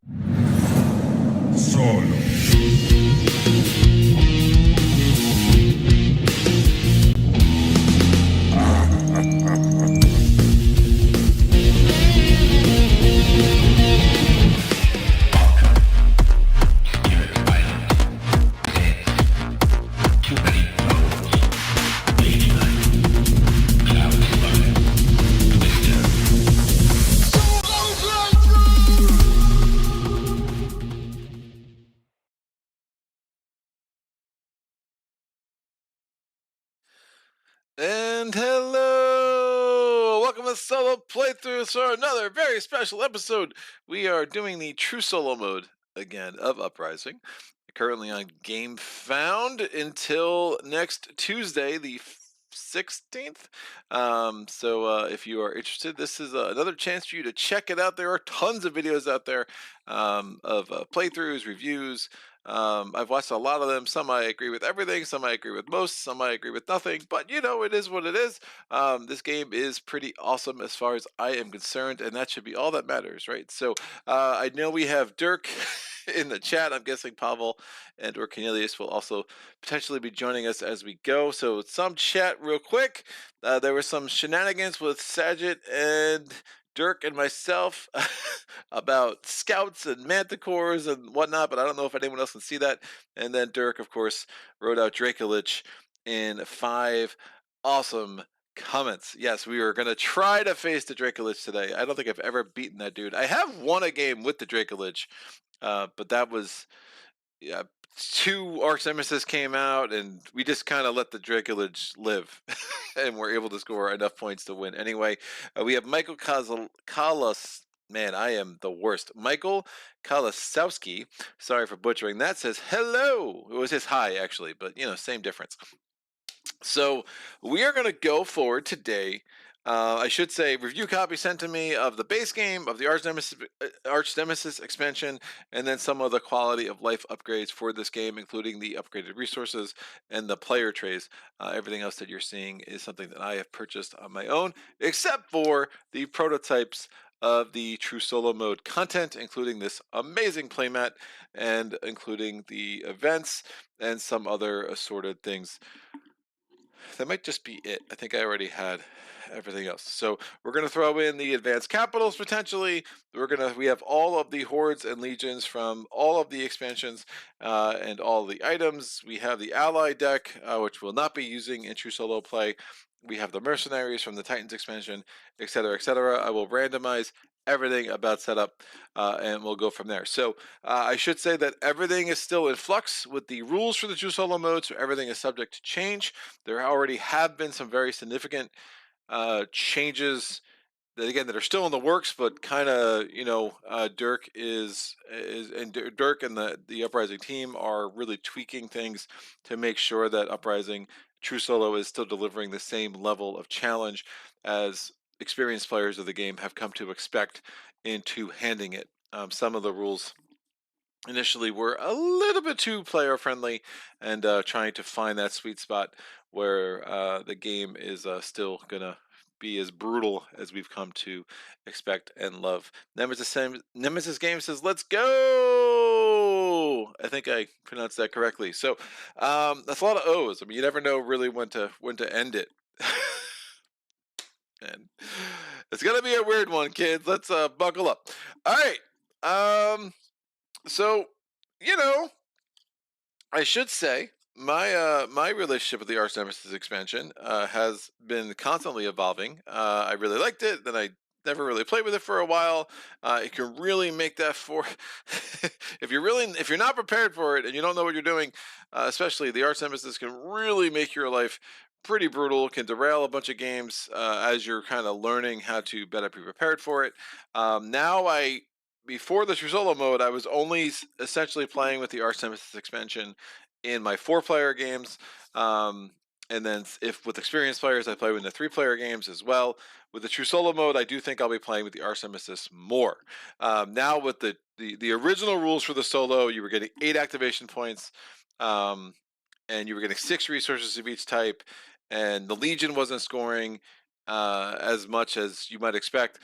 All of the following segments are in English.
Solo. And hello! Welcome to Solo Playthroughs for another very special episode. We are doing the true solo mode again of Uprising. Currently on GameFound until next Tuesday, the 16th. So if you are interested, this is another chance for you to check it out. There are tons of videos out there of playthroughs, reviews. I've watched a lot of them. Some I agree with everything, some I agree with most, some I agree with nothing. But you know, it is what it is. This game is pretty awesome as far as I am concerned, and that should be all that matters, right? So I know we have Dirk in the chat. I'm guessing Pavel and or Cornelius will also potentially be joining us as we go. So some chat real quick. There were some shenanigans with Sajid and Dirk and myself about scouts and manticores and whatnot, but I don't know if anyone else can see that. And then Dirk, of course, wrote out Dracolich in 5 awesome comments. Yes, we are going to try to face the Dracolich today. I don't think I've ever beaten that dude. I have won a game with the Dracolich, but that was, yeah, 2 Arch-Nemesis came out, and we just kind of let the Dracolich live, and we're able to score enough points to win. Anyway, we have Michael Kalas. Man, I am the worst. Michael Kalasowski, sorry for butchering that, says hello. It was his hi, actually, but, you know, same difference. So we are going to go forward today. I should say review copy sent to me of the base game, of the Arch-Nemesis expansion, and then some of the quality of life upgrades for this game, including the upgraded resources and the player trays. Everything else that you're seeing is something that I have purchased on my own, except for the prototypes of the true solo mode content, including this amazing playmat and including the events and some other assorted things. That might just be it. I think I already had everything else. So we're going to throw in the advanced capitals potentially. We have all of the hordes and legions from all of the expansions and all the items. We have the ally deck, which we'll not be using in true solo play. We have the mercenaries from the Titans expansion, etc., etc. I will randomize everything about setup and we'll go from there. So I should say that everything is still in flux with the rules for the true solo mode, so everything is subject to change. There already have been some very significant changes that are still in the works, but kind of, you know, Dirk Dirk and the Uprising team are really tweaking things to make sure that Uprising True Solo is still delivering the same level of challenge as experienced players of the game have come to expect into handing it. Some of the rules initially were a little bit too player friendly, and trying to find that sweet spot where the game is still gonna be as brutal as we've come to expect and love. Nemesis.Games says, "Let's go." I think I pronounced that correctly. So that's a lot of O's. I mean, you never know really when to end it. And it's gonna be a weird one, kids. Let's buckle up. All right. So, you know, I should say my relationship with the Arch-Nemesis expansion has been constantly evolving. I really liked it, then I never really played with it for a while. It can really make that for if you're not prepared for it and you don't know what you're doing, especially the Arch-Nemesis can really make your life pretty brutal. Can derail a bunch of games as you're kind of learning how to better be prepared for it. Now I Before the True Solo mode, I was only essentially playing with the Arch-Nemesis expansion in my 4-player games. And then if with experienced players, I play with the 3-player games as well. With the True Solo mode, I do think I'll be playing with the Arch-Nemesis more. Now with the original rules for the solo, you were getting 8 activation points, and you were getting 6 resources of each type, and the Legion wasn't scoring. as much as you might expect.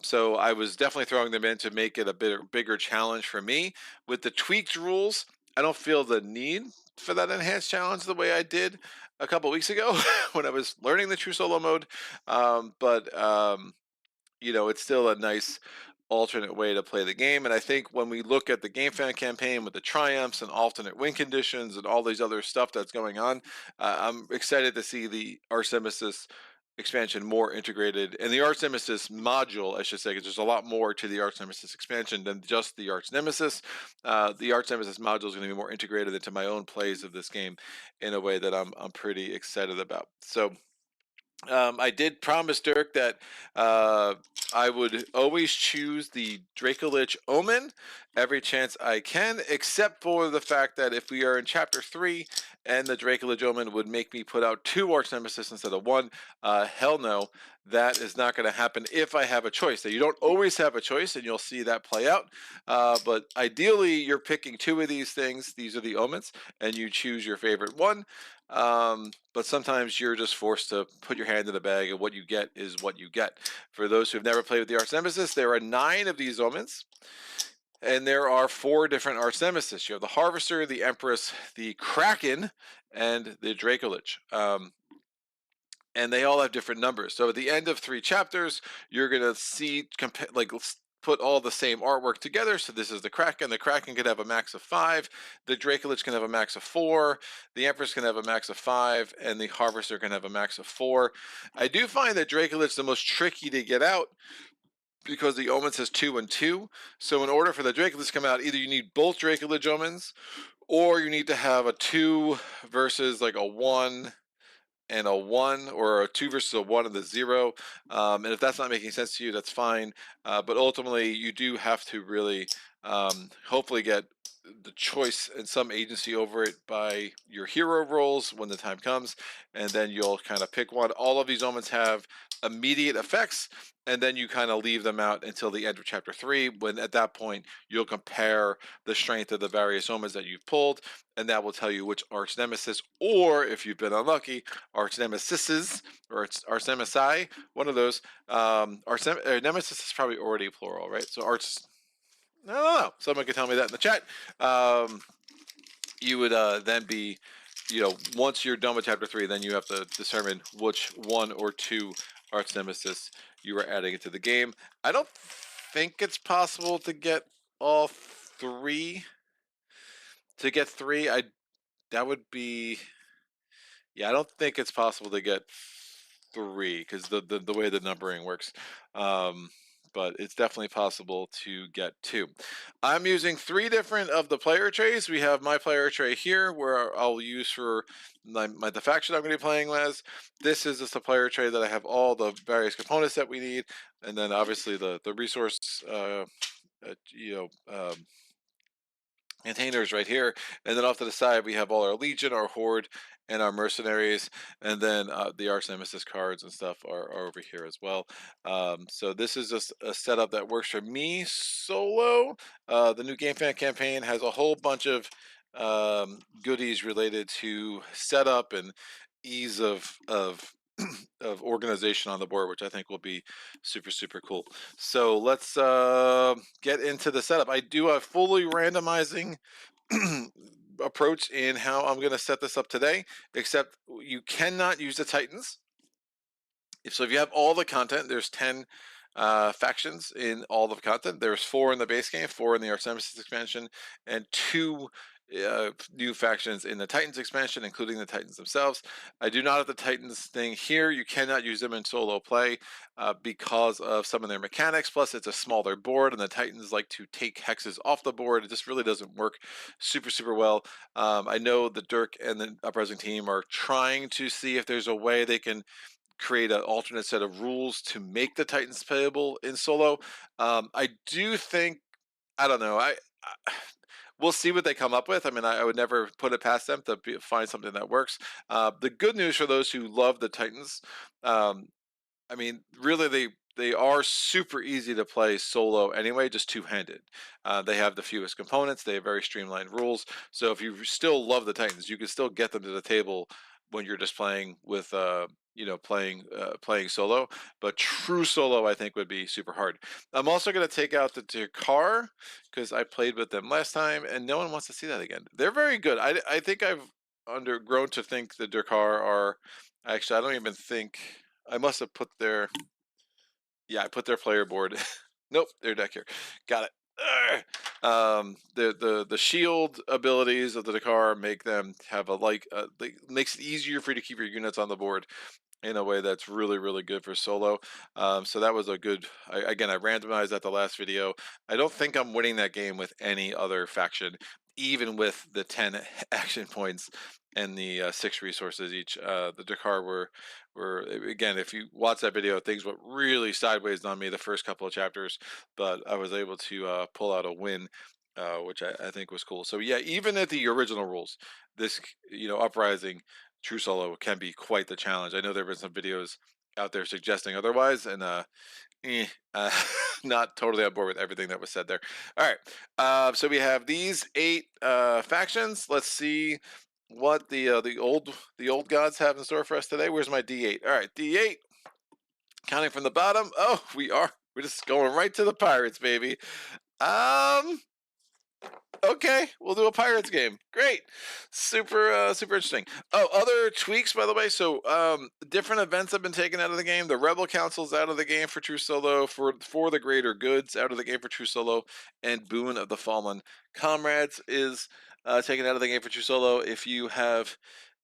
So I was definitely throwing them in to make it a bigger challenge for me. With the tweaked rules, I don't feel the need for that enhanced challenge the way I did a couple weeks ago when I was learning the true solo mode. But it's still a nice alternate way to play the game. And I think when we look at the GameFound campaign with the triumphs and alternate win conditions and all these other stuff that's going on, I'm excited to see the Arch-Nemesis expansion more integrated, and the Arch-Nemesis module, I should say, because there's a lot more to the Arch-Nemesis expansion than just the Arch-Nemesis. The Arch-Nemesis module is going to be more integrated into my own plays of this game in a way that I'm pretty excited about. So I did promise Dirk that uh, I would always choose the Dracolich Omen every chance I can, except for the fact that if we are in Chapter 3 and the Dracolich Omen would make me put out 2 Arch Nemesis instead of 1, hell no, that is not going to happen if I have a choice. Now, you don't always have a choice, and you'll see that play out, but ideally, you're picking 2 of these things. These are the omens, and you choose your favorite one. But sometimes you're just forced to put your hand in the bag, and what you get is what you get. For those who've never played with the Arch-Nemesis, there are 9 of these omens, and there are 4 different Arch-Nemesis. You have the Harvester, the Empress, the Kraken, and the Dracolich. And they all have different numbers. So at the end of 3 chapters, you're gonna see put all the same artwork together. So this is the Kraken. The Kraken can have a max of 5. The Dracolich can have a max of 4. The Empress can have a max of 5, and the Harvester can have a max of 4. I do find that Dracolich the most tricky to get out because the Omens has 2 and 2. So in order for the Dracolich to come out, either you need both Dracolich Omens, or you need to have a 2 versus like a 1 and a 1, or a 2 versus a 1 and the 0. And if that's not making sense to you, that's fine. But ultimately, you do have to really hopefully get the choice and some agency over it by your hero rolls when the time comes, and then you'll kind of pick one. All of these omens have immediate effects, and then you kind of leave them out until the end of chapter 3, when at that point you'll compare the strength of the various omens that you've pulled, and that will tell you which arch nemesis, or if you've been unlucky, arch nemesises, or arch nemesi, one of those. Nemesis is probably already plural, right? So arch, no. Someone could tell me that in the chat. You would then be, once you're done with chapter 3, then you have to determine which 1 or 2 arch nemesis you are adding into the game. I don't think it's possible to get all 3. To get 3, that would be, yeah, I don't think it's possible to get 3 because the way the numbering works. But it's definitely possible to get 2. I'm using 3 different of the player trays. We have my player tray here, where I'll use for the faction I'm going to be playing as. This is just a player tray that I have all the various components that we need, and then obviously the resource, containers right here. And then off to the side, we have all our Legion, our Horde, and our Mercenaries. And then the Arch-Nemesis cards and stuff are over here as well. So this is just a setup that works for me solo. The new GameFound campaign has a whole bunch of goodies related to setup and ease of of organization on the board, which I think will be super cool. So let's get into the setup. I do a fully randomizing approach in how I'm going to set this up today, except you cannot use the Titans. So if you have all the content, there's 10 factions in all the content. There's 4 in the base game, 4 in the Arch-Nemesis expansion, and 2 new factions in the Titans expansion, including the Titans themselves. I do not have the Titans thing here. You cannot use them in solo play because of some of their mechanics. Plus, it's a smaller board, and the Titans like to take hexes off the board. It just really doesn't work super well. I know the Dirk and the Uprising team are trying to see if there's a way they can create an alternate set of rules to make the Titans playable in solo. I do think, I don't know, we'll see what they come up with. I mean, I would never put it past them to find something that works. The good news for those who love the Titans, I mean, really they are super easy to play solo anyway, just two-handed. They have the fewest components. They have very streamlined rules. So if you still love the Titans, you can still get them to the table when you're just playing with playing solo. But true solo, I think, would be super hard. I'm also going to take out the Dakar because I played with them last time, and no one wants to see that again. They're very good. I think I've undergrown to think the Dakar are actually. I don't even think I must have put their I put their player board. Nope, their deck here. Got it. The shield abilities of the Dakar make them have makes it easier for you to keep your units on the board in a way that's really, really good for solo. So that was a good. Again, I randomized at the last video. I don't think I'm winning that game with any other faction, even with the 10 action points and the 6 resources each. The Dakar were again, if you watch that video, things went really sideways on me the first couple of chapters, but I was able to pull out a win. Which I think was cool. So yeah, even at the original rules, this Uprising true solo can be quite the challenge. I know there have been some videos out there suggesting otherwise, and eh, uh, not totally on board with everything that was said there. All right, so we have these 8 factions. Let's see what the old gods have in store for us today. Where's my D8? All right, D8. Counting from the bottom. Oh, we're just going right to the pirates, baby. Okay, we'll do a Pirates game. Great, super interesting. Oh, other tweaks, by the way. So, different events have been taken out of the game. The Rebel Council's out of the game for True Solo. For the Greater Goods, out of the game for True Solo, and Boon of the Fallen Comrades is taken out of the game for True Solo. If you have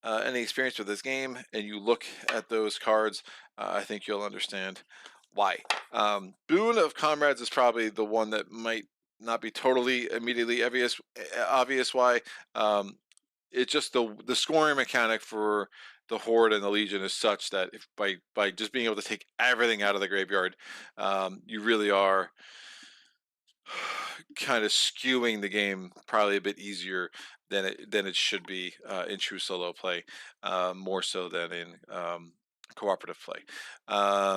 any experience with this game and you look at those cards, I think you'll understand why. Boon of Comrades is probably the one that might not be totally immediately obvious why. It's just the scoring mechanic for the Horde and the Legion is such that if by just being able to take everything out of the graveyard, you really are kind of skewing the game probably a bit easier than it should be in true solo play, more so than in cooperative play.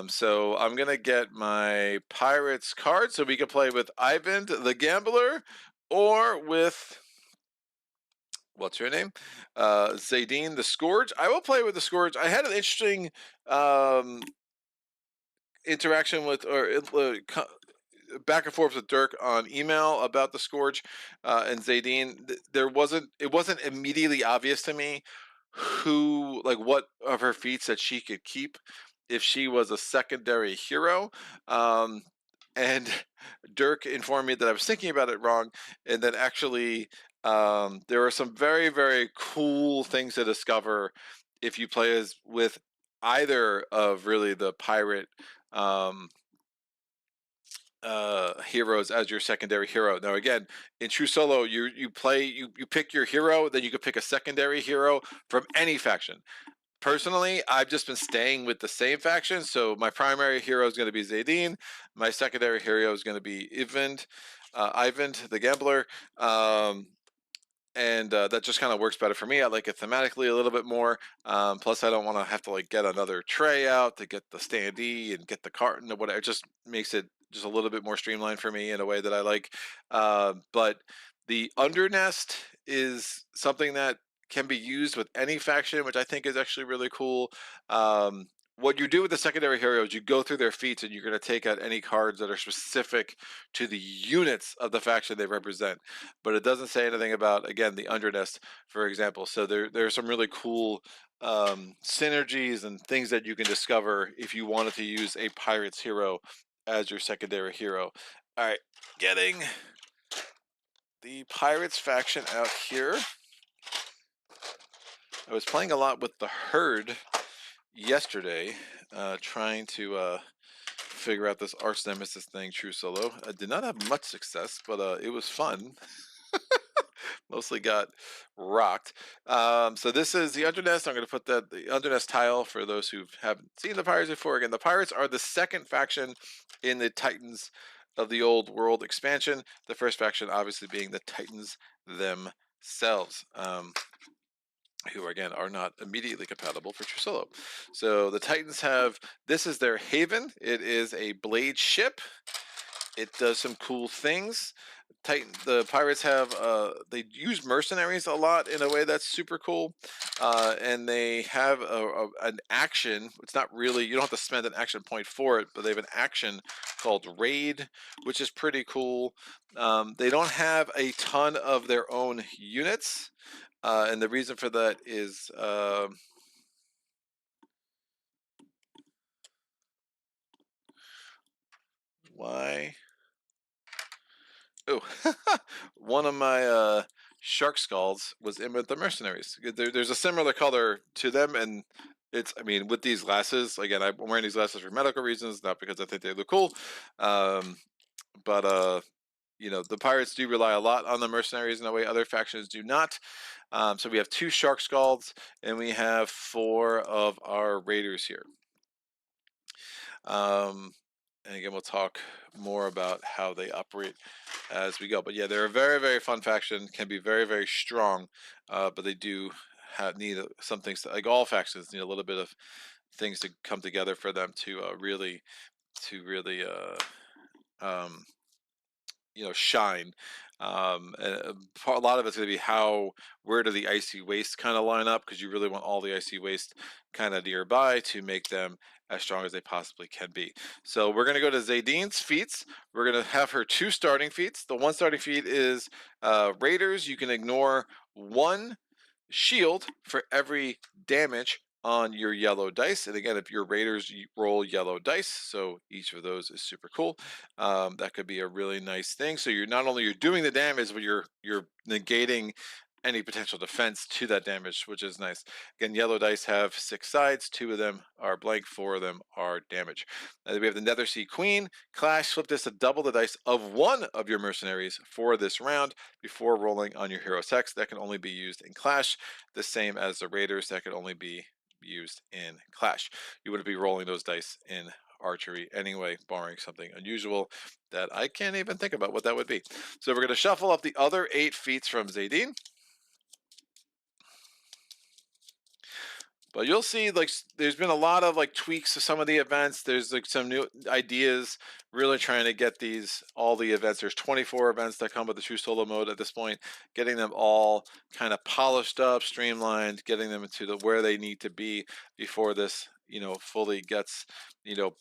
So I'm gonna get my Pirates card so we can play with Ivan the Gambler or with what's her name? Zadine the Scourge. I will play with the Scourge. I had an interesting interaction with back and forth with Dirk on email about the Scourge and Zadine. It wasn't immediately obvious to me what of her feats that she could keep if she was a secondary hero. And Dirk informed me that I was thinking about it wrong, and then actually there are some very, very cool things to discover if you play as with either of really the pirate heroes as your secondary hero. Now again, in true solo, you pick your hero, then you can pick a secondary hero from any faction. Personally, I've just been staying with the same faction, so my primary hero is going to be Zadine. My secondary hero is going to be Ivan the Gambler. And that just kind of works better for me. I like it thematically a little bit more. Plus, I don't want to have to get another tray out to get the standee and get the carton or whatever. It just makes it just a little bit more streamlined for me in a way that I like. But the undernest is something that can be used with any faction, which I think is actually really cool. What you do with the secondary heroes, you go through their feats and you're going to take out any cards that are specific to the units of the faction they represent. But it doesn't say anything about, again, the undernest, for example. So there are some really cool synergies and things that you can discover if you wanted to use a pirate's hero as your secondary hero. All right, getting the pirates faction out here. I was playing a lot with the herd yesterday, trying to figure out this Arch-Nemesis thing, true solo. I did not have much success, but it was fun. Mostly got rocked. So this is the Undernest. I'm going to put the Undernest tile for those who haven't seen the Pirates before. Again, the Pirates are the second faction in the Titans of the Old World expansion. The first faction obviously being the Titans themselves. Who again are not immediately compatible for true solo. So the Titans have, this is their haven. It is a blade ship. It does some cool things. The pirates have they use mercenaries a lot in a way that's super cool, and they have an action. It's not really, you don't have to spend an action point for it, but they have an action called raid, which is pretty cool. They don't have a ton of their own units, and the reason for that is why. Oh, one of my shark skulls was in with the mercenaries. There's a similar color to them, and it's, I mean, with these glasses, again, I'm wearing these glasses for medical reasons, not because I think they look cool. Um, but the pirates do rely a lot on the mercenaries in a way other factions do not. So we have 2 shark skulls, and we have 4 of our raiders here. And again, we'll talk more about how they operate as we go. But yeah, they're a very, very fun faction. Can be very, very strong, but they do need some things. Like all factions need a little bit of things to come together for them to really um, shine. A lot of it's going to be where do the icy waste kind of line up, because you really want all the icy waste kind of nearby to make them as strong as they possibly can be. So we're going to go to Zadine's feats. We're going to have her 2 starting feats. The 1 starting feat is Raiders. You can ignore 1 shield for every damage on your yellow dice. And again, if your raiders, you roll yellow dice, so each of those is super cool. That could be a really nice thing. So you're not only you're doing the damage, but you're negating any potential defense to that damage, which is nice. Again, yellow dice have 6 sides. 2 of them are blank, 4 of them are damage. We have the Nether Sea Queen. Clash, flip this to double the dice of 1 of your mercenaries for this round before rolling on your hero's hex. That can only be used in Clash, the same as the raiders that can only be used in Clash. You wouldn't be rolling those dice in archery anyway, barring something unusual that I can't even think about what that would be. So we're going to shuffle up the other 8 feats from Zadine. But you'll see, like, there's been a lot of like tweaks to some of the events. There's like some new ideas, really trying to get all the events. There's 24 events that come with the true solo mode at this point, getting them all kind of polished up, streamlined, getting them into where they need to be before this, fully gets,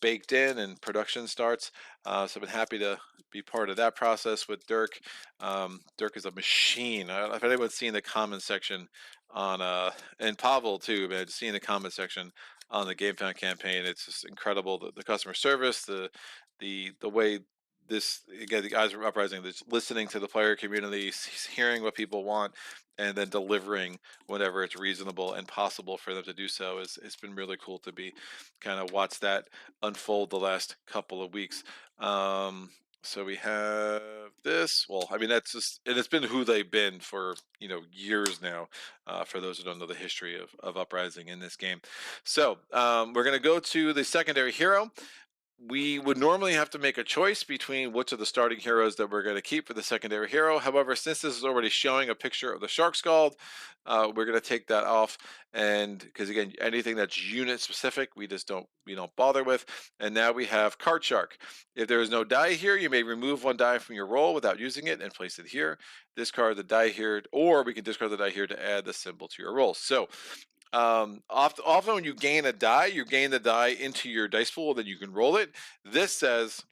baked in and production starts. So I've been happy to be part of that process with Dirk. Dirk is a machine. I don't know if anyone's seen the comment section on and Pavel too, man. Just seeing the comment section on the GameFound campaign, it's just incredible. The customer service, the way this, again, the guys from Uprising, just listening to the player community, hearing what people want, and then delivering whenever it's reasonable and possible for them to do so. It's been really cool to be kind of watch that unfold the last couple of weeks. So we have this. Well, I mean, that's just, and it's been who they've been for years now. For those who don't know the history of Uprising in this game, so we're gonna go to the secondary hero. We would normally have to make a choice between which of the starting heroes that we're going to keep for the secondary hero. However, since this is already showing a picture of the shark skull, we're going to take that off. And because again, anything that's unit specific, we don't bother with. And now we have card shark. If there is no die here, you may remove 1 die from your roll without using it and place it here. Discard the die here, or we can discard the die here to add the symbol to your roll. So often when you gain a die, you gain the die into your dice pool, then you can roll it. This says,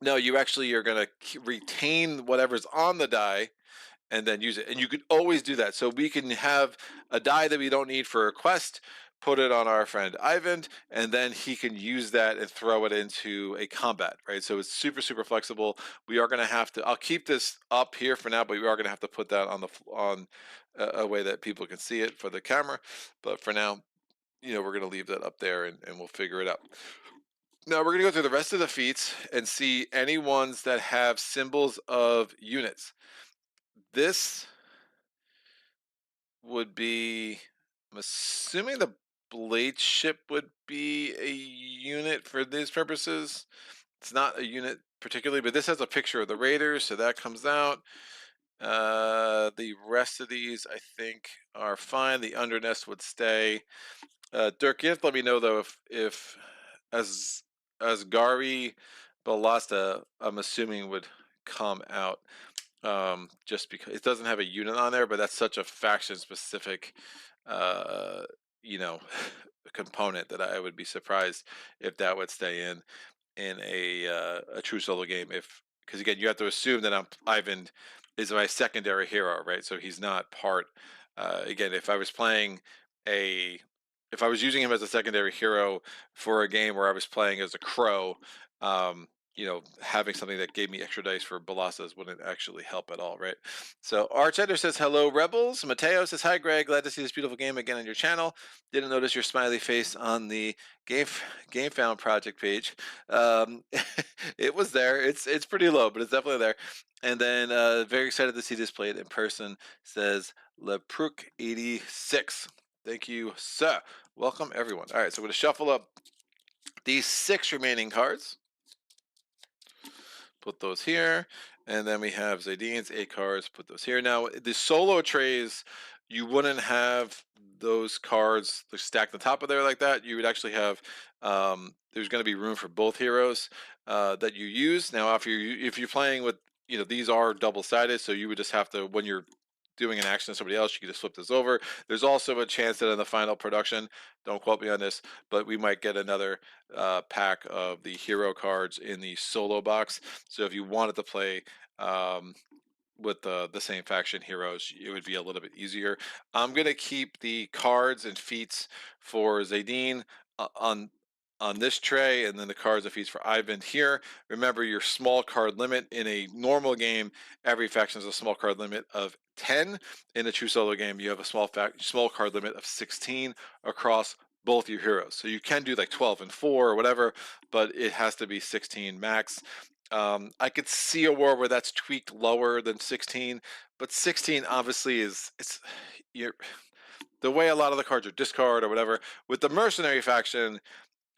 no, you actually are going to retain whatever's on the die and then use it. And you can always do that. So we can have a die that we don't need for a quest, put it on our friend Ivan, and then he can use that and throw it into a combat, right? So it's super, super flexible. We are going to have to, I'll keep this up here for now, but we are going to have to put that on a way that people can see it for the camera. But for now, we're going to leave that up there and we'll figure it out. Now we're going to go through the rest of the feats and see any ones that have symbols of units. This would be, I'm assuming the blade ship would be a unit for these purposes. It's not a unit particularly, but this has a picture of the raiders, so that comes out. The rest of these, I think, are fine. The undernest would stay. Dirk, you have to let me know though if as Gari Balasta, I'm assuming would come out. Just because it doesn't have a unit on there, but that's such a faction specific, uh, you know, component that I would be surprised if that would stay in a true solo game. If because again, you have to assume that Ivan is my secondary hero, right? So he's not part. Again, if I was playing a if I was using him as a secondary hero for a game where I was playing as a crow, um, having something that gave me extra dice for ballastas wouldn't actually help at all, right? So Arch-Ender says hello, rebels. Mateo says hi, Greg. Glad to see this beautiful game again on your channel. Didn't notice your smiley face on the game GameFound project page. Um, it was there. It's pretty low, but it's definitely there. And then very excited to see this played in person. Says LeProok86. Thank you, sir. Welcome everyone. All right, so I'm going to shuffle up these 6 remaining cards. Put those here, and then we have Zaydine's 8 cards. Put those here. Now the solo trays, you wouldn't have those cards stacked on top of there like that. You would actually have there's going to be room for both heroes that you use. Now if you're playing with these are double sided, so you would just have to when you're doing an action to somebody else, you can just flip this over. There's also a chance that in the final production, don't quote me on this, but we might get another pack of the hero cards in the solo box. So if you wanted to play with the same faction heroes, it would be a little bit easier. I'm gonna keep the cards and feats for Zaydine on this tray, and then the cards and feats for Ivan here. Remember your small card limit in a normal game. Every faction has a small card limit of 10. In a true solo game, you have a small card limit of 16 across both your heroes. So you can do like 12 and 4 or whatever, but it has to be 16 max. I could see a war where that's tweaked lower than 16, but 16 obviously it's you're the way a lot of the cards are discard or whatever. With the mercenary faction,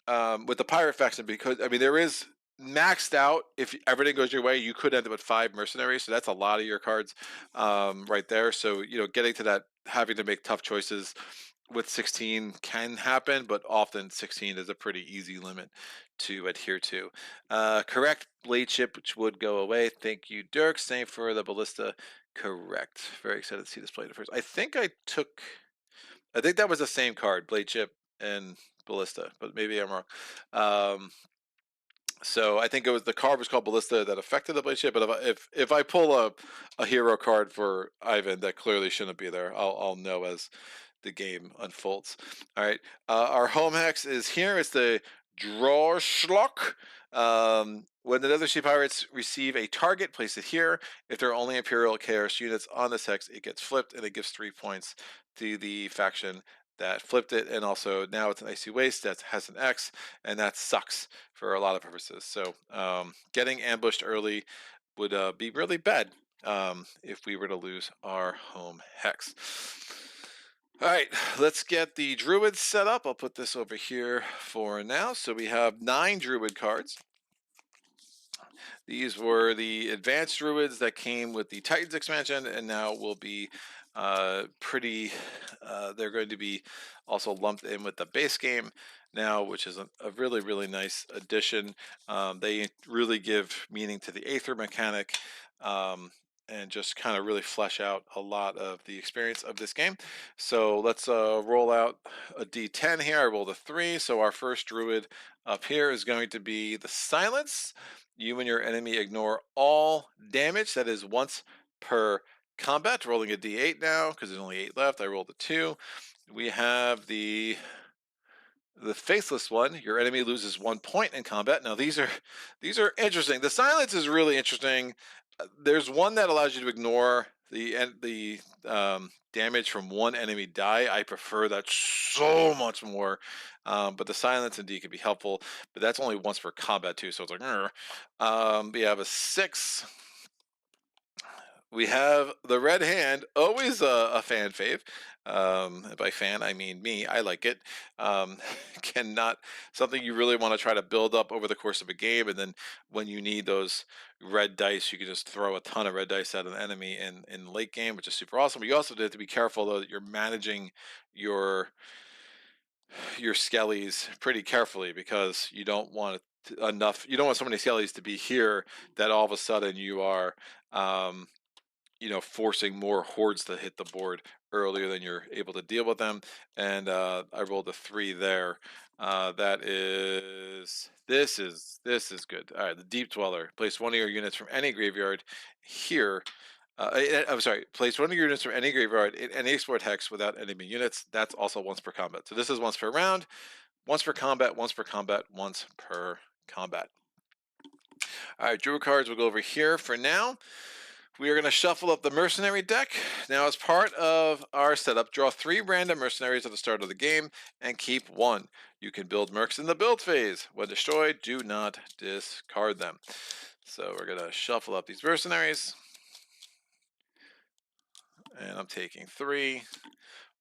with the pirate faction, because I mean there is maxed out. If everything goes your way, you could end up with 5 mercenaries, so that's a lot of your cards right there. So getting to that, having to make tough choices with 16 can happen, but often 16 is a pretty easy limit to adhere to. Correct, blade chip, which would go away. Thank you, Dirk. Same for the ballista. Correct. Very excited to see this played first. I think that was the same card, blade chip and ballista, but maybe I'm wrong. So I think it was the card was called ballista that affected the blade chip. But if I pull a hero card for Ivan that clearly shouldn't be there, I'll know as the game unfolds. All right, our home hex is here. It's the Droschlock. When the Nether Sea Pirates receive a target, place it here. If there are only Imperial Chaos units on this hex, it gets flipped and it gives 3 points to the faction that flipped it. And also now it's an icy waste that has an X, and that sucks for a lot of purposes. So getting ambushed early would be really bad if we were to lose our home hex. All right, let's get the druids set up. I'll put this over here for now. So we have 9 druid cards. These were the advanced druids that came with the Titans expansion, and now will be they're going to be also lumped in with the base game now, which is a really, really nice addition. They really give meaning to the Aether mechanic. And just kind of really flesh out a lot of the experience of this game. So let's roll out a d10 here. I rolled a 3. So our first druid up here is going to be the Silence. You and your enemy ignore all damage. That is once per combat. Rolling a d8 now because there's only 8 left. I rolled a 2. We have the Faceless one. Your enemy loses 1 point in combat. Now these are interesting. The Silence is really interesting. There's one that allows you to ignore the damage from one enemy die. I prefer that so much more. But the Silence indeed can be helpful. But that's only once per combat too. So it's like, we have a 6. We have the Red Hand, always a fan fave. By fan, I mean me. I like it. Cannot something you really want to try to build up over the course of a game, and then when you need those red dice, you can just throw a ton of red dice at an enemy in late game, which is super awesome. But you also have to be careful though that you're managing your skellies pretty carefully because you don't want enough. You don't want so many skellies to be here that all of a sudden you are, um, forcing more hordes to hit the board earlier than you're able to deal with them. And I rolled a 3 there. This is good. All right, the Deep Dweller. Place one of your units from any graveyard here. I'm sorry. Place one of your units from any graveyard in any explored hex without enemy units. That's also once per combat. So this is once per round, once per combat, once per combat, once per combat. All right, Druid cards will go over here for now. We are going to shuffle up the mercenary deck. Now, as part of our setup, draw 3 random mercenaries at the start of the game and keep 1. You can build mercs in the build phase. When destroyed, do not discard them. So we're going to shuffle up these mercenaries. And I'm taking 3.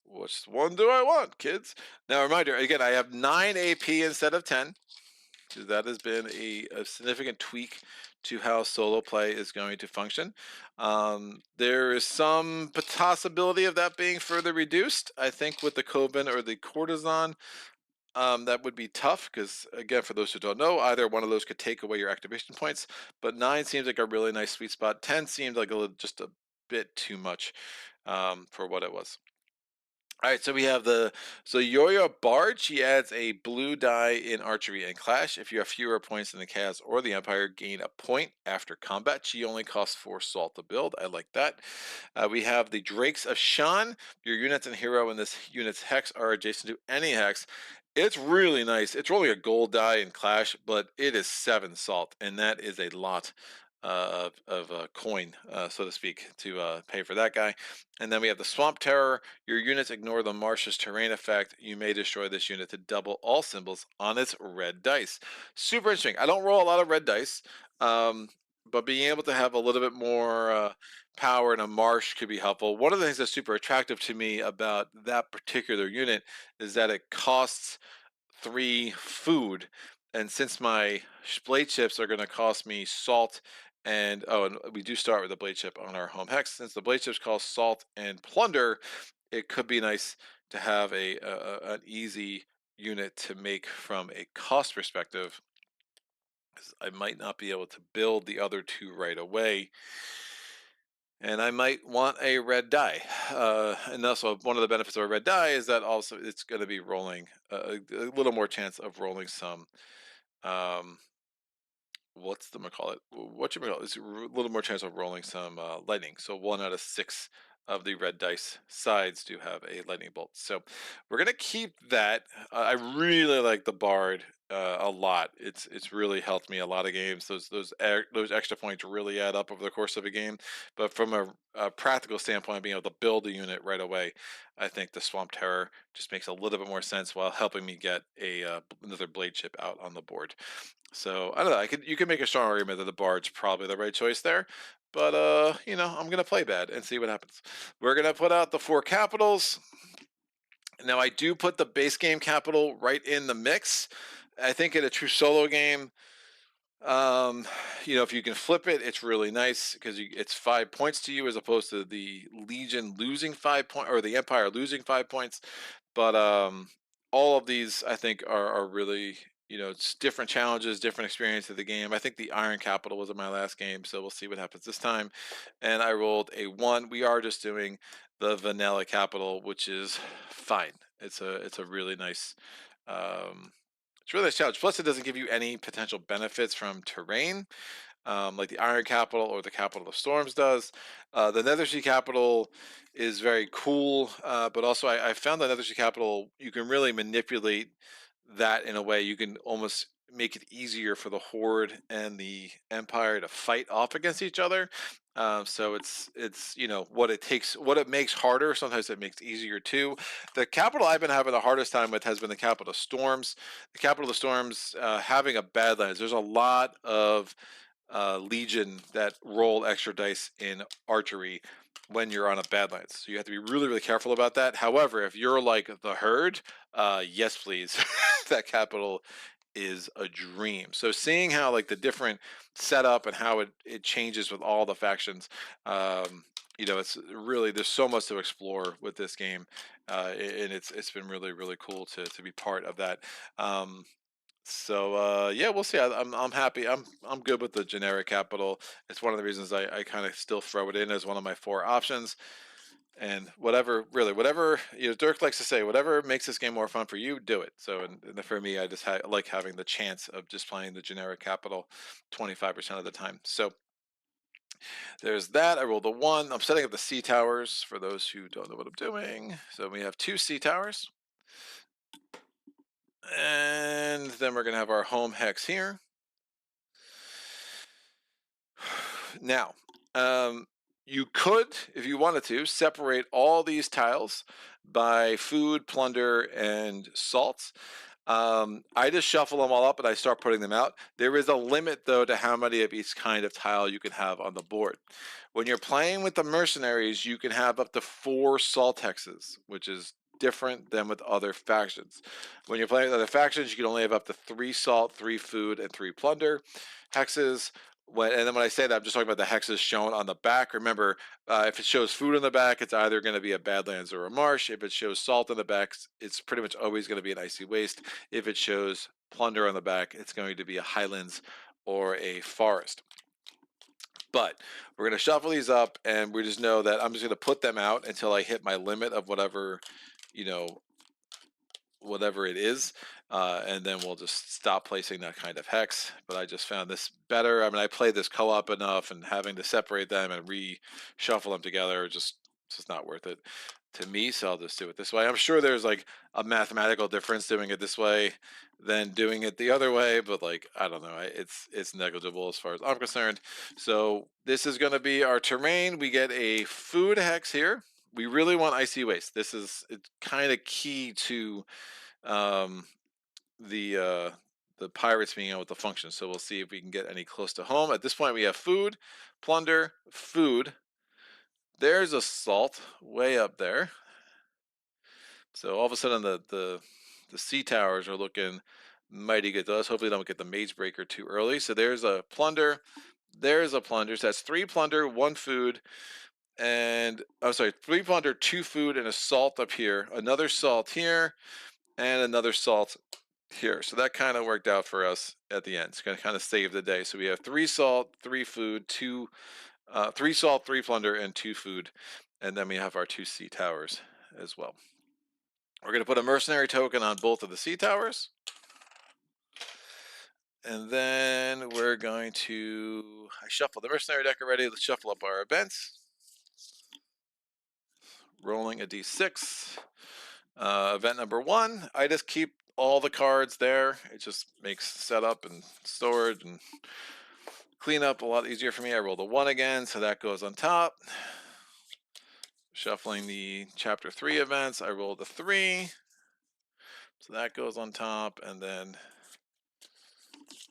Which one do I want, kids? Now, reminder, again, I have 9 AP instead of 10. That has been a significant tweak to how solo play is going to function. There is some possibility of that being further reduced. I think with the Coven or the Courtesan, that would be tough because, again, for those who don't know, either one of those could take away your activation points. But 9 seems like a really nice sweet spot. 10 seemed like just a bit too much for what it was. All right, so we have Yoyo Bard. She adds a blue die in archery and clash. If you have fewer points than the Chaos or the Empire, gain a point after combat. She only costs 4 salt to build. I like that. We have the Drakes of Shan. Your units and hero in this unit's hex are adjacent to any hex. It's really nice. It's rolling a gold die in clash, but it is 7 salt, and that is a lot of coin, so to speak, to pay for that guy. And then we have the Swamp Terror. Your units ignore the Marsh's terrain effect. You may destroy this unit to double all symbols on its red dice. Super interesting. I don't roll a lot of red dice, but being able to have a little bit more power in a marsh could be helpful. One of the things that's super attractive to me about that particular unit is that it costs 3 food. And since my blade chips are going to cost me salt and we do start with the blade chip on our home hex. Since the blade chips cost salt and plunder, it could be nice to have an easy unit to make from a cost perspective. I might not be able to build the other 2 right away. And I might want a red die. And also one of the benefits of a red die is that also it's going to be rolling a little more chance of rolling some what's the call it? What you call it? It's a little more chance of rolling some lightning. So 1 out of 6 of the red dice sides do have a lightning bolt. So we're gonna keep that. I really like the Bard a lot. It's really helped me a lot of games. Those extra points really add up over the course of a game. But from a practical standpoint, being able to build a unit right away, I think the Swamp Terror just makes a little bit more sense while helping me get another blade chip out on the board. So I don't know. You could make a strong argument that the Bard's probably the right choice there, but I'm gonna play bad and see what happens. We're gonna put out the 4 capitals. Now I do put the base game capital right in the mix. I think in a true solo game, if you can flip it, it's really nice because it's 5 points to you as opposed to the Legion losing 5 points or the Empire losing 5 points. But all of these, I think, are really, it's different challenges, different experience of the game. I think the Iron Capital was in my last game, so we'll see what happens this time. And I rolled a 1. We are just doing the Vanilla Capital, which is fine. It's a really nice. It's really nice challenge. Plus, it doesn't give you any potential benefits from terrain, like the Iron Capital or the Capital of Storms does. The Nethersea Capital is very cool, but also I found the Nethersea Capital, you can really manipulate that in a way. You can almost make it easier for the Horde and the Empire to fight off against each other. So it's what it takes, what it makes harder. Sometimes it makes easier too. The capital I've been having the hardest time with has been the Capital of Storms. The Capital of Storms having a Badlands. There's a lot of Legion that roll extra dice in archery when you're on a Badlands. So you have to be really, really careful about that. However, if you're like the herd, yes, please, that capital is a dream. So seeing how like the different setup and how it changes with all the factions, it's really, there's so much to explore with this game, and it's been really, really cool to be part of that. So yeah, we'll see. I'm happy. I'm good with the generic capital. It's one of the reasons I kind of still throw it in as one of my four options. And whatever, really, whatever Dirk likes to say, whatever makes this game more fun for you, do it. So, and for me, I just like having the chance of just playing the generic capital 25% of the time. So there's that. I rolled a one. I'm setting up the C towers for those who don't know what I'm doing. So we have two C towers, and then we're gonna have our home hex here. Now, you could, if you wanted to, separate all these tiles by food, plunder, and salts. I just shuffle them all up and I start putting them out. There is a limit, though, to how many of each kind of tile you can have on the board. When you're playing with the mercenaries, you can have up to 4 salt hexes, which is different than with other factions. When you're playing with other factions, you can only have up to 3 salt, 3 food, and 3 plunder hexes. And then when I say that, I'm just talking about the hexes shown on the back. Remember, if it shows food on the back, it's either going to be a Badlands or a marsh. If it shows salt on the back, it's pretty much always going to be an icy waste. If it shows plunder on the back, it's going to be a highlands or a forest. But we're going to shuffle these up, and we just know that I'm just going to put them out until I hit my limit of whatever, you know, whatever it is, and then we'll just stop placing that kind of hex. But I just found this better. I mean, I played this co-op enough, and having to separate them and reshuffle them together it's just not worth it to me. So I'll just do it this way. I'm sure there's like a mathematical difference doing it this way than doing it the other way, but like I don't know, it's negligible as far as I'm concerned. So this is going to be our terrain. We get a food hex here. We really want icy waste. It's kind of key to um, the pirates being able to function. So we'll see if we can get any close to home. At this point, we have food, plunder, food. There's a salt way up there. So all of a sudden, the sea towers are looking mighty good to us. Hopefully, don't get the mage breaker too early. So there's a plunder. There's a plunder. So that's 3 plunder, 1 food, and I'm sorry, 3 plunder, 2 food, and a salt up here. Another salt here, and another salt here. So that kind of worked out for us at the end. It's going to kind of save the day. So we have 3 salt, 3 food, 3 salt, 3 plunder, and 2 food. And then we have our 2 sea towers as well. We're going to put a mercenary token on both of the sea towers. And then we're going to, I shuffled the mercenary deck already. Let's shuffle up our events. Rolling a d6. Event number 1, I just keep all the cards there. It just makes setup and storage and cleanup a lot easier for me. I rolled a 1 again, so that goes on top. Shuffling the chapter 3 events, I rolled a 3, so that goes on top. And then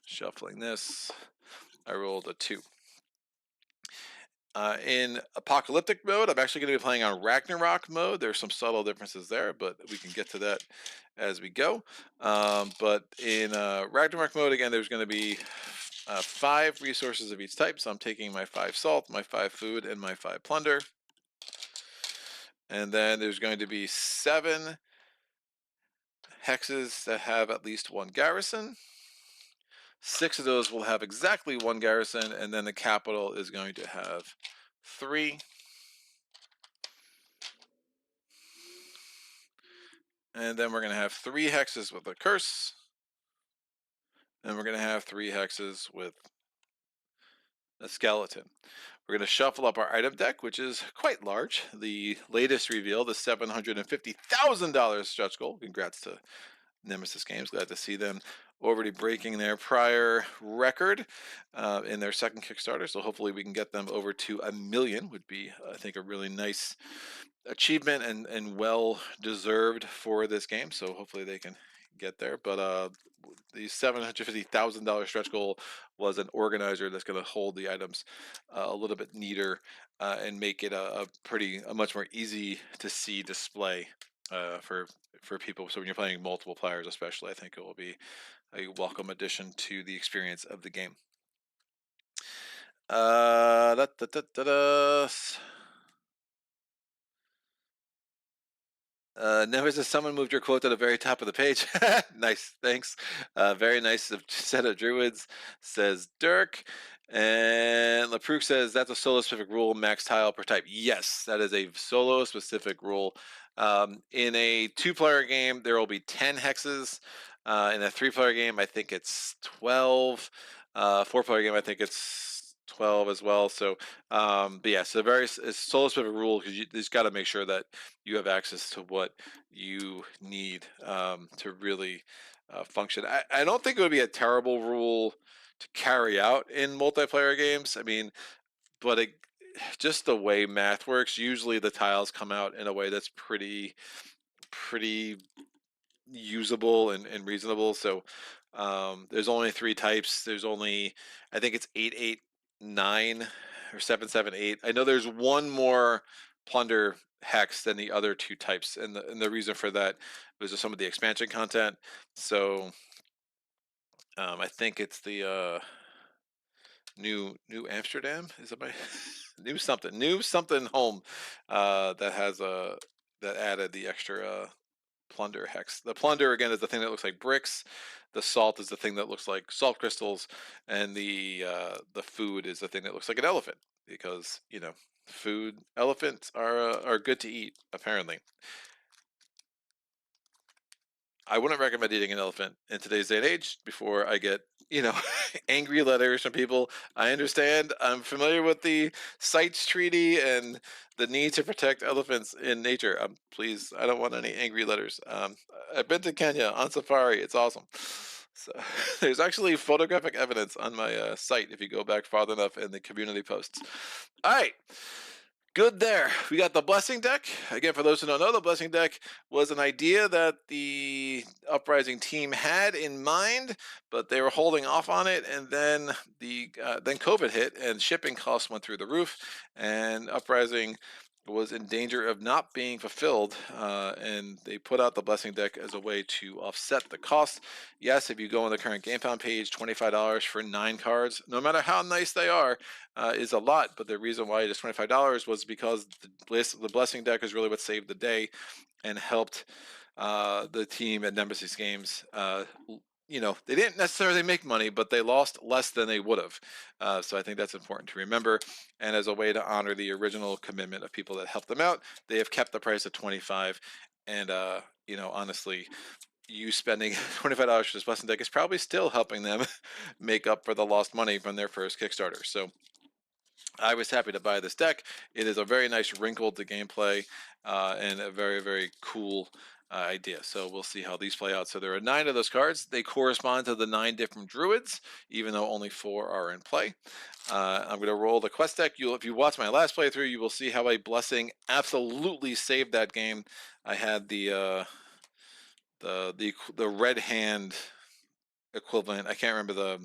shuffling this, I rolled a 2. In apocalyptic mode, I'm actually going to be playing on Ragnarok mode. There's some subtle differences there, but we can get to that as we go. But in Ragnarok mode, again, there's going to be 5 resources of each type. So I'm taking my 5 salt, my 5 food, and my 5 plunder. And then there's going to be 7 hexes that have at least 1 garrison. 6 of those will have exactly 1 garrison, and then the capital is going to have 3. And then we're going to have 3 hexes with a curse. And we're going to have 3 hexes with a skeleton. We're going to shuffle up our item deck, which is quite large. The latest reveal, the $750,000 stretch goal. Congrats to Nemesis.Games. Glad to see them already breaking their prior record in their second Kickstarter. So hopefully we can get them over to 1 million. Would be, I think, a really nice achievement and well deserved for this game. So hopefully they can get there. But the $750,000 stretch goal was an organizer that's going to hold the items a little bit neater and make it a much more easy to see display for people. So when you're playing multiple players, especially, I think it will be a welcome addition to the experience of the game. Da, da, da, da, da. Nemesis, someone moved your quote to the very top of the page. Nice, thanks. Very nice set of druids, says Dirk. And Laprook says that's a solo specific rule, max tile per type. Yes, that is a solo specific rule. In a 2-player game, there will be 10 hexes. In a 3-player game, I think it's 12. 4-player game, I think it's 12 as well. So, but yeah, so it's solo specific rule because you just got to make sure that you have access to what you need to really function. I don't think it would be a terrible rule to carry out in multiplayer games. I mean, but just the way math works, usually the tiles come out in a way that's pretty usable and reasonable. So there's only 3 types. There's only, I think it's 889 or 778. I know there's one more plunder hex than the other 2 types, and the reason for that was just some of the expansion content. So I think it's the New Amsterdam, is it my new something home that has a that added the extra plunder hex. The plunder again is the thing that looks like bricks. The salt is the thing that looks like salt crystals, and the food is the thing that looks like an elephant because elephants are good to eat apparently. I wouldn't recommend eating an elephant in today's day and age before I get, angry letters from people. I understand. I'm familiar with the CITES Treaty and the need to protect elephants in nature. Please, I don't want any angry letters. I've been to Kenya on safari. It's awesome. So there's actually photographic evidence on my site if you go back far enough in the community posts. All right. Good there. We got the blessing deck. Again, for those who don't know, the blessing deck was an idea that the Uprising team had in mind, but they were holding off on it, and then then COVID hit, and shipping costs went through the roof, and Uprising was in danger of not being fulfilled, and they put out the blessing deck as a way to offset the cost. Yes, if you go on the current GameFound page, $25 for 9 cards, no matter how nice they are, is a lot. But the reason why it is $25 was because the blessing deck is really what saved the day and helped the team at Nemesis.Games. They didn't necessarily make money, but they lost less than they would have. So I think that's important to remember. And as a way to honor the original commitment of people that helped them out, they have kept the price at $25. And honestly, you spending $25 for this blessing deck is probably still helping them make up for the lost money from their first Kickstarter. So I was happy to buy this deck. It is a very nice wrinkle to gameplay and a very, very cool idea. So we'll see how these play out. So there are 9 of those cards. They correspond to the 9 different druids, even though only 4 are in play. I'm going to roll the quest deck. If you watch my last playthrough, you will see how a blessing absolutely saved that game. I had the red hand equivalent. I can't remember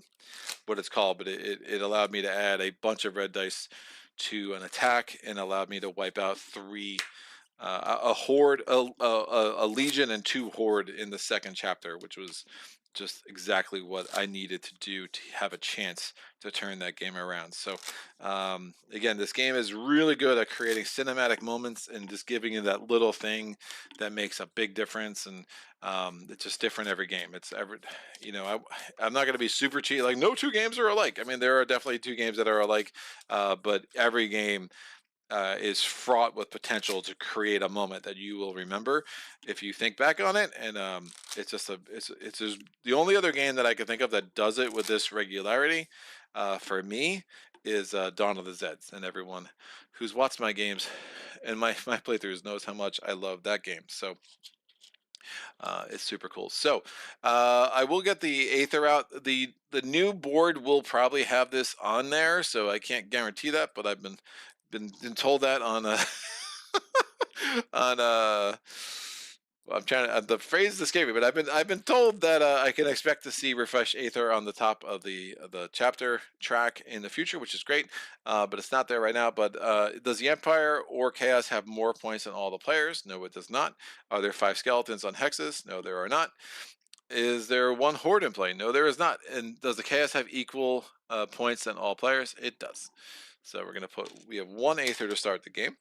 what it's called, but it allowed me to add a bunch of red dice to an attack and allowed me to wipe out 3 a horde, a legion, and 2 horde in the second chapter, which was just exactly what I needed to do to have a chance to turn that game around. So again, this game is really good at creating cinematic moments and just giving you that little thing that makes a big difference. And it's just different every game. I'm not going to be super cheap. Like, no 2 games are alike. I mean, there are definitely 2 games that are alike, but every game is fraught with potential to create a moment that you will remember if you think back on it. And it's just the only other game that I can think of that does it with this regularity for me is Dawn of the Zeds. And everyone who's watched my games and my playthroughs knows how much I love that game. So it's super cool. So I will get the Aether out. The new board will probably have this on there, so I can't guarantee that, but I've been told that on on I'm trying to the phrase escaped me, but I've been told that I can expect to see refresh Aether on the top of the chapter track in the future, which is great. But it's not there right now. But does the Empire or Chaos have more points than all the players? No, it does not. Are there 5 skeletons on hexes? No, there are not. Is there 1 horde in play? No, there is not. And does the Chaos have equal points than all players? It does. So we have 1 Aether to start the game.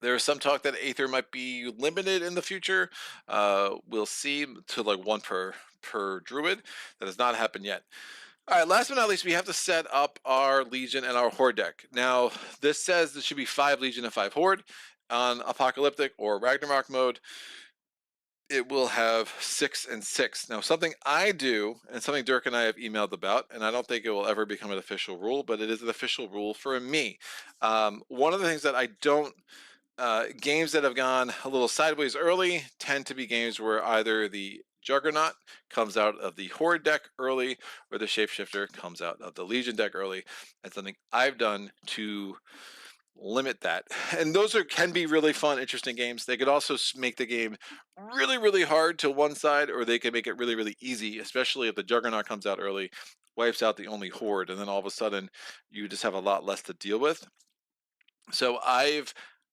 There's some talk that Aether might be limited in the future. We'll see, to like one per druid. That has not happened yet. All right, last but not least, we have to set up our Legion and our Horde deck. Now, this says there should be 5 Legion and 5 Horde. On Apocalyptic or Ragnarok mode, it will have 6 and 6. Now, something I do, and something Dirk and I have emailed about, and I don't think it will ever become an official rule, but it is an official rule for me. One of the things that I don't games that have gone a little sideways early tend to be games where either the Juggernaut comes out of the Horde deck early or the Shapeshifter comes out of the Legion deck early. That's something I've done to limit that. And those can be really fun, interesting games. They could also make the game really, really hard to one side, or they can make it really, really easy, especially if the Juggernaut comes out early, wipes out the only Horde, and then all of a sudden you just have a lot less to deal with. So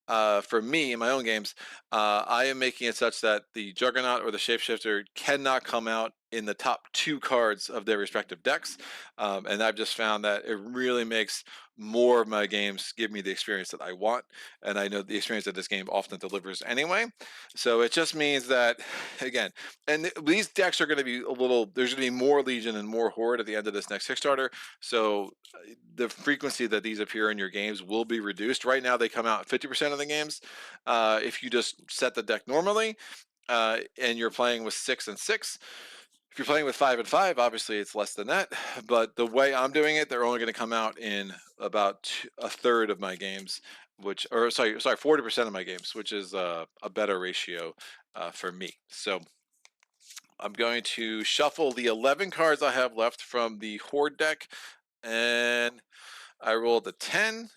for me in my own games, I am making it such that the Juggernaut or the Shapeshifter cannot come out in the top 2 cards of their respective decks. And I've just found that it really makes more of my games give me the experience that I want. And I know the experience that this game often delivers anyway. So it just means that, again, and these decks are going to be there's going to be more Legion and more Horde at the end of this next Kickstarter. So the frequency that these appear in your games will be reduced. Right now, they come out 50% of the games. If you just set the deck normally, and you're playing with 6 and 6. If you're playing with 5 and 5, obviously it's less than that. But the way I'm doing it, they're only going to come out in about a third of my games, 40% of my games, which is a better ratio for me. So I'm going to shuffle the 11 cards I have left from the Horde deck, and I rolled a 10.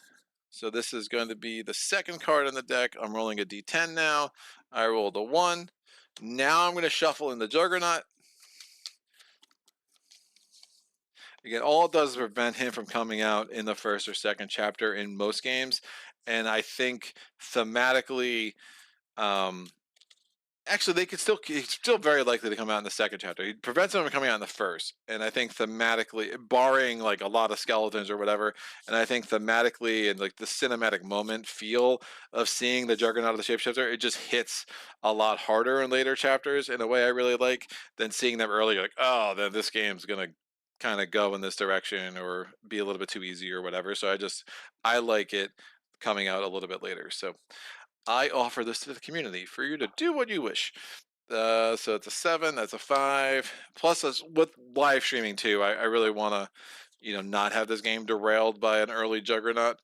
So this is going to be the second card in the deck. I'm rolling a d10 now. I rolled a 1. Now I'm going to shuffle in the Juggernaut. Again, all it does is prevent him from coming out in the first or second chapter in most games. And I think thematically, actually, it's still very likely to come out in the second chapter. He prevents them from coming out in the first. And I think thematically, barring like a lot of skeletons or whatever, and I think thematically and like the cinematic moment feel of seeing the Juggernaut of the Shapeshifter, it just hits a lot harder in later chapters in a way I really like than seeing them early. Like, oh, then this game's going to kind of go in this direction or be a little bit too easy or whatever. So I like it coming out a little bit later. So I offer this to the community for you to do what you wish. So it's a 7, that's a 5. Plus, with live streaming too, I really want to, not have this game derailed by an early Juggernaut,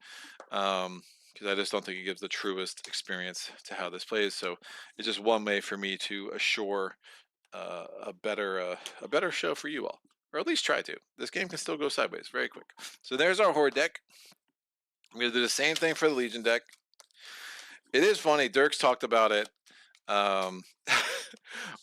because I just don't think it gives the truest experience to how this plays. So it's just one way for me to assure a better show for you all, or at least try to. This game can still go sideways very quick. So there's our Horde deck. I'm gonna do the same thing for the Legion deck. It is funny. Dirk's talked about it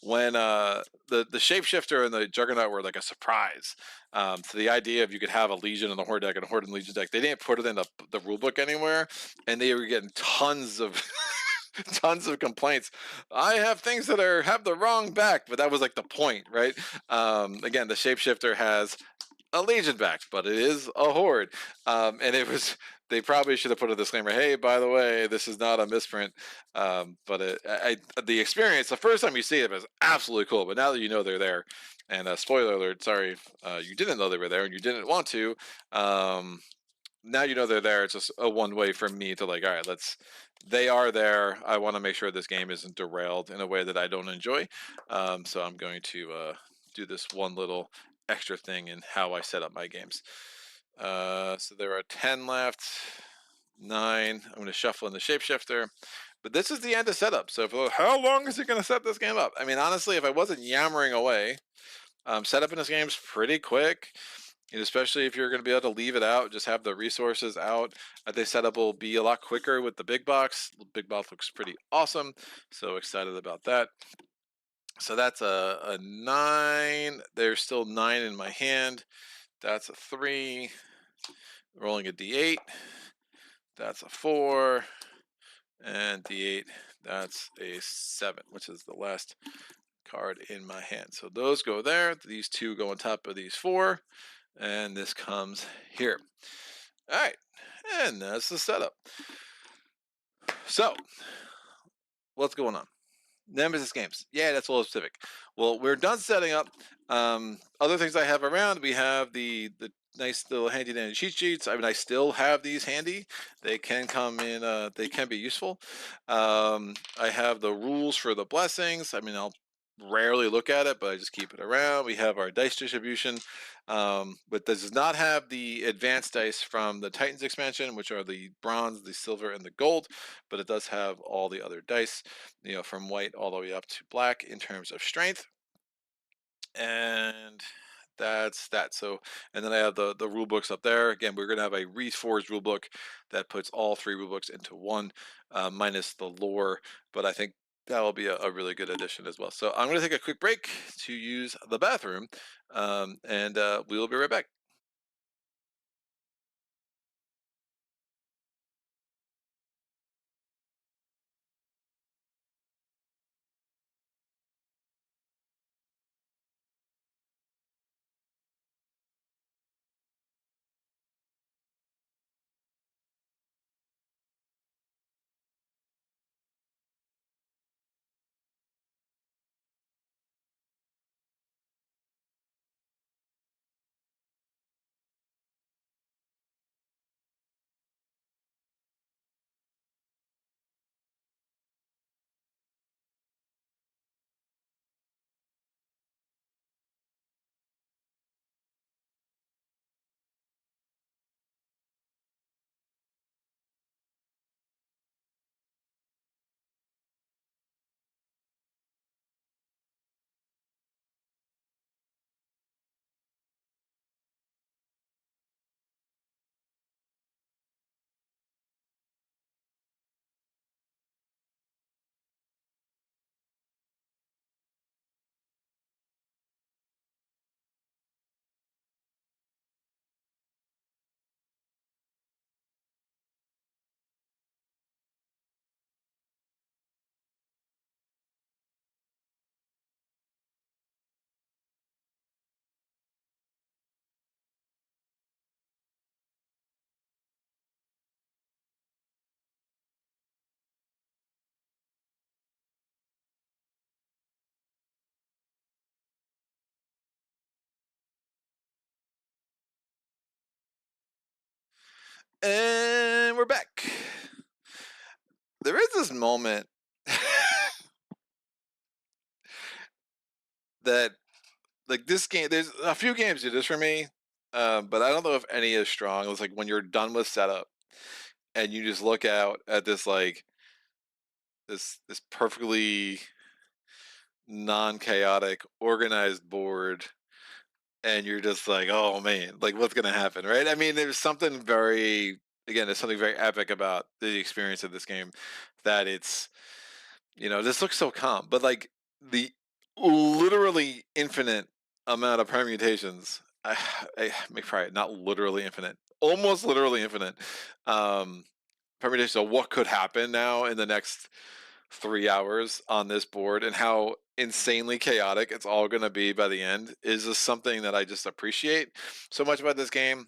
when the Shapeshifter and the Juggernaut were like a surprise. So the idea of you could have a Legion and a Horde deck and a Horde and Legion deck, they didn't put it in the rule book anywhere, and they were getting tons of tons of complaints. I have things that have the wrong back, but that was like the point, right? Again, the Shapeshifter has a Legion back, but it is a Horde. And they probably should have put a disclaimer. Hey, by the way, this is not a misprint. But the experience, the first time you see it is absolutely cool. But now that you know they're there, and spoiler alert, sorry, you didn't know they were there and you didn't want to. Now you know they're there. It's just a one way for me to like, all right, they are there. I want to make sure this game isn't derailed in a way that I don't enjoy. So I'm going to do this one little extra thing in how I set up my games. So there are 10 left, 9. I'm going to shuffle in the Shapeshifter. But this is the end of setup. So how long is it going to set this game up? I mean, honestly, if I wasn't yammering away, setup in this game's pretty quick. And especially if you're going to be able to leave it out, just have the resources out. I think setup will be a lot quicker with the big box. The big box looks pretty awesome. So excited about that. So that's a 9. There's still 9 in my hand. That's a 3. Rolling a d8. That's a 4. And d8. That's a 7, which is the last card in my hand. So those go there. These 2 go on top of these 4. And this comes here. All right. And that's the setup. So, what's going on? Nemesis.Games. Yeah, that's a little specific. Well, we're done setting up. Other things I have around, we have the nice little handy dandy cheat sheets. I mean, I still have these handy. They can come in. They can be useful. I have the rules for the blessings. I mean, I'll rarely look at it, but I just keep it around. We have our dice distribution, but this does not have the advanced dice from the Titans expansion, which are the bronze, the silver, and the gold. But it does have all the other dice, from white all the way up to black in terms of strength. And that's that. So, and then I have the rule books up there. Again, we're going to have a reforged rule book that puts all three rule books into one, minus the lore. But I think that will be a really good addition as well. So I'm going to take a quick break to use the bathroom, and we will be right back. And we're back. There is this moment that, like, this game, there's a few games do this for me, but I don't know if any is strong. It's like when you're done with setup and you just look out at this, like, this perfectly non-chaotic organized board, and you're just like, oh man, like, what's gonna happen, right? I mean, there's something very, again, there's something very epic about the experience of this game, that it's, this looks so calm, but like the literally infinite amount of permutations. I make probably not literally infinite, almost literally infinite, um, permutations of what could happen now in the next 3 hours on this board, and how insanely chaotic it's all going to be by the end is just something that I just appreciate so much about this game.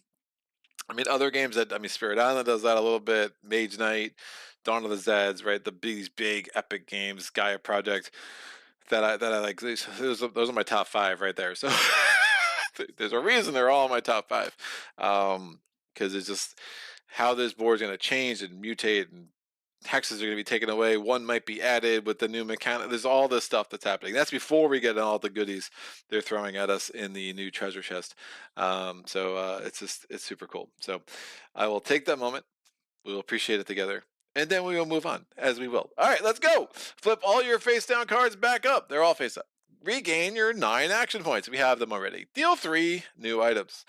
I mean, other games that, I mean, Spirit Island does that a little bit, Mage Knight, Dawn of the Zeds, right? These big epic games, Gaia Project, that I like. Those are my top five right there. So there's a reason they're all in my top five, because it's just how this board is going to change and mutate, and hexes are going to be taken away. One might be added with the new mechanic. There's all this stuff that's happening. That's before we get all the goodies they're throwing at us in the new treasure chest. So it's super cool. So I will take that moment. We will appreciate it together. And then we will move on, as we will. All right, let's go. Flip all your face down cards back up. They're all face up. Regain your 9 action points. We have them already. Deal 3 new items.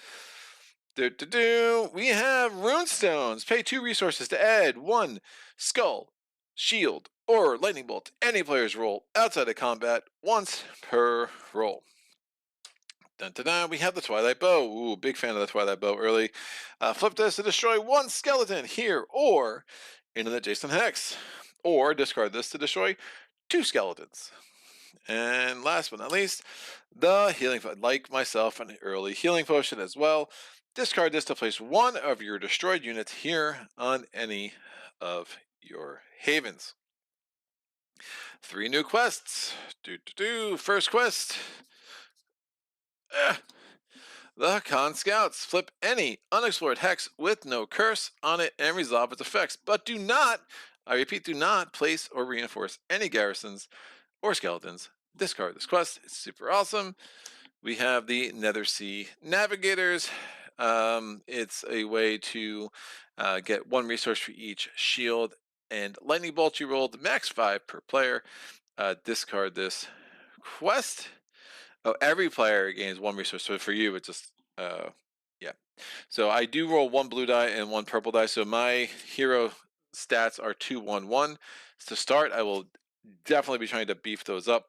We have runestones. Pay 2 resources to add 1 skull, shield, or lightning bolt. Any player's roll outside of combat once per roll. Dun, dun, dun. We have the Twilight Bow. Ooh, big fan of the Twilight Bow early. Flip this to destroy 1 skeleton here or into the Jason Hex. Or discard this to destroy 2 skeletons. And last but not least, the healing, like myself, an early healing potion as well. Discard this to place 1 of your destroyed units here on any of your havens. 3 new quests. First quest. The Con Scouts. Flip any unexplored hex with no curse on it and resolve its effects. But do not, I repeat, do not place or reinforce any garrisons or skeletons. Discard this quest. It's super awesome. We have the Nethersea Navigators. It's a way to get 1 resource for each shield and lightning bolt you rolled, max 5 per player. Discard this quest. Oh, every player gains 1 resource. So for you, it's just yeah. So I do roll 1 blue die and 1 purple die. So my hero stats are 2, 1, 1. To start, I will definitely be trying to beef those up.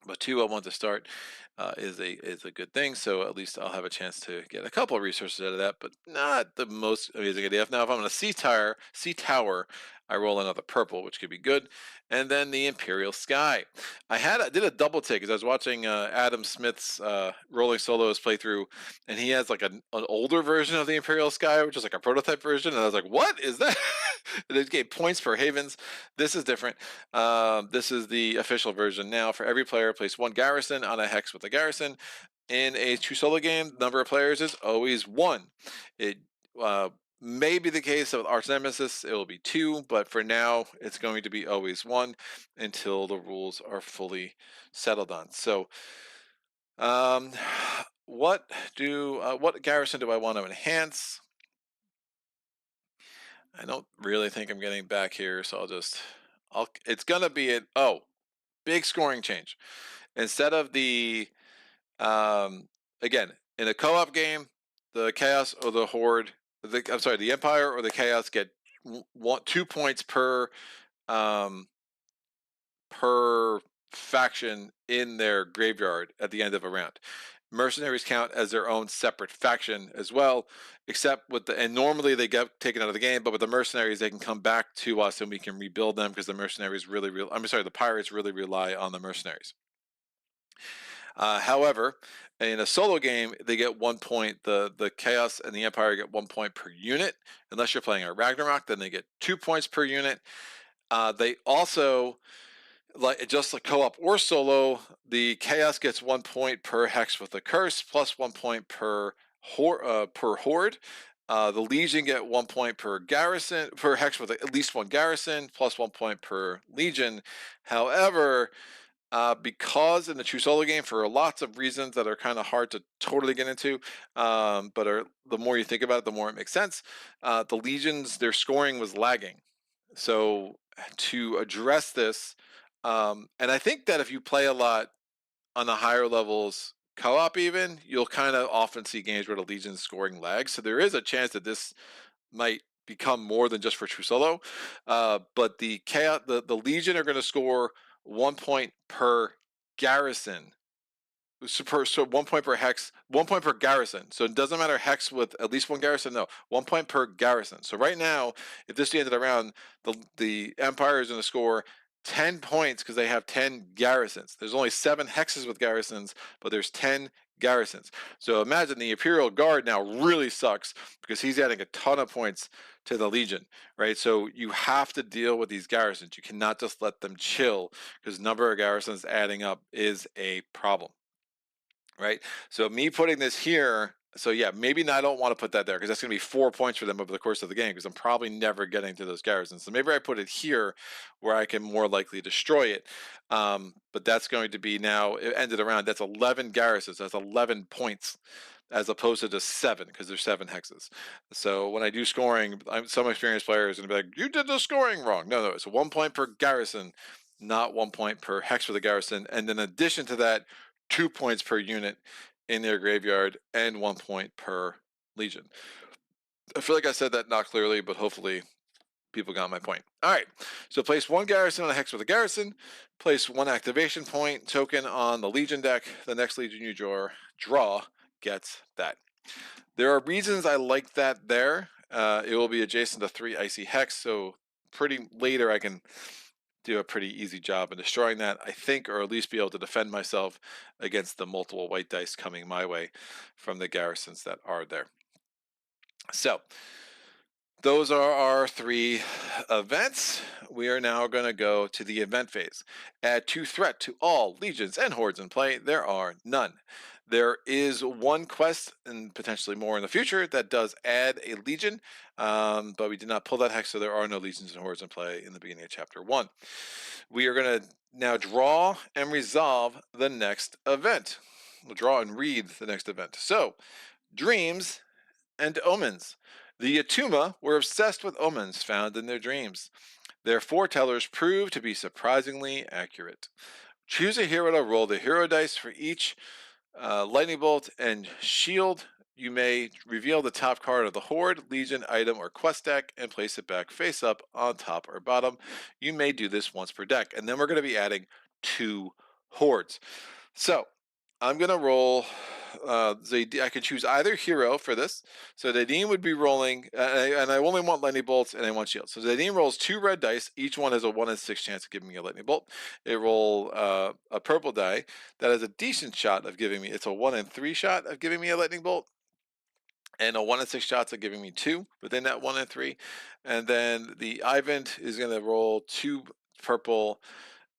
But 2, 1 to start is a good thing. So at least I'll have a chance to get a couple of resources out of that, but not the most amazing idea. Now, if I'm on a sea tower, I roll another purple, which could be good. And then the Imperial Sky. I did a double take because I was watching Adam Smith's Rolling Solos playthrough, and he has like an older version of the Imperial Sky, which is like a prototype version. And I was like, what is that? They gave points for havens. This is different. This is the official version now. For every player, place 1 garrison on a hex with a garrison. In a true solo game, the number of players is always 1. It may be the case with Arch-Nemesis, it will be 2, but for now, it's going to be always 1 until the rules are fully settled on. So, what garrison do I want to enhance? I don't really think I'm getting back here, so it's gonna be big scoring change. Instead of the, again, in a co-op game, the Chaos or the Horde, the Empire or the Chaos get 2 points per faction in their graveyard at the end of a round. Mercenaries count as their own separate faction as well, except and normally they get taken out of the game, but with the mercenaries, they can come back to us and we can rebuild them because the pirates really rely on the mercenaries. However, in a solo game, they get 1 point. The Chaos and the Empire get 1 point per unit. Unless you're playing a Ragnarok, then they get 2 points per unit. They also, just like co-op or solo, the Chaos gets 1 point per hex with a curse, plus 1 point per horde. The Legion get 1 point per hex with at least 1 garrison, plus 1 point per Legion. However, because in the true solo game, for lots of reasons that are kind of hard to totally get into, but the more you think about it, the more it makes sense. The Legions, their scoring was lagging. So to address this, and I think that if you play a lot on the higher levels co-op even, you'll kind of often see games where the Legion's scoring lags. So there is a chance that this might become more than just for true solo. But the Legion are going to score 1 point per garrison. So 1 point per hex, 1 point per garrison. So it doesn't matter hex with at least 1 garrison. No, 1 point per garrison. So right now, if this ended around, the Empire is going to score 10 points because they have 10 garrisons. There's only 7 hexes with garrisons, but there's 10 garrisons. So imagine the Imperial Guard now really sucks because he's adding a ton of points to the Legion, right? So you have to deal with these garrisons. You cannot just let them chill because number of garrisons adding up is a problem. Right, so me putting this here, so yeah, maybe I don't want to put that there because that's going to be 4 points for them over the course of the game because I'm probably never getting to those garrisons. So maybe I put it here where I can more likely destroy it. But that's going to be now, it ended around, that's 11 garrisons, that's 11 points as opposed to just 7 because there's 7 hexes. So when I do scoring, some experienced players are going to be like, you did the scoring wrong. No, it's 1 point per garrison, not 1 point per hex for the garrison. And in addition to that, 2 points per unit in their graveyard and 1 point per Legion. I feel like I said that not clearly, but hopefully people got my point. All right, so place 1 garrison on a hex with a garrison, place 1 activation point token on the Legion deck. The next Legion you draw gets that. There are reasons I like that there. It will be adjacent to 3 icy hex, so pretty later I can do a pretty easy job in destroying that, I think, or at least be able to defend myself against the multiple white dice coming my way from the garrisons that are there. So those are our 3 events. We are now going to go to the event phase. Add 2 threat to all legions and hordes in play. There are none. There is 1 quest, and potentially more in the future, that does add a legion, but we did not pull that hex, so there are no legions and hordes in play in the beginning of chapter 1. We are going to now draw and resolve the next event. We'll draw and read the next event. So, dreams and omens. The Atuma were obsessed with omens found in their dreams. Their foretellers proved to be surprisingly accurate. Choose a hero to roll the hero dice for each lightning bolt and shield. You may reveal the top card of the horde, legion, item, or quest deck and place it back face up on top or bottom. You may do this once per deck. And then we're going to be adding 2 hordes. So I'm going to roll. I can choose either hero for this. So Zadim would be rolling, and I only want lightning bolts and I want shields. So Zadim rolls 2 red dice. Each one has a 1 in 6 chance of giving me a lightning bolt. It roll a purple die that has a decent shot of giving me. It's a 1 in 3 shot of giving me a lightning bolt, and a 1 in 6 shots of giving me 2 within that 1 in 3. And then the Ivant is going to roll 2 purple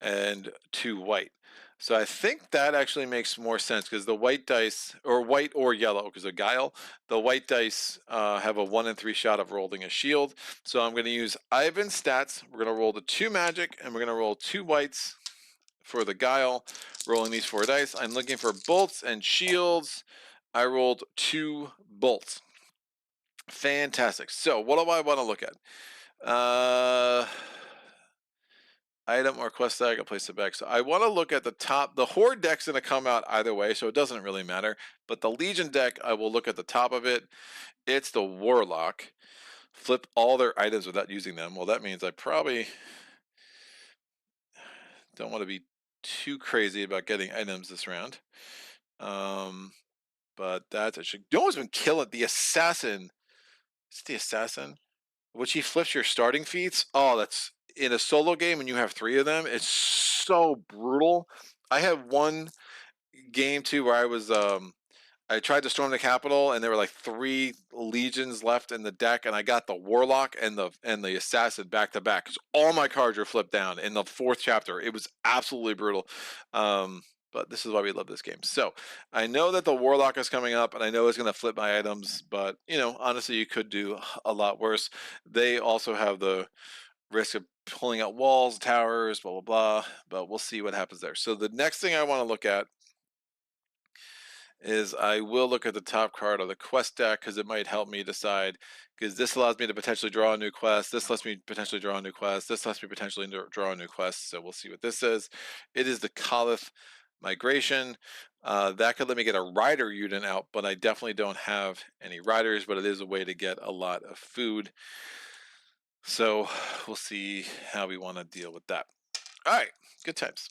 and 2 white. So I think that actually makes more sense, because the white dice, or white or yellow, because they're guile, the white dice have a 1 in 3 shot of rolling a shield. So I'm going to use Ivan's stats. We're going to roll the 2 magic, and we're going to roll 2 whites for the guile, rolling these 4 dice. I'm looking for bolts and shields. I rolled 2 bolts. Fantastic. So what do I want to look at? Item or quest tag, I'll place it back. So I want to look at the top. The horde deck's going to come out either way, so it doesn't really matter. But the legion deck, I will look at the top of it. It's the warlock. Flip all their items without using them. Well, that means I probably don't want to be too crazy about getting items this round. But that's actually, you know what's been killing the assassin. It's the assassin, which he flips your starting feats. Oh, that's in a solo game and you have 3 of them. It's so brutal. I had one game too where I tried to storm the Capitol, and there were like 3 legions left in the deck, and I got the warlock and the assassin back to back, because all my cards were flipped down in the 4th chapter. It was absolutely brutal. But this is why we love this game. So I know that the warlock is coming up, and I know it's going to flip my items, but honestly, you could do a lot worse. They also have the risk of pulling out walls, towers, blah blah blah, but we'll see what happens there. So the next thing I want to look at is I will look at the top card of the quest deck, because it might help me decide, because this allows me to potentially draw a new quest. This lets me potentially draw a new quest. This lets me potentially draw a new quest. So we'll see what this is. It is the Caliph migration. That could let me get a rider unit out, but I definitely don't have any riders, but it is a way to get a lot of food. So we'll see how we want to deal with that. All right, good times.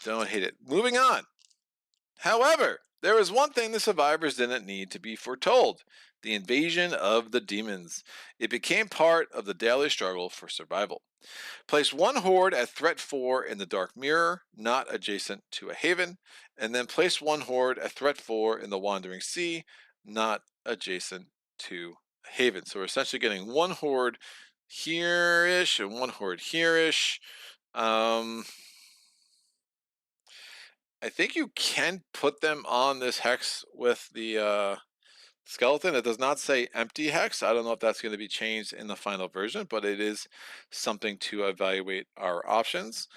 Don't hate it. Moving on. However, there was one thing the survivors didn't need to be foretold: the invasion of the demons. It became part of the daily struggle for survival. Place 1 horde at threat 4 in the dark mirror, not adjacent to a haven, and then place 1 horde at threat 4 in the wandering sea, not adjacent to a haven. So we're essentially getting 1 horde here-ish and 1 horde here-ish. I think you can put them on this hex with the skeleton. It does not say empty hex. I don't know if that's going to be changed in the final version, but it is something to evaluate our options.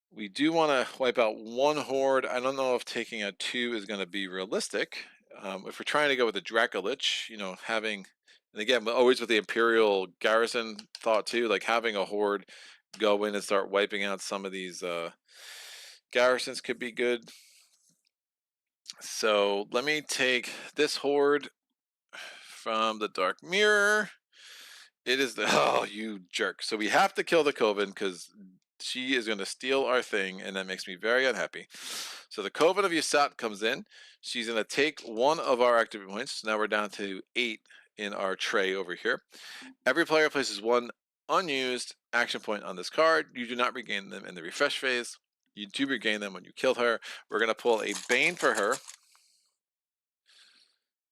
We do want to wipe out 1 horde. I don't know if taking a 2 is going to be realistic. If we're trying to go with the Dracolich, having, and again, always with the Imperial garrison thought too, like having a horde go in and start wiping out some of these garrisons could be good. So let me take this horde from the dark mirror. It is the, oh, you jerk. So we have to kill the Coven, because she is going to steal our thing, and that makes me very unhappy. So the Coven of Yasat comes in. She's going to take 1 of our activity points. So now we're down to 8 in our tray over here. Every player places 1 unused action point on this card. You do not regain them in the refresh phase. You do regain them when you kill her. We're going to pull a Bane for her.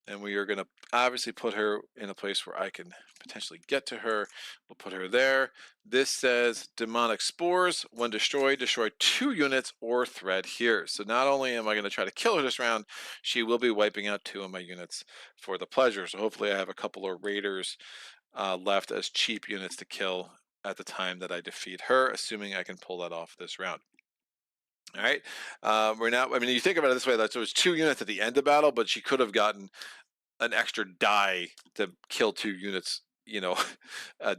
And we are going to obviously put her in a place where I can potentially get to her. We'll put her there. This says demonic spores. When destroyed, destroy 2 units or thread here. So not only am I going to try to kill her this round, she will be wiping out 2 of my units for the pleasure. So hopefully I have a couple of raiders left as cheap units to kill at the time that I defeat her, assuming I can pull that off this round. All right, we're now. I mean, you think about it this way: that there was 2 units at the end of battle, but she could have gotten an extra die to kill 2 units, you know,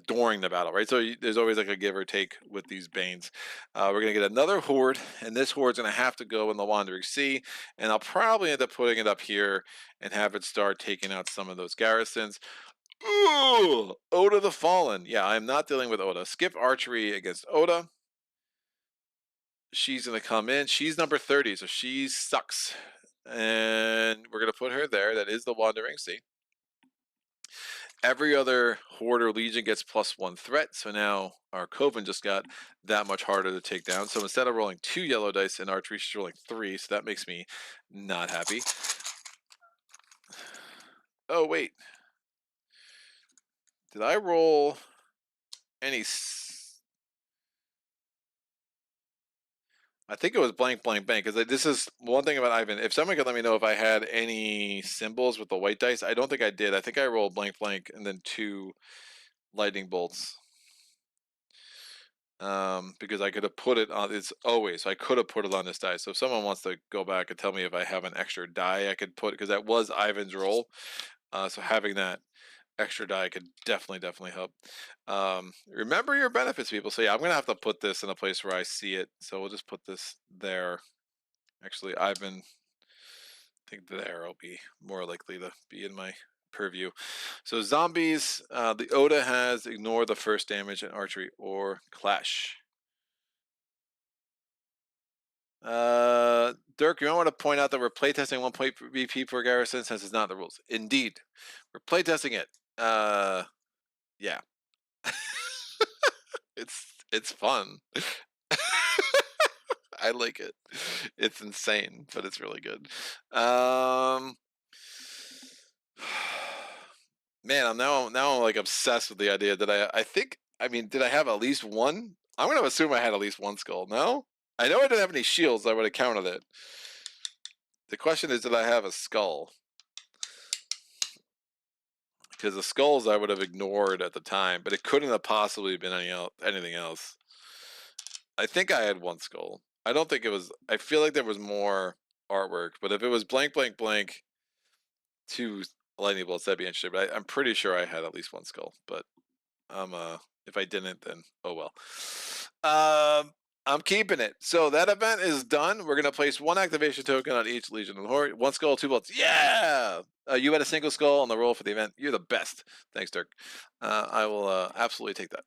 during the battle, right? So there's always like a give or take with these Banes. We're gonna get another horde, and this horde's gonna have to go in the Wandering Sea, and I'll probably end up putting it up here and have it start taking out some of those garrisons. Ooh, Oda the Fallen. Yeah, I'm not dealing with Oda. Skip archery against Oda. She's gonna come in. She's number 30, so she sucks. And we're gonna put her there. That is the Wandering Sea. Every other horde or legion gets +1 threat, so now our Coven just got that much harder to take down. So instead of rolling 2 yellow dice in archery, she's rolling 3, so that makes me not happy. Oh wait, did I roll any? I think it was blank, blank, blank. Because this is one thing about Ivan. If someone could let me know if I had any symbols with the white dice, I don't think I did. I think I rolled blank, blank, and then 2 lightning bolts. Because I could have put it on. It's always. So I could have put it on this die. So if someone wants to go back and tell me if I have an extra die, I could put, because that was Ivan's roll. So having that extra die could definitely help. Remember your benefits, people. So yeah, I'm gonna have to put this in a place where I see it. So we'll just put this there. Actually, Ivan, I think there will be more likely to be in my purview. So zombies, the Oda has ignore the first damage in archery or clash. Dirk, you might want to point out that we're playtesting 1 point VP per garrison since it's not the rules. Indeed, we're playtesting it. Yeah, it's fun. I like it. It's insane, but it's really good. Man, I'm like obsessed with the idea that I think, I mean, did I have at least 1? I'm gonna assume I had at least 1 skull. No, I know I didn't have any shields. I would have counted it. The question is, did I have a skull? Because the skulls I would have ignored at the time, but it couldn't have possibly been anything else. I think I had 1 skull. I don't think it was. I feel like there was more artwork, but if it was blank, blank, blank, 2 lightning bolts, that'd be interesting. But I'm pretty sure I had at least 1 skull. But if I didn't, then oh well. I'm keeping it. So that event is done. We're gonna place 1 activation token on each Legion of the Horde. 1 skull, 2 bolts. Yeah. You had a single skull on the roll for the event. You're the best. Thanks, Dirk. I will absolutely take that.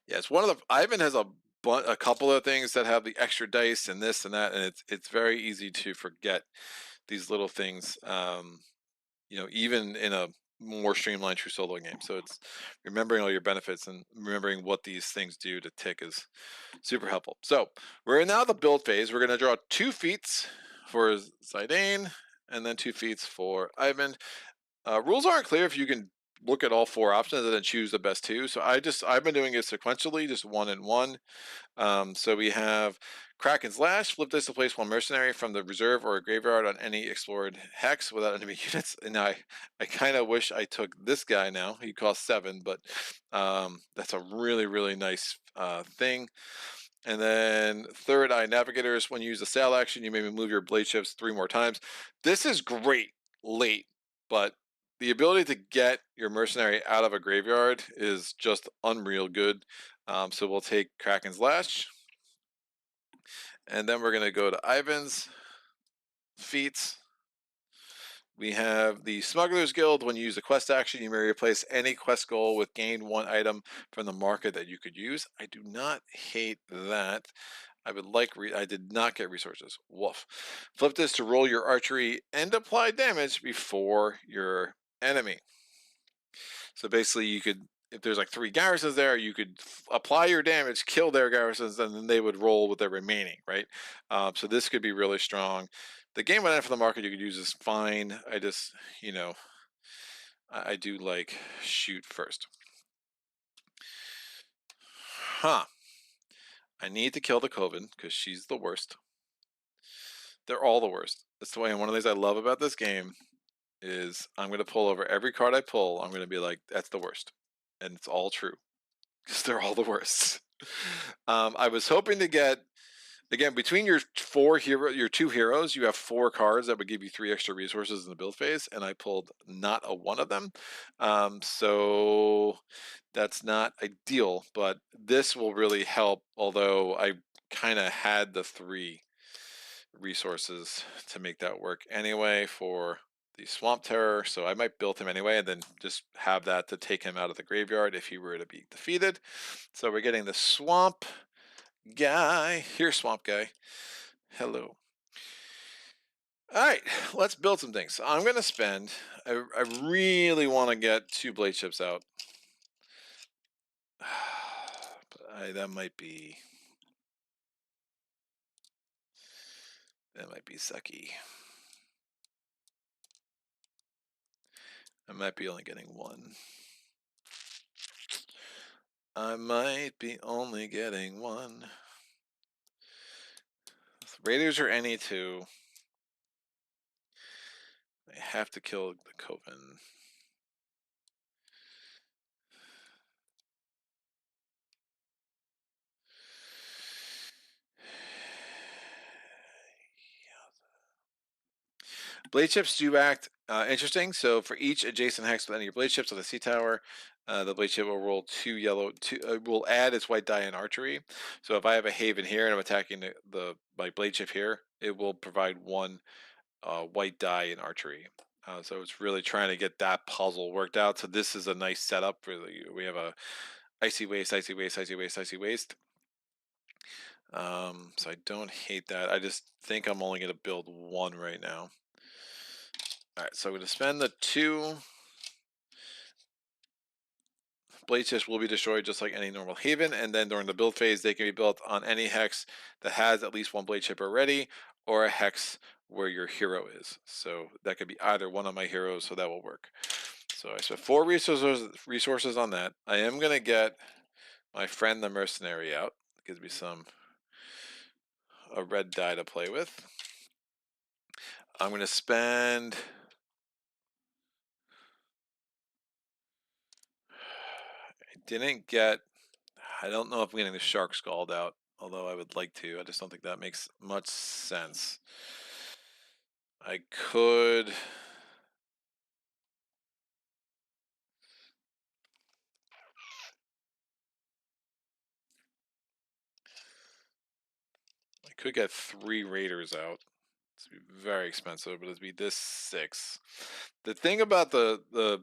Yeah, it's one of the. Ivan has a couple of things that have the extra dice and this and that, and it's very easy to forget these little things. You know, even in a more streamlined true solo game. So it's remembering all your benefits and remembering what these things do to tick is super helpful. So we're in now the build phase. We're going to draw 2 feats for Zidane and then 2 feats for Ivan. Rules aren't clear if you can look at all 4 options and then choose the best 2. So I've been doing it sequentially, just 1 and 1. So we have Kraken's Lash. Flip this to place 1 mercenary from the reserve or a graveyard on any explored hex without enemy units. And I kind of wish I took this guy now. He costs 7, but that's a really nice thing. And then Third Eye Navigators. When you use a sail action, you may move your blade shifts 3 more times. This is great late, but the ability to get your mercenary out of a graveyard is just unreal good. So we'll take Kraken's Lash. And then we're going to go to Ivan's feats. We have the Smuggler's Guild. When you use a quest action, you may replace any quest goal with gain 1 item from the market that you could use. I do not hate that. I would like, I did not get resources. Woof. Flip this to roll your archery and apply damage before your enemy. So basically you could, if there's like 3 garrisons there, you could apply your damage, kill their garrisons, and then they would roll with their remaining, right? So this could be really strong. The game went out for the market you could use is fine. I just, you know, I do like shoot first. Huh. I need to kill the Coven because she's the worst. They're all the worst. That's the way. And one of the things I love about this game is I'm going to pull over every card I pull. I'm going to be like, that's the worst. And it's all true because they're all the worst. I was hoping to get, again, between your your 2 heroes, you have 4 cards that would give you 3 extra resources in the build phase, and I pulled not a one of them. So that's not ideal, but this will really help, although I kind of had the 3 resources to make that work anyway for the Swamp Terror, so I might build him anyway and then just have that to take him out of the graveyard if he were to be defeated. So we're getting the Swamp Guy. Here, Swamp Guy. Hello. All right, let's build some things. I'm going to spend, I really want to get 2 blade chips out. But that might be sucky. I might be only getting 1. I might be only getting 1. Raiders are any 2. I have to kill the Coven. Blade chips do act interesting. So for each adjacent hex with any of your blade chips on the sea tower, the blade chip will roll 2 yellow. Will add its white die in archery. So if I have a haven here and I'm attacking my blade chip here, it will provide 1 white die in archery. So it's really trying to get that puzzle worked out. So this is a nice setup for we have a icy waste, icy waste, icy waste, icy waste. So I don't hate that. I just think I'm only going to build 1 right now. All right, so I'm going to spend the 2 blade chips will be destroyed just like any normal haven, and then during the build phase, they can be built on any hex that has at least 1 blade chip already, or a hex where your hero is. So that could be either one of my heroes, so that will work. So I spent 4 resources on that. I am going to get my friend the mercenary out. It gives me a red die to play with. I'm going to spend... I don't know if I'm getting the Shark Scald out, although I would like to. I just don't think that makes much sense. I could... get 3 raiders out. It's very expensive, but it'd be this 6. The thing about the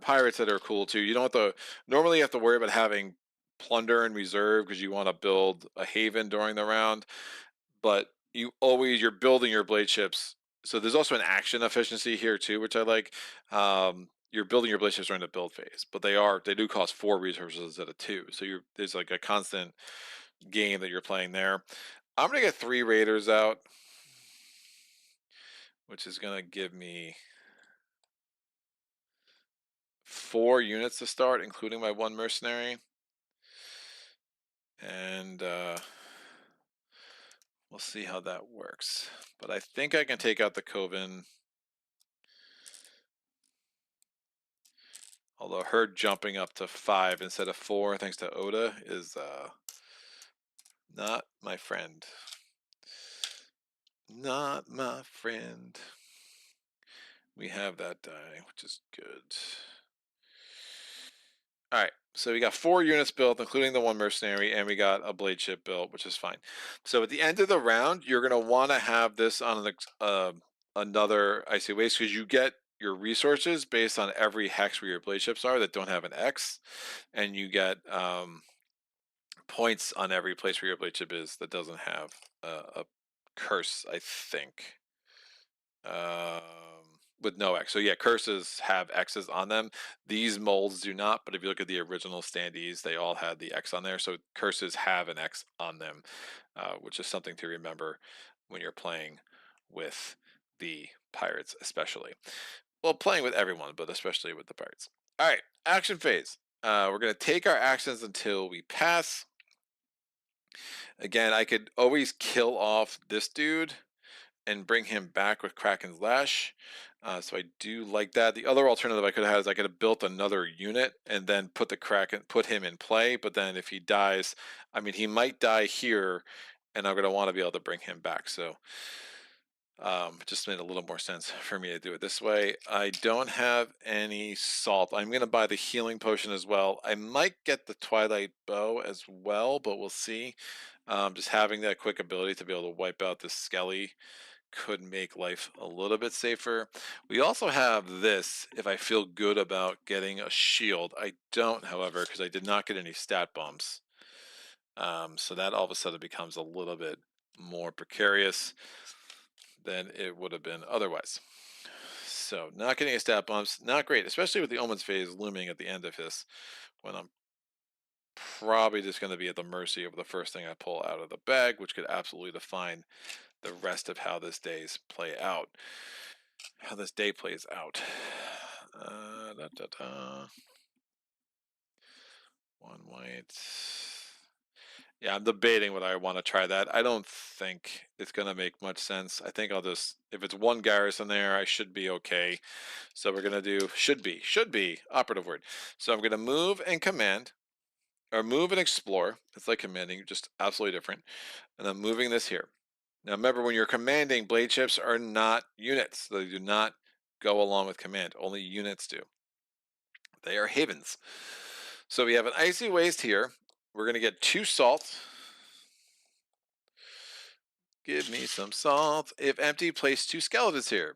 pirates that are cool too, you don't have to normally have to worry about having plunder in reserve because you want to build a haven during the round, but you're building your blade ships. So there's also an action efficiency here too, which I like. You're building your blade ships during the build phase, but they do cost 4 resources instead of 2. So there's like a constant game that you're playing there. I'm gonna get 3 raiders out, which is gonna give me 4 units to start, including my 1 mercenary. And we'll see how that works. But I think I can take out the Coven. Although her jumping up to 5 instead of 4, thanks to Oda, is not my friend. Not my friend. We have that die, which is good. All right, so we got 4 units built, including the 1 mercenary, and we got a blade ship built, which is fine. So at the end of the round, you're going to want to have this on another icy waste because you get your resources based on every hex where your blade ships are that don't have an X, and you get points on every place where your blade ship is that doesn't have a curse, I think. with no X. So yeah, curses have X's on them. These molds do not, but if you look at the original standees, they all had the X on there. So curses have an X on them, which is something to remember when you're playing with the pirates, especially. Well, playing with everyone, but especially with the pirates. All right, action phase. We're going to take our actions until we pass. Again, I could always kill off this dude and bring him back with Kraken's Lash. So I do like that. The other alternative I could have had is I could have built another unit and then put the Kraken, put him in play. But then if he dies, I mean, he might die here, and I'm going to want to be able to bring him back. So just made a little more sense for me to do it this way. I don't have any salt. I'm going to buy the healing potion as well. I might get the Twilight Bow as well, but we'll see. Just having that quick ability to be able to wipe out this Skelly could make life a little bit safer. We also have this if I feel good about getting a shield. I don't, however, because I did not get any stat bumps. So that all of a sudden becomes a little bit more precarious than it would have been otherwise. So not getting a stat bumps, not great, especially with the Omens phase looming at the end of this, when I'm probably just going to be at the mercy of the first thing I pull out of the bag, which could absolutely define the rest of how this day's play out. How this day plays out. One white. Yeah, I'm debating whether I want to try that. I don't think it's going to make much sense. I think I'll just, if it's one garrison there, I should be okay. So we're going to do, should be, operative word. So I'm going to move and command, or move and explore. It's like commanding, just absolutely different. And I'm moving this here. Now remember, when you're commanding, blade chips are not units. They do not go along with command. Only units do. They are havens. So we have an icy waste here. We're going to get 2 salt. Give me some salt. If empty, place 2 skeletons here.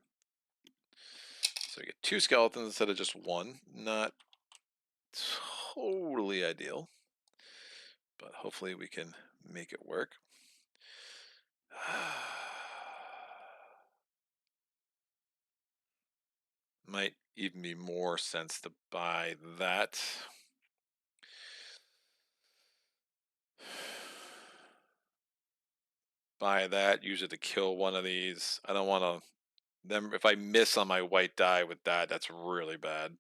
So we get 2 skeletons instead of just 1. Not totally ideal, but hopefully we can make it work. Might even be more sense to buy that. Buy that, use it to kill one of these. I don't want to, them, if I miss on my white die with that, that's really bad.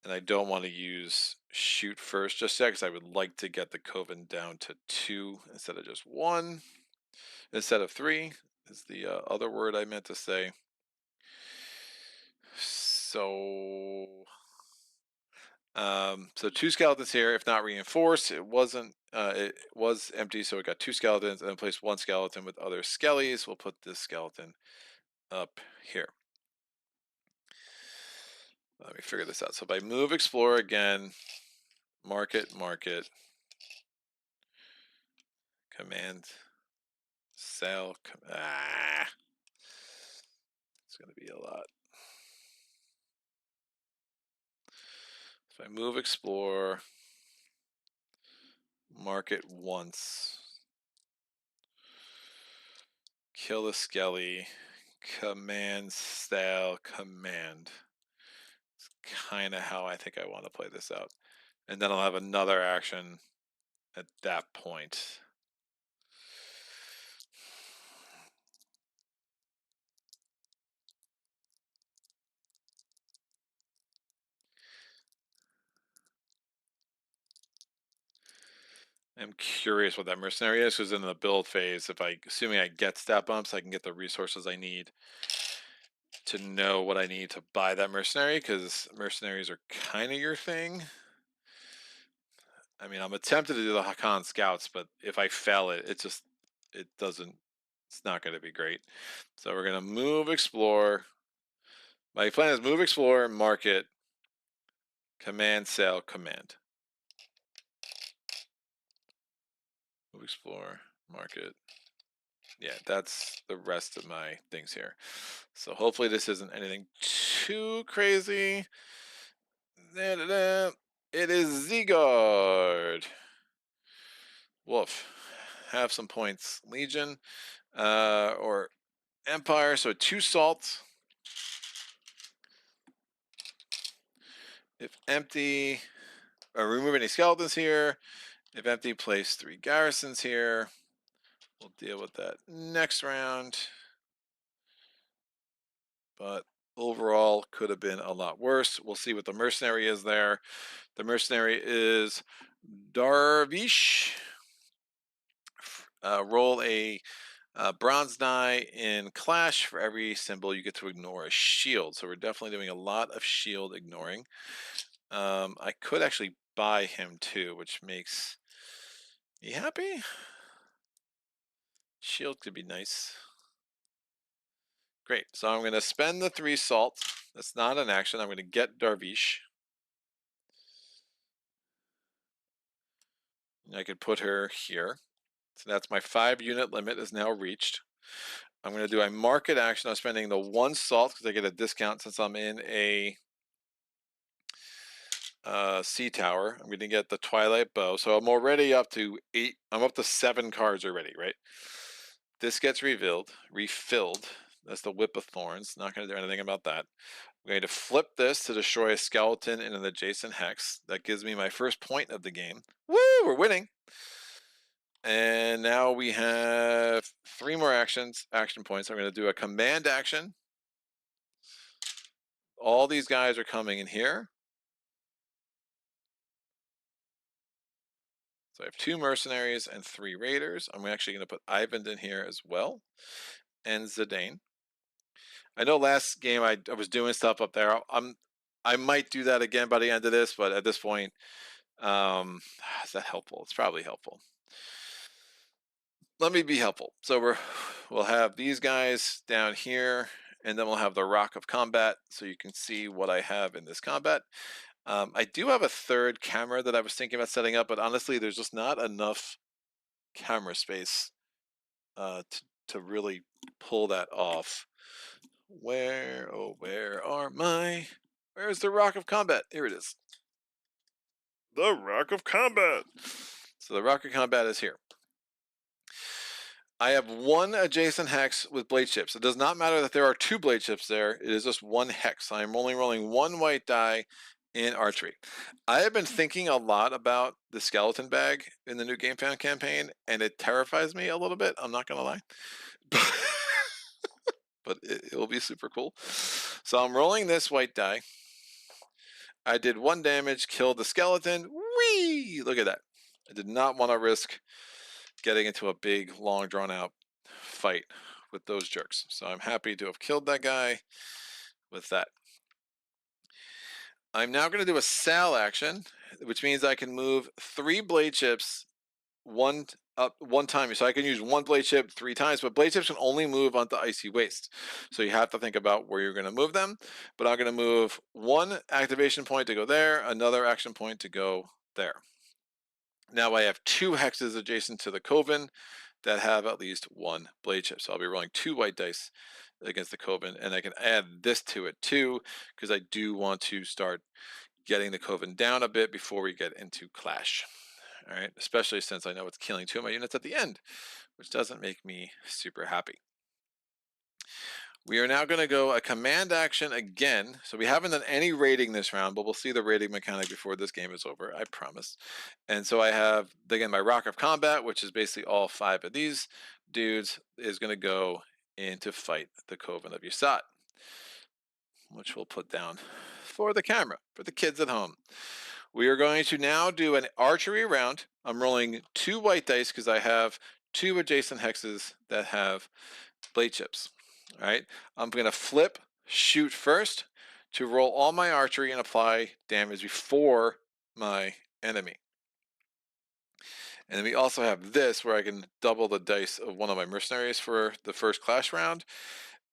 And I don't want to use shoot first just yet, because I would like to get the Coven down to 2 instead of just 1. Instead of 3 is the other word I meant to say. So 2 skeletons here, if not reinforced. It wasn't, it was empty, so we got 2 skeletons, and then place 1 skeleton with other skellies. We'll put this skeleton up here. Let me figure this out. So if I move, explore again, mark it, command, sail, it's going to be a lot. If I move, explore, mark it once, kill the skelly, command, sail, command. It's kind of how I think I want to play this out. And then I'll have another action at that point. I'm curious what that mercenary is, because in the build phase, if assuming I get stat bumps, I can get the resources I need to know what I need to buy that mercenary, because mercenaries are kind of your thing. I mean, I'm tempted to do the Hakan scouts, but if I fail it, it doesn't, it's not going to be great. So we're going to move, explore. My plan is move, explore, market, command, sail, command. Move, explore, market. Yeah, that's the rest of my things here. So hopefully this isn't anything too crazy. It is Zeegard. Wolf. Have some points. Legion or Empire. So 2 salts. If empty, remove any skeletons here. If empty, place 3 garrisons here. We'll deal with that next round. But overall, could have been a lot worse. We'll see what the mercenary is there. The mercenary is Darvish. Roll a bronze die in Clash. For every symbol, you get to ignore a shield. So we're definitely doing a lot of shield ignoring. I could actually buy him too, which makes me happy. Shield could be nice. Great. So I'm going to spend the 3 salt. That's not an action. I'm going to get Darvish. I could put her here. So that's my 5 unit limit is now reached. I'm going to do a market action. I'm spending the 1 salt because I get a discount since I'm in a sea tower. I'm going to get the Twilight Bow. So I'm already up to 8. I'm up to 7 cards already, right? This gets refilled. That's the Whip of Thorns. Not going to do anything about that. I'm going to flip this to destroy a skeleton in an adjacent hex. That gives me my first point of the game. Woo! We're winning. And now we have 3 more action points. I'm going to do a command action. All these guys are coming in here. So I have 2 mercenaries and 3 raiders. I'm actually going to put Ivan in here as well. And Zidane. I know last game I was doing stuff up there. I might do that again by the end of this, but at this point, is that helpful? It's probably helpful. Let me be helpful. So we'll have these guys down here, and then we'll have the Rock of Combat, so you can see what I have in this combat. I do have a 3rd camera that I was thinking about setting up, but honestly, there's just not enough camera space to really pull that off. Where's the Rock of Combat? Here it is. The Rock of Combat. So the Rock of Combat is here. I have 1 adjacent hex with blade chips. It does not matter that there are 2 blade chips there. It is just 1 hex. I am only rolling 1 white die in archery. I have been thinking a lot about the skeleton bag in the new GameFound campaign, and it terrifies me a little bit. I'm not going to lie. But it will be super cool. So I'm rolling this white die. I did 1 damage, killed the skeleton. Whee! Look at that. I did not want to risk getting into a big, long, drawn-out fight with those jerks. So I'm happy to have killed that guy with that. I'm now going to do a Sal action, which means I can move 3 blade chips one time. So I can use 1 blade chip 3 times, but blade chips can only move onto Icy Waste. So you have to think about where you're going to move them. But I'm going to move 1 activation point to go there, another action point to go there. Now I have 2 hexes adjacent to the Coven that have at least 1 blade chip. So I'll be rolling 2 white dice against the Coven, and I can add this to it too, because I do want to start getting the Coven down a bit before we get into Clash. All right, especially since I know it's killing 2 of my units at the end, which doesn't make me super happy. We are now going to go a command action again. So we haven't done any raiding this round, but we'll see the raiding mechanic before this game is over, I promise. And so I have, again, my Rock of Combat, which is basically all 5 of these dudes, is going to go in to fight the Coven of Yasat, which we'll put down for the camera, for the kids at home. We are going to now do an archery round. I'm rolling 2 white dice because I have 2 adjacent hexes that have blade chips. All right, I'm going to flip, shoot first to roll all my archery and apply damage before my enemy. And then we also have this where I can double the dice of one of my mercenaries for the first Clash round.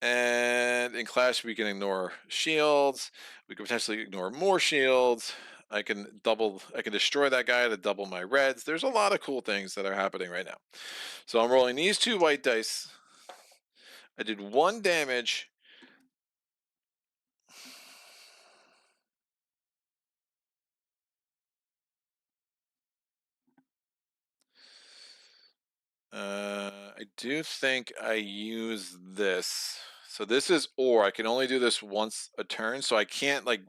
And in Clash, we can ignore shields. We can potentially ignore more shields. I can destroy that guy to double my reds. There's a lot of cool things that are happening right now. So I'm rolling these 2 white dice. I did 1 damage. I do think I use this. So this is I can only do this once a turn, so I can't like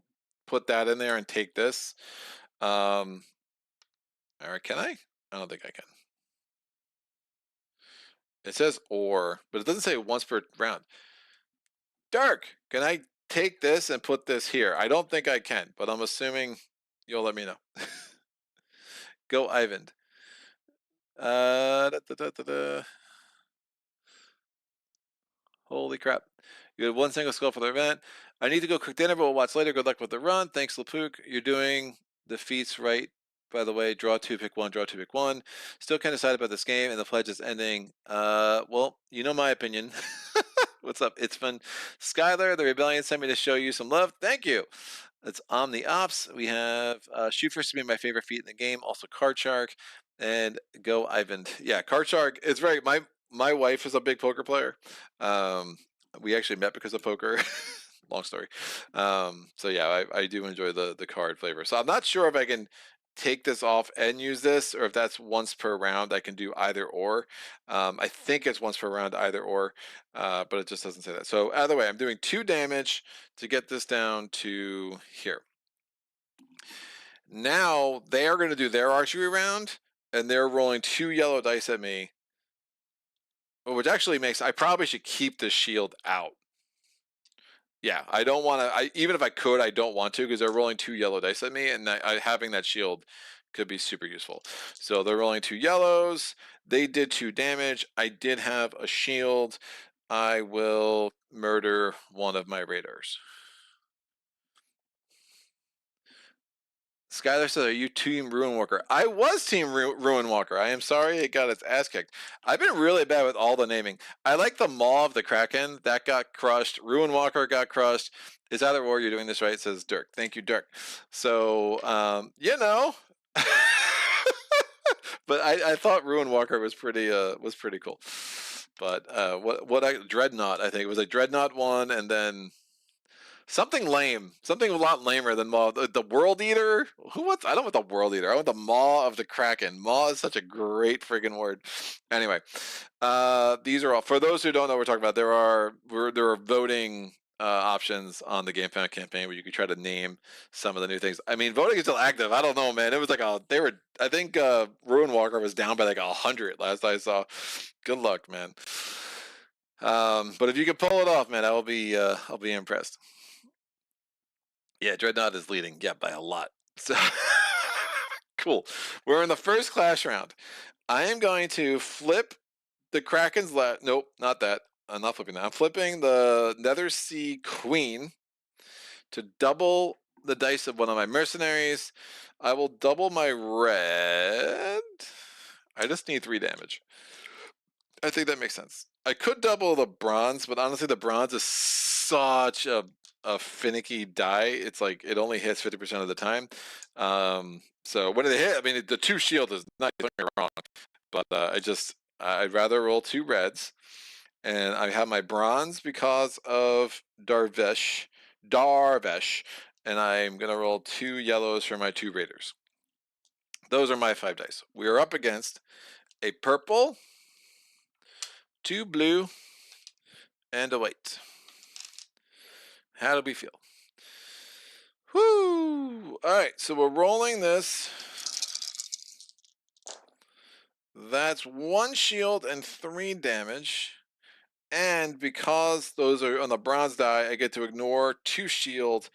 put that in there and take this. All right, can I? I don't think I can. It says or, but it doesn't say once per round. Dark, can I take this and put this here? I don't think I can, but I'm assuming you'll let me know. Go Ivan. Da, da, da, da, da. Holy crap. You had one single skull for the event. I need to go cook dinner, but we'll watch later. Good luck with the run. Thanks, Lapook. You're doing the feats right. By the way, draw two, pick one, draw two, pick one. Still can't decide about this game, and the pledge is ending. Well, you know my opinion. What's up? It's fun. Skylar, the Rebellion sent me to show you some love. Thank you. It's Omni Ops. We have Shoot First to be my favorite feat in the game. Also Card Shark and Go Ivan. Yeah, Card Shark is very my wife is a big poker player. We actually met because of poker. Long story. So yeah, I do enjoy the card flavor. So I'm not sure if I can take this off and use this, or if that's once per round. I can do either or. I think it's once per round, either or, but it just doesn't say that. So either way, I'm doing 2 damage to get this down to here. Now they are going to do their archery round, and they're rolling 2 yellow dice at me, which actually makes I probably should keep the shield out. Yeah, I don't want to. Even if I could, I don't want to, because they're rolling 2 yellow dice at me, and having that shield could be super useful. So they're rolling 2 yellows. They did 2 damage. I did have a shield. I will murder one of my raiders. Skylar says, "Are you Team Ruin Walker?" I was Team Ruin Walker. I am sorry it got its ass kicked. I've been really bad with all the naming. I like the Maw of the Kraken. That got crushed. Ruin Walker got crushed. Is either or you're doing this right, says Dirk. Thank you, Dirk. So, you know. But I thought Ruin Walker was pretty cool. But Dreadnought, I think it was a Dreadnought one, and then something lame, something a lot lamer than Maw. The World Eater. I don't want the World Eater. I want the Maw of the Kraken. Maw is such a great friggin' word. Anyway, these are all for those who don't know what we're talking about. There are voting options on the GameFound campaign where you can try to name some of the new things. I mean, voting is still active. I don't know, man. It was like I think Ruin Walker was down by like 100 last I saw. Good luck, man. But if you can pull it off, man, I'll be impressed. Yeah, Dreadnought is leading. Yeah, by a lot. So cool. We're in the first clash round. I am going to flip the Kraken's nope, not that. I'm not flipping that. I'm flipping the Nether Sea Queen to double the dice of one of my mercenaries. I will double my red. I just need 3 damage. I think that makes sense. I could double the bronze, but honestly, the bronze is such a finicky die. It's like it only hits 50% of the time. So when it hit, I mean, the 2 shield is not wrong, but I'd rather roll 2 reds, and I have my bronze because of Darvesh, and I'm gonna roll 2 yellows for my 2 raiders. Those are my 5 dice. We are up against a purple, 2 blue, and a white. How do we feel? Whoo! All right, so we're rolling this. That's 1 shield and 3 damage. And because those are on the bronze die, I get to ignore 2 shield,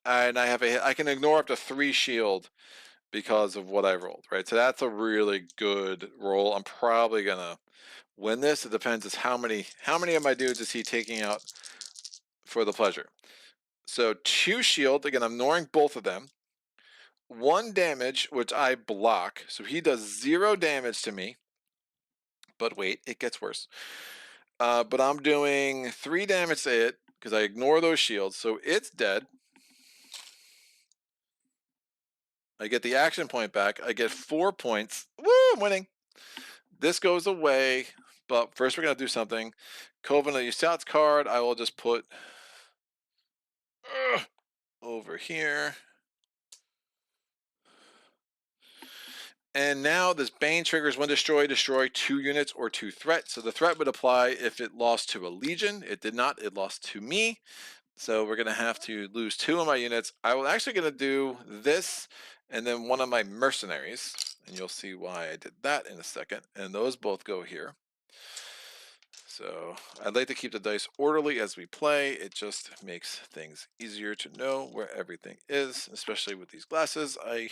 and I can ignore up to 3 shield because of what I rolled, right? So that's a really good roll. I'm probably gonna win this. It depends on how many of my dudes is he taking out for the pleasure. So 2 shield, again, I'm ignoring both of them. 1 damage, which I block. So he does 0 damage to me. But wait, it gets worse. But I'm doing 3 damage to it because I ignore those shields. So it's dead. I get the action point back. I get 4 points. Woo, I'm winning. This goes away. But first we're going to do something. Covenant of Scouts card, I will just put over here. And now this Bane triggers when destroy 2 units or 2 threats. So the threat would apply if it lost to a Legion. It did not. It lost to me. So we're going to have to lose 2 of my units. I was actually going to do this and then one of my mercenaries. And you'll see why I did that in a second. And those both go here. So I'd like to keep the dice orderly as we play. It just makes things easier to know where everything is, especially with these glasses. I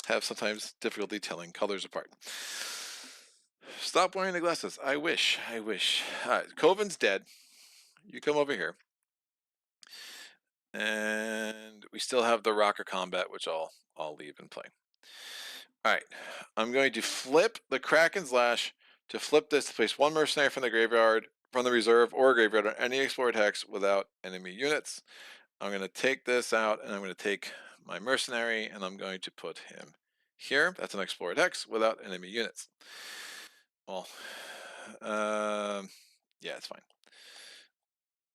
have sometimes difficulty telling colors apart. Stop wearing the glasses. I wish. All right, Coven's dead. You come over here. And we still have the rocker combat, which I'll leave and play. All right, I'm going to flip the Kraken's Lash to flip this to place 1 mercenary from the graveyard, from the reserve or graveyard on any explored hex without enemy units. I'm going to take this out, and I'm going to take my mercenary, and I'm going to put him here. That's an explored hex without enemy units. Well, yeah, it's fine.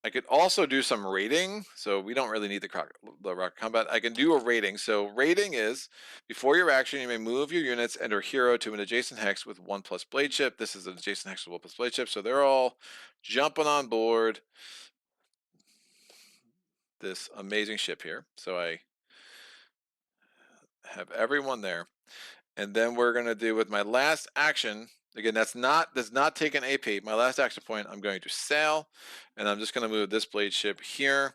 I could also do some raiding, so we don't really need the rock combat. I can do a raiding. So raiding is, before your action, you may move your units and or hero to an adjacent hex with 1+ blade chip. This is an adjacent hex with 1+ blade chip, so they're all jumping on board this amazing ship here. So I have everyone there. And then we're going to do with my last action, again, does not take an AP. My last action point, I'm going to sail, and I'm just going to move this blade ship here.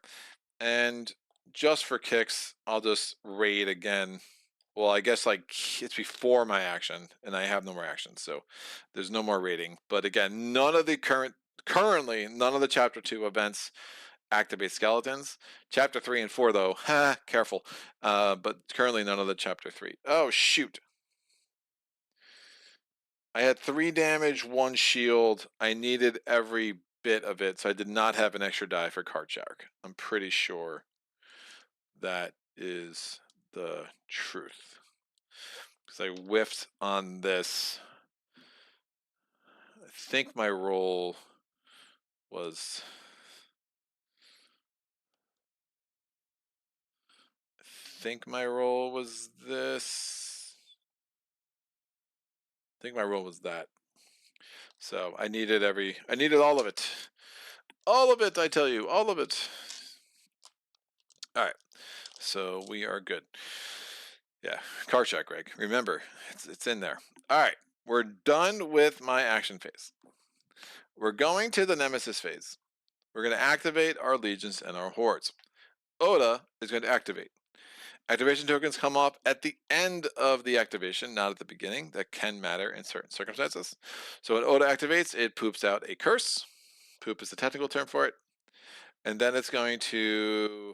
And just for kicks, I'll just raid again. Well, I guess like it's before my action, and I have no more actions, so there's no more raiding. But again, none of the currently none of the Chapter 2 events activate skeletons. Chapter 3 and 4 though, careful. But currently none of the Chapter 3. Oh shoot! I had 3 damage, 1 shield. I needed every bit of it, so I did not have an extra die for Card Shark. I'm pretty sure that is the truth. Because I whiffed on this. I think my roll was... this. I think my roll was that. So I needed all of it. All of it, I tell you, all of it. All right, so we are good. Yeah, car check, Greg. Remember, it's in there. All right, we're done with my action phase. We're going to the Nemesis phase. We're going to activate our legions and our hordes. Oda is going to activate. Activation tokens come up at the end of the activation, not at the beginning. That can matter in certain circumstances. So when Oda activates, it poops out a curse. Poop is the technical term for it. And then it's going to...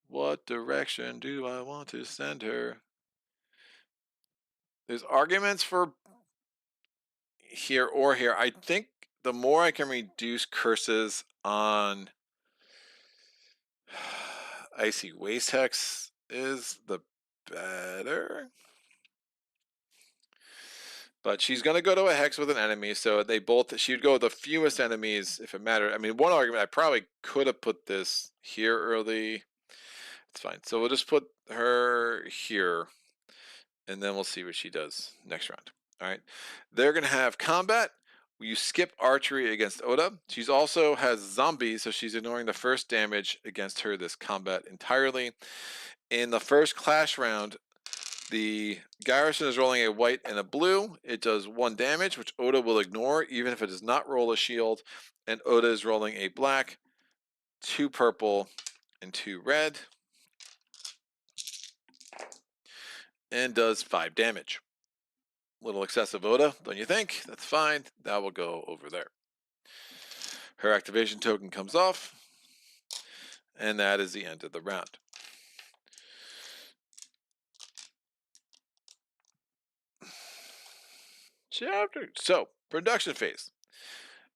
What direction do I want to send her? There's arguments for here or here. I think the more I can reduce curses on Icy Waste Hex is, the better. But she's going to go to a hex with an enemy, so she'd go with the fewest enemies if it mattered. I mean, one argument, I probably could have put this here early. It's fine. So we'll just put her here, and then we'll see what she does next round. All right. They're going to have combat. You skip archery against Oda. She's also has zombies, so she's ignoring the first damage against her this combat entirely. In the first clash round, the garrison is rolling a white and a blue. It does 1 damage, which Oda will ignore, even if it does not roll a shield. And Oda is rolling a black, 2 purple, and 2 red. And does 5 damage. Little excessive, Oda, don't you think? That's fine. That will go over there. Her activation token comes off. And that is the end of the round. So, production phase.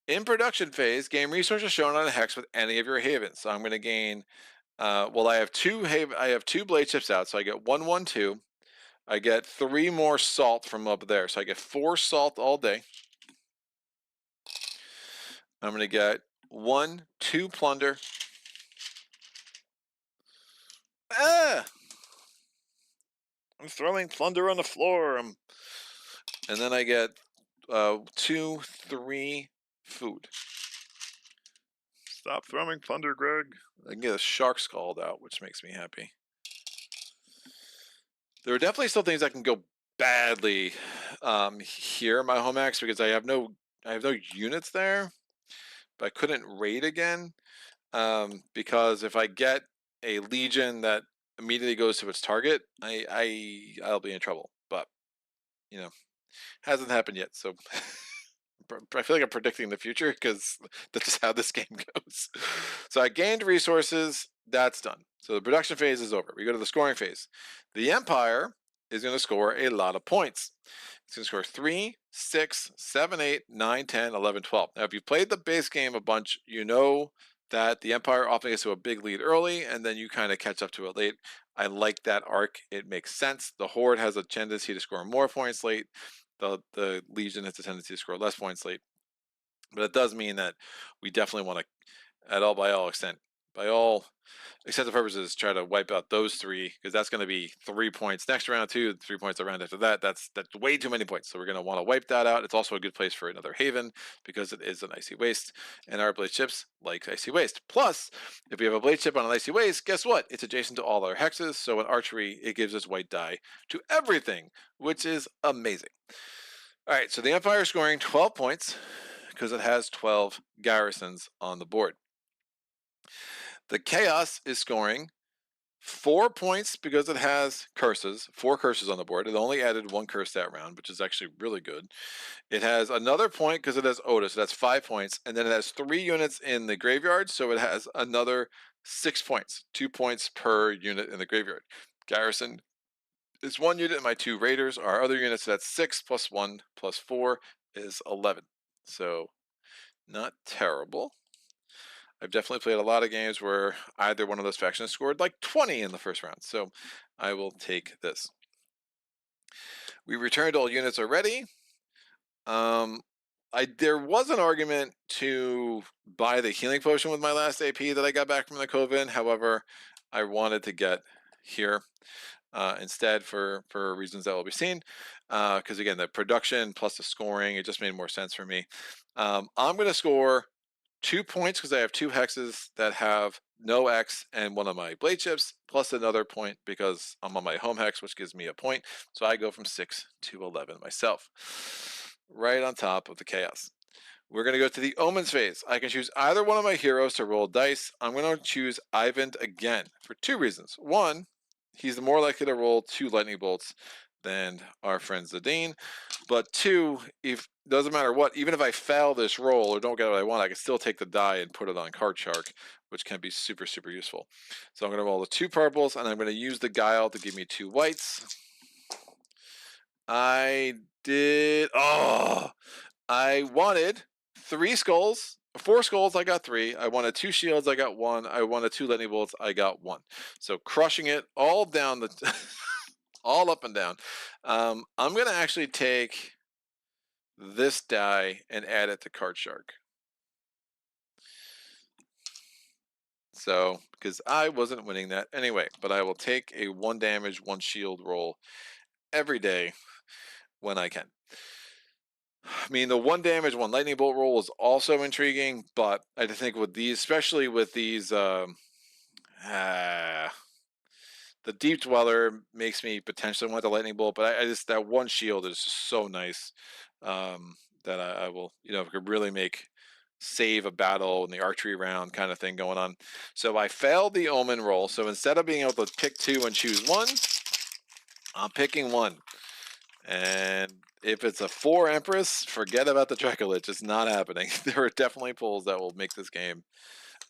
In production phase, gain resources shown on a hex with any of your havens. So I'm going to gain, well, I have 2 blade chips out, so I get 1, 1, 2. I get 3 more salt from up there, so I get 4 salt all day. I'm going to get 1, 2 plunder. I'm throwing plunder on the floor. and then I get 2, 3 food. Stop throwing thunder, Greg. I can get a shark scald out, which makes me happy. There are definitely still things that can go badly here in my home X because I have no units there, but I couldn't raid again because if I get a legion that immediately goes to its target, I'll be in trouble. But you know, hasn't happened yet, so I feel like I'm predicting the future because that's just how this game goes. So I gained resources. That's done. So the production phase is over. We go to the scoring phase. The Empire is going to score a lot of points. It's going to score 3, 6, 7, 8, 9, 10, 11, 12. Now, if you've played the base game a bunch, you know that the Empire often gets to a big lead early, and then you kind of catch up to it late. I like that arc. It makes sense. The Horde has a tendency to score more points late. The Legion has a tendency to score less points late. But it does mean that we definitely want to, by all extent of purposes, try to wipe out those 3 because that's going to be 3 points next round, 3 points a round after that. That's way too many points. So we're going to want to wipe that out. It's also a good place for another haven because it is an icy waste, and our blade ships like icy waste. Plus, if we have a blade ship on an icy waste, guess what? It's adjacent to all our hexes. So in archery, it gives us white die to everything, which is amazing. All right, so the Empire is scoring 12 points because it has 12 garrisons on the board. The Chaos is scoring 4 points because it has curses, 4 curses on the board. It only added 1 curse that round, which is actually really good. It has another point because it has Otis, so that's 5 points. And then it has 3 units in the graveyard, so it has another 6 points, 2 points per unit in the graveyard. Garrison is 1 unit, and my 2 raiders are other units, so that's 6 plus 1 plus 4 is 11. So not terrible. I've definitely played a lot of games where either one of those factions scored like 20 in the first round, so I will take this. We returned all units already. There was an argument to buy the healing potion with my last AP that I got back from the Coven. However, I wanted to get here instead for reasons that will be seen. Because again, the production plus the scoring, it just made more sense for me. I'm going to score 2 points because I have 2 hexes that have no X and one of my blade chips, plus another point because I'm on my home hex, which gives me a point. So I go from 6 to 11 myself, right on top of the Chaos. We're going to go to the Omens phase. I can choose either one of my heroes to roll dice. I'm going to choose Ivan again for 2 reasons. One, he's more likely to roll 2 lightning bolts than our friend Zadine. But 2, if doesn't matter what, even if I fail this roll or don't get what I want, I can still take the die and put it on Card Shark, which can be super, super useful. So I'm going to roll the 2 purples, and I'm going to use the Guile to give me 2 whites. I wanted 3 skulls, 4 skulls, I got 3. I wanted 2 shields, I got 1. I wanted 2 lightning bolts, I got 1. So crushing it all down the, all up and down. I'm going to actually take this die and add it to Card Shark. So, because I wasn't winning that anyway, but I will take a 1 damage, 1 shield roll every day when I can. I mean, the 1 damage, 1 lightning bolt roll is also intriguing, but I think with these, especially with these, the Deep Dweller makes me potentially want the lightning bolt, but I just, that 1 shield is just so nice that I will, could really save a battle in the archery round kind of thing going on. So I failed the Omen roll. So instead of being able to pick 2 and choose 1, I'm picking 1. And if it's a 4 Empress, forget about the Dracolich. It's not happening. There are definitely pulls that will make this game.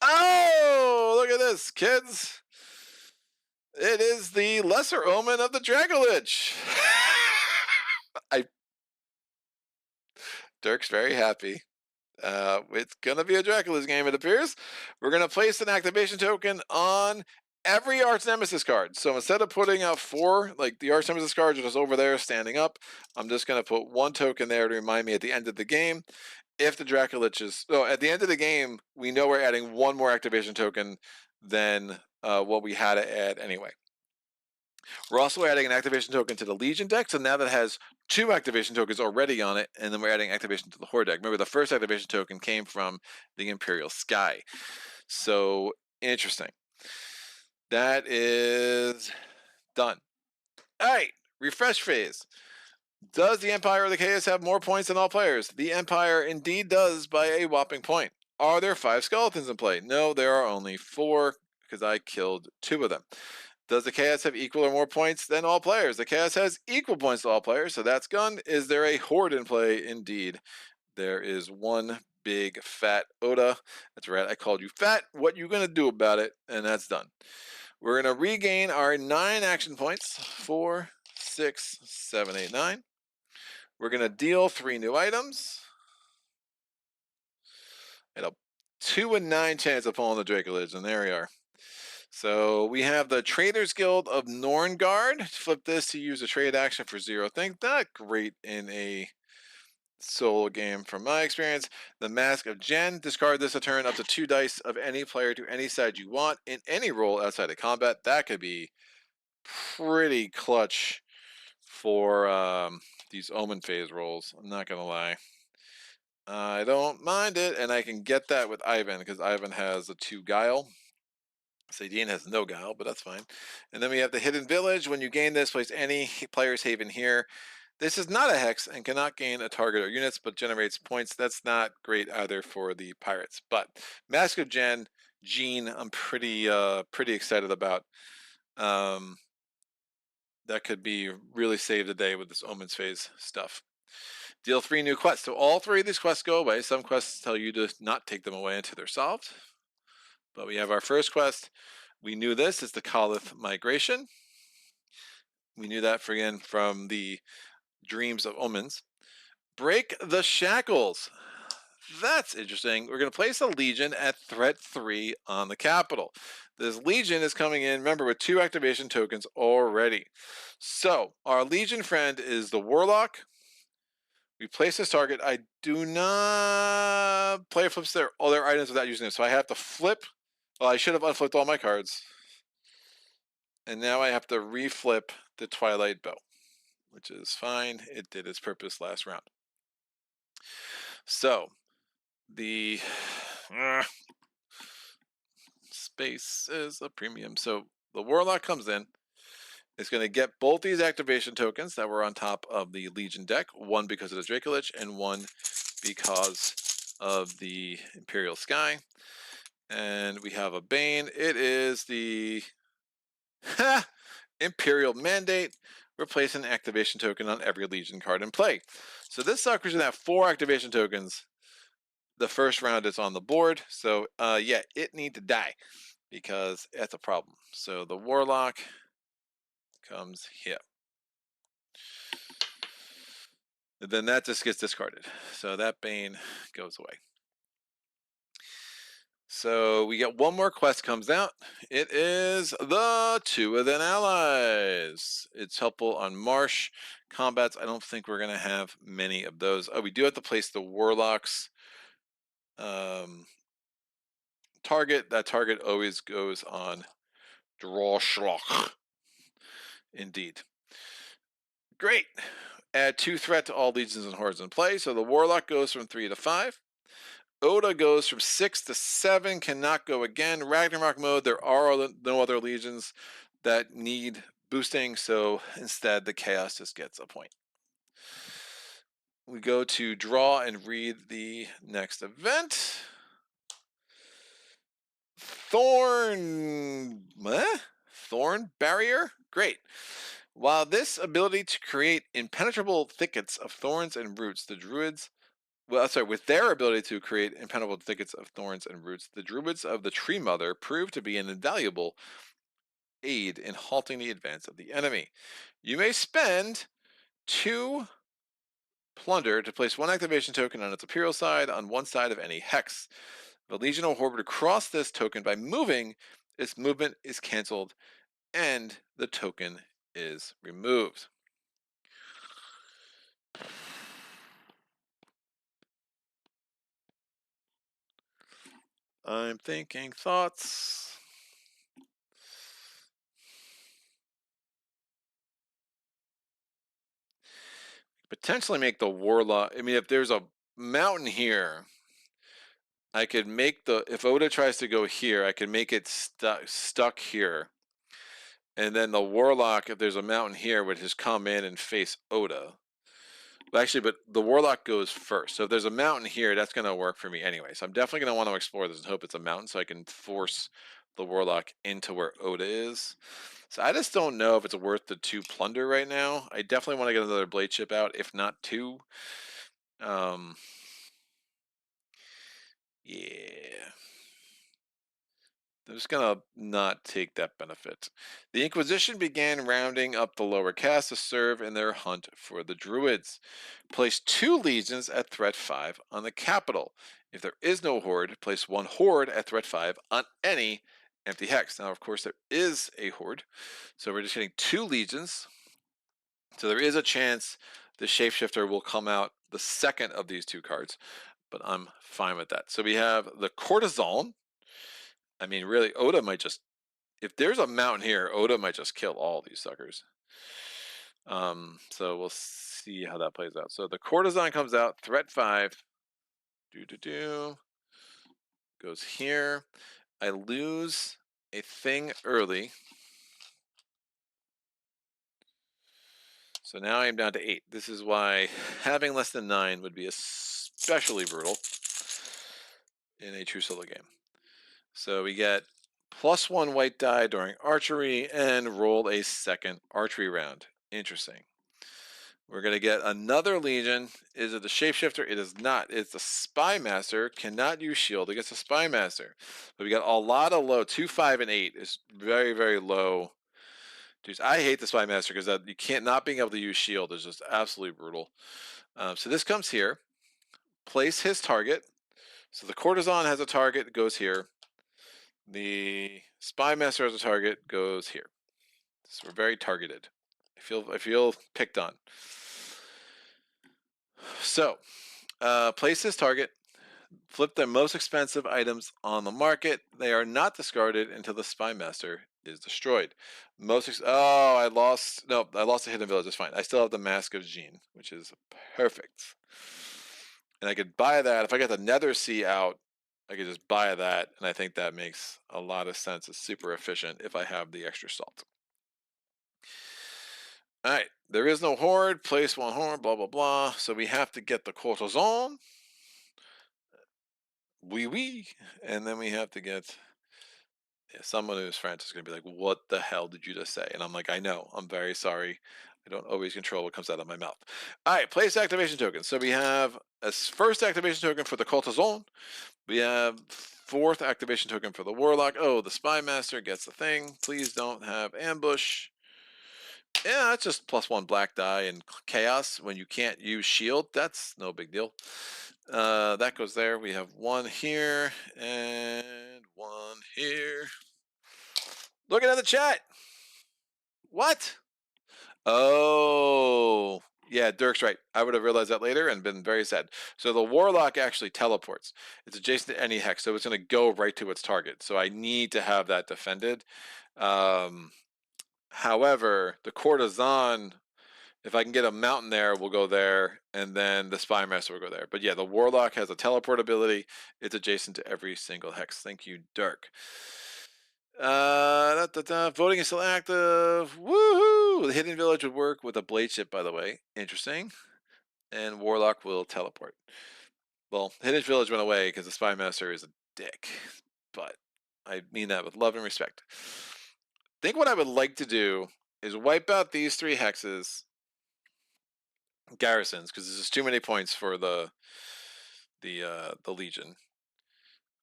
Oh, look at this, kids. It is the Lesser Omen of the Dracolich. Dirk's very happy. It's going to be a Dracula's game, it appears. We're going to place an activation token on every Arch-Nemesis card. So instead of putting out 4, like the Arch-Nemesis cards are just over there standing up, I'm just going to put 1 token there to remind me at the end of the game. If the Dracolich is... So at the end of the game, we know we're adding 1 more activation token than what we had to add anyway. We're also adding an activation token to the Legion deck, so now that has 2 activation tokens already on it, and then we're adding activation to the Horde deck. Remember, the first activation token came from the Imperial Sky. So, interesting. That is done. All right, refresh phase. Does the Empire or the Chaos have more points than all players? The Empire indeed does by a whopping point. Are there 5 skeletons in play? No, there are only 4, because I killed 2 of them. Does the Chaos have equal or more points than all players? The Chaos has equal points to all players, so that's gone. Is there a Horde in play? Indeed. There is one big fat Oda. That's right, I called you fat. What you gonna do about it? And that's done. We're gonna regain our 9 action points. 4, 6, 7, 8, 9. We're gonna deal 3 new items. And a 2 in 9 chance of pulling the Dracolage, and there we are. So we have the Traders Guild of Norngard. Flip this to use a trade action for 0. Think not great in a solo game from my experience. The Mask of Jen. Discard this a turn up to 2 dice of any player to any side you want in any role outside of combat. That could be pretty clutch for these Omen phase rolls. I'm not gonna lie. I don't mind it, and I can get that with Ivan because Ivan has a 2 guile. Sadine has no guile, but that's fine. And then we have the Hidden Village. When you gain this, place any player's haven here. This is not a hex and cannot gain a target or units, but generates points. That's not great either for the pirates. But Mask of Jean, I'm pretty excited about. That could be really save the day with this Omens phase stuff. Deal 3 new quests. So all 3 of these quests go away. Some quests tell you to not take them away until they're solved. But we have our first quest. We knew this is the Kalith migration. We knew that from the Dreams of Omens. Break the shackles. That's interesting. We're going to place a Legion at threat 3 on the capital. This Legion is coming in, remember, with 2 activation tokens already. So our Legion friend is the Warlock. We place this target. I do not player flips all their items without using it. So I have to flip. Well, I should have unflipped all my cards. And now I have to reflip the Twilight Bow, which is fine. It did its purpose last round. So the space is a premium. So the Warlock comes in. It's going to get both these activation tokens that were on top of the Legion deck. One because of the Dracolich and one because of the Imperial Sky. And we have a Bane. It is the Imperial Mandate. Replace an activation token on every Legion card in play. So this sucker's going to have 4 activation tokens the first round it's on the board. So yeah, it need to die because that's a problem. So the Warlock comes here. And then that just gets discarded. So that Bane goes away. So we get one more quest comes out. It is the Two Within Allies. It's helpful on marsh combats. I don't think we're going to have many of those. Oh, we do have to place the Warlock's target. That target always goes on Draw Schlock. Indeed. Great. Add 2 threat to all legions and hordes in play. So the Warlock goes from 3 to 5. Oda goes from 6 to 7. Cannot go again. Ragnarok mode. There are no other legions that need boosting. So instead, the Chaos just gets a point. We go to draw and read the next event. Thorn Barrier? Great. While this ability to create impenetrable thickets of thorns and roots, with their ability to create impenetrable thickets of thorns and roots, the druids of the Tree Mother prove to be an invaluable aid in halting the advance of the enemy. You may spend 2 plunder to place 1 activation token on its Imperial side on one side of any hex. The Legion or Horde would cross this token by moving. Its movement is cancelled and the token is removed. I'm thinking thoughts. Potentially make the warlock. I mean, if there's a mountain here, I could make the. If Oda tries to go here, I could make it stuck here, and then the warlock, if there's a mountain here, would just come in and face Oda. Actually, but the warlock goes first. So if there's a mountain here, that's going to work for me anyway. So I'm definitely going to want to explore this and hope it's a mountain so I can force the warlock into where Oda is. So I just don't know if it's worth the 2 plunder right now. I definitely want to get another blade chip out, if not 2. Yeah. I'm just gonna not take that benefit. The Inquisition began rounding up the lower caste to serve in their hunt for the Druids. Place 2 legions at threat 5 on the capital. If there is no horde, place 1 horde at threat 5 on any empty hex. Now, of course, there is a horde, so we're just getting 2 legions. So there is a chance the shapeshifter will come out the second of these 2 cards, but I'm fine with that. So we have the courtesan. I mean, really, Oda might just, if there's a mountain here, Oda might just kill all these suckers. So we'll see how that plays out. So the courtesan comes out, threat 5. Goes here. I lose a thing early. So now I'm down to 8. This is why having less than 9 would be especially brutal in a true solo game. So we get +1 white die during archery and roll a second archery round. Interesting. We're going to get another legion. Is it the shapeshifter? It is not. It's the spy master. Cannot use shield against the spy master. But we got a lot of low. 2, 5, and 8 is very, very low. Dude, I hate the spy master because you can't, not being able to use shield is just absolutely brutal. So this comes here. Place his target. So the courtesan has a target, goes here. The spy master has a target, goes here. So we're very targeted. I feel picked on. So place his target. Flip the most expensive items on the market. They are not discarded until the spy master is destroyed. I lost the hidden village. It's fine. I still have the mask of Jean, which is perfect. And I could buy that if I get the Nether Sea out. I could just buy that, and I think that makes a lot of sense. It's super efficient if I have the extra salt. All right, there is no horde. Place 1 horde. Blah blah blah. So we have to get the courtesan. Oui, and then we have to get someone who's French is going to be like, what the hell did you just say? And I'm like, I know. I'm very sorry. I don't always control what comes out of my mouth. All right, place activation token. So we have a first activation token for the courtesan. We have 4th activation token for the warlock. Oh, the spy master gets the thing. Please don't have ambush. Yeah, that's just +1 black die and chaos when you can't use shield. That's no big deal. That goes there. We have 1 here and 1 here. Looking at the chat. What? Oh, yeah, Dirk's right. I would have realized that later and been very sad. So the warlock actually teleports. It's adjacent to any hex, so it's going to go right to its target. So I need to have that defended. However, the courtesan, if I can get a mountain there, we'll go there, and then the spy master will go there. But yeah, the warlock has a teleport ability. It's adjacent to every single hex. Thank you, Dirk. Voting is still active. Woohoo! The hidden village would work with a blade ship, by the way. Interesting. And warlock will teleport. Well, hidden village went away because the spy master is a dick. But I mean that with love and respect. I think what I would like to do is wipe out these 3 hexes, garrisons, because this is too many points for the legion.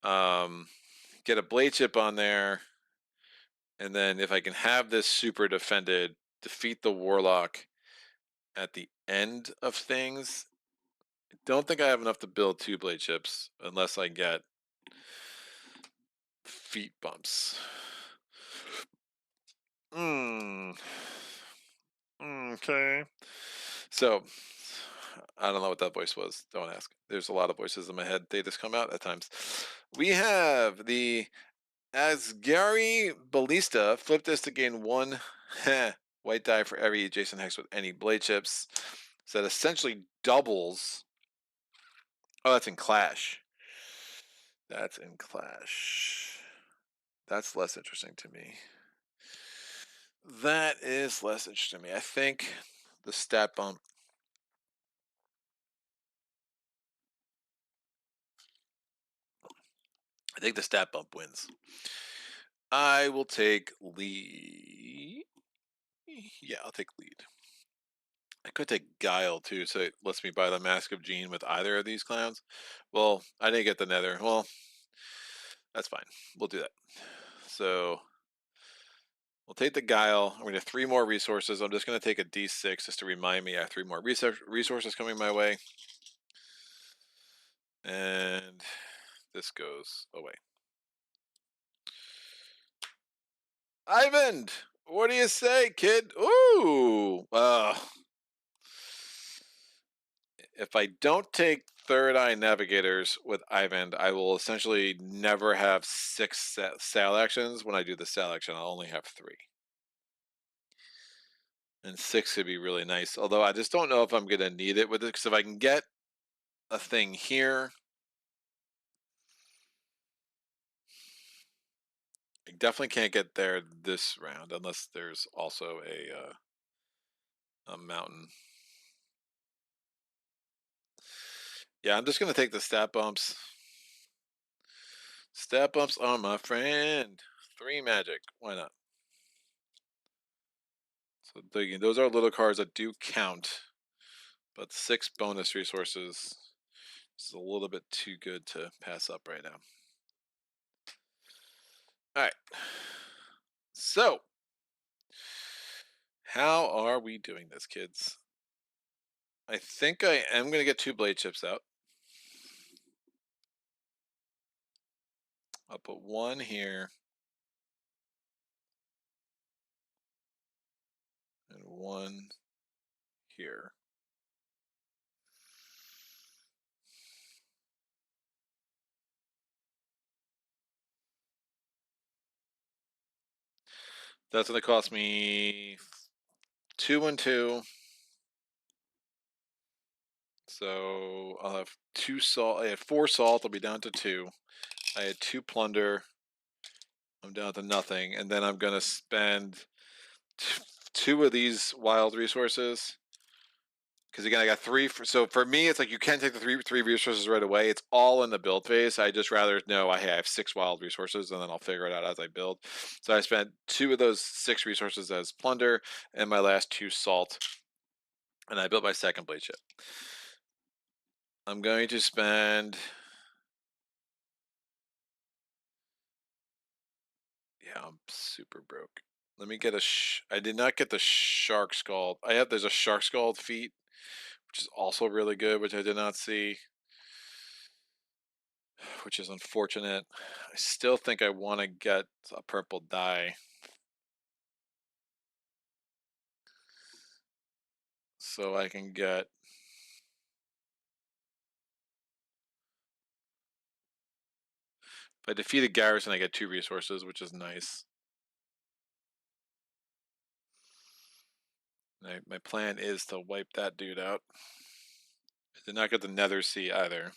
Get a blade ship on there. And then if I can have this super defended, defeat the warlock at the end of things. I don't think I have enough to build 2 blade ships unless I get feet bumps. Okay. So I don't know what that voice was. Don't ask. There's a lot of voices in my head. They just come out at times. We have the Asgari Ballista. Flip this to gain 1 white die for every adjacent hex with any blade chips. So that essentially doubles. Oh, that's in Clash. That's in Clash. That's less interesting to me. That is less interesting to me. I think the stat bump. I think the stat bump wins. I will take lead. Yeah, I'll take lead. I could take Guile too, so it lets me buy the Mask of Gene with either of these clowns. Well, I didn't get the Nether. Well, that's fine. We'll do that. So we'll take the Guile. I'm going to have 3 more resources. I'm just going to take a D6 just to remind me I have 3 more resources coming my way. And this goes away. Ivan, what do you say, kid? Ooh. If I don't take Third Eye Navigators with Ivan, I will essentially never have 6 sail actions. When I do the sail action, I'll only have 3. And 6 could be really nice. Although I just don't know if I'm going to need it with it. Because if I can get a thing here, I definitely can't get there this round unless there's also a mountain. Yeah, I'm just going to take the stat bumps. Stat bumps are my friend. 3 magic. Why not? So those are little cards that do count. But 6 bonus resources is a little bit too good to pass up right now. Alright. So, how are we doing this, kids? I think I am going to get 2 blade chips out. I'll put 1 here. And 1 here. That's going to cost me 2 and 2. So I'll have 2 salt. I had 4 salt. I'll be down to 2. I had 2 plunder. I'm down to nothing. And then I'm going to spend 2 of these wild resources. Because again, I got 3. So for me, it's like you can take the three resources right away. It's all in the build phase. I just rather know I have 6 wild resources, and then I'll figure it out as I build. So I spent 2 of those 6 resources as plunder, and my last 2 salt, and I built my second blade ship. I'm going to spend. Yeah, I'm super broke. Let me get I did not get the shark scald. There's a shark scald feat, which is also really good, which I did not see, which is unfortunate. I still think I want to get a purple dye, so I can get. If I defeat a garrison, I get 2 resources, which is nice. My plan is to wipe that dude out. I did not get the Nether Sea either,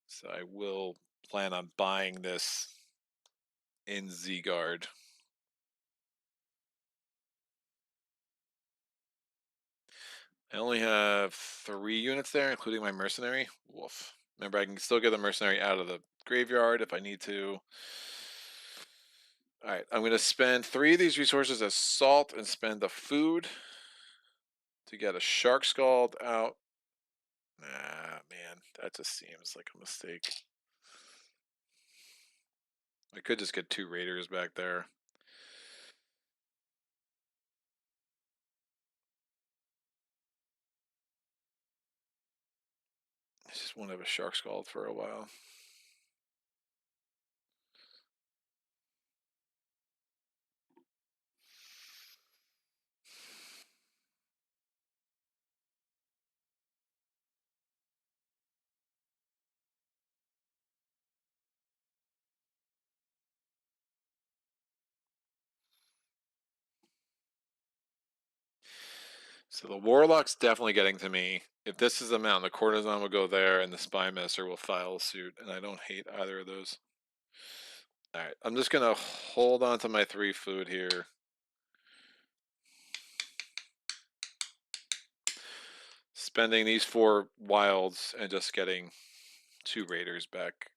so I will plan on buying this in Zeegard. I only have 3 units there, including my mercenary. Woof. Remember, I can still get the mercenary out of the graveyard if I need to. Alright, I'm going to spend 3 of these resources as salt and spend the food to get a shark scald out. Nah, man, that just seems like a mistake. I could just get 2 raiders back there. I just won't have a shark scald for a while. So the Warlock's definitely getting to me. If this is the mountain, the Courtesan will go there, and the Spy Master will file suit, and I don't hate either of those. Alright, I'm just gonna hold on to my 3 food here. Spending these 4 wilds and just getting 2 raiders back.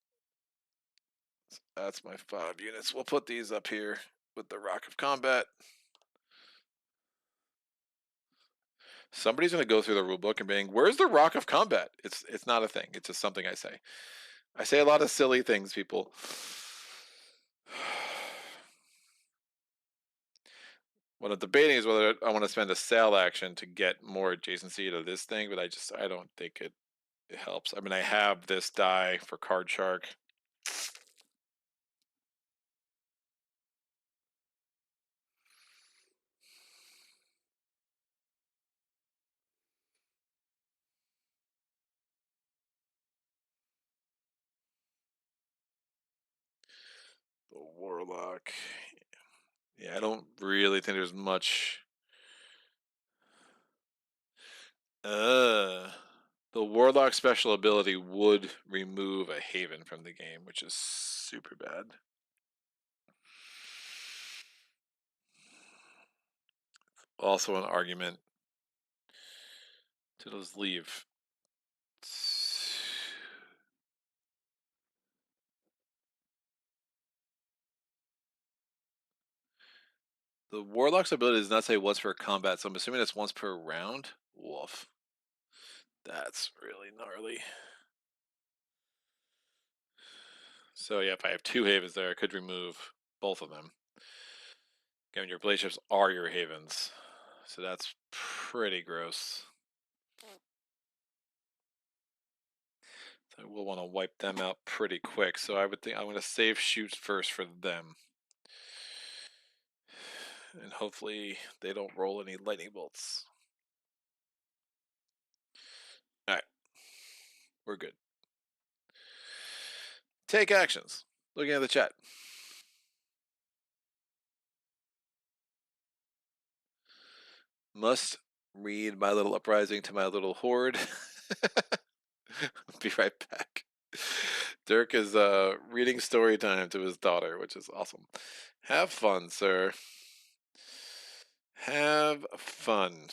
That's my 5 units. We'll put these up here with the Rock of Combat. Somebody's gonna go through the rulebook and being, "Where's the Rock of Combat?" It's not a thing. It's just something I say. I say a lot of silly things, people. What I'm debating is whether I want to spend a sale action to get more adjacency to this thing, but I don't think it helps. I mean, I have this die for Card Shark. The Warlock. Yeah, I don't really think there's much. The Warlock special ability would remove a Haven from the game, which is super bad. Also an argument to just leave. The Warlock's ability does not say once per combat, so I'm assuming it's once per round. Woof. That's really gnarly. So yeah, if I have 2 havens there, I could remove both of them. Again, your blade ships are your havens, so that's pretty gross. So I will want to wipe them out pretty quick. So I would think I'm going to save shoots first for them, and hopefully they don't roll any lightning bolts. All right, we're good. Take actions. Looking at the chat. Must read my little uprising to my little horde. Be right back. Dirk is reading story time to his daughter, which is awesome. Have fun, sir. Have fun.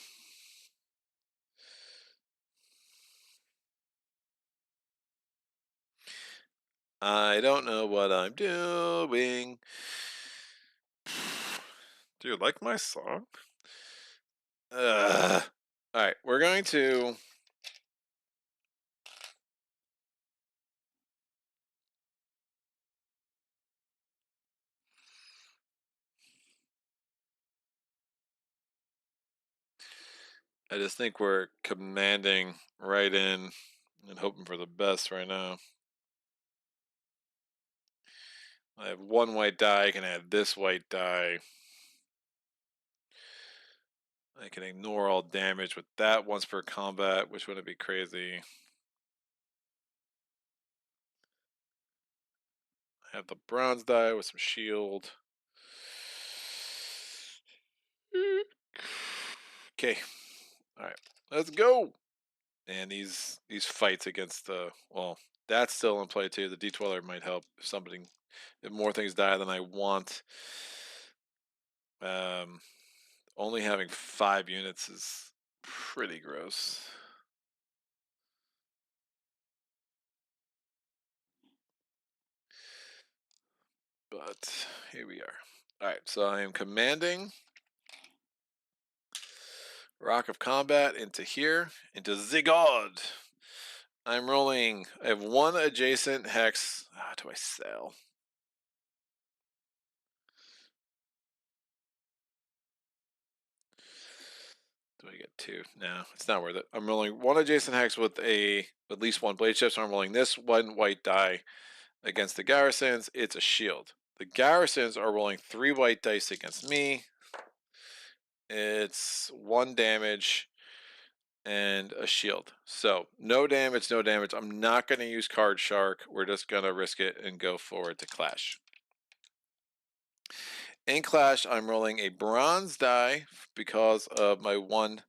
I don't know what I'm doing. Do you like my song? Alright, we're going to... I just think we're commanding right in and hoping for the best right now. I have 1 white die, I can add this white die. I can ignore all damage with that once per combat, which wouldn't be crazy. I have the bronze die with some shield. Okay. Alright. Let's go! And these fights against the... Well, that's still in play too. The D12er might help if more things die than I want. Only having 5 units is pretty gross. But here we are. Alright, so I am commanding Rock of Combat into here, into Zigod. I'm rolling. I have 1 adjacent hex. Do I sell? Do I get 2? No, it's not worth it. I'm rolling 1 adjacent hex with at least 1 blade ship, so I'm rolling this 1 white die against the garrisons. It's a shield. The garrisons are rolling 3 white dice against me. It's 1 damage and a shield. So no damage, no damage. I'm not going to use Card Shark. We're just going to risk it and go forward to Clash. In Clash, I'm rolling a bronze die because of my 1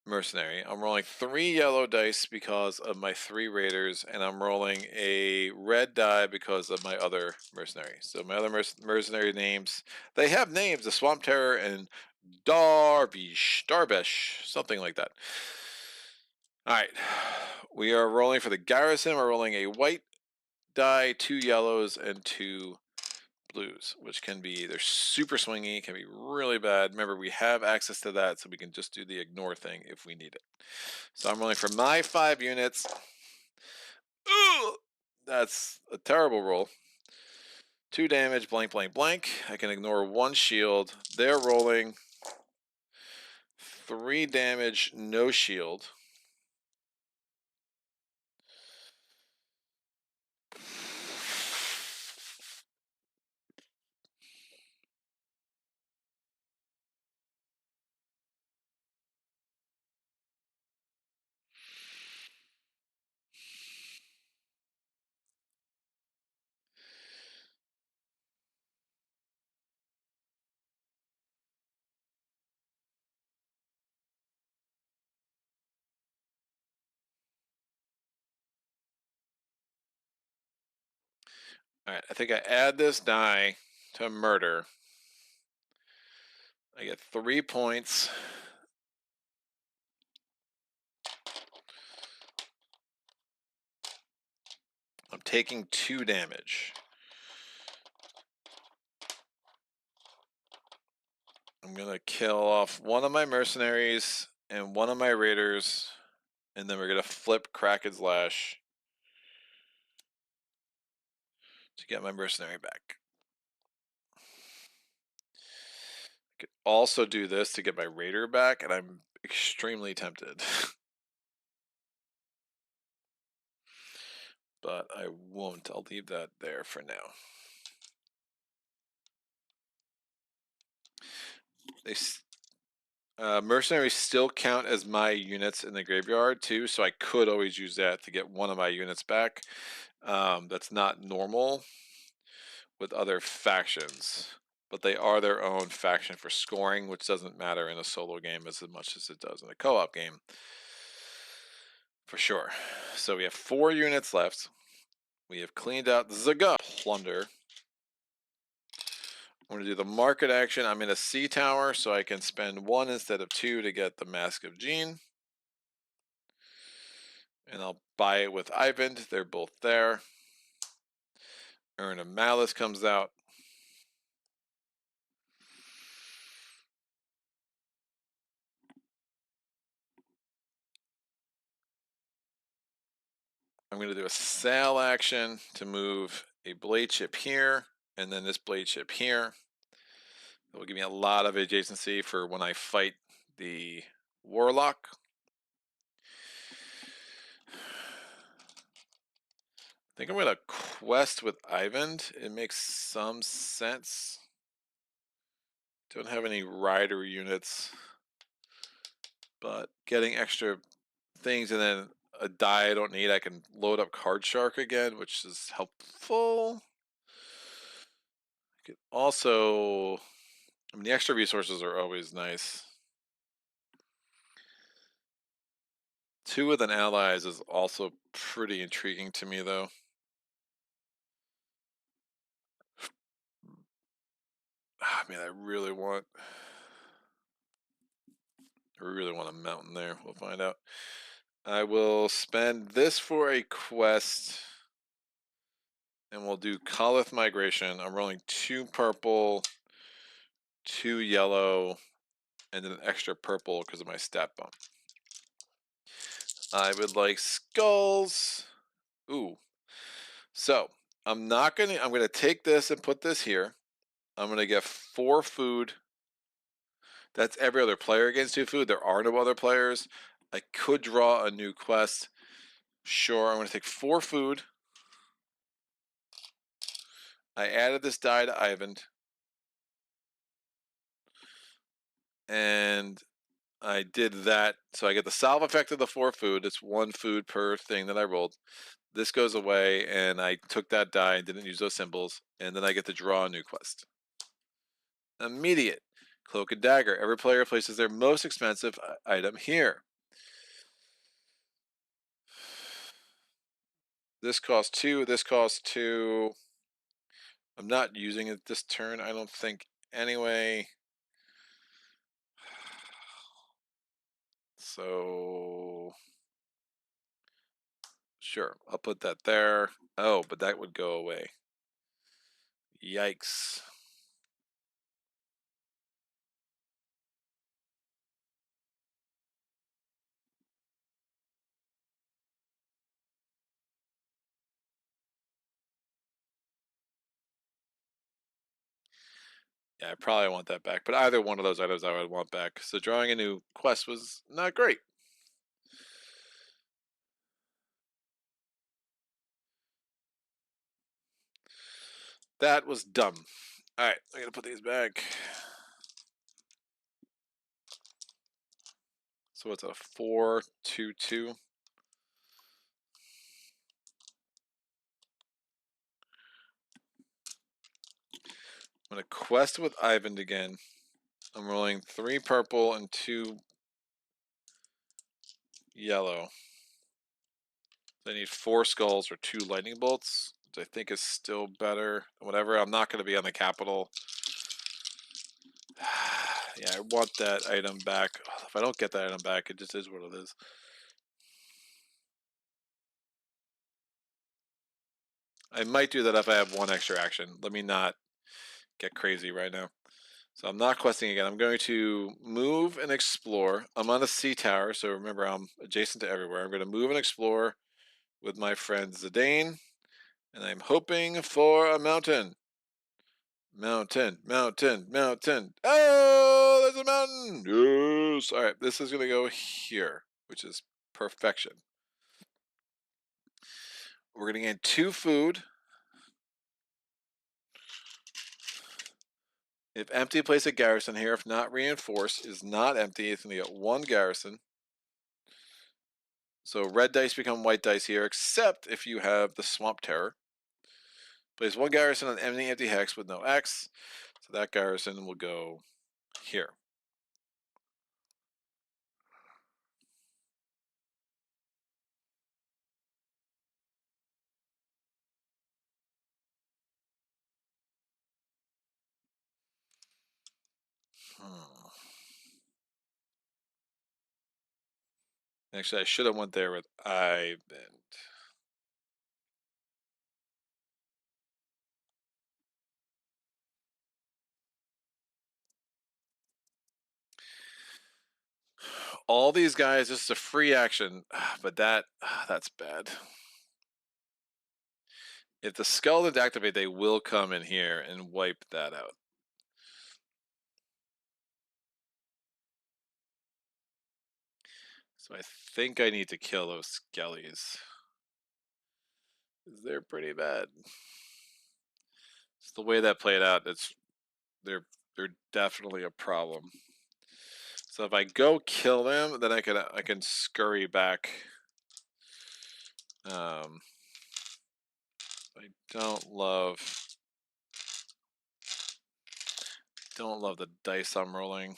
mercenary. I'm rolling 3 yellow dice because of my 3 raiders, and I'm rolling a red die because of my other mercenary. So my other mercenary names, they have names: the Swamp Terror and Darvish, something like that. All right, we are rolling for the garrison. We're rolling a white die, 2 yellows, and 2 blues, which can be either super swingy, can be really bad. Remember, we have access to that, so we can just do the ignore thing if we need it. So I'm rolling for my 5 units. Ugh! That's a terrible roll. 2 damage, blank, blank, blank. I can ignore 1 shield. They're rolling 3 damage, no shield. All right, I think I add this die to murder. I get 3 points. I'm taking 2 damage. I'm going to kill off one of my mercenaries and one of my raiders, and then we're going to flip Kraken's Lash to get my mercenary back. I could also do this to get my raider back, and I'm extremely tempted. But I won't. I'll leave that there for now. Mercenaries still count as my units in the graveyard too, so I could always use that to get one of my units back. That's not normal with other factions, but they are their own faction for scoring, which doesn't matter in a solo game as much as it does in a co-op game, for sure. So we have 4 units left. We have cleaned out the plunder. I'm going to do the market action. I'm in a sea tower, so I can spend 1 instead of 2 to get the Mask of Jean. And I'll buy it with Ivan. They're both there. Urn of Malice comes out. I'm going to do a sail action to move a blade ship here, and then this blade ship here. That will give me a lot of adjacency for when I fight the Warlock. I think I'm going to quest with Ivan. It makes some sense. Don't have any rider units, but getting extra things and then a die I don't need, I can load up Card Shark again, which is helpful. I could also, I mean, the extra resources are always nice. 2 with an allies is also pretty intriguing to me, though. Ah, man, I really want a mountain there. We'll find out. I will spend this for a quest, and we'll do Kalith Migration. I'm rolling 2 purple, 2 yellow, and then an extra purple because of my stat bump. I would like skulls. Ooh. So I'm gonna take this and put this here. I'm gonna get 4 food. That's every other player against 2 food. There are no other players. I could draw a new quest. Sure, I'm gonna take 4 food. I added this die to Ivan. And I did that. So I get the salve effect of the 4 food. It's 1 food per thing that I rolled. This goes away, and I took that die and didn't use those symbols. And then I get to draw a new quest. Immediate. Cloak and Dagger. Every player places their most expensive item here. This costs 2. This costs 2. I'm not using it this turn, I don't think. Anyway. So... Sure, I'll put that there. Oh, but that would go away. Yikes. Yeah, I probably want that back. But either one of those items I would want back. So drawing a new quest was not great. That was dumb. Alright, I'm going to put these back. So it's a 4-2-2. I'm going to quest with Ivan again. I'm rolling 3 purple and 2 yellow. I need 4 skulls or 2 lightning bolts, which I think is still better. Whatever, I'm not going to be on the capital. Yeah, I want that item back. If I don't get that item back, it just is what it is. I might do that if I have 1 extra action. Let me not get crazy right now. So I'm not questing again. I'm going to move and explore. I'm on a sea tower, so remember I'm adjacent to everywhere. I'm going to move and explore with my friend Zidane, and I'm hoping for a mountain. Mountain, mountain, mountain. Oh, there's a mountain. Yes. All right, this is going to go here, which is perfection. We're going to get 2 food. If empty, place a garrison here. If not, reinforce. Is not empty. It's going to get 1 garrison. So red dice become white dice here, except if you have the Swamp Terror. Place 1 garrison on any empty hex with no X. So that garrison will go here. Actually, I should have went there with Ivan. All these guys, this is a free action, but that's bad. If the skeletons activate, they will come in here and wipe that out. So I think I need to kill those skellies. They're pretty bad. It's the way that played out. They're definitely a problem. So if I go kill them, then I can scurry back. I don't love the dice I'm rolling.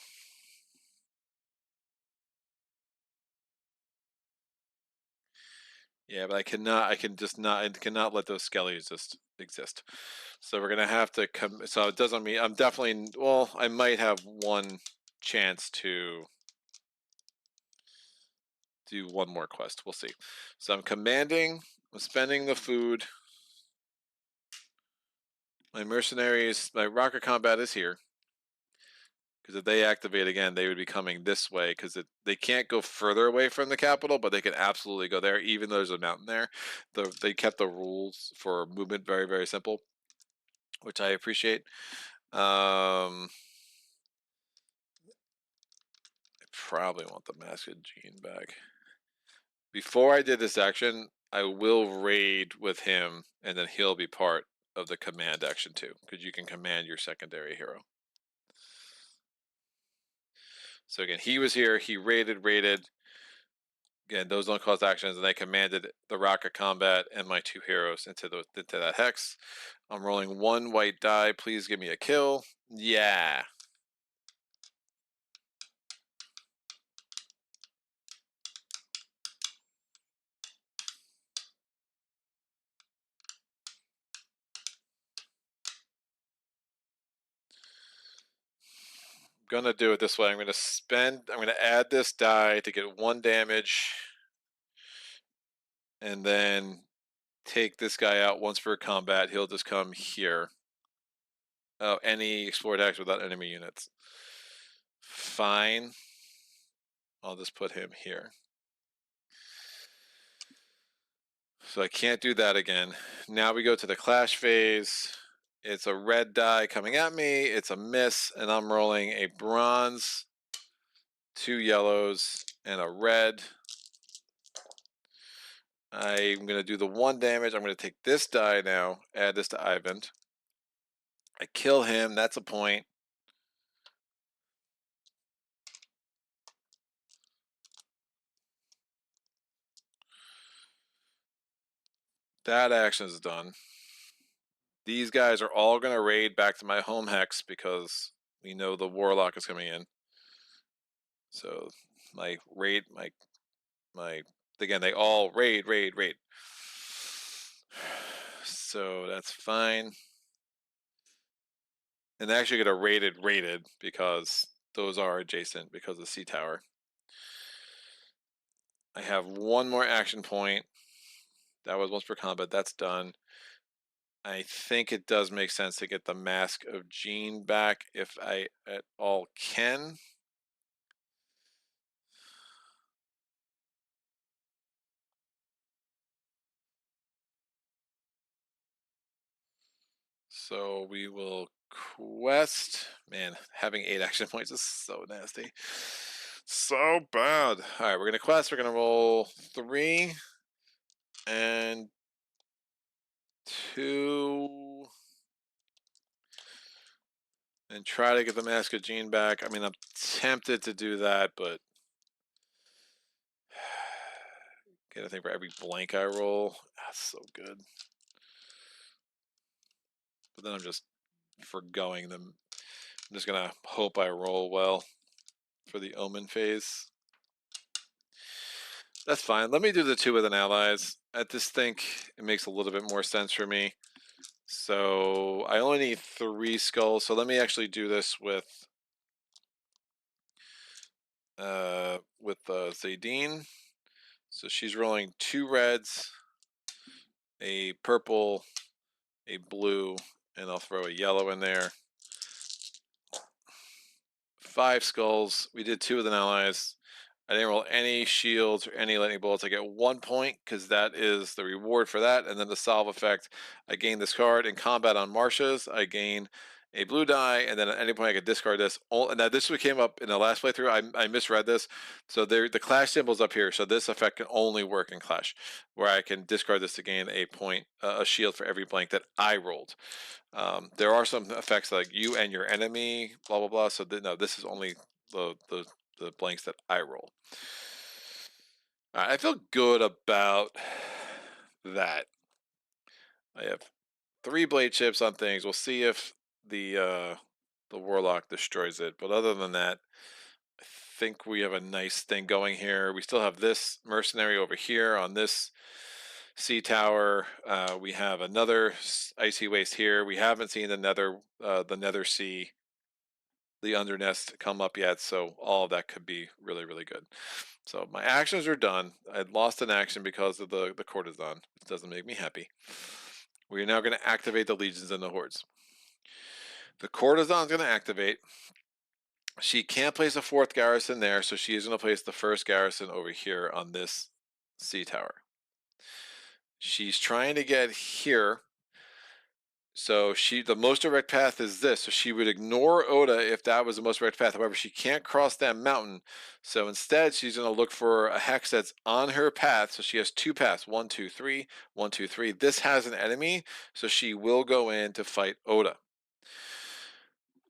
Yeah, but I cannot let those skellies just exist. So we're gonna have to come. So it doesn't mean I'm definitely. Well, I might have 1 chance to do 1 more quest. We'll see. So I'm commanding. I'm spending the food. My mercenaries, my rocket combat is here. Because if they activate again, they would be coming this way. Because they can't go further away from the capital, but they can absolutely go there, even though there's a mountain there. They kept the rules for movement very, very simple, which I appreciate. I probably want the Masked Gene back. Before I did this action, I will raid with him, and then he'll be part of the command action too, because you can command your secondary hero. So again, he was here, he raided. Again, those don't cause actions, and I commanded the rocket combat and my 2 heroes into that hex. I'm rolling 1 white die. Please give me a kill. Yeah. going to do it this way. I'm going to add this die to get 1 damage. And then take this guy out once per combat. He'll just come here. Oh, any explore attacks without enemy units. Fine. I'll just put him here. So I can't do that again. Now we go to the clash phase. It's a red die coming at me. It's a miss, and I'm rolling a bronze, 2 yellows, and a red. I'm going to do the 1 damage. I'm going to take this die now, add this to Ivan. I kill him. That's a point. That action is done. These guys are all going to raid back to my home hex because we know the warlock is coming in. So my raid, again, they all raid. So that's fine. And they actually get a raided because those are adjacent because of the sea tower. I have 1 more action point. That was once per combat. That's done. I think it does make sense to get the Mask of Jean back if I at all can. So we will quest. Man, having 8 action points is so nasty. So bad. All right, we're going to quest. We're going to roll 3 and 2 and try to get the Mask of Jean back. I mean, I'm tempted to do that, but I think for every blank I roll, that's so good. But then I'm just forgoing them. I'm just gonna hope I roll well for the Omen phase. That's fine. Let me do the 2 with an allies. I just think it makes a little bit more sense for me. So I only need 3 skulls. So let me actually do this with Zadine. So she's rolling 2 reds, a purple, a blue, and I'll throw a yellow in there. 5 skulls. We did 2 with an allies. I didn't roll any shields or any lightning bolts. I get 1 point because that is the reward for that. And then the solve effect, I gain this card. In combat on marshes, I gain a blue die, and then at any point I could discard this. Now this came up in the last playthrough. I misread this. So the clash symbol's up here. So this effect can only work in clash, where I can discard this to gain a point, a shield for every blank that I rolled. There are some effects like you and your enemy, blah blah blah. So no, this is only the blanks that I roll. I feel good about that. I have 3 blade chips on things. We'll see if the warlock destroys it. But other than that, I think we have a nice thing going here. We still have this mercenary over here on this sea tower. We have another icy waste here. We haven't seen the nether sea, the undernest come up yet, so all of that could be really, really good. So my actions are done. I lost an action because of the courtesan, which doesn't make me happy. We are now going to activate the legions and the hordes. The courtesan is going to activate. She can't place a 4th garrison there, so she is going to place the 1st garrison over here on this sea tower. She's trying to get here. So the most direct path is this. So she would ignore Oda if that was the most direct path. However, she can't cross that mountain. So instead, she's going to look for a hex that's on her path. So she has 2 paths. 1, 2, 3. 1, 2, 3. This has an enemy. So she will go in to fight Oda.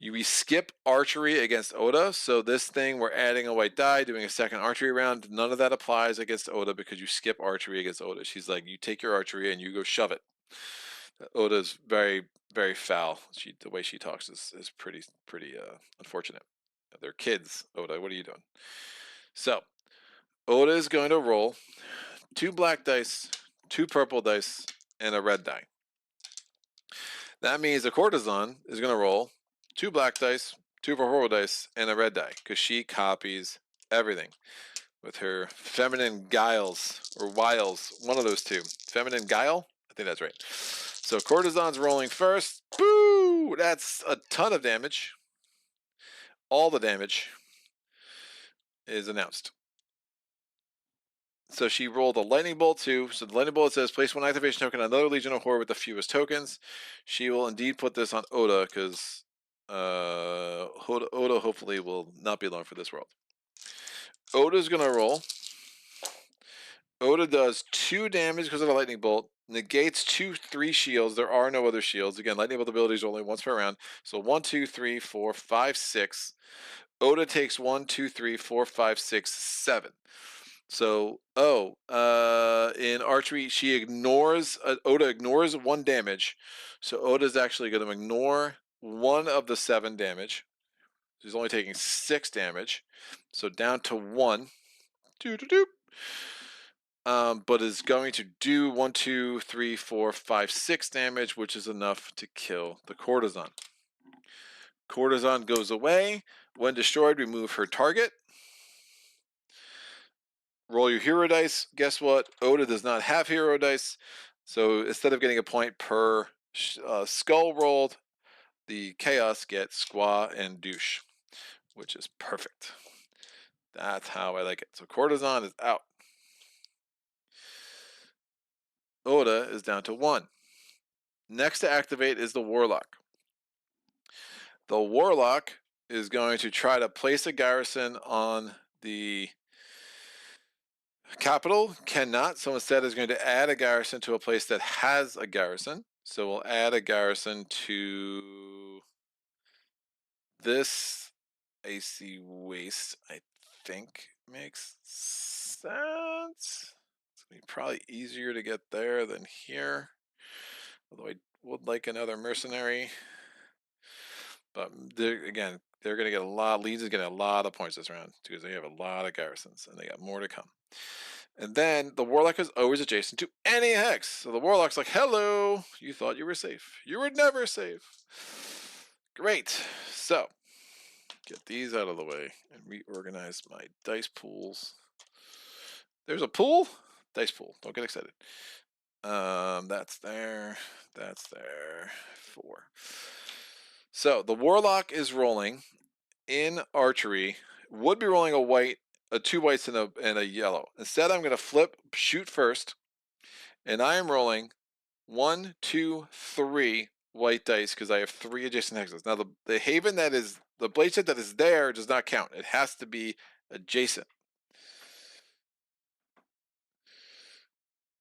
We skip archery against Oda. So this thing, we're adding a white die, doing a 2nd archery round. None of that applies against Oda because you skip archery against Oda. She's like, you take your archery and you go shove it. Oda's very, very foul. The way she talks is pretty unfortunate. They're kids. Oda, what are you doing? So Oda is going to roll 2 black dice, 2 purple dice, and a red die. That means the courtesan is going to roll 2 black dice, 2 of her horror dice, and a red die, because she copies everything with her feminine guiles, or wiles, one of those two. Feminine guile? I think that's right. So Courtesan's rolling first. Boo! That's a ton of damage. All the damage is announced. So she rolled a lightning bolt too. So the lightning bolt says place 1 activation token on another Legion of Horror with the fewest tokens. She will indeed put this on Oda, because Oda hopefully will not be alone for this world. Oda's gonna roll. Oda does 2 damage because of the lightning bolt. Negates 3 shields. There are no other shields. Again, lightning bolt abilities are only once per round. So 1, 2, 3, 4, 5, 6. Oda takes 1, 2, 3, 4, 5, 6, 7. So, in archery, she ignores, Oda ignores 1 damage. So Oda's actually going to ignore 1 of the 7 damage. She's only taking 6 damage. So down to 1. But is going to do 1, 2, 3, 4, 5, 6 damage, which is enough to kill the Courtesan. Courtesan goes away. When destroyed, remove her target. Roll your hero dice. Guess what? Oda does not have hero dice. So instead of getting a point per skull rolled, the chaos gets squaw and douche, which is perfect. That's how I like it. So Courtesan is out. Oda is down to 1. Next to activate is the Warlock. The Warlock is going to try to place a garrison on the capital. Cannot, so instead is going to add a garrison to a place that has a garrison. So we'll add a garrison to this AC Waste, I think makes sense. It's going to be probably easier to get there than here. Although I would like another mercenary. But again, they're going to get a lot. Leeds is getting a lot of points this round because they have a lot of garrisons and they got more to come. And then the Warlock is always adjacent to any hex. So the Warlock's like, hello, you thought you were safe. You were never safe. Great. So get these out of the way and reorganize my dice pools. There's a pool? Dice pool. Don't get excited. That's there. That's there. 4. So the Warlock is rolling in archery. Would be rolling a white, 2 whites and a yellow. Instead, I'm going to flip, shoot first, and I am rolling 1, 2, 3 white dice because I have 3 adjacent hexes. Now the haven that is the blade set that is there does not count. It has to be adjacent.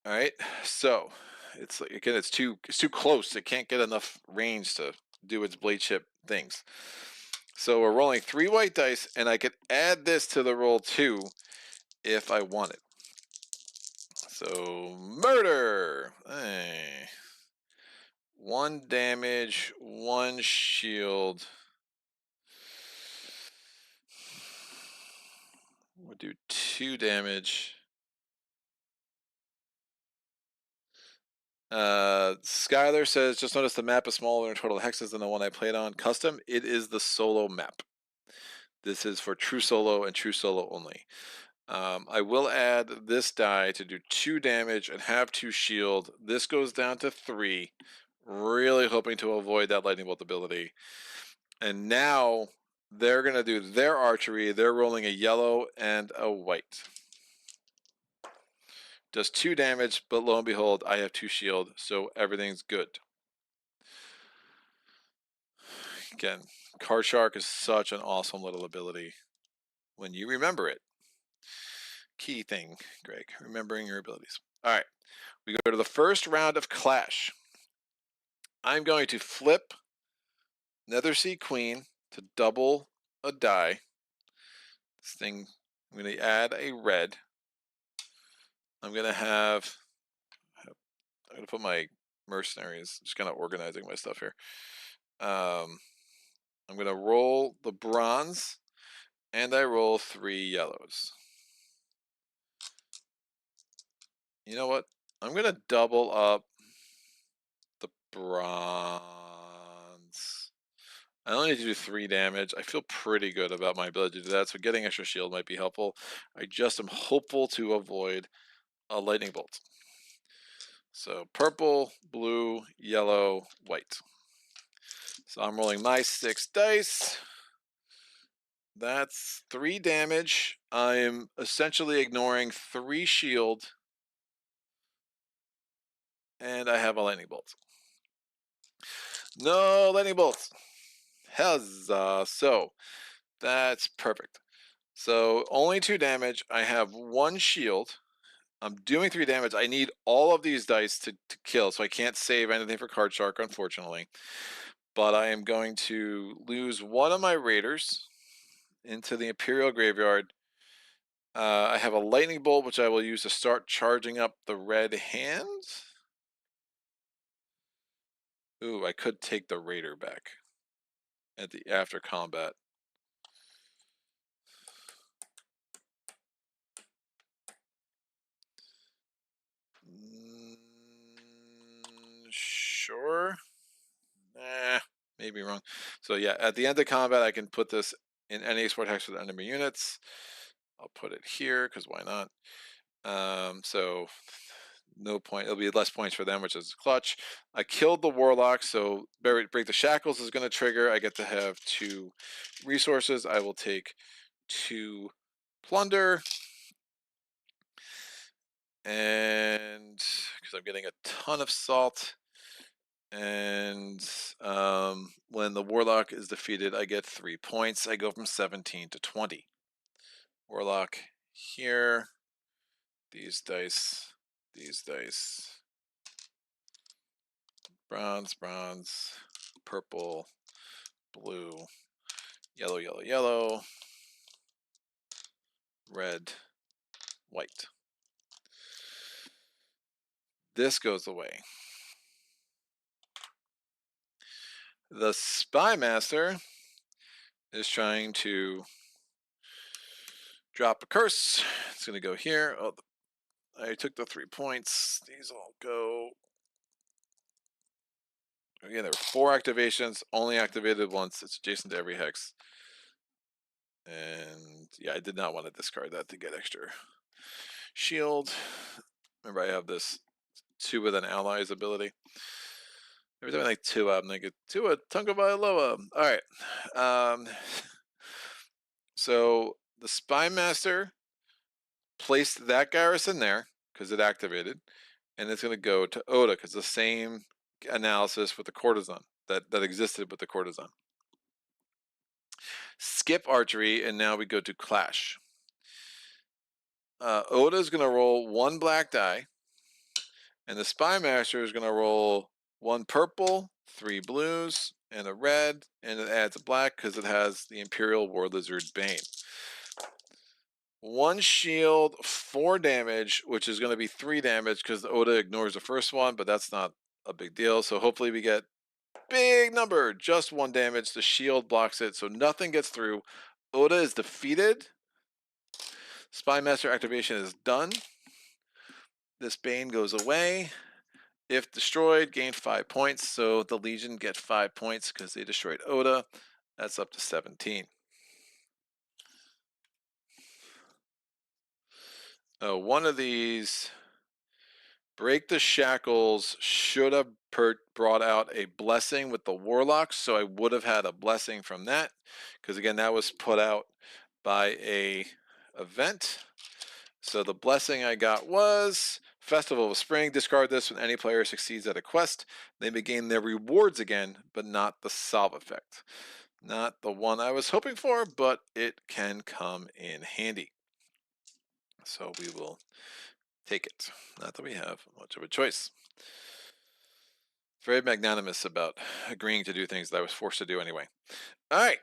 All right, so it's like, again, it's too close. It can't get enough range to do its blade chip things. So we're rolling 3 white dice, and I could add this to the roll 2 if I wanted. So murder. 1 damage, 1 shield. We'll do 2 damage. Skylar says, just noticed the map is smaller in total hexes than the one I played on. Custom, it is the solo map. This is for true solo and true solo only. I will add this die to do 2 damage and have 2 shield. This goes down to 3. Really hoping to avoid that lightning bolt ability. And now they're going to do their archery. They're rolling a yellow and a white. Does 2 damage, but lo and behold, I have 2 shield, so everything's good. Again, Card Shark is such an awesome little ability when you remember it. Key thing, Greg, remembering your abilities. All right, we go to the first round of Clash. I'm going to flip Nethersea Queen to double a die. This thing, I'm going to add a red. I'm going to put my mercenaries, just kind of organizing my stuff here. I'm going to roll the bronze, and I roll 3 yellows. You know what? I'm going to double up the bronze. I only need to do 3 damage. I feel pretty good about my ability to do that, so getting extra shield might be helpful. I just am hopeful to avoid a lightning bolt. So purple, blue, yellow, white. So I'm rolling my 6 dice. That's 3 damage. I'm essentially ignoring 3 shield. And I have a lightning bolt. No lightning bolts. Huzzah. So that's perfect. So only 2 damage. I have 1 shield. I'm doing 3 damage. I need all of these dice to kill, so I can't save anything for Card Shark, unfortunately. But I am going to lose 1 of my raiders into the Imperial Graveyard. I have a lightning bolt, which I will use to start charging up the red hand. Ooh, I could take the raider back at the after combat. Sure. Maybe wrong. So yeah, at the end of combat, I can put this in any export hex with enemy units. I'll put it here because why not? So no point. It'll be less points for them, which is clutch. I killed the warlock, so break the shackles is going to trigger. I get to have 2 resources. I will take 2 plunder, and because I'm getting a ton of salt. And when the warlock is defeated, I get 3 points. I go from 17 to 20. Warlock here. These dice. These dice. Bronze, bronze, purple, blue, yellow, yellow, yellow, red, white. This goes away. The Spy Master is trying to drop a curse. It's going to go here. Oh, I took the 3 points. These all go. Again, there were 4 activations, only activated once. It's adjacent to every hex. And yeah, I did not want to discard that to get extra shield. Remember, I have this 2 with an allies ability. Every time I like 2 up, I get 2 a Tunga Vailoa. Alright. So the Spy Master placed that garrison there because it activated, and it's going to go to Oda because the same analysis with the courtesan that existed with the courtesan. Skip archery, and now we go to clash. Oda is going to roll 1 black die, and the Spy Master is going to roll 1 purple, 3 blues, and a red, and it adds a black because it has the Imperial War Lizard Bane. 1 shield, 4 damage, which is going to be 3 damage because the Oda ignores the first one, but that's not a big deal. So hopefully we get big number, just 1 damage. The shield blocks it, so nothing gets through. Oda is defeated. Spy Master activation is done. This Bane goes away. If destroyed, gain 5 points. So the Legion get 5 points because they destroyed Oda. That's up to 17. Oh, one of these break the shackles should have brought out a blessing with the warlocks, so I would have had a blessing from that because again that was put out by a event. So the blessing I got was Festival of Spring. Discard this when any player succeeds at a quest. They may gain their rewards again, but not the solve effect. Not the one I was hoping for, but it can come in handy. So we will take it. Not that we have much of a choice. Very magnanimous about agreeing to do things that I was forced to do anyway. All right,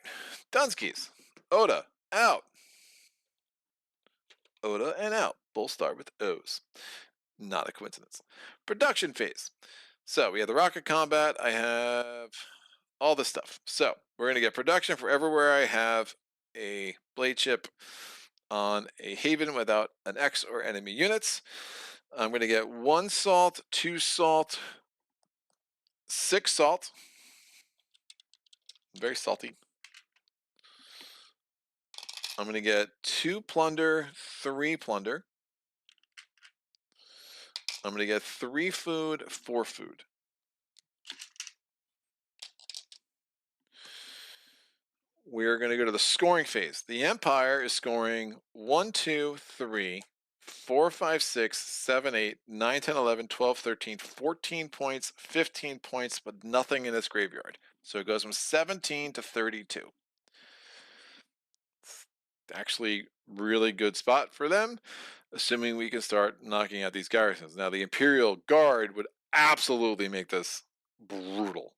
Dunskies. Oda, out. Oda and out. Both start with O's. Not a coincidence. Production phase. So we have the rocket combat. I have all this stuff. So we're going to get production for everywhere I have a blade chip on a haven without an X or enemy units. I'm going to get 1 salt, 2 salt, 6 salt. Very salty. I'm going to get 2 plunder, 3 plunder. I'm going to get 3 food, 4 food. We're going to go to the scoring phase. The Empire is scoring 1, 2, 3, 4, 5, 6, 7, 8, 9, 10, 11, 12, 13, 14 points, 15 points, but nothing in its graveyard. So it goes from 17 to 32. Actually, really good spot for them, assuming we can start knocking out these garrisons. Now, the Imperial Guard would absolutely make this brutal,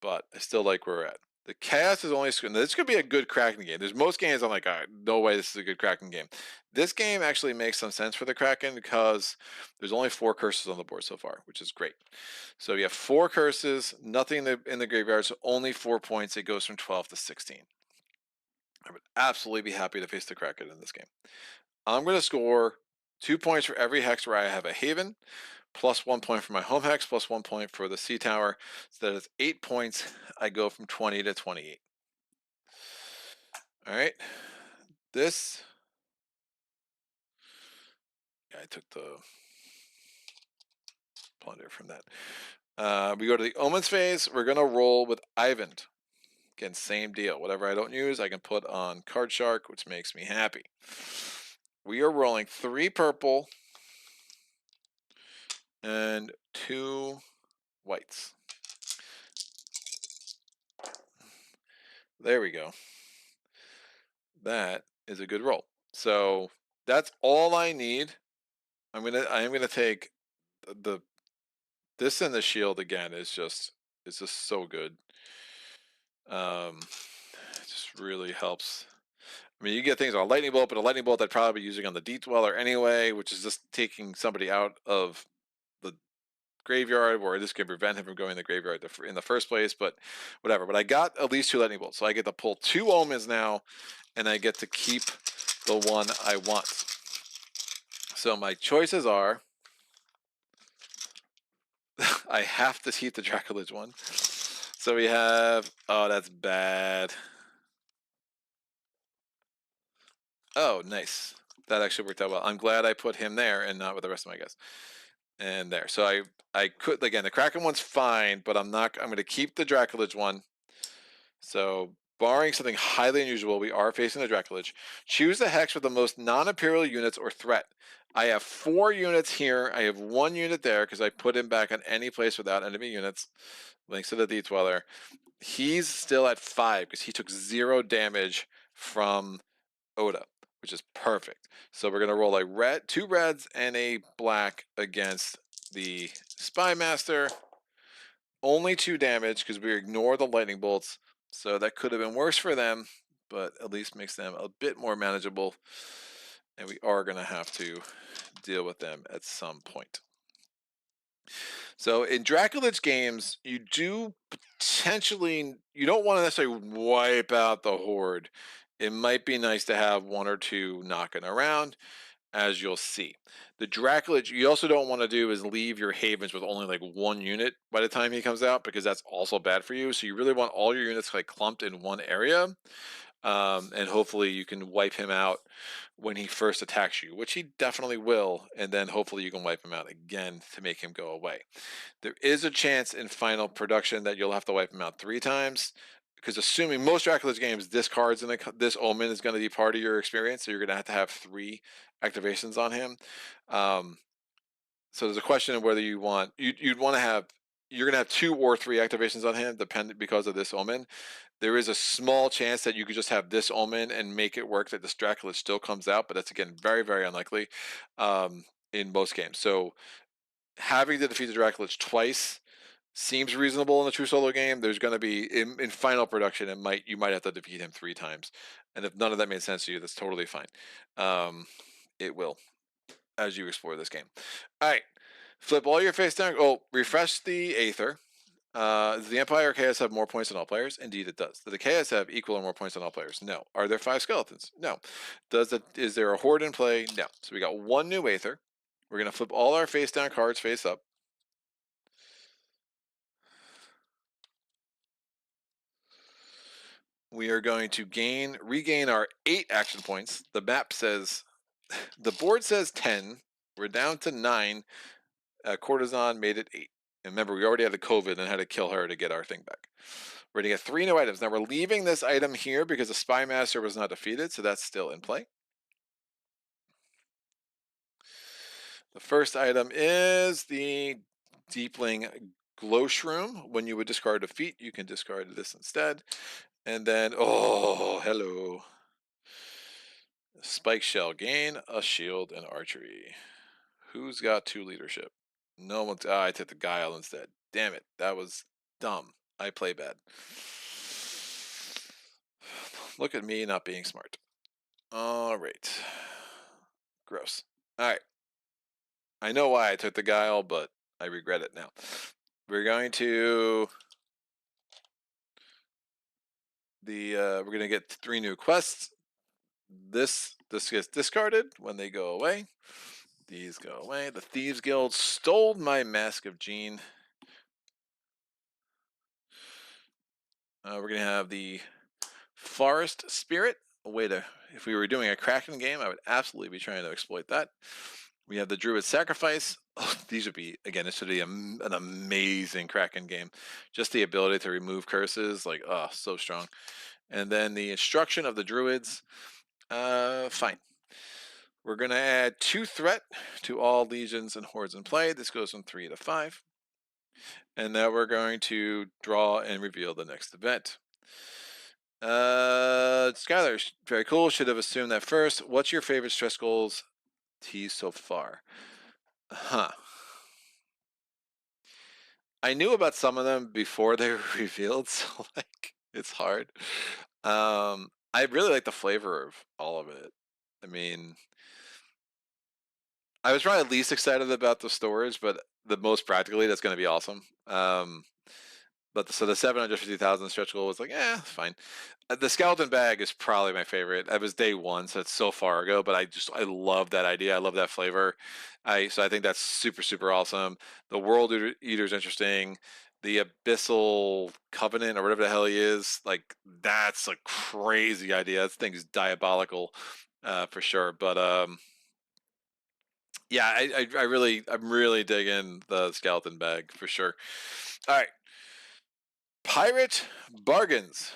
but I still like where we're at. The Chaos is only this could be a good Kraken game. There's most games I'm like, no way this is a good Kraken game. This game actually makes some sense for the Kraken because there's only 4 curses on the board so far, which is great. So you have 4 curses, nothing in the graveyard, so only 4 points. It goes from 12 to 16. I would absolutely be happy to face the Kraken in this game. I'm going to score 2 points for every hex where I have a Haven, plus 1 point for my home hex, plus 1 point for the sea tower. So that is 8 points. I go from 20 to 28. All right. This. Yeah, I took the plunder from that. We go to the Omens phase. We're going to roll with Ivan. Again, same deal. Whatever I don't use, I can put on Card Shark, which makes me happy. We are rolling 3 purple and 2 whites. There we go. That is a good roll. So that's all I need. I am gonna take this and the shield again is just so good. It just really helps. I mean, you get things on a lightning bolt, but a lightning bolt I'd probably be using on the Deep Dweller anyway, which is just taking somebody out of the graveyard, where this could prevent him from going to the graveyard in the first place. But whatever. But I got at least 2 lightning bolts, so I get to pull 2 omens now, and I get to keep the one I want. So my choices are I have to keep the Dracolich one. So we have, oh, that's bad. Oh, nice. That actually worked out well. I'm glad I put him there and not with the rest of my guys. And there. So I could, again, the Kraken one's fine, but I'm going to keep the Dracolich one. So barring something highly unusual, we are facing the Dracolich. Choose the hex with the most non-imperial units or threat. I have 4 units here. I have 1 unit there because I put him back on any place without enemy units. Links to the Deep Dweller. He's still at 5 because he took 0 damage from Oda, which is perfect. So we're gonna roll a 2 reds and a black against the Spy Master. Only 2 damage because we ignore the lightning bolts. So that could have been worse for them, but at least makes them a bit more manageable. And we are gonna have to deal with them at some point. So in Dracolich games, you do potentially, you don't want to necessarily wipe out the horde. It might be nice to have 1 or 2 knocking around, as you'll see. The Dracolich, you also don't want to do is leave your havens with only like 1 unit by the time he comes out, because that's also bad for you. So you really want all your units like clumped in one area. And hopefully you can wipe him out when he first attacks you, which he definitely will, and then hopefully you can wipe him out again to make him go away. There is a chance in final production that you'll have to wipe him out 3 times, because assuming most Draculas games, this omen is going to be part of your experience, so you're going to have 3 activations on him. So there's a question of whether you'd want to have, you're going to have 2 or 3 activations on him, dependent because of this omen. There is a small chance that you could just have this omen and make it work that this Draculus still comes out, but that's again very, very unlikely in most games. So having to defeat the Draculus twice seems reasonable in a true solo game. There's going to be in final production, you might have to defeat him 3 times, and if none of that made sense to you, that's totally fine. It will as you explore this game. All right, flip all your face down. Oh, refresh the Aether. Does the Empire or Chaos have more points than all players? Indeed, it does. Does the Chaos have equal or more points than all players? No. Are there 5 skeletons? No. Is there a horde in play? No. So we got 1 new Aether. We're going to flip all our face down cards face up. we are going to regain our 8 action points. The map says, the board says 10. We're down to 9. Courtesan made it 8. And remember, we already had the COVID and had to kill her to get our thing back. We're going to get 3 new items. Now we're leaving this item here because the Spy Master was not defeated, so that's still in play. The first item is the Deepling Glow Shroom. When you would discard a feat, you can discard this instead. And then, oh, hello. Spike Shell. Gain a shield and archery. Who's got 2 leadership? No one's. I took the Guile instead. Damn it. That was dumb. I play bad. Look at me not being smart. All right. Gross. All right. I know why I took the Guile, but I regret it now. We're going to we're going to get 3 new quests. This gets discarded when they go away. These go away. The Thieves Guild stole my Mask of Gene. We're going to have the Forest Spirit. If we were doing a Kraken game, I would absolutely be trying to exploit that. We have the Druid Sacrifice. Oh, these would be, again, this would be an amazing Kraken game. Just the ability to remove curses, like, oh, so strong. And then the Instruction of the Druids. Fine. We're going to add 2 threat to all legions and hordes in play. This goes from 3 to 5. And now we're going to draw and reveal the next event. Skylar, very cool. Should have assumed that first. What's your favorite stress goals teased so far? Huh. I knew about some of them before they were revealed, so like it's hard. I really like the flavor of all of it. I mean, I was probably least excited about the storage, but the most practically, that's going to be awesome. But so the 750,000 stretch goal was like, fine. The skeleton bag is probably my favorite. That was day 1, so it's so far ago, but I love that idea. I love that flavor. So I think that's super, super awesome. The World Eater is interesting. The Abyssal Covenant or whatever the hell he is, like that's a crazy idea. That thing is diabolical, for sure. But yeah, I'm really digging the skeleton bag for sure. All right. Pirate bargains.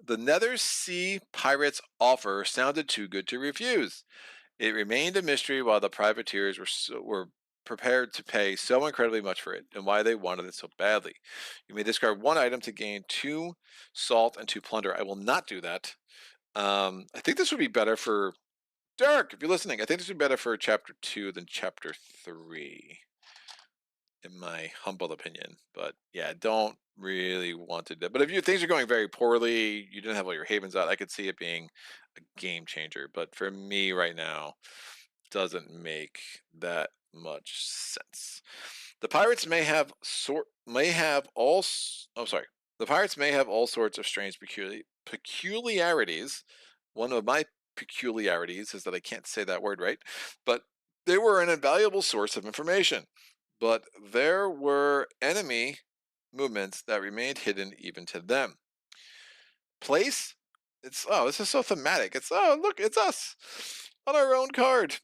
The Nether Sea Pirates' offer sounded too good to refuse. It remained a mystery while the privateers were prepared to pay so incredibly much for it, and why they wanted it so badly. You may discard 1 item to gain 2 salt and 2 plunder. I will not do that. I think this would be better for Derek, if you're listening. I think this would be better for Chapter 2 than Chapter 3. In my humble opinion, but yeah, don't really want to do that. But if things are going very poorly, you didn't have all your havens out, I could see it being a game changer. But for me right now, doesn't make that much sense. The pirates may have the pirates may have all sorts of strange peculiarities. One of my peculiarities is that I can't say that word right, but they were an invaluable source of information. But there were enemy movements that remained hidden even to them. Place? This is so thematic. Look, it's us on our own card.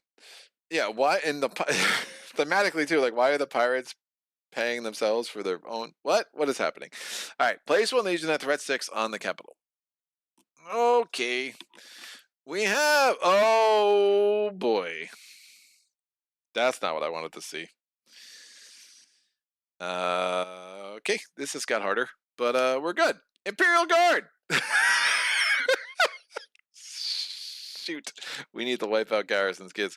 Yeah, why in the thematically too? Like, why are the pirates paying themselves for their own? What is happening? All right, place 1 legion at threat 6 on the capital. Okay, we have. Oh boy, that's not what I wanted to see. Okay, this has got harder, but we're good. Imperial Guard! Shoot, we need to wipe out garrisons, kids.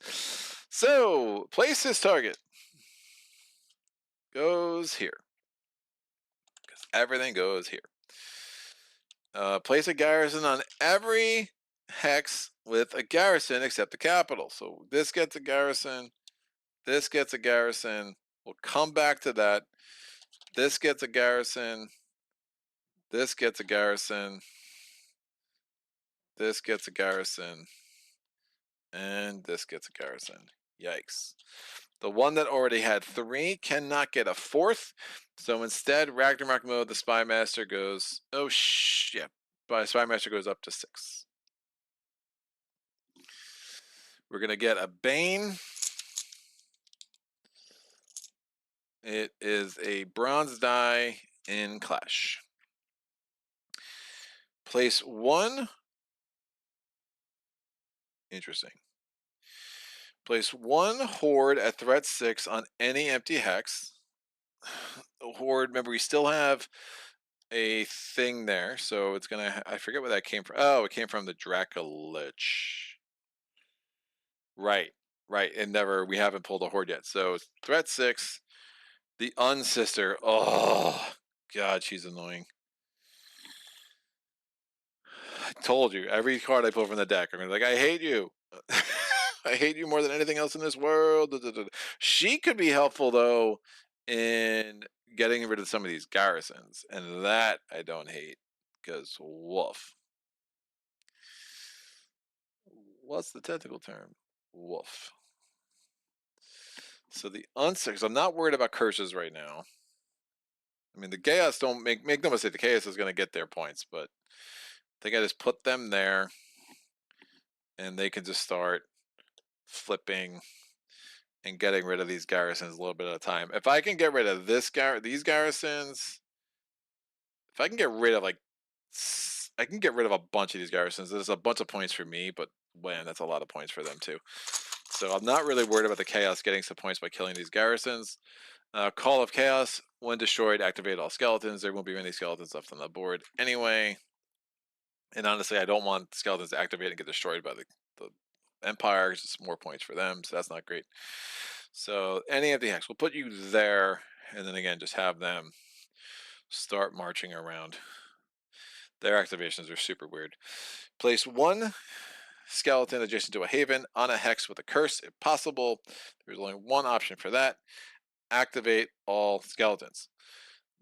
So, place this target. Goes here. Because everything goes here. Place a garrison on every hex with a garrison except the capital. So this gets a garrison. This gets a garrison. We'll come back to that. This gets a garrison. This gets a garrison. This gets a garrison. And this gets a garrison. Yikes. The one that already had 3 cannot get a 4th. So instead, Ragnarok mode, the Spy Master goes, oh, yeah, Spy Master goes up to 6. We're going to get a Bane. It is a bronze die in Clash. Place 1. Interesting. Place 1 Horde at threat 6 on any empty hex. Horde, remember, we still have a thing there, so it's going to... I forget where that came from. Oh, it came from the Dracolich. Right. And we haven't pulled a Horde yet. So threat 6. The Unsister. Oh, God, she's annoying. I told you, every card I pull from the deck, I'm gonna be like, I hate you. I hate you more than anything else in this world. She could be helpful, though, in getting rid of some of these garrisons. And that I don't hate, because woof. What's the technical term? Woof. So the Unsister, I'm not worried about curses right now. I mean, the Chaos, don't make no mistake, the Chaos is going to get their points, but I think I just put them there, and they can just start flipping and getting rid of these garrisons a little bit at a time. If I can get rid of these garrisons, if I can get rid of I can get rid of a bunch of these garrisons. There's a bunch of points for me, but man, that's a lot of points for them too. So I'm not really worried about the Chaos getting some points by killing these garrisons. Call of Chaos, when destroyed, activate all skeletons. There won't be many skeletons left on the board anyway. And honestly, I don't want skeletons to activate and get destroyed by the Empire. It's just more points for them, so that's not great. So any empty hex, we'll put you there, and then again, just have them start marching around. Their activations are super weird. Place 1 skeleton adjacent to a haven on a hex with a curse, if possible. There's only one option for that. Activate all skeletons.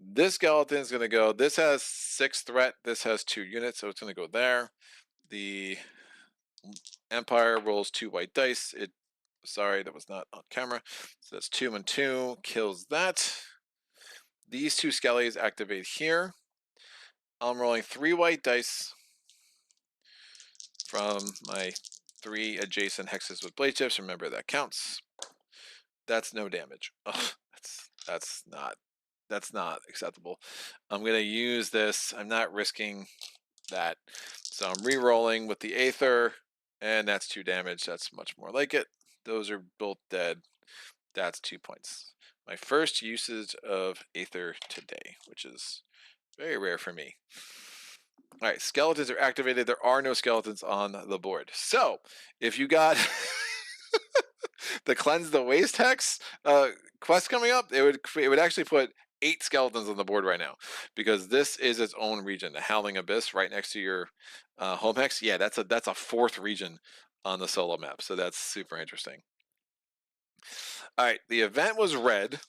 This skeleton is going to go, this has 6 threat, this has 2 units, so it's going to go there. The Empire rolls 2 white dice. Sorry, that was not on camera. So that's 2 and 2, kills that. These 2 skellies activate here. I'm rolling 3 white dice from my 3 adjacent hexes with blade chips. Remember, that counts. That's no damage. Ugh, that's not acceptable. I'm gonna use this. I'm not risking that. So I'm re-rolling with the Aether, and that's 2 damage. That's much more like it. Those are both dead. That's 2 points. My first usage of Aether today, which is very rare for me. All right, skeletons are activated. There are no skeletons on the board. So if you got the Cleanse the Waste hex quest coming up, it would actually put 8 skeletons on the board right now, because this is its own region. The Howling Abyss, right next to your home hex. Yeah, that's a 4th region on the solo map. So that's super interesting. All right, the event was red.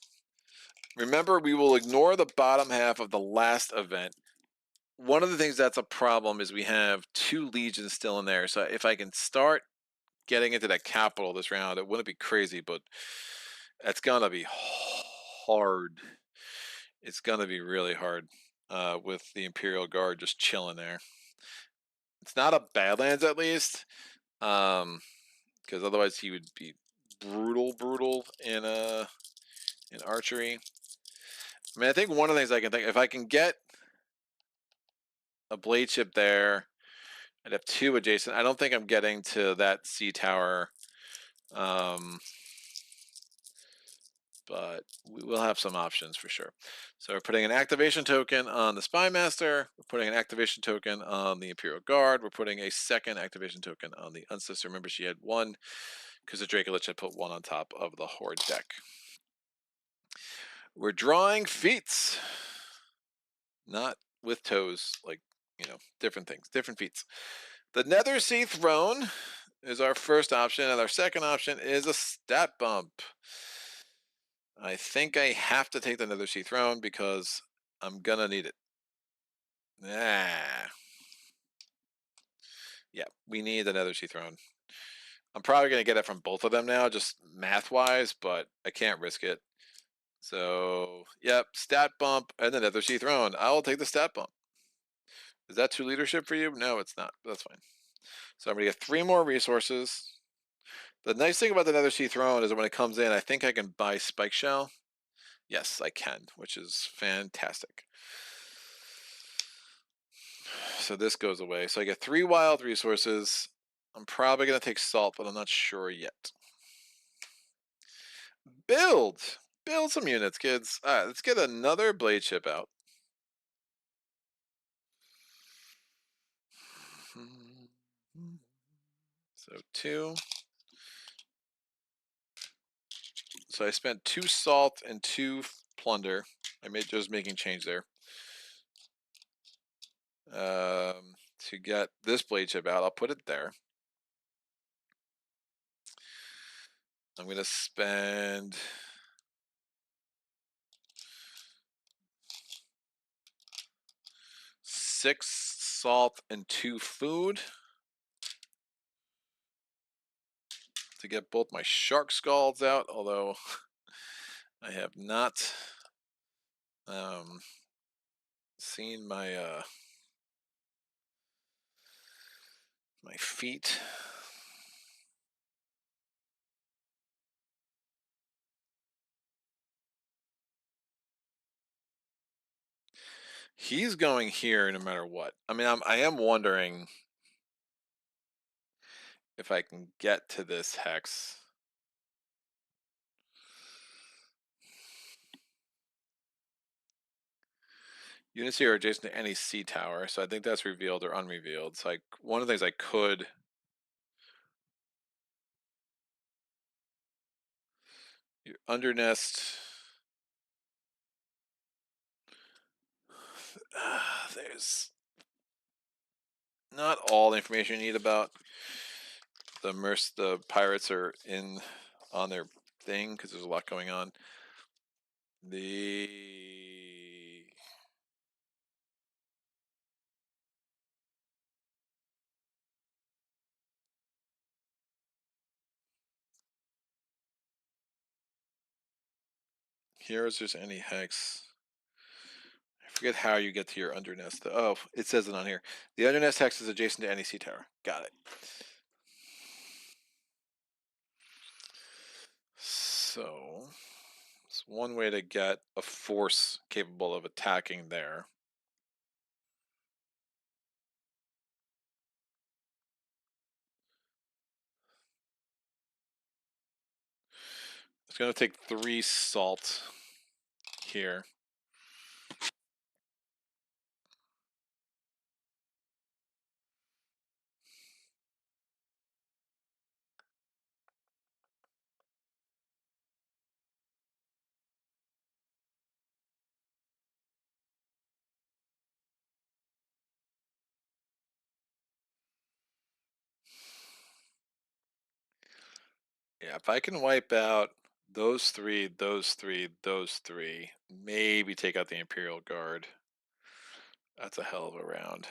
Remember, we will ignore the bottom half of the last event. One of the things that's a problem is we have 2 legions still in there. So if I can start getting into that capital this round, it wouldn't be crazy, but it's gonna be hard. It's gonna be really hard with the Imperial Guard just chilling there. It's not a Badlands, at least, because otherwise he would be brutal in archery. I mean, I think one of the things I can think, if I can get a blade ship there, I'd have 2 adjacent. I don't think I'm getting to that sea tower, but we will have some options for sure. So we're putting an activation token on the Spy Master. We're putting an activation token on the Imperial Guard. We're putting a second activation token on the Unsister. Remember, she had 1 because the Dracolich had put 1 on top of the Horde deck. We're drawing feats, not with toes, like, different things, different feats. The Nether Sea Throne is our first option, and our second option is a stat bump. I think I have to take the Nether Sea Throne because I'm gonna need it. Yeah, we need the Nether Sea Throne. I'm probably gonna get it from both of them now, just math-wise, but I can't risk it. So, yep, stat bump and the Nether Sea Throne. I will take the stat bump. Is that 2 leadership for you? No, it's not. That's fine. So I'm gonna get 3 more resources. The nice thing about the Nether Sea Throne is that when it comes in, I think I can buy Spike Shell. Yes, I can, which is fantastic. So this goes away. So I get 3 wild resources. I'm probably gonna take salt, but I'm not sure yet. Build! Build some units, kids. Alright, let's get another blade ship out. So 2. So I spent 2 salt and 2 plunder. I made just making change there. To get this blade ship out, I'll put it there. I'm gonna spend 6 salt and 2 food to get both my shark scalds out, although I have not seen my my feet. He's going here no matter what. I mean, I am wondering if I can get to this hex. Units here are adjacent to any sea tower, so I think that's revealed or unrevealed. So one of the things I could under nest. There's not all the information you need about the pirates are in on their thing because there's a lot going on. Here is just any hex. I forget how you get to your undernest. Oh, it says it on here. The undernest hex is adjacent to any sea tower. Got it. So it's one way to get a force capable of attacking there. It's going to take 3 salt here. Yeah, if I can wipe out those 3, those 3, those 3, maybe take out the Imperial Guard. That's a hell of a round.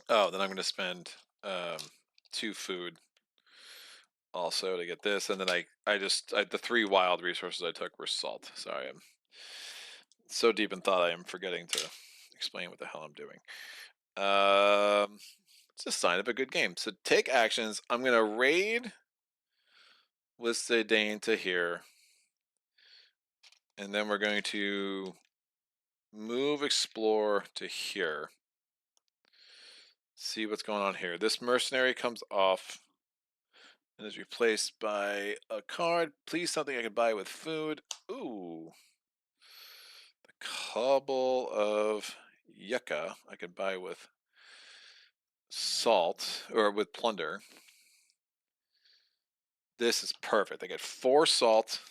Oh, then I'm going to spend 2 food also to get this, and then the 3 wild resources I took were salt. Sorry, I'm so deep in thought I am forgetting to explain what the hell I'm doing. It's a sign of a good game. So take actions. I'm going to raid with Zidane to here, and then we're going to move explore to here. See what's going on here. This mercenary comes off and is replaced by a card. Please, something I can buy with food. Ooh. The cobble of yucca I can buy with salt or with plunder. This is perfect. I get 4 salt.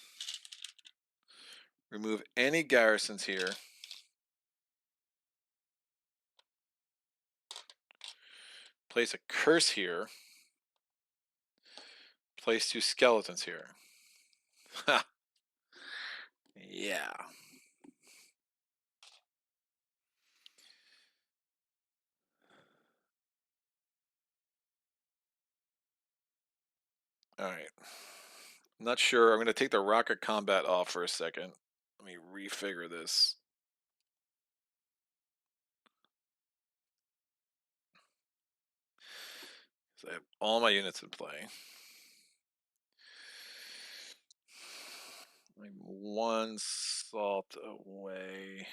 Remove any garrisons here. Place a curse here. Place 2 skeletons here. Ha. Yeah. All right. Not sure. I'm going to take the rocket combat off for a second. Let me refigure this. So I have all my units in play. I'm one salt away.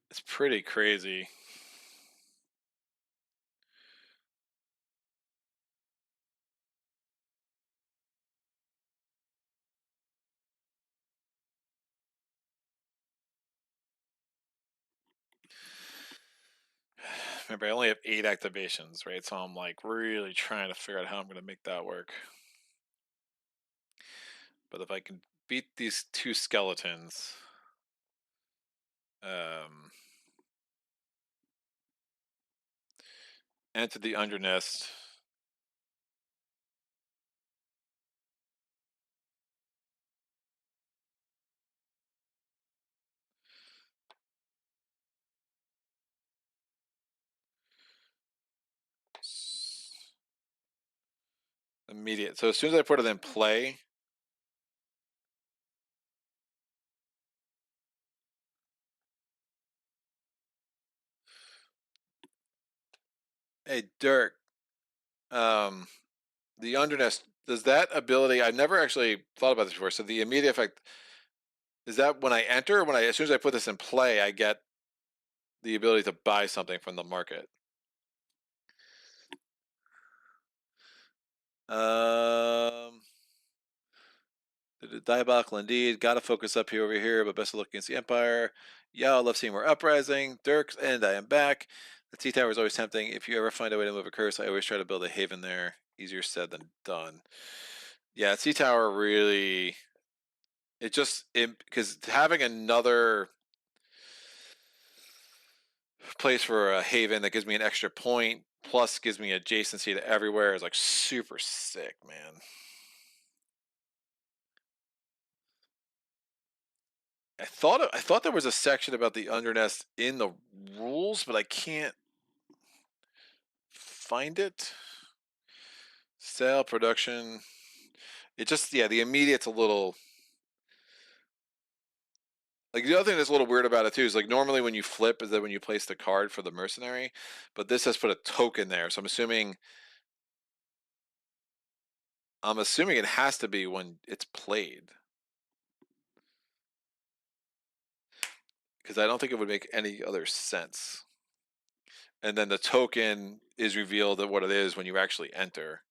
It's pretty crazy. Remember, I only have 8 activations, right? So I'm like really trying to figure out how I'm going to make that work. But if I can beat these 2 skeletons, enter the undernest. Immediate. So as soon as I put it in play, hey Dirk, the undernest, does that ability? I never actually thought about this before. So the immediate effect, is that when I enter, or when as soon as I put this in play, I get the ability to buy something from the market? Um, Diabolical indeed. Gotta focus up here over here, but best of luck against the Empire. Yeah, I love seeing more Uprising. Dirks, and I am back. The T Tower is always tempting. If you ever find a way to move a curse, I always try to build a haven there. Easier said than done. Yeah, T Tower really. It just because having another place for a haven that gives me an extra point plus gives me adjacency to everywhere is like super sick, man. I thought there was a section about the undernest in the rules, but I can't find it. Sale production. It just, yeah, the immediate's a little like, the other thing that's a little weird about it too is like normally when you flip is that when you place the card for the mercenary, but this has put a token there, so I'm assuming it has to be when it's played, because I don't think it would make any other sense. And then the token is revealed at what it is when you actually enter.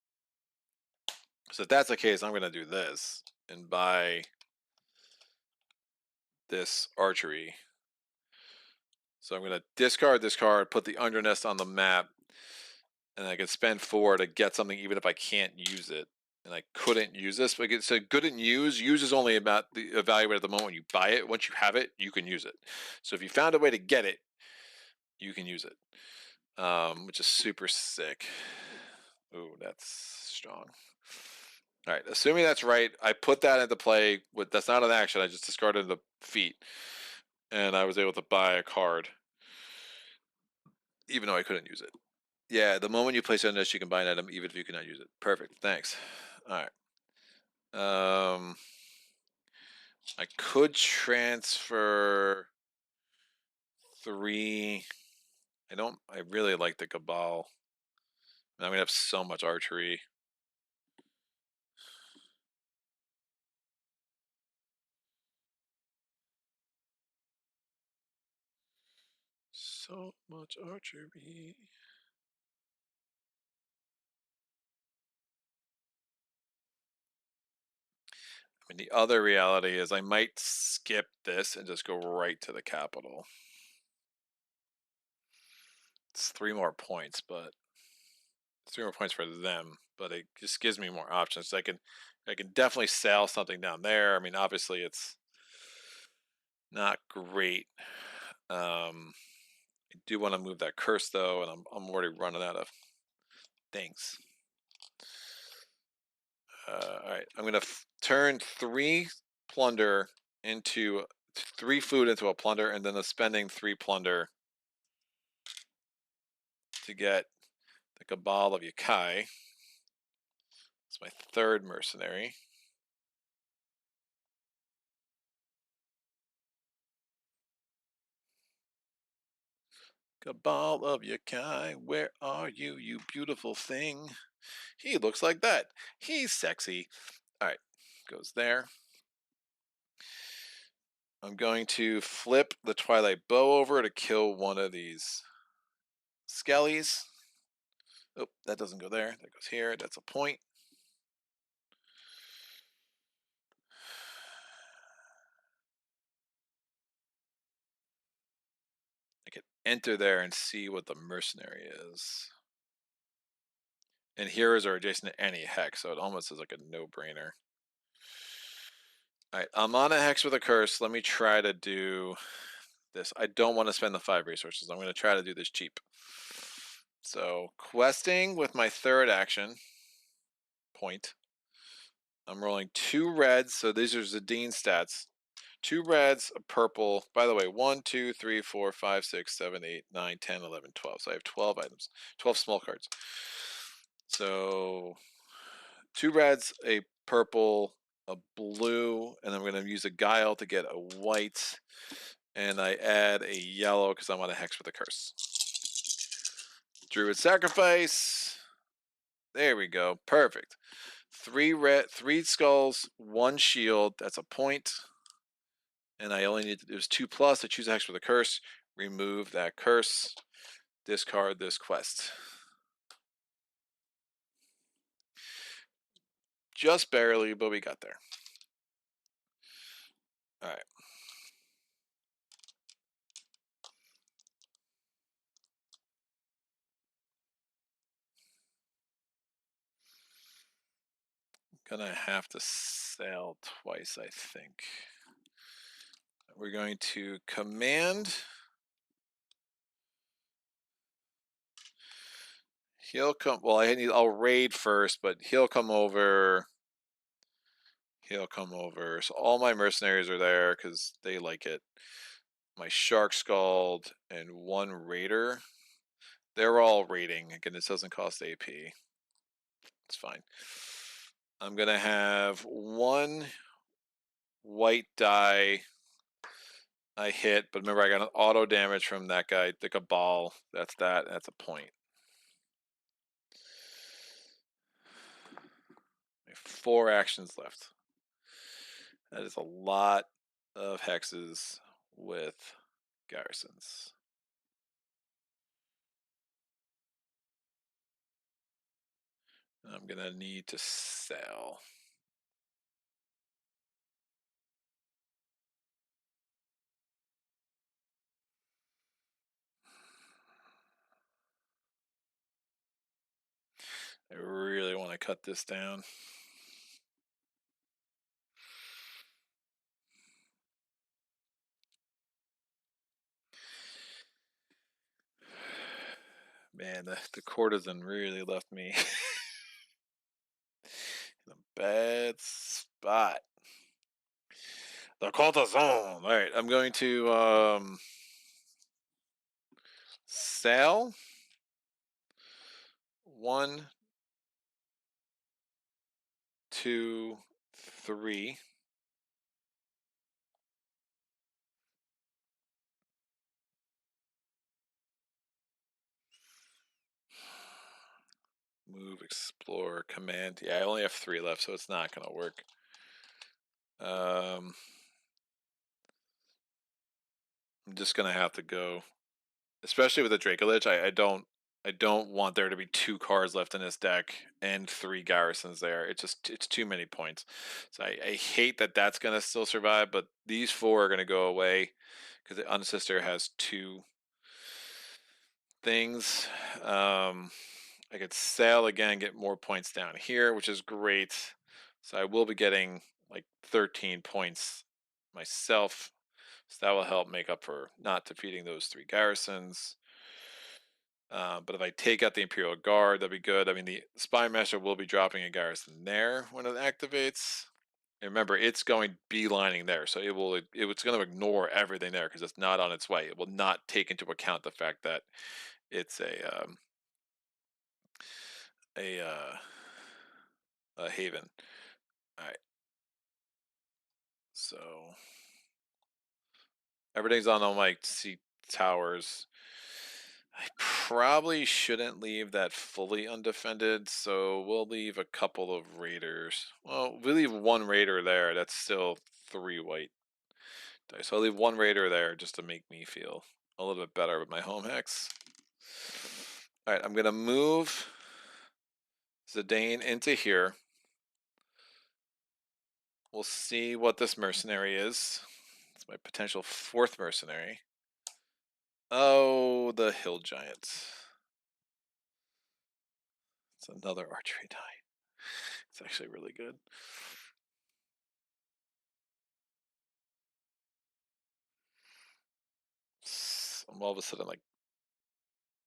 So if that's the case, I'm going to do this and buy this archery. So I'm going to discard this card, put the undernest on the map, and I can spend 4 to get something even if I can't use it. And I couldn't use this, but it's a couldn't use. Use is only about the evaluate at the moment when you buy it. Once you have it, you can use it. So if you found a way to get it, you can use it, which is super sick. Ooh, that's strong. All right, assuming that's right, I put that into play. With that's not an action. I just discarded the feat, and I was able to buy a card, even though I couldn't use it. Yeah, the moment you place it on this, you can buy an item, even if you cannot use it. Perfect. Thanks. All right. I could transfer 3. I don't. I really like the Cabal. I'm gonna have so much archery. So much archery. I mean, the other reality is I might skip this and just go right to the capital. It's 3 more points, but 3 more points for them, but it just gives me more options. I can definitely sell something down there. I mean, obviously it's not great. I do want to move that curse though, and I'm already running out of things. All right, I'm gonna turn 3 plunder into 3 food into a plunder, and then spending 3 plunder to get the Cabal of Yakai. It's my 3rd mercenary. Cabal of Yakai, where are you, you beautiful thing? He looks like that. He's sexy. All right, goes there. I'm going to flip the Twilight Bow over to kill one of these skellies. Oh, that doesn't go there. That goes here. That's a point. I can enter there and see what the mercenary is. And heroes are adjacent to any hex, so it almost is like a no-brainer. All right, I'm on a hex with a curse. Let me try to do this. I don't want to spend the 5 resources. I'm going to try to do this cheap. So, questing with my 3rd action point. I'm rolling 2 reds, so these are Zadine stats. 2 reds, a purple. By the way, 1, 2, 3, 4, 5, 6, 7, 8, 9, 10, 11, 12. So I have 12 items, 12 small cards. So 2 reds, a purple, a blue, and I'm going to use a guile to get a white. And I add a yellow because I'm on a hex with a curse. Druid sacrifice. There we go. Perfect. 3 red, 3 skulls, 1 shield. That's a point. And I only need to do 2+. I choose a hex with a curse. Remove that curse. Discard this quest. Just barely, but we got there. All right. Gonna have to sell twice, I think. We're going to command. He'll come. Well, I'll raid first, but he'll come over. He'll come over. So all my mercenaries are there because they like it. My Shark Scald and 1 raider. They're all raiding. Again, this doesn't cost AP. It's fine. I'm gonna have 1 white die I hit, but remember I got an auto damage from that guy, the Cabal. That's that. That's a point. I have 4 actions left. That is a lot of hexes with garrisons. I'm gonna need to sell. I really want to cut this down. Man, the courtesan really left me in a bad spot. The courtesan. All right, I'm going to sell 1, 2, 3. Move, explore, command. Yeah, I only have 3 left, so it's not gonna work. I'm just gonna have to go, especially with the Dracolich. I don't I don't want there to be 2 cards left in this deck and 3 garrisons there. It's too many points. So I hate that that's gonna still survive, but these 4 are gonna go away because the Unsister has 2 things. I could sail again, get more points down here, which is great. So I will be getting like 13 points myself. So that will help make up for not defeating those 3 garrisons. But if I take out the Imperial Guard, that'd be good. I mean, the Spy Master will be dropping a garrison there when it activates. And remember, it's going beelining there, so it's going to ignore everything there because it's not on its way. It will not take into account the fact that it's a uh, a haven. All right, so everything's on all my sea towers. I probably shouldn't leave that fully undefended, so we'll leave a couple of raiders. Well, we leave 1 raider there. That's still 3 white dice. So I'll leave 1 raider there just to make me feel a little bit better with my home hex. All right, I'm gonna move Zidane into here. We'll see what this mercenary is. It's my potential 4th mercenary. Oh, the hill giant. It's another archery die. It's actually really good. I'm all of a sudden like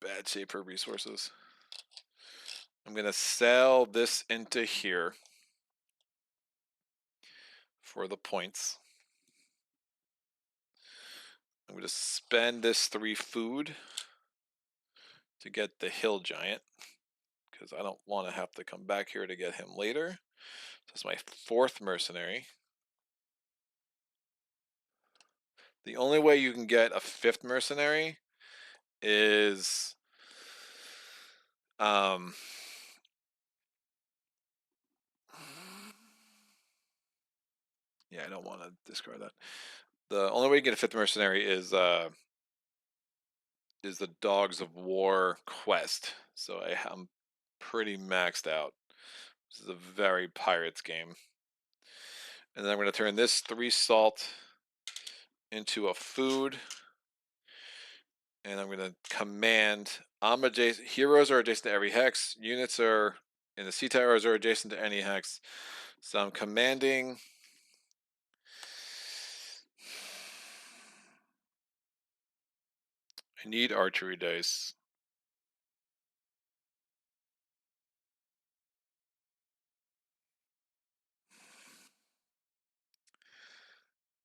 bad shape for resources. I'm gonna sell this into here for the points. I'm gonna spend this 3 food to get the hill giant because I don't want to have to come back here to get him later. So it's my 4th mercenary. The only way you can get a 5th mercenary is yeah, I don't want to discard that. The only way you get a 5th mercenary is the Dogs of War quest. So I'm pretty maxed out. This is a very pirates game. And then I'm going to turn this 3 salt into a food. And I'm going to command heroes are adjacent to every hex. Units are in the sea towers are adjacent to any hex. So I'm commanding I need archery dice.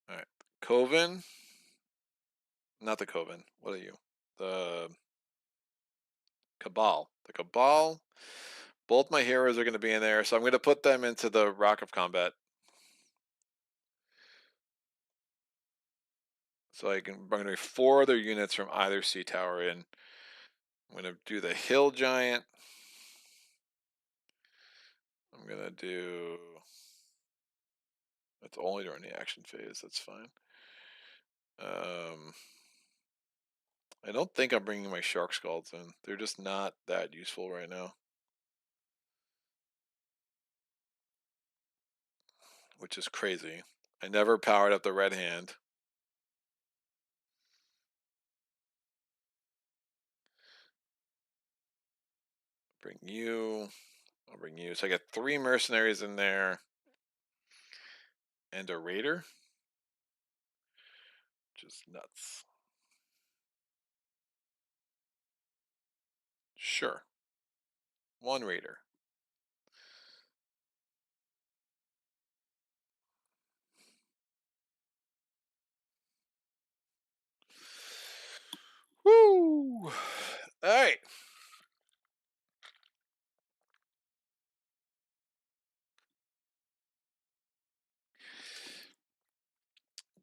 All right. Coven. Not the Coven. What are you? The Cabal. The Cabal. Both my heroes are going to be in there, so I'm going to put them into the Rock of Combat. So I'm going to be 4 other units from either sea tower in. I'm going to do the Hill Giant. I'm going to do... That's only during the action phase. That's fine. I don't think I'm bringing my Shark Skulls in. They're just not that useful right now. Which is crazy. I never powered up the red hand. Bring you. I'll bring you. So I got 3 mercenaries in there. And a raider. Which is nuts. Sure. 1 raider. Woo! Alright.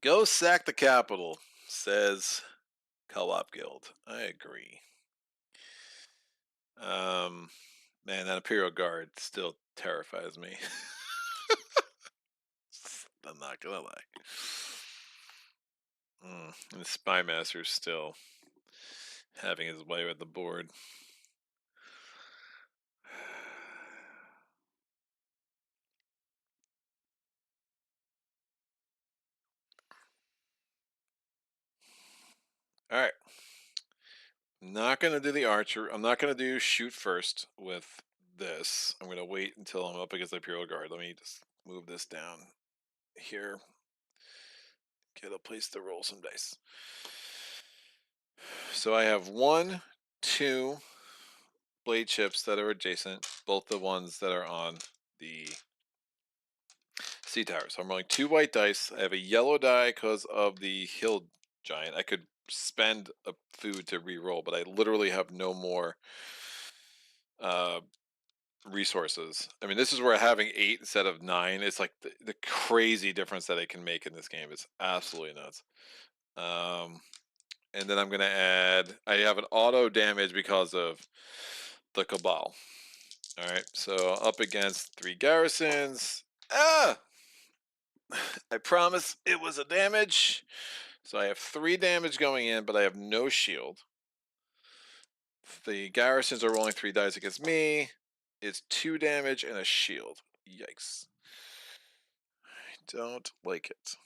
Go sack the capital, says Co-op Guild. I agree. Man, that Imperial Guard still terrifies me. I'm not gonna lie. And the Spy Master's still having his way with the board. All right. Not going to do the archer. I'm not going to do shoot first with this. I'm going to wait until I'm up against the Imperial Guard. Let me just move this down here. Get a place to roll some dice. So I have 1, 2 blade chips that are adjacent, both the ones that are on the sea tower. So I'm rolling 2 white dice. I have a yellow die because of the hill giant. I could spend a food to re-roll, but I literally have no more resources. I mean, this is where having 8 instead of 9, it's like the crazy difference that it can make in this game. It's absolutely nuts. And then I'm going to add, I have an auto damage because of the Cabal. All right, so up against 3 garrisons. Ah! I promise it was a damage. So I have 3 damage going in, but I have no shield. The garrisons are rolling 3 dice against me. It's 2 damage and a shield. Yikes. I don't like it.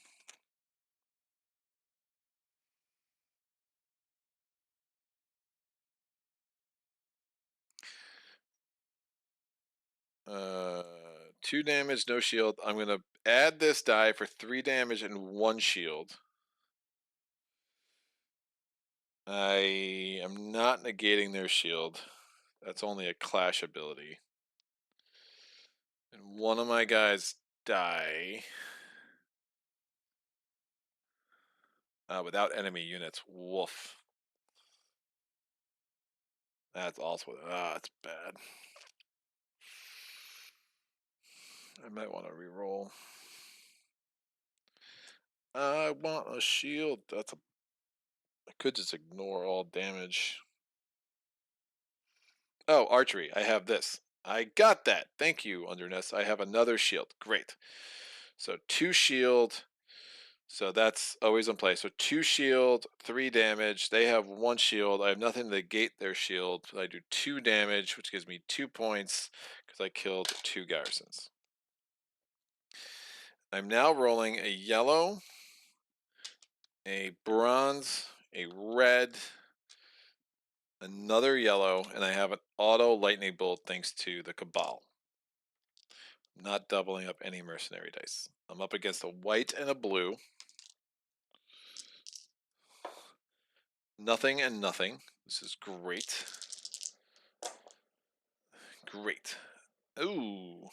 Uh, 2 damage, no shield. I'm going to add this die for 3 damage and 1 shield. I am not negating their shield. That's only a clash ability. And one of my guys die without enemy units. Woof. That's also that's bad. I might want to re-roll. I want a shield. I could just ignore all damage. Oh, archery. I have this. I got that. Thank you, Underness. I have another shield. Great. So 2 shield. So that's always in play. So 2 shield, 3 damage. They have 1 shield. I have nothing to negate their shield. I do 2 damage, which gives me 2 points because I killed 2 garrisons. I'm now rolling a yellow, a bronze, a red, another yellow, and I have an auto lightning bolt thanks to the Cabal. Not doubling up any mercenary dice. I'm up against a white and a blue. Nothing and nothing. This is great. Great. Ooh.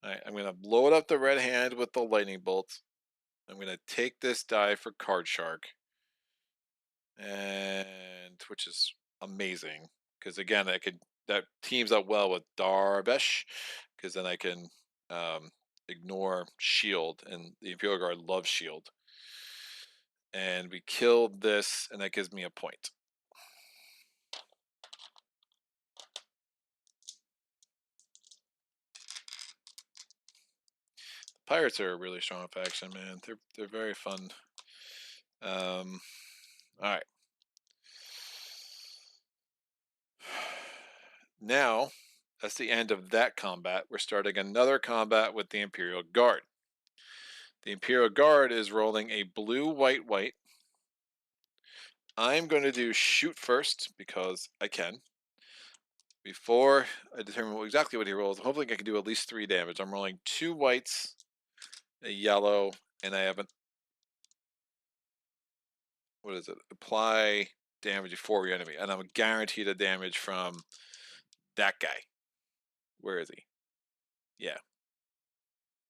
Alright, I'm going to load up the red hand with the lightning bolt. I'm going to take this die for Card Shark. And which is amazing. Because again, that teams up well with Darbesh. Because then I can ignore shield. And the Imperial Guard loves shield. And we killed this, and that gives me a point. Pirates are a really strong faction, man. They're very fun. All right. Now, that's the end of that combat. We're starting another combat with the Imperial Guard. The Imperial Guard is rolling a blue, white, white. I'm going to do shoot first because I can. Before I determine exactly what he rolls, hopefully I can do at least 3 damage. I'm rolling 2 whites, a yellow, and I have what is it? Apply damage before your enemy, and I'm guaranteed a damage from that guy. Where is he? Yeah.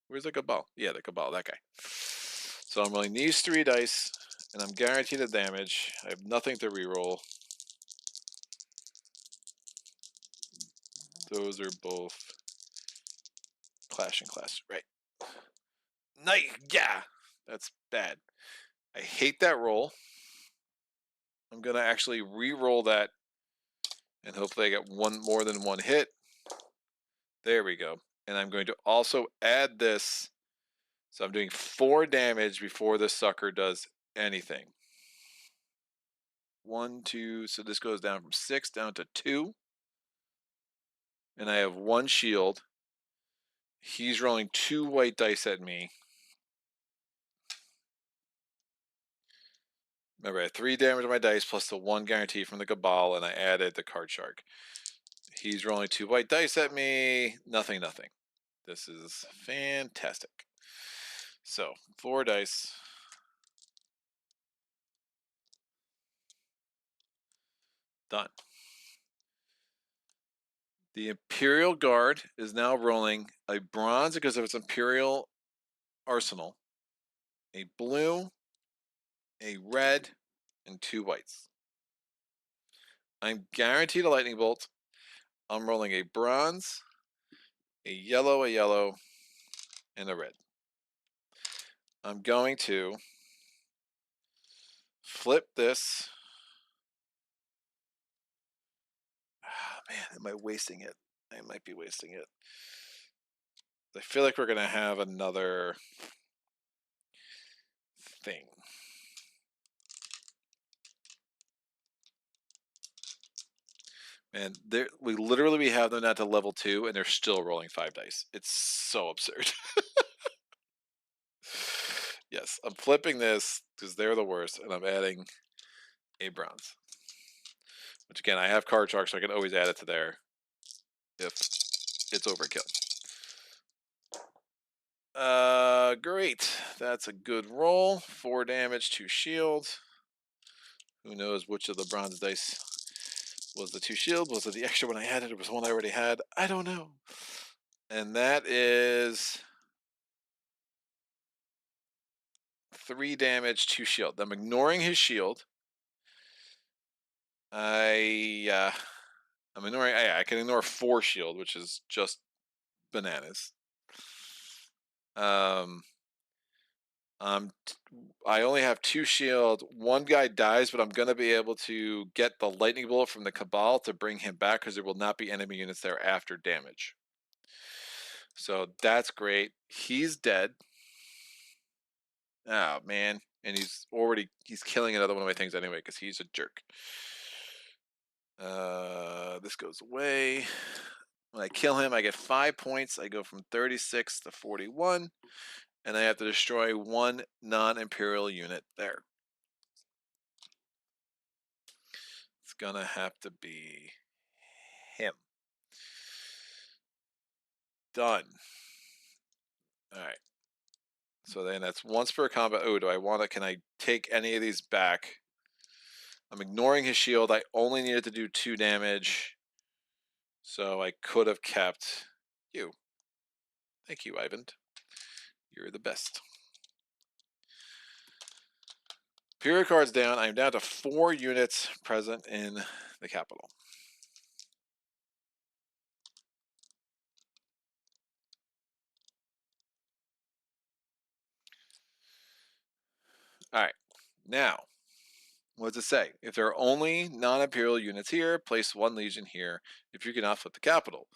Where's the Cabal? Yeah, the Cabal, that guy. So I'm rolling these 3 dice, and I'm guaranteed a damage. I have nothing to reroll. Those are both clash and clash, right? Nice, yeah, that's bad. I hate that roll. I'm gonna actually re-roll that, and hopefully I get more than one hit. There we go. And I'm going to also add this. So I'm doing 4 damage before this sucker does anything. 1, 2, so this goes down from 6 down to 2. And I have 1 shield. He's rolling 2 white dice at me. Remember, I had 3 damage on my dice plus the 1 guarantee from the Cabal, and I added the Card Shark. He's rolling 2 white dice at me. Nothing, nothing. This is fantastic. So, 4 dice. Done. The Imperial Guard is now rolling a bronze because of its Imperial Arsenal, a blue, a red, and 2 whites. I'm guaranteed a lightning bolt. I'm rolling a bronze, a yellow, and a red. I'm going to flip this. Oh, man, am I wasting it? I might be wasting it. I feel like we're going to have another thing. And we literally have them at to level 2, and they're still rolling 5 dice. It's so absurd. Yes, I'm flipping this because they're the worst, and I'm adding a bronze. Which, again, I have Card Shark, so I can always add it to there if it's overkill. Great. That's a good roll. 4 damage, 2 shield. Who knows which of the bronze dice was the 2 shield? Was it the extra one I had? It was one I already had. I don't know. And that is 3 damage, 2 shield. I'm ignoring his shield. I'm ignoring. I can ignore 4 shield, which is just bananas. I only have 2 shield. 1 guy dies, but I'm gonna be able to get the lightning bolt from the Cabal to bring him back because there will not be enemy units there after damage. So that's great. He's dead. Oh man, and he's killing another one of my things anyway because he's a jerk. This goes away. When I kill him, I get 5 points. I go from 36 to 41, and I have to destroy 1 non-Imperial unit there. It's gonna have to be him. Done. All right. So then that's once per combat. Oh, do I want to? Can I take any of these back? I'm ignoring his shield. I only needed to do 2 damage. So I could have kept you. Thank you, Ivan. You're the best. Imperial cards down. I'm down to 4 units present in the capital. All right. Now, what does it say? If there are only non-Imperial units here, place 1 Legion here. If you cannot flip the capital.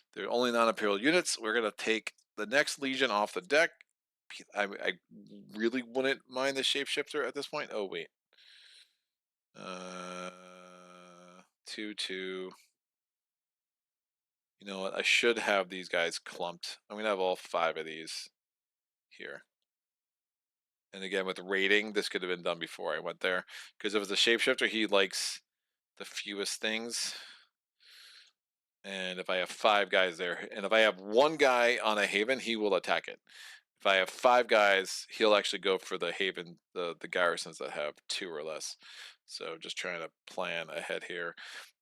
If there are only non-Imperial units, we're going to take the next Legion off the deck. I really wouldn't mind the Shapeshifter at this point. Oh, wait. 2-2. You know what? I should have these guys clumped. I'm going to have all 5 of these here. And again, with rating, this could have been done before I went there. Because if it's a Shapeshifter, he likes the fewest things. And if I have 5 guys there, and if I have 1 guy on a Haven, he will attack it. If I have 5 guys, he'll actually go for the Haven, the garrisons that have 2 or less. So just trying to plan ahead here.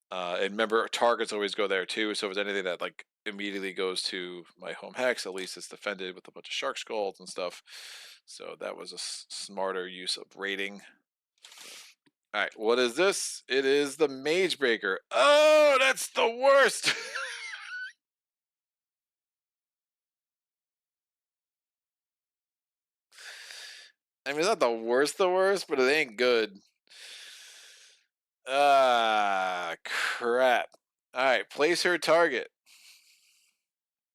And remember, targets always go there too. So if there's anything that like immediately goes to my home hex, at least it's defended with a bunch of shark skulls and stuff. So that was a smarter use of rating. All right, what is this? It is the Mage Breaker. Oh, that's the worst. I mean, it's not the worst, but it ain't good. Ah, crap. All right, place her target.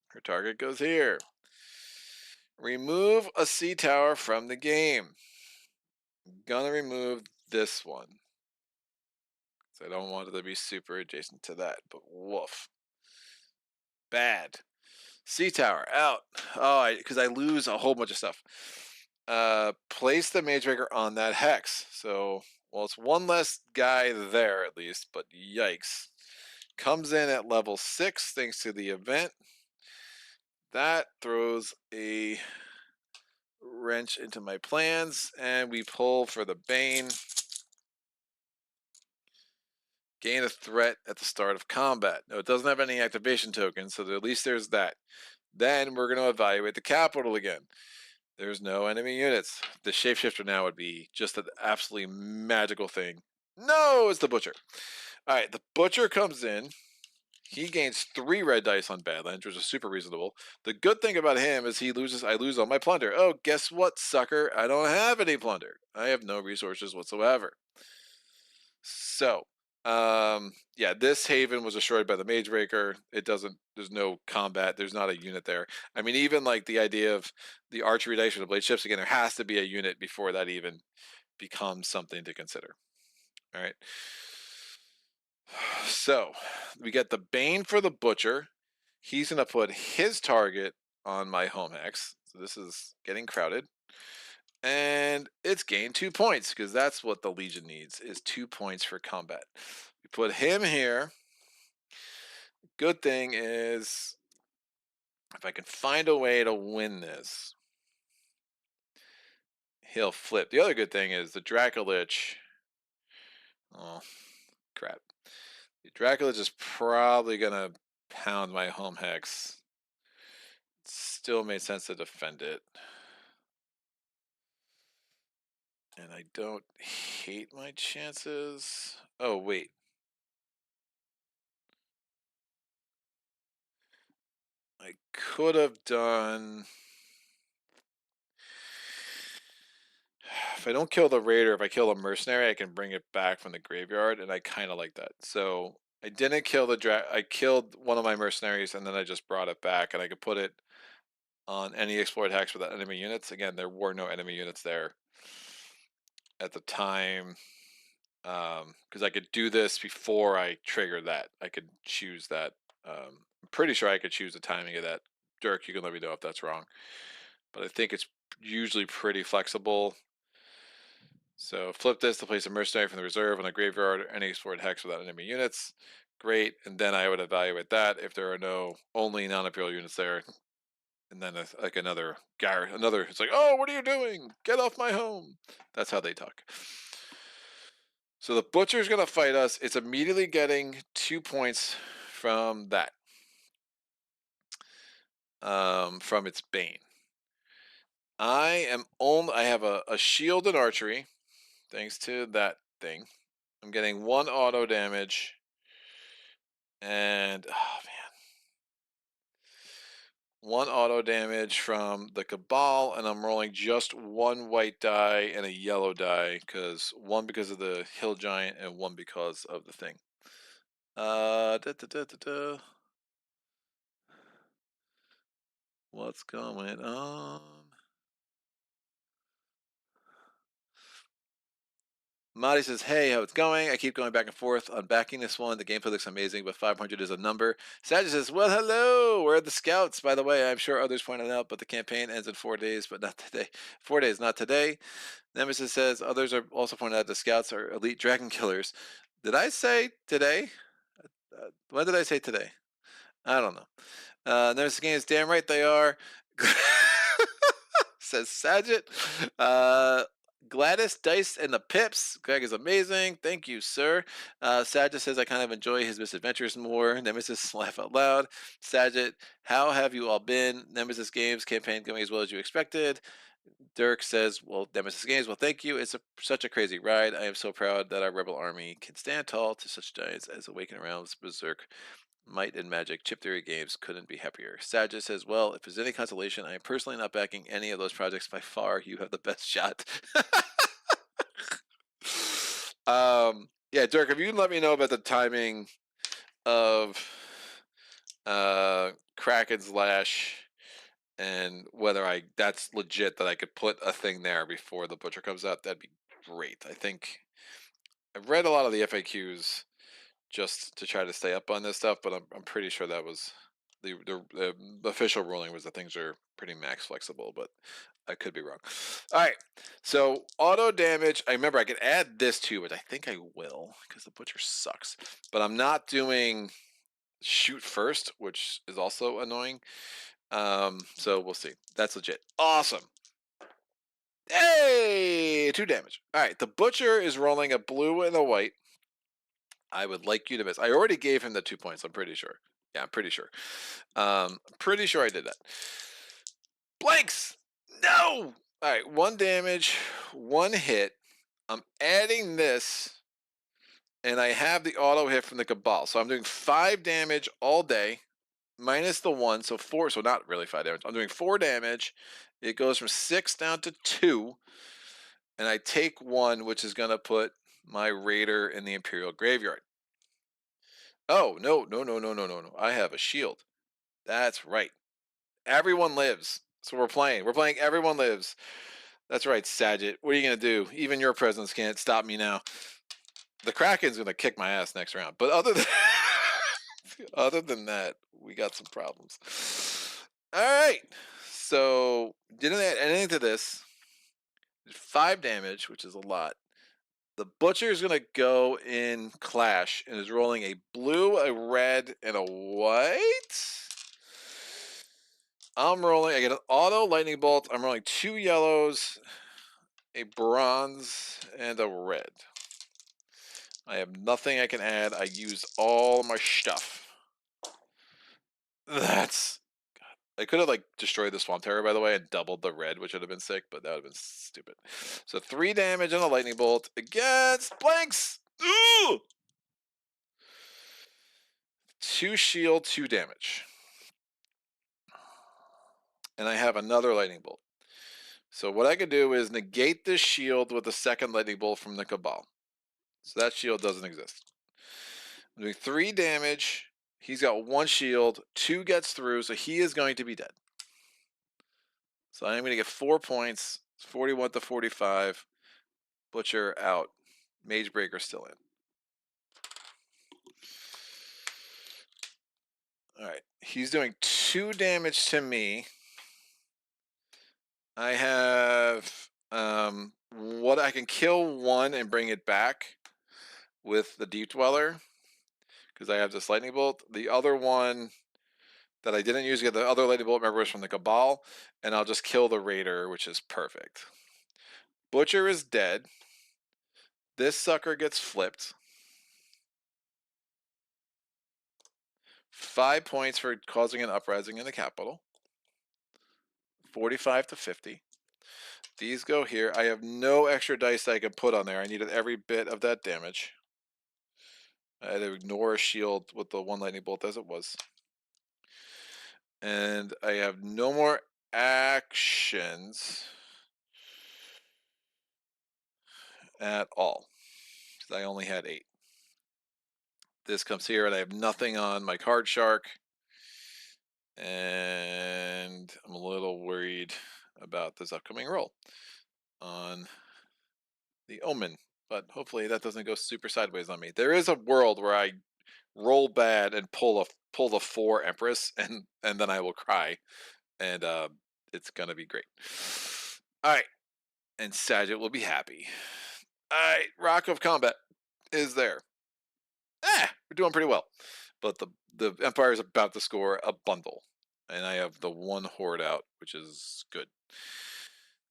Her target goes here. Remove a sea tower from the game. I'm gonna remove this one. So I don't want it to be super adjacent to that, but woof. Bad. Sea tower, out. Oh, because I lose a whole bunch of stuff. Place the Mage Breaker on that hex. So Well, it's one less guy there at least, but yikes. Comes in at level 6 thanks to the event. That throws a wrench into my plans, and we pull for the Bane. Gain a threat at the start of combat. No, it doesn't have any activation tokens, so at least there's that. Then we're going to evaluate the capital again. There's no enemy units. The shapeshifter now would be just an absolutely magical thing. No, it's the butcher. All right, the butcher comes in. He gains 3 red dice on Badlands, which is super reasonable. The good thing about him is I lose all my plunder. Oh, guess what, sucker? I don't have any plunder. I have no resources whatsoever. So, yeah, this haven was destroyed by the Mage Breaker. There's no combat. There's not a unit there. I mean, even like the idea of the archery dice or the blade ships, again, there has to be a unit before that even becomes something to consider. All right. So we get the Bane for the Butcher. He's going to put his target on my home hex. So this is getting crowded. And it's gained 2 points because that's what the Legion needs is 2 points for combat. We put him here. Good thing is if I can find a way to win this, he'll flip. The other good thing is the Dracolich. Oh, crap. The Dracolich is probably going to pound my home hex. It still made sense to defend it. And I don't hate my chances. Oh, wait. I could have done... If I don't kill the raider, if I kill a mercenary, I can bring it back from the graveyard, and I kind of like that. So I didn't kill the I killed one of my mercenaries, and then I just brought it back, and I could put it on any explored hex without enemy units. Again, there were no enemy units there at the time, because I could do this before I trigger that. I could choose that. I'm pretty sure I could choose the timing of that. Dirk, you can let me know if that's wrong, but I think it's usually pretty flexible. So flip this to place a mercenary from the reserve on the graveyard or any explored hex without enemy units. Great, and then I would evaluate that if there are no only non-imperial units there. And then like another Garrett, it's like, oh, what are you doing? Get off my home. That's how they talk. So the butcher's gonna fight us. It's immediately getting 2 points from that. From its Bane. I have a shield and archery, thanks to that thing. I'm getting 1 auto damage. And, oh man. 1 auto damage from the Cabal, and I'm rolling just 1 white die and a yellow die, because 1 because of the Hill Giant and 1 because of the thing. What's going on? Marty says, hey, how it's going? I keep going back and forth on backing this one. The gameplay looks amazing, but 500 is a number. Sadger says, well, hello. Where are the scouts? By the way, I'm sure others pointed out, but the campaign ends in 4 days, but not today. 4 days, not today. Nemesis says, others are also pointed out the scouts are elite dragon killers. Did I say today? When did I say today? I don't know. Nemesis.Games, damn right they are. Says Saget. Gladys, Dice, and the Pips. Greg is amazing. Thank you, sir. Saget says, I kind of enjoy his misadventures more. Nemesis, laugh out loud. Saget, how have you all been? Nemesis.Games campaign going as well as you expected. Dirk says, well, Nemesis.Games, well, thank you. It's such a crazy ride. I am so proud that our rebel army can stand tall to such giants as Awaken Realms, Berserk, Might and Magic. Chip Theory Games couldn't be happier. Saget says, well, if there's any consolation, I am personally not backing any of those projects. By far, you have the best shot. Yeah, Dirk, if you can let me know about the timing of Kraken's Lash and whether that's legit that I could put a thing there before the butcher comes out, that'd be great. I think I've read a lot of the FAQs just to try to stay up on this stuff, but I'm pretty sure that was The official ruling was that things are pretty max flexible, but I could be wrong. All right, so auto damage. I remember I could add this too, but I think I will because the butcher sucks. But I'm not doing shoot first, which is also annoying. So we'll see. That's legit. Awesome. Hey, 2 damage. All right, the butcher is rolling a blue and a white. I would like you to miss. I already gave him the 2 points. I'm pretty sure. Yeah, I'm pretty sure. Pretty sure I did that. Blanks. No. All right, 1 damage, 1 hit. I'm adding this, and I have the auto hit from the Cabal. So I'm doing 5 damage all day, minus the 1, so 4. So not really 5 damage. I'm doing 4 damage. It goes from 6 down to 2, and I take 1, which is gonna put my Raider in the Imperial Graveyard. Oh no, no, no, no, no, no, no! I have a shield. That's right. Everyone lives. So we're playing. We're playing Everyone Lives. That's right, Sagitt. What are you going to do? Even your presence can't stop me now. The Kraken's going to kick my ass next round. But other than that, we got some problems. All right. So didn't add anything to this. 5 damage, which is a lot. The Butcher is going to go in Clash and is rolling a blue, a red, and a white. I'm rolling. I get an auto lightning bolt. I'm rolling 2 yellows, a bronze, and a red. I have nothing I can add. I use all my stuff. That's. God. I could have like destroyed the Swamp Terror, by the way, and doubled the red, which would have been sick, but that would have been stupid. So 3 damage and a lightning bolt against blanks. Ooh! 2 shield, 2 damage. And I have another lightning bolt. So what I could do is negate this shield with a second lightning bolt from the Cabal. So that shield doesn't exist. I'm doing 3 damage. He's got 1 shield. 2 gets through, so he is going to be dead. So I'm going to get 4 points. 41 to 45. Butcher out. Mage Breaker still in. Alright. He's doing 2 damage to me. I have what I can kill 1 and bring it back with the Deep Dweller, because I have this lightning bolt. The other one that I didn't use, the other lightning bolt, remember, was from the Cabal, and I'll just kill the Raider, which is perfect. Butcher is dead. This sucker gets flipped. 5 points for causing an uprising in the capital. 45 to 50. These go here. I have no extra dice I can put on there. I needed every bit of that damage. I had to ignore a shield with the 1 lightning bolt as it was. And I have no more actions at all, because I only had 8. This comes here, and I have nothing on my card shark. And I'm a little worried about this upcoming roll on the Omen, but hopefully that doesn't go super sideways on me. There is a world where I roll bad and pull the 4 Empress, and then I will cry, and it's gonna be great. All right, and Sagitt will be happy. All right, Rock of Combat is there. We're doing pretty well, but the Empire is about to score a bundle, and I have the 1 horde out, which is good.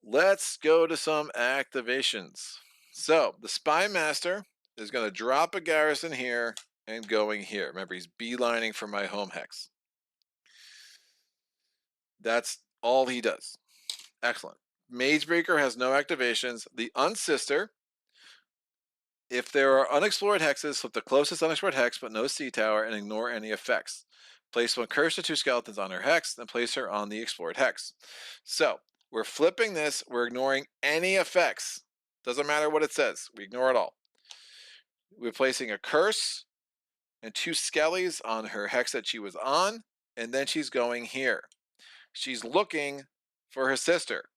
Let's go to some activations. So the Spy Master is going to drop a garrison here and going here. Remember, he's beelining for my home hex. That's all he does. Excellent. Magebreaker has no activations. The Unsister, if there are unexplored hexes, flip the closest unexplored hex but no sea tower and ignore any effects. Place 1 curse to 2 skeletons on her hex, then place her on the explored hex. So we're flipping this. We're ignoring any effects. Doesn't matter what it says. We ignore it all. We're placing a curse and 2 skellies on her hex that she was on, and then she's going here. She's looking for her sister.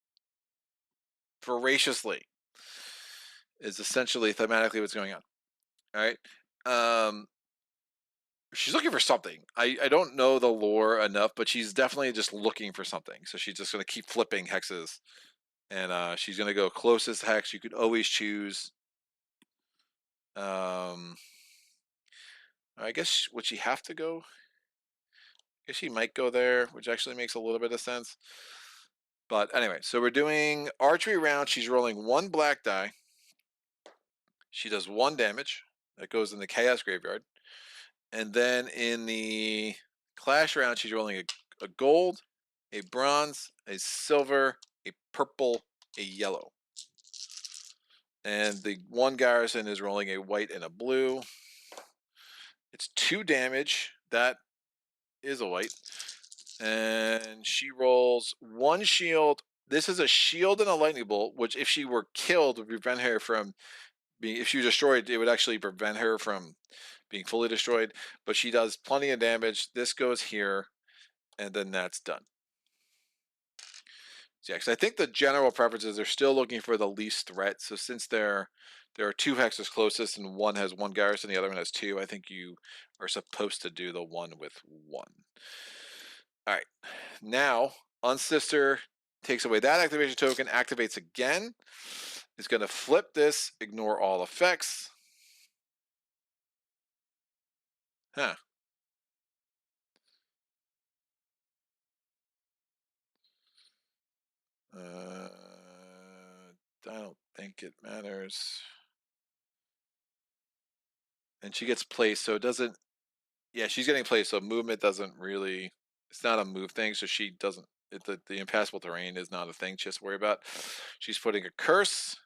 Voraciously is essentially thematically what's going on. All right. She's looking for something. I don't know the lore enough, but she's definitely just looking for something. So she's just gonna keep flipping hexes, and she's gonna go closest hex. You could always choose. I guess would she have to go? I guess she might go there, which actually makes a little bit of sense. But anyway, so we're doing archery round. She's rolling one black die. She does 1 damage. That goes in the chaos graveyard. And then in the clash round, she's rolling a gold, a bronze, a silver, a purple, a yellow. And the one garrison is rolling a white and a blue. It's 2 damage. That is a white. And she rolls 1 shield. This is a shield and a lightning bolt, which if she were killed would prevent her from being, if she was destroyed, it would actually prevent her from being fully destroyed. But she does plenty of damage. This goes here, and then that's done. Yeah, because I think the general preferences are still looking for the least threat. So since there are 2 hexes closest and one has 1 garrison, the other one has 2, I think you are supposed to do the one with 1. All right, now Unsister takes away that activation token, activates again. It's going to flip this, ignore all effects. Huh. I don't think it matters. And she gets placed, so it doesn't. Yeah, she's getting placed, so movement doesn't really. It's not a move thing, so she doesn't. The impassable terrain is not a thing she has to worry about. She's putting a curse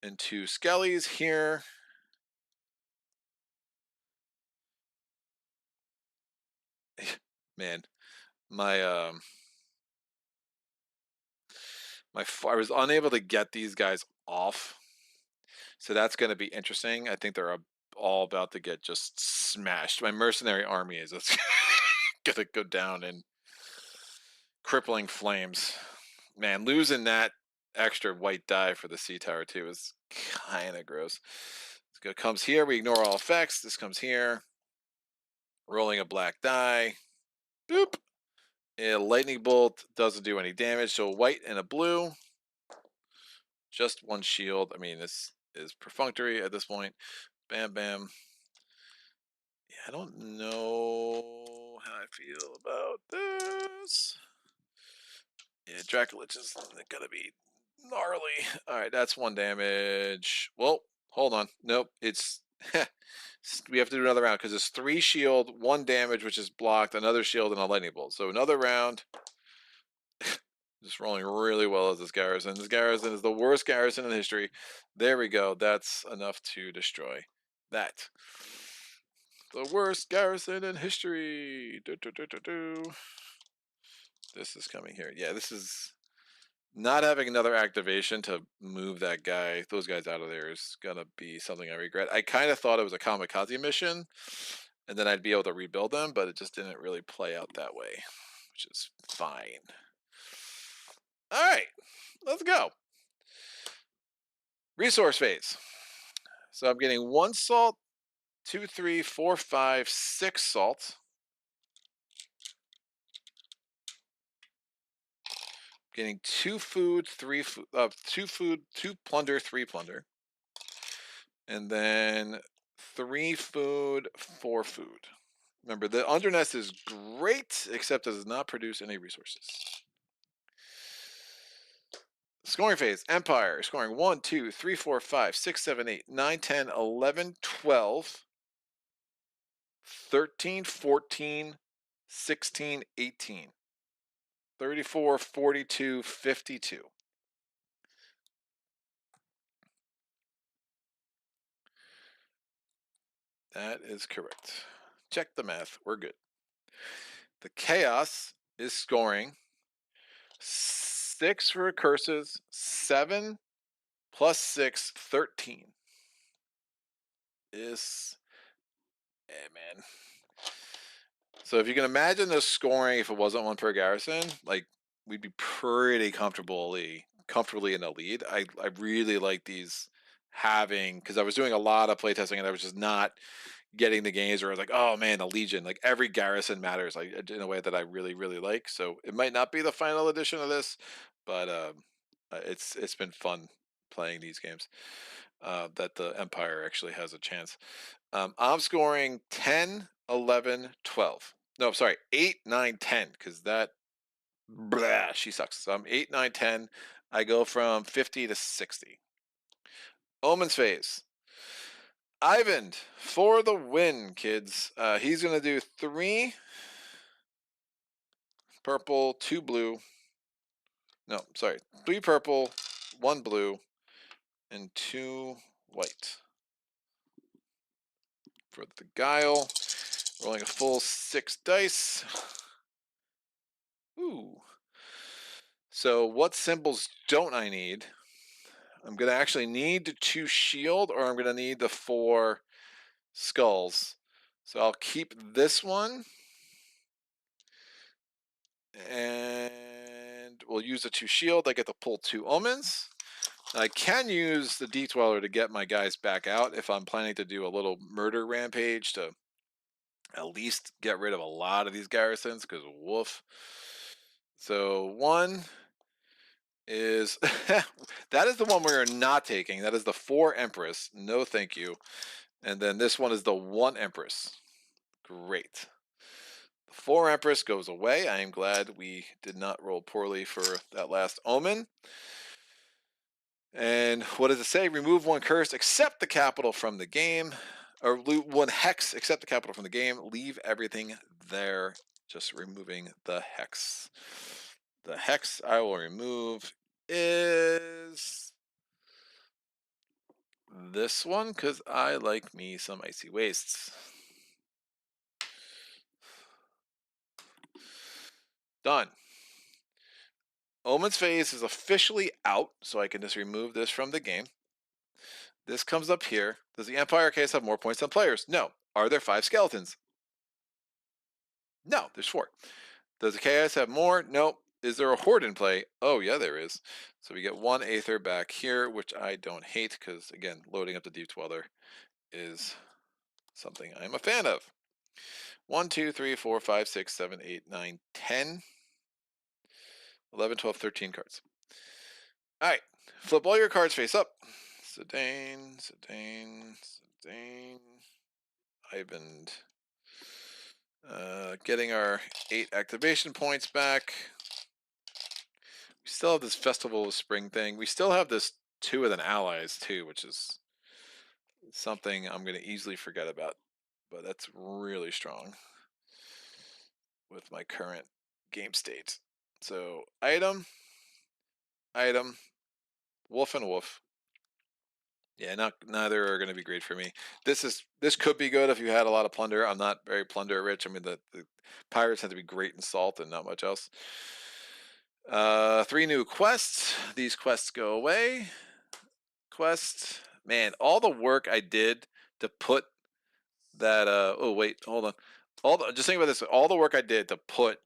into Skelly's here. Man, my I was unable to get these guys off, so that's going to be interesting. I think they're all about to get just smashed. My mercenary army is going to go down in crippling flames. Man, losing that extra white die for the sea tower too is kind of gross. It comes here. We ignore all effects. This comes here. Rolling a black die. Boop. A lightning bolt doesn't do any damage. So a white and a blue. Just 1 shield. I mean, this is perfunctory at this point. Bam, bam. Yeah, I don't know how I feel about this. Yeah, Dracolich is gonna be gnarly. All right, that's 1 damage. Well, hold on. Nope, it's we have to do another round because it's 3 shield, 1 damage, which is blocked, another shield, and a lightning bolt. So another round. Just rolling really well as this garrison. This garrison is the worst garrison in history. There we go. That's enough to destroy that. The worst garrison in history. This is coming here. Yeah, this is not having another activation to move those guys out of there is gonna be something I regret. I kind of thought it was a kamikaze mission, and then I'd be able to rebuild them, but it just didn't really play out that way, which is fine. All right, let's go. Resource phase. So I'm getting 1 salt, 2, 3, 4, 5, 6 salt. Getting 2 food, 3 food, 2 food, 2 plunder, 3 plunder. And then 3 food, 4 food. Remember, the undernest is great, except it does not produce any resources. Scoring phase, Empire, scoring 1, 2, 3, 4, 5, 6, 7, 8, 9, 10, 11, 12, 13, 14, 16, 18, 34, 42, 52. That is correct. Check the math. We're good. The Chaos is scoring 6 for curses, 7 plus 6, 13. Man. So if you can imagine the scoring, if it wasn't 1 per garrison, like we'd be pretty comfortably in the lead. I really like these having, because I was doing a lot of playtesting and I was just not getting the games where I was like, oh man, the Legion, like every garrison matters, like in a way that I really, really like. So it might not be the final edition of this, but it's been fun playing these games. That the Empire actually has a chance. I'm scoring 10, 11, 12. No, sorry, 8, 9, 10, because that, blah, she sucks. So I'm 8, 9, 10. I go from 50 to 60. Omen's phase. Ivan for the win, kids. He's going to do 3 purple, 2 blue. No, sorry, 3 purple, 1 blue, and 2 white. For the Guile, rolling a full 6 dice. Ooh. So what symbols don't I need? I'm going to actually need the 2 shield, or I'm going to need the 4 skulls. So I'll keep this one. And we'll use the 2 shield. I get to pull 2 omens. I can use the D-Dweller to get my guys back out if I'm planning to do a little murder rampage to at least get rid of a lot of these garrisons, because woof. So 1 is that is the one we're not taking. That is the 4 Empress. No, thank you. And then this one is the 1 Empress. Great. The 4 Empress goes away. I am glad we did not roll poorly for that last omen. And what does it say? Remove 1 curse, accept the capital from the game, or 1 hex, accept the capital from the game, leave everything there, just removing the hex. The hex I will remove is this one, because I like me some Icy Wastes. Done. Omen's phase is officially out, so I can just remove this from the game. This comes up here. Does the Empire case have more points than players? No. Are there 5 skeletons? No, there's 4. Does the Chaos have more? Nope. Is there a Horde in play? Oh, yeah, there is. So we get 1 Aether back here, which I don't hate, because, again, loading up the Deep Dweller is something I'm a fan of. 1, 2, 3, 4, 5, 6, 7, 8, 9, 10, 11, 12, 13 cards. All right. Flip all your cards face up. Sedain, Sedain, Sedain. Ivan. Getting our 8 activation points back. We still have this Festival of Spring thing. We still have this 2 with an allies too, which is something I'm going to easily forget about. But that's really strong with my current game state. So item, item, wolf and wolf. Yeah, neither are going to be great for me. This could be good if you had a lot of plunder. I'm not very plunder rich. I mean, the pirates tend to be great in salt and not much else. 3 new quests. These quests go away. Quest, man, all the work I did to put that. Oh wait, hold on. Just think about this. All the work I did to put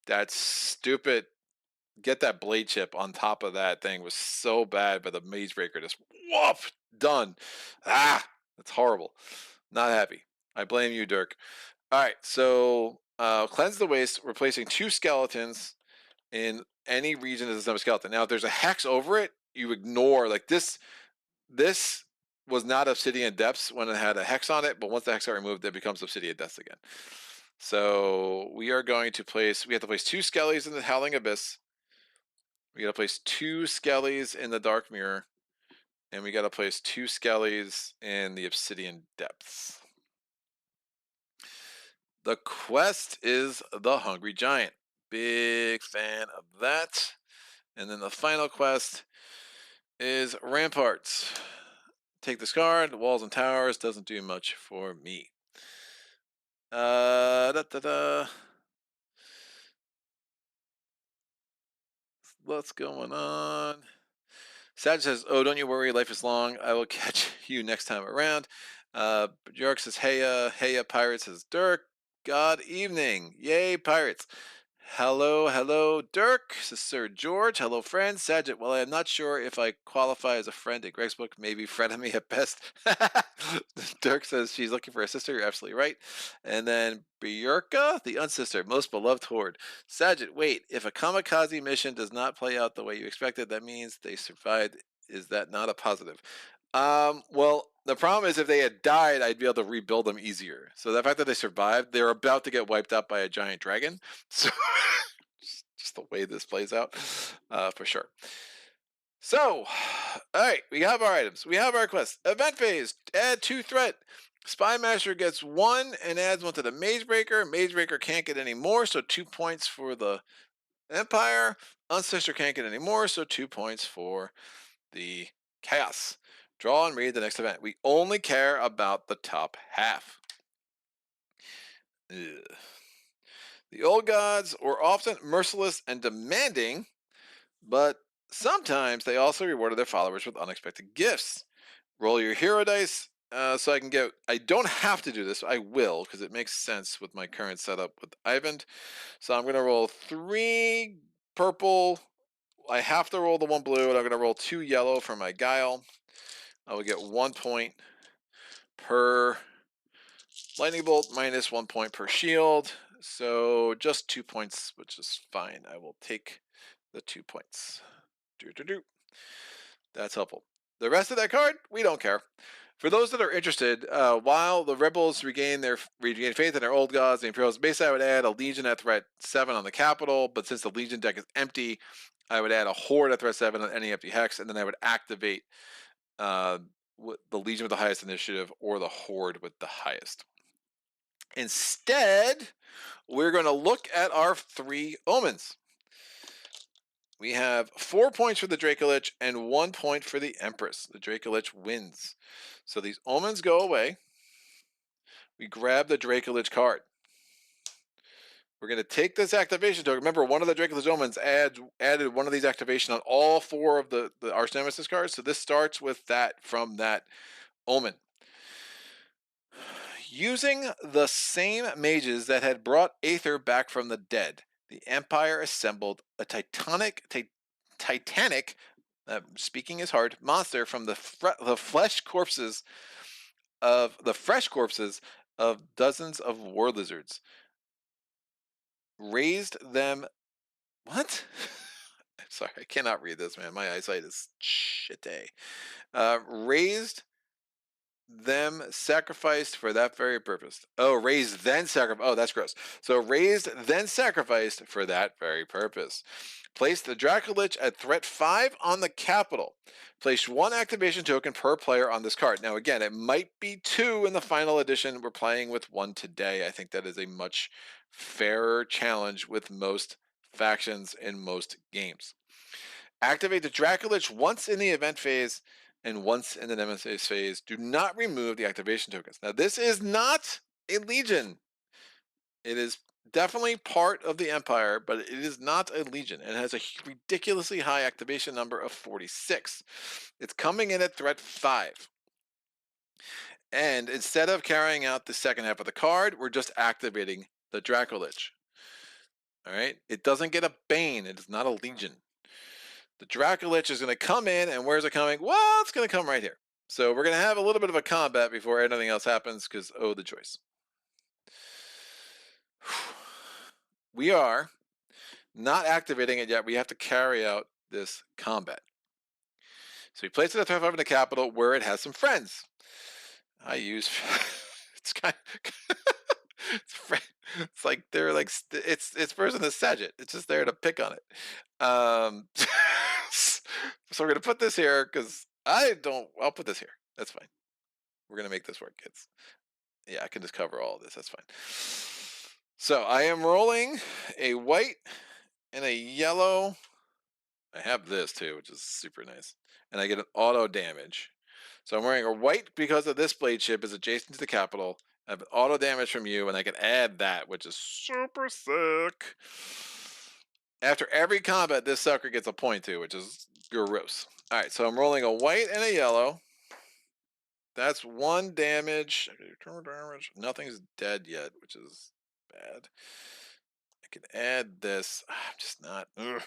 that stupid get that blade chip on top of that thing was so bad, but the Maze Breaker just whoop done. That's horrible. Not happy. I blame you, Dirk. All right, so cleanse the waste, replacing 2 skeletons in any region as a skeleton. Now, if there's a hex over it, you ignore like this. This was not Obsidian Depths when it had a hex on it, but once the hex got removed, it becomes Obsidian Depths again. So we are going to place. We have to place 2 skellies in the Howling Abyss. We got to place 2 skellies in the Dark Mirror, and we got to place 2 skellies in the Obsidian Depths. The quest is the Hungry Giant. Big fan of that. And then the final quest is Ramparts. Take this card. The walls and towers doesn't do much for me. What's going on? Sag says, "Oh, don't you worry. Life is long. I will catch you next time around." York says, "Heya, heya, pirates." Says Dirk. God evening. Yay, pirates. Hello, Dirk. This is Sir George. Hello, friend. Saget. Well, I'm not sure if I qualify as a friend at Greg's book. Maybe frenemy at best. Dirk says she's looking for a sister. You're absolutely right. And then Bjorka, the unsister, most beloved horde. Saget. Wait, if a kamikaze mission does not play out the way you expected, that means they survived. Is that not a positive? Well, the problem is if they had died, I'd be able to rebuild them easier. So the fact that they survived, they're about to get wiped out by a giant dragon. So just the way this plays out, for sure. So, all right, we have our items. We have our quests. Event phase, add 2 threat. Spy Master gets 1 and adds 1 to the Mage Breaker. Mage Breaker can't get any more, so 2 points for the Empire. Ancestor can't get any more, so 2 points for the Chaos. Draw and read the next event. We only care about the top half. Ugh. The old gods were often merciless and demanding, but sometimes they also rewarded their followers with unexpected gifts. Roll your hero dice so I can get. I don't have to do this. I will because it makes sense with my current setup with Ivan. So I'm going to roll 3 purple. I have to roll the 1 blue, and I'm going to roll 2 yellow for my guile. I will get 1 point per lightning bolt, minus 1 point per shield. So just 2 points, which is fine. I will take the 2 points. That's helpful. The rest of that card, we don't care. For those that are interested, while the rebels regain faith in their old gods, the Imperials, basically I would add a Legion at threat 7 on the capital, but since the Legion deck is empty, I would add a Horde at threat 7 on any empty hex, and then I would activate the Legion with the highest initiative or the Horde with the highest. Instead, we're going to look at our 3 omens. We have 4 points for the Dracolich and 1 point for the Empress. The Dracolich wins. So these omens go away. We grab the Dracolich card. We're going to take this activation token. Remember, one of the Dracolich omens added one of these activation on all 4 of the Arch-Nemesis cards. So this starts with that from that omen. Using the same mages that had brought Aether back from the dead, the Empire assembled a titanic, speaking is hard, monster from the fresh corpses of dozens of war lizards. Raised them. What? Sorry, I cannot read this, man. My eyesight is shitty. Raised them sacrificed for that very purpose. Oh, raised then sacrificed. Oh, that's gross. So raised then sacrificed for that very purpose. Place the Dracolich at threat 5 on the capital. Place 1 activation token per player on this card. Now, again, it might be 2 in the final edition. We're playing with 1 today. I think that is a much fairer challenge with most factions in most games. Activate the Dracolich once in the event phase and once in the Nemesis phase. Do not remove the activation tokens. Now, this is not a Legion. It is definitely part of the Empire, but it is not a Legion. It has a ridiculously high activation number of 46. It's coming in at threat 5. And instead of carrying out the second half of the card, we're just activating the Dracolich. All right? It doesn't get a Bane. It is not a Legion. The Dracolich is going to come in, and where's it coming? Well, it's going to come right here. So we're going to have a little bit of a combat before anything else happens, because, oh, the choice. We are not activating it yet. We have to carry out this combat. So we place it at threat 5 in the capital, where it has some friends. I use... it's kind of... it's like they're like... It's person is Saget. It's just there to pick on it. So we're going to put this here because I'll put this here. That's fine. We're going to make this work, kids. Yeah, I can just cover all of this. That's fine. So I am rolling a white and a yellow. I have this too, which is super nice. And I get an auto damage. So I'm wearing a white because of this blade ship is adjacent to the capital. I have auto damage from you, and I can add that, which is super sick. After every combat, this sucker gets a point too, which is gross. All right, so I'm rolling a white and a yellow. That's 1 damage. Nothing's dead yet, which is bad. I can add this. I'm just not. Ugh.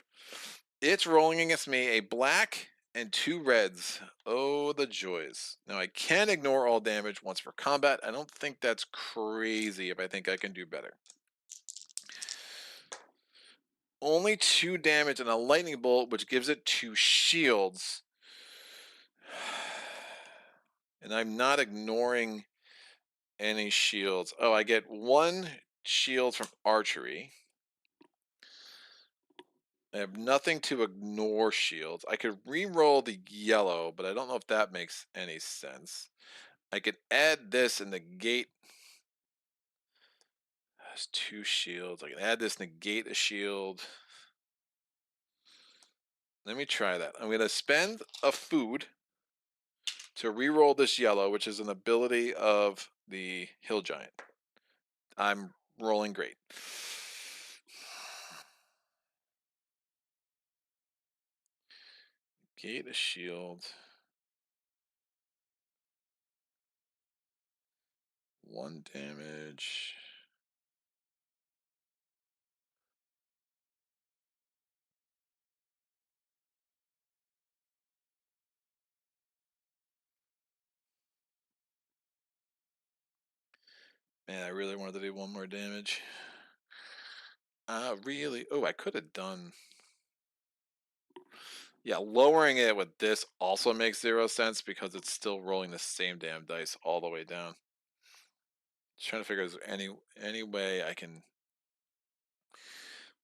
It's rolling against me a black and 2 reds. Oh, the joys. Now, I can ignore all damage once for combat. I don't think that's crazy if I think I can do better. Only 2 damage and a lightning bolt, which gives it 2 shields. And I'm not ignoring any shields. Oh, I get 1 shield from archery. I have nothing to ignore shields. I could re-roll the yellow, but I don't know if that makes any sense. I could add this and negate. There's 2 shields. I can add this, negate a shield. Let me try that. I'm going to spend a food to re-roll this yellow, which is an ability of the hill giant. I'm rolling great. Negate a shield. 1 damage. Man, I really wanted to do 1 more damage. Really? Oh, I could have done. Yeah, lowering it with this also makes 0 sense because it's still rolling the same damn dice all the way down. Just trying to figure if there's any way I can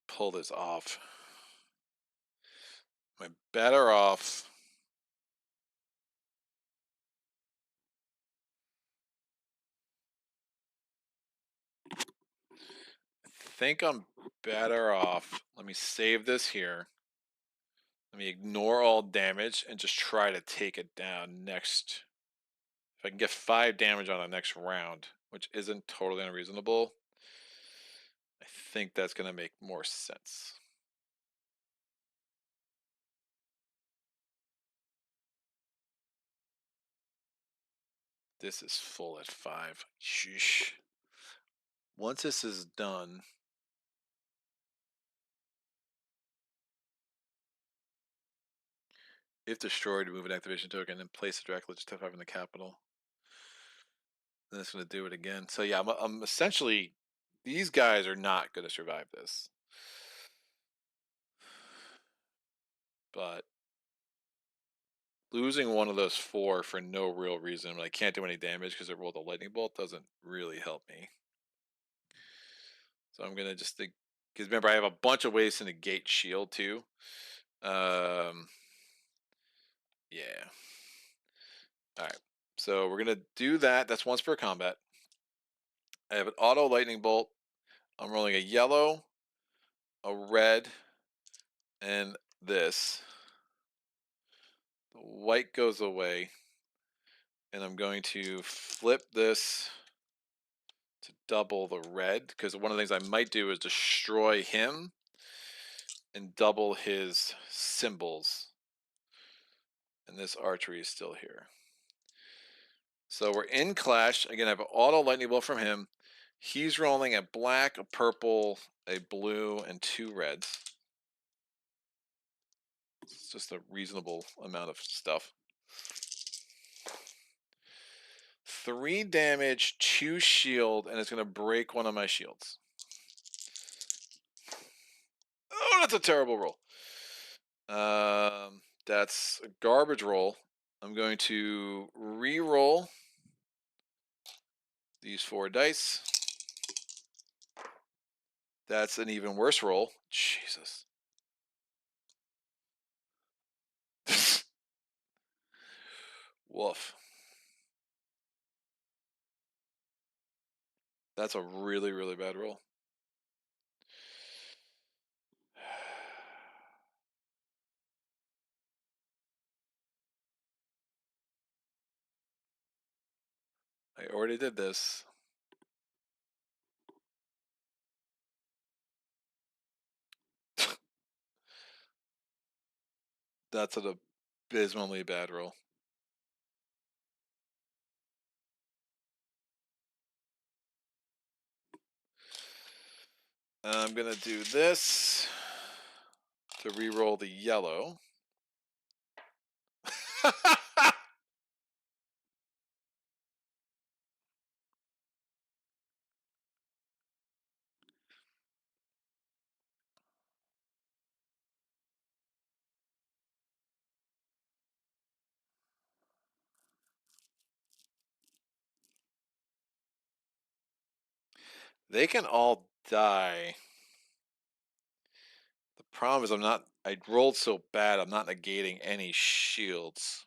pull this off. Am I better off? I think I'm better off. Let me save this here. Let me ignore all damage and just try to take it down next. If I can get 5 damage on the next round, which isn't totally unreasonable, I think that's going to make more sense. This is full at 5. Sheesh. Once this is done, if destroyed, remove an activation token and place a Dracula just F5 in the capital. Then it's going to do it again. So yeah, I'm essentially, these guys are not going to survive this. But losing one of those 4 for no real reason, when I can't do any damage because it rolled a lightning bolt, doesn't really help me. So I'm going to just think, because remember, I have a bunch of ways to negate shield too. Yeah. All right. So we're going to do that. That's once per combat. I have an auto lightning bolt. I'm rolling a yellow, a red, and this. The white goes away. And I'm going to flip this to double the red, because one of the things I might do is destroy him and double his symbols. And this archery is still here. So we're in clash. Again, I have an auto lightning bolt from him. He's rolling a black, a purple, a blue, and 2 reds. It's just a reasonable amount of stuff. 3 damage, 2 shield, and it's going to break one of my shields. Oh, that's a terrible roll. That's a garbage roll. I'm going to re-roll these 4 dice. That's an even worse roll. Jesus. Woof. That's a really, really bad roll. I already did this. That's an abysmally bad roll. I'm gonna do this to re-roll the yellow. They can all die. The problem is I rolled so bad, I'm not negating any shields.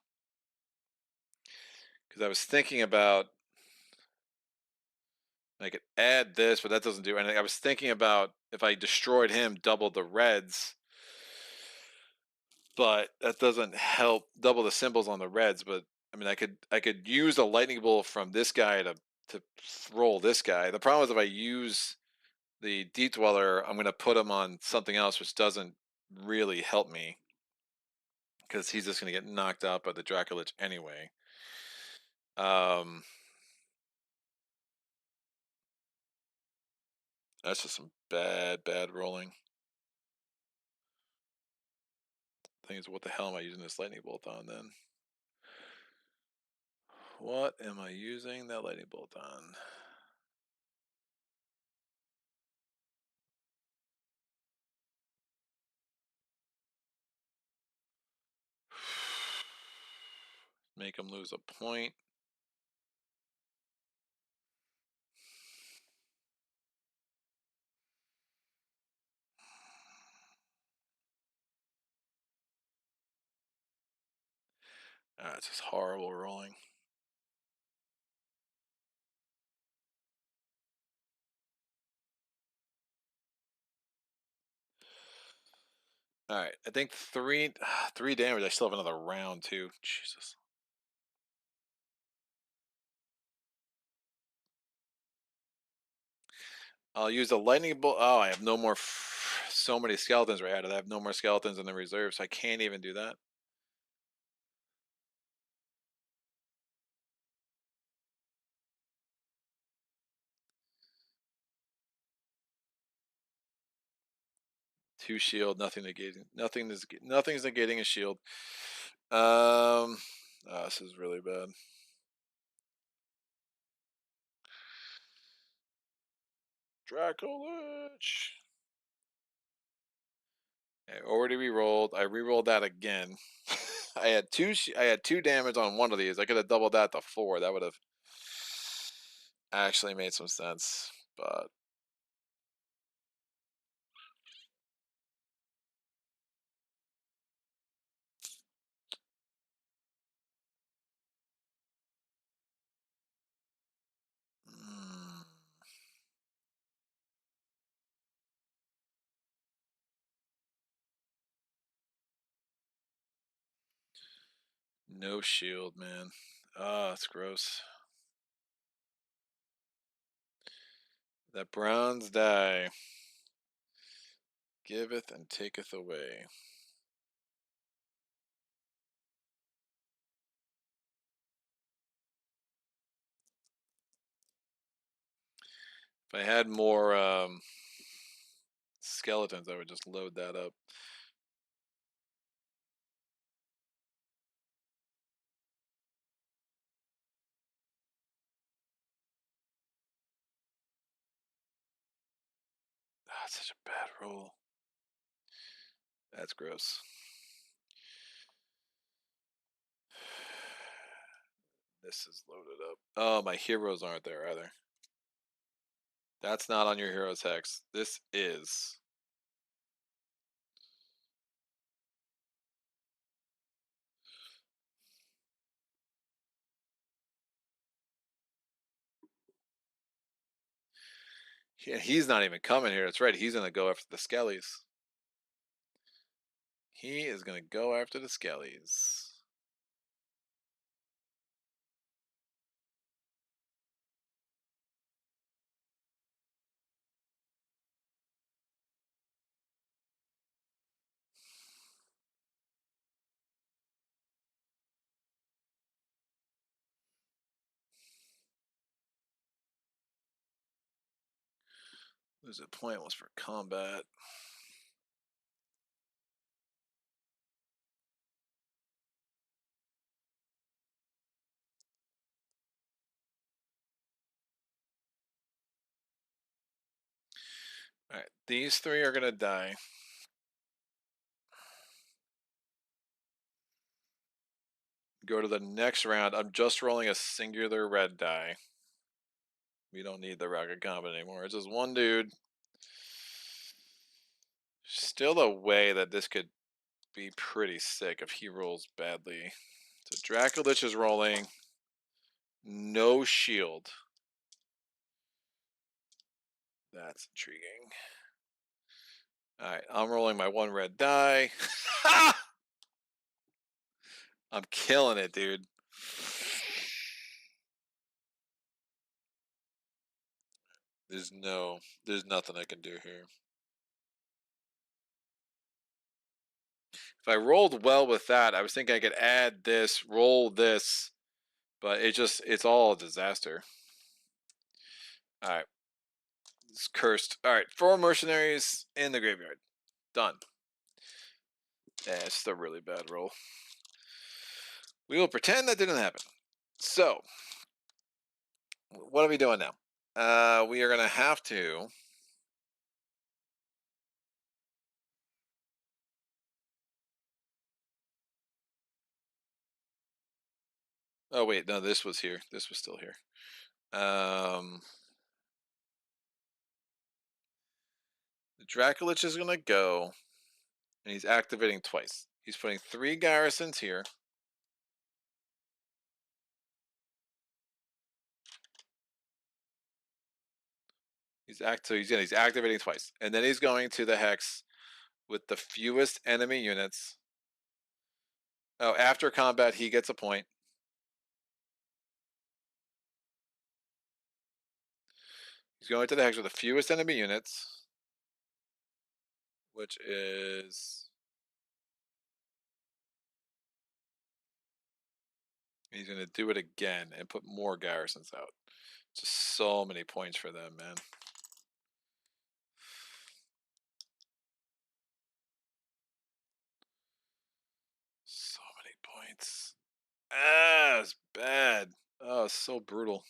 Because I was thinking about, I could add this, but that doesn't do anything. I was thinking about if I destroyed him, double the reds. But that doesn't help double the symbols on the reds. But I mean, I could use a lightning bolt from this guy to roll this guy. The problem is if I use the Deep Dweller, I'm going to put him on something else, which doesn't really help me because he's just going to get knocked out by the Dracolich anyway. That's just some bad rolling. Thing is, what the hell am I using this lightning bolt on then? What am I using that lightning bolt on? Make him lose a point. It's just horrible rolling. All right, I think three damage. I still have another round too. Jesus. I'll use a lightning bolt. Oh, I have no more. So many skeletons were added. I have no more skeletons in the reserve, so I can't even do that. Two shield, nothing negating. Nothing's negating a shield. Oh, this is really bad. Dracolich. I already re-rolled. I re-rolled that again. I had two damage on one of these. I could have doubled that to 4. That would have actually made some sense, but no shield, man. Ah, it's gross. That bronze die giveth and taketh away. If I had more skeletons, I would just load that up. Ah, it's such a bad roll. That's gross. This is loaded up. Oh, my heroes aren't there either. That's not on your heroes hex. This is. Yeah, he's not even coming here. That's right. He's gonna go after the skellies. He is gonna go after the skellies. Lose a point was for combat. All right, these three are gonna die. Go to the next round. I'm just rolling a singular red die. We don't need the rocket combat anymore. It's just one dude. Still a way that this could be pretty sick if he rolls badly. So Dracolich is rolling. No shield. That's intriguing. Alright, I'm rolling my one red die. I'm killing it, dude. There's nothing I can do here. If I rolled well with that, I was thinking I could add this, roll this, but it's all a disaster. Alright. It's cursed. Alright, 4 mercenaries in the graveyard. Done. Yeah, it's just a really bad roll. We will pretend that didn't happen. So, what are we doing now? We are going to have to. Oh, wait. No, this was here. This was still here. The Dracolich is going to go, and he's activating twice. He's putting 3 garrisons here. He's activating twice, and then he's going to the hex with the fewest enemy units. Oh, after combat, he gets a point. He's going to the hex with the fewest enemy units, which is. He's going to do it again and put more garrisons out. Just so many points for them, man. So many points. Ah, it's bad. Oh, it's so brutal.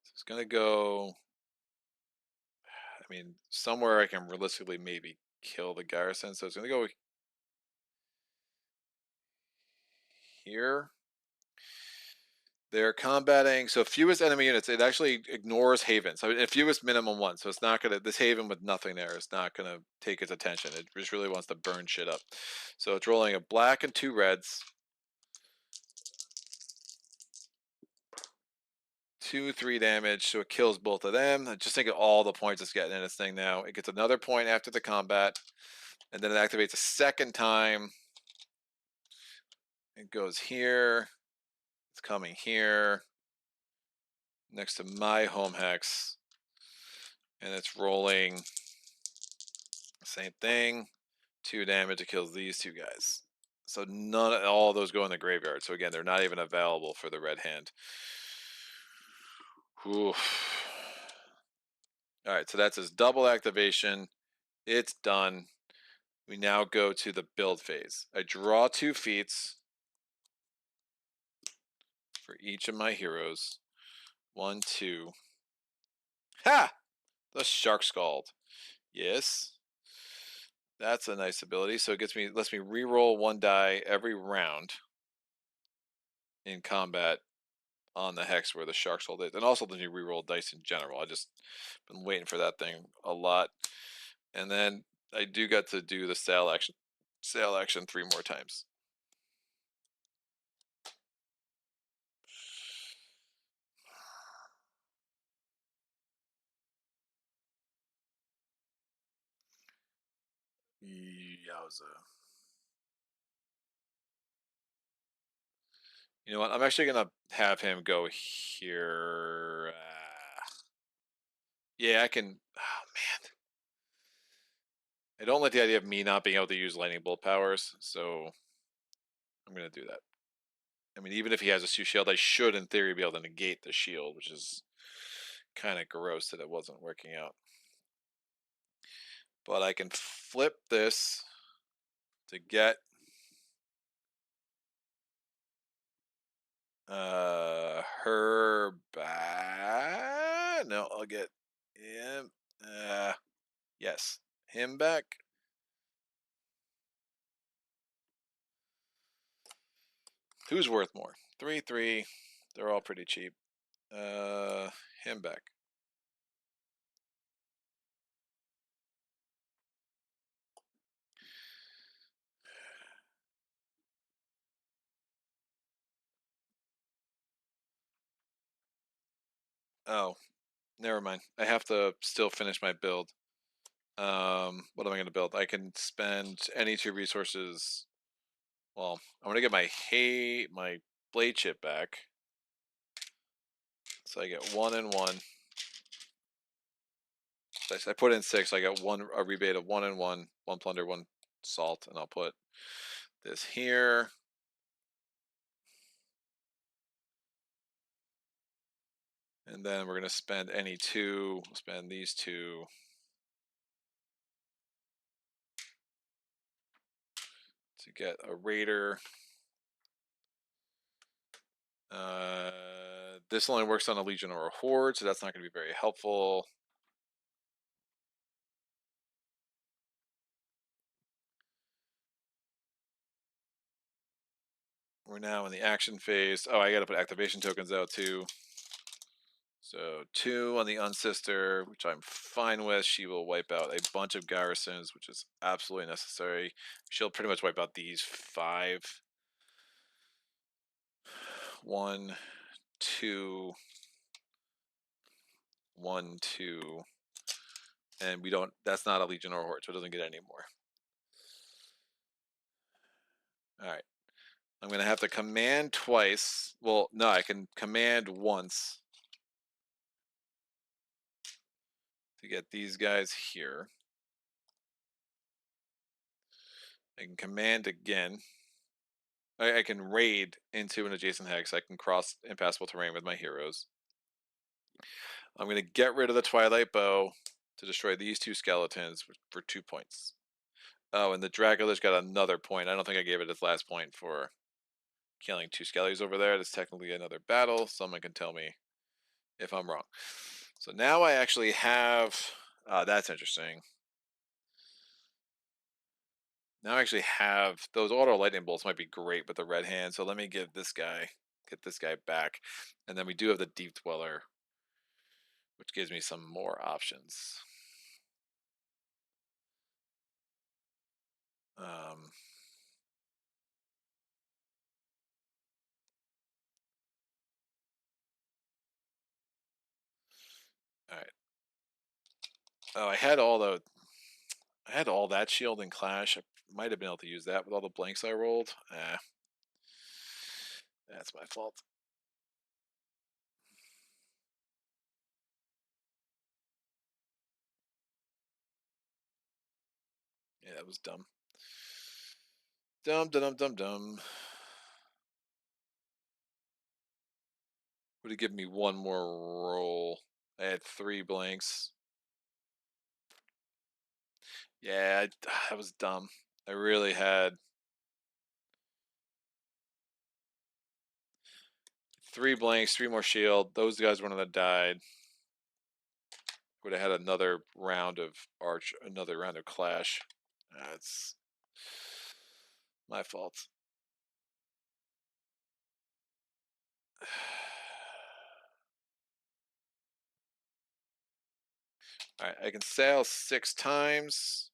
So it's going to go. I mean, somewhere I can realistically maybe kill the garrison. So it's going to go here. They're combating. So fewest enemy units. It actually ignores Haven. So fewest minimum 1. So it's not going to. This Haven with nothing there is not going to take its attention. It just really wants to burn shit up. So it's rolling a black and 2 reds. 2, 3 damage, so it kills both of them. Just think of all the points it's getting in this thing now. It gets another point after the combat, and then it activates a second time. It goes here. It's coming here, next to my home hex, and it's rolling. Same thing. 2 damage. It kills these 2 guys. So all of those go in the graveyard. So again, they're not even available for the red hand. Oof. All right, so that's his double activation. It's done. We now go to the build phase. I draw 2 feats for each of my heroes. 1, 2. Ha! The Shark Scald. Yes. That's a nice ability. So it lets me re-roll 1 die every round in combat on the hex where the Shark Scald is. And also lets me re-roll dice in general. I just been waiting for that thing a lot. And then I do get to do the sail action 3 more times. Yowza. You know what? I'm actually going to have him go here. Yeah, I can. Oh, man. I don't like the idea of me not being able to use lightning bolt powers, so I'm going to do that. I mean, even if he has a 2 shield, I should, in theory, be able to negate the shield, which is kind of gross that it wasn't working out. But I can flip this to get her back. No, I'll get him. Yes, him back. Who's worth more? 3/3. They're all pretty cheap. Him back. Oh, never mind. I have to still finish my build. What am I going to build? I can spend any 2 resources. Well, I'm going to get my blade chip back. So I get 1 and 1. I put in 6. So I get a rebate of 1 and 1, 1 plunder, 1 salt, and I'll put this here. And then we're going to spend any 2. We'll spend these 2. To get a raider. This only works on a legion or a horde, so that's not going to be very helpful. We're now in the action phase. Oh, I got to put activation tokens out too. So 2 on the Unsister, which I'm fine with. She will wipe out a bunch of garrisons, which is absolutely necessary. She'll pretty much wipe out these 5. 1, 2, 1, 2. And we don't, that's not a legion or a horde, so it doesn't get any more. All right. I'm going to have to command twice. Well, no, I can command once to get these guys here. I can command again. I can raid into an adjacent hex. I can cross impassable terrain with my heroes. I'm going to get rid of the Twilight Bow to destroy these 2 skeletons for 2 points. Oh, and the Dracula's got another point. I don't think I gave it its last point for killing 2 skellies over there. That's technically another battle. Someone can tell me if I'm wrong. So now I actually have... that's interesting. Now I actually have... Those auto lightning bolts might be great with the red hand. So let me get this guy back. And then we do have the Deep Dweller, which gives me some more options. All right. Oh, I had all that shield in Clash. I might have been able to use that with all the blanks I rolled. That's my fault. Yeah, that was dumb. Dumb. Would have given me 1 more roll. I had 3 blanks. Yeah, that was dumb. I really had 3 blanks, 3 more shield. Those guys wouldn't have died. Would have had another round of another round of Clash. That's my fault. All right, I can sail 6 times.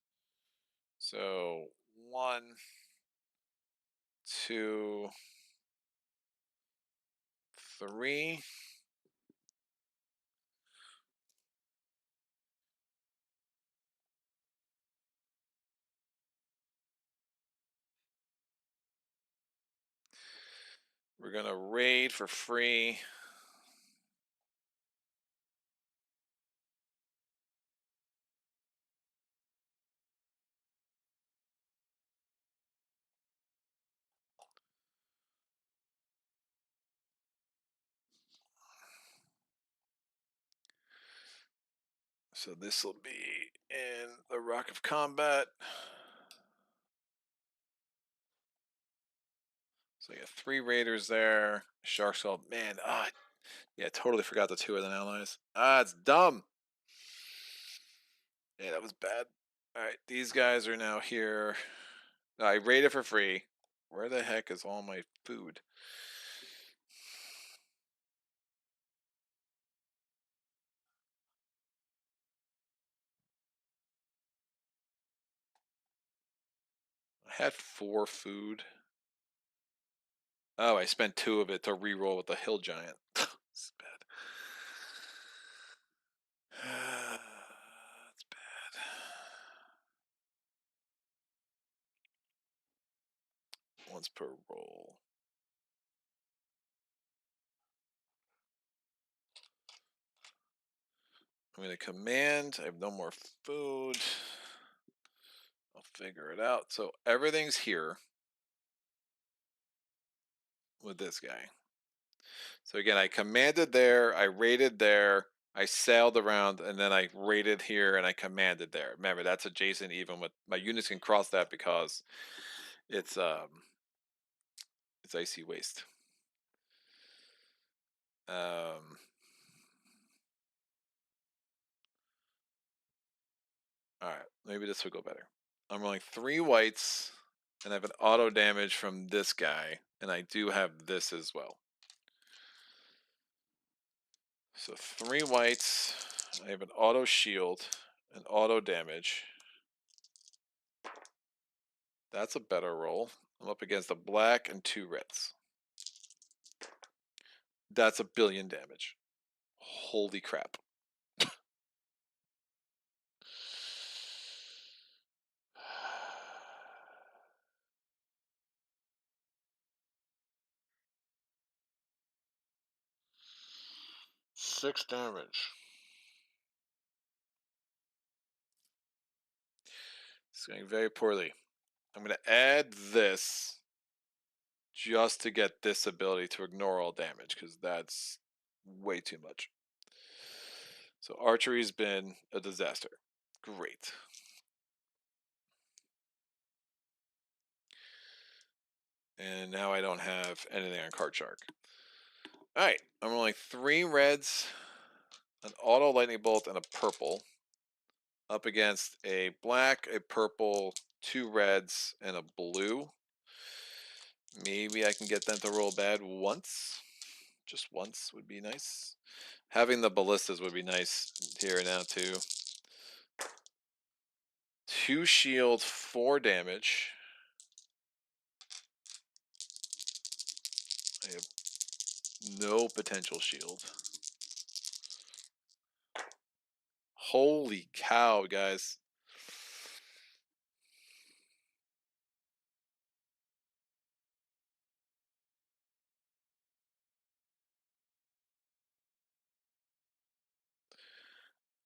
So 1, 2, 3. We're gonna raid for free. So this will be in the Rock of Combat. So I got 3 Raiders there. Shark Skull. Man, yeah, totally forgot the 2 of the allies. It's dumb. Yeah, that was bad. Alright, these guys are now here. I raided for free. Where the heck is all my food? I had 4 food. Oh, I spent 2 of it to re-roll with the Hill Giant. It's bad. That's bad. Once per roll. I'm going to command. I have no more food. I'll figure it out. So everything's here with this guy. So again, I commanded there, I raided there, I sailed around, and then I raided here and I commanded there. Remember, that's adjacent even with my units can cross that because it's icy waste. Alright, maybe this will go better. I'm rolling 3 whites, and I have an auto damage from this guy, and I do have this as well. So 3 whites, I have an auto shield, an auto damage. That's a better roll. I'm up against a black and 2 reds. That's a billion damage. Holy crap. Six damage. It's going very poorly. I'm going to add this just to get this ability to ignore all damage, because that's way too much. So archery's been a disaster. Great. And now I don't have anything on Card Shark. Alright, I'm rolling 3 reds, an auto lightning bolt, and a purple. Up against a black, a purple, 2 reds, and a blue. Maybe I can get them to roll bad once. Just once would be nice. Having the ballistas would be nice here and now too. 2 shield, 4 damage. I have no potential shield. Holy cow, guys.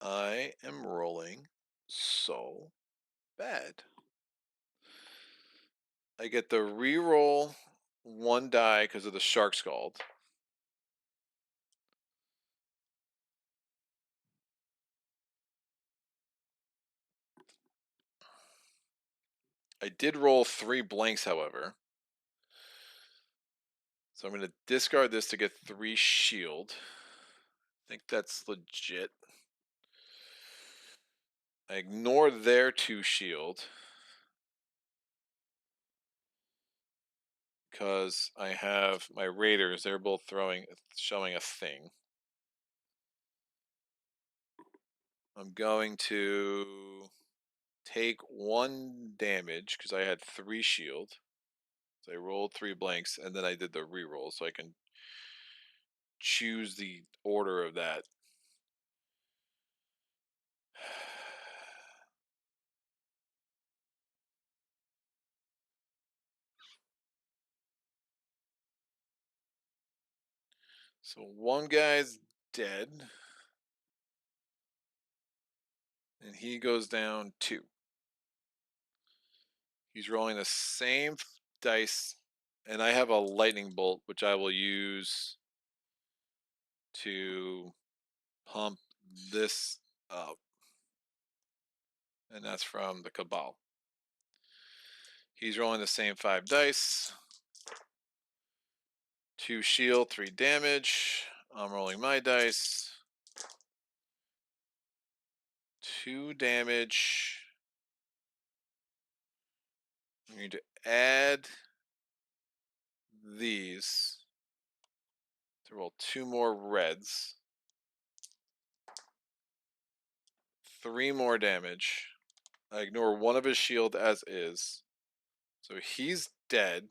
I am rolling so bad. I get the reroll 1 die because of the Shark Scald. I did roll 3 blanks, however. So I'm going to discard this to get 3 shield. I think that's legit. I ignore their 2 shield, because I have my raiders. They're both showing a thing. I'm going to take 1 damage because I had 3 shield. So I rolled 3 blanks, and then I did the reroll, so I can choose the order of that. So 1 guy's dead, and he goes down 2. He's rolling the same dice, and I have a lightning bolt, which I will use to pump this up. and that's from the Cabal. He's rolling the same 5 dice. 2 shield, 3 damage. I'm rolling my dice. 2 damage. I'm going to add these to roll 2 more reds. 3 more damage. I ignore one of his shield as is. So he's dead.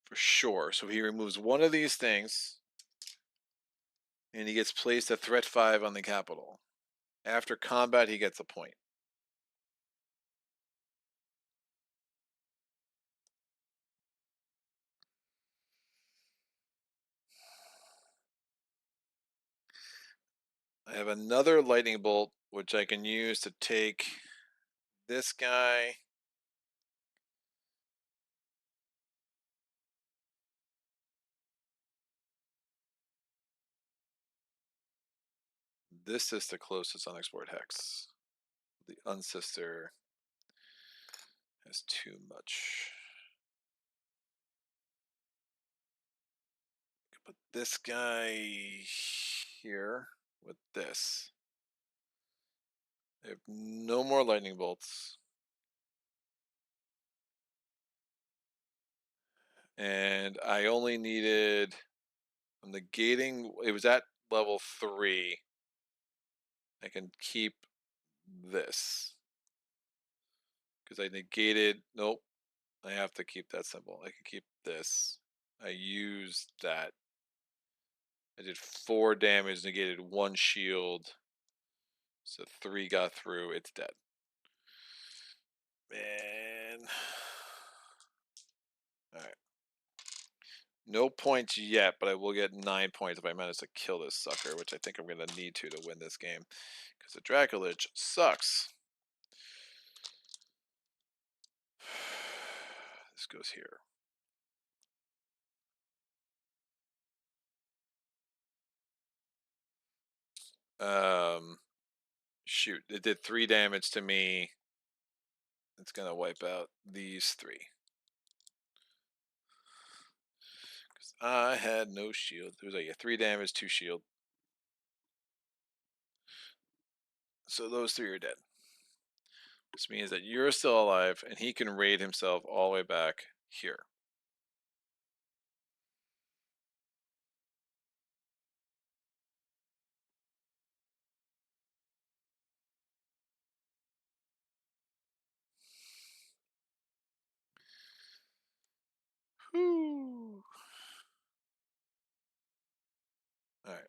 For sure. So he removes one of these things. And he gets placed at threat 5 on the capital. After combat, he gets a point. I have another lightning bolt, which I can use to take this guy. This is the closest unexplored hex. The Unsister has too much. Put this guy here with this. I have no more lightning bolts. And I only needed, I'm negating, it was at level 3. I can keep this. Because I negated, nope, I have to keep that symbol. I can keep this. I used that. I did 4 damage, negated 1 shield. So 3 got through, it's dead. Man. Alright. No points yet, but I will get 9 points if I manage to kill this sucker, which I think I'm going to need to win this game. Because the Dracolich sucks. This goes here. Shoot, it did 3 damage to me. It's going to wipe out these 3. Because I had no shield. It was like 3 damage, 2 shield. So those 3 are dead. This means that you're still alive, and he can raid himself all the way back here. Whew. All right.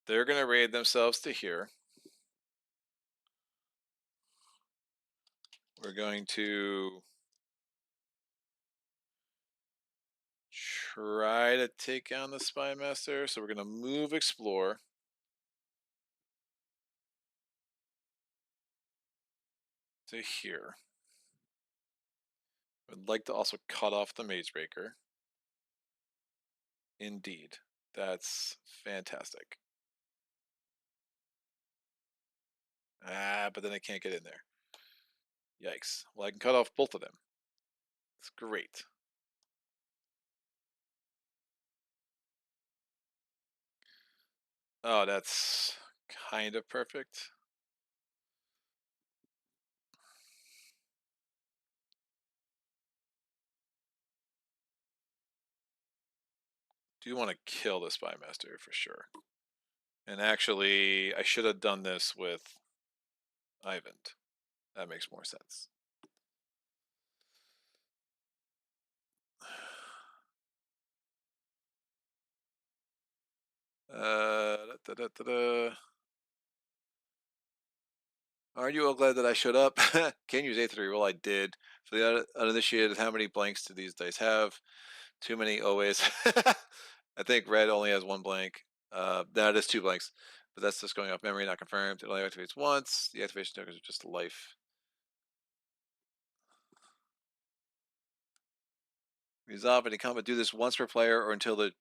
They're going to raid themselves to here. We're going to try to take on the Spy Master. So we're going to move Explore. To here. I'd like to also cut off the Mazebreaker. Indeed. That's fantastic. But then I can't get in there. Yikes. Well, I can cut off both of them. It's great. Oh, that's kind of perfect. Do want to kill the Spy Master for sure. And actually, I should have done this with Ivan. That makes more sense. Aren't you all glad that I showed up? Can't use 8 to reroll. I did. For the uninitiated, how many blanks do these dice have? Too many always. I think red only has 1 blank. That is 2 blanks. But that's just going off memory, not confirmed. It only activates once. The activation tokens are just life. Resolve any combat. Do this once per player or until the...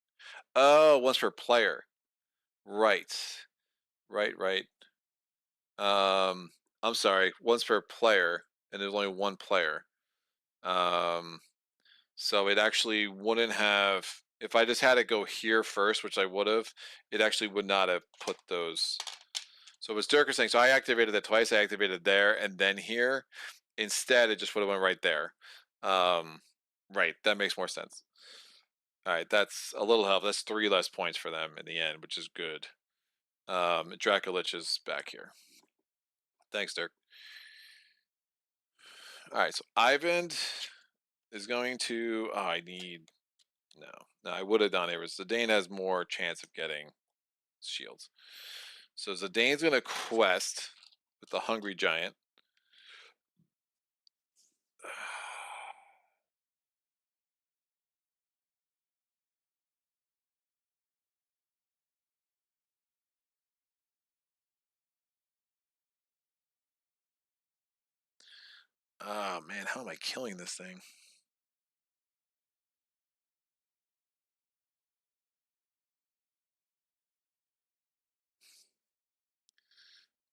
Oh, once per player. Right. Right. Um, I'm sorry. Once per player, and there's only one player. Um, so it actually wouldn't have. If I just had to go here first, which I would have, it actually would not have put those. So it was Dirk saying. So I activated that twice. I activated there and then here. Instead, it just would have went right there. Um, right. That makes more sense. All right, that's a little help. That's 3 less points for them in the end, which is good. Dracolich is back here. Thanks, Dirk. All right, so Ivan is going to. Oh, I need. No, no, I would have done it. Zidane has more chance of getting shields. So Zidane's going to quest with the Hungry Giant. Oh man, how am I killing this thing?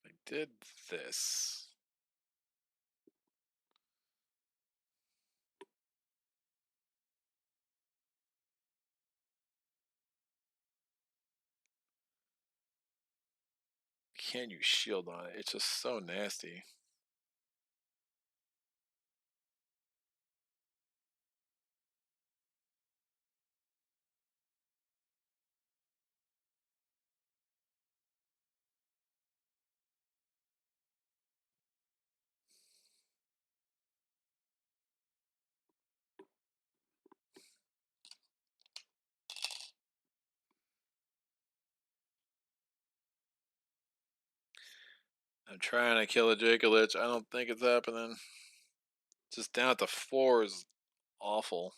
I did this. Can't use shield on it. It's just so nasty. I'm trying to kill a Dracolich. I don't think it's happening. Just down at the 4 is awful.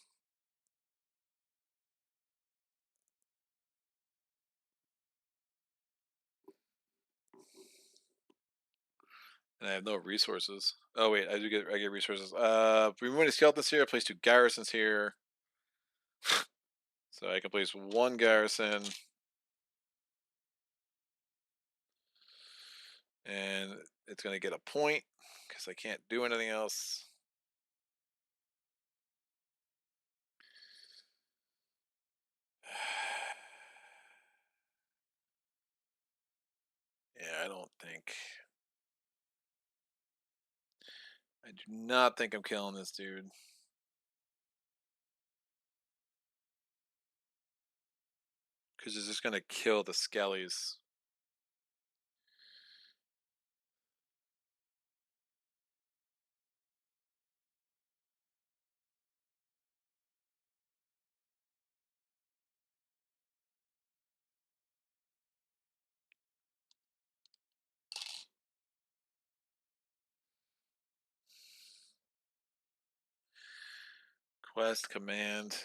And I have no resources. Oh wait, I get resources. Remove any skeletons here. I place 2 garrisons here. So I can place 1 garrison. And it's gonna get a point because I can't do anything else. Yeah, I don't think. I do not think I'm killing this dude. Because it's just gonna kill the skellies. Quest command.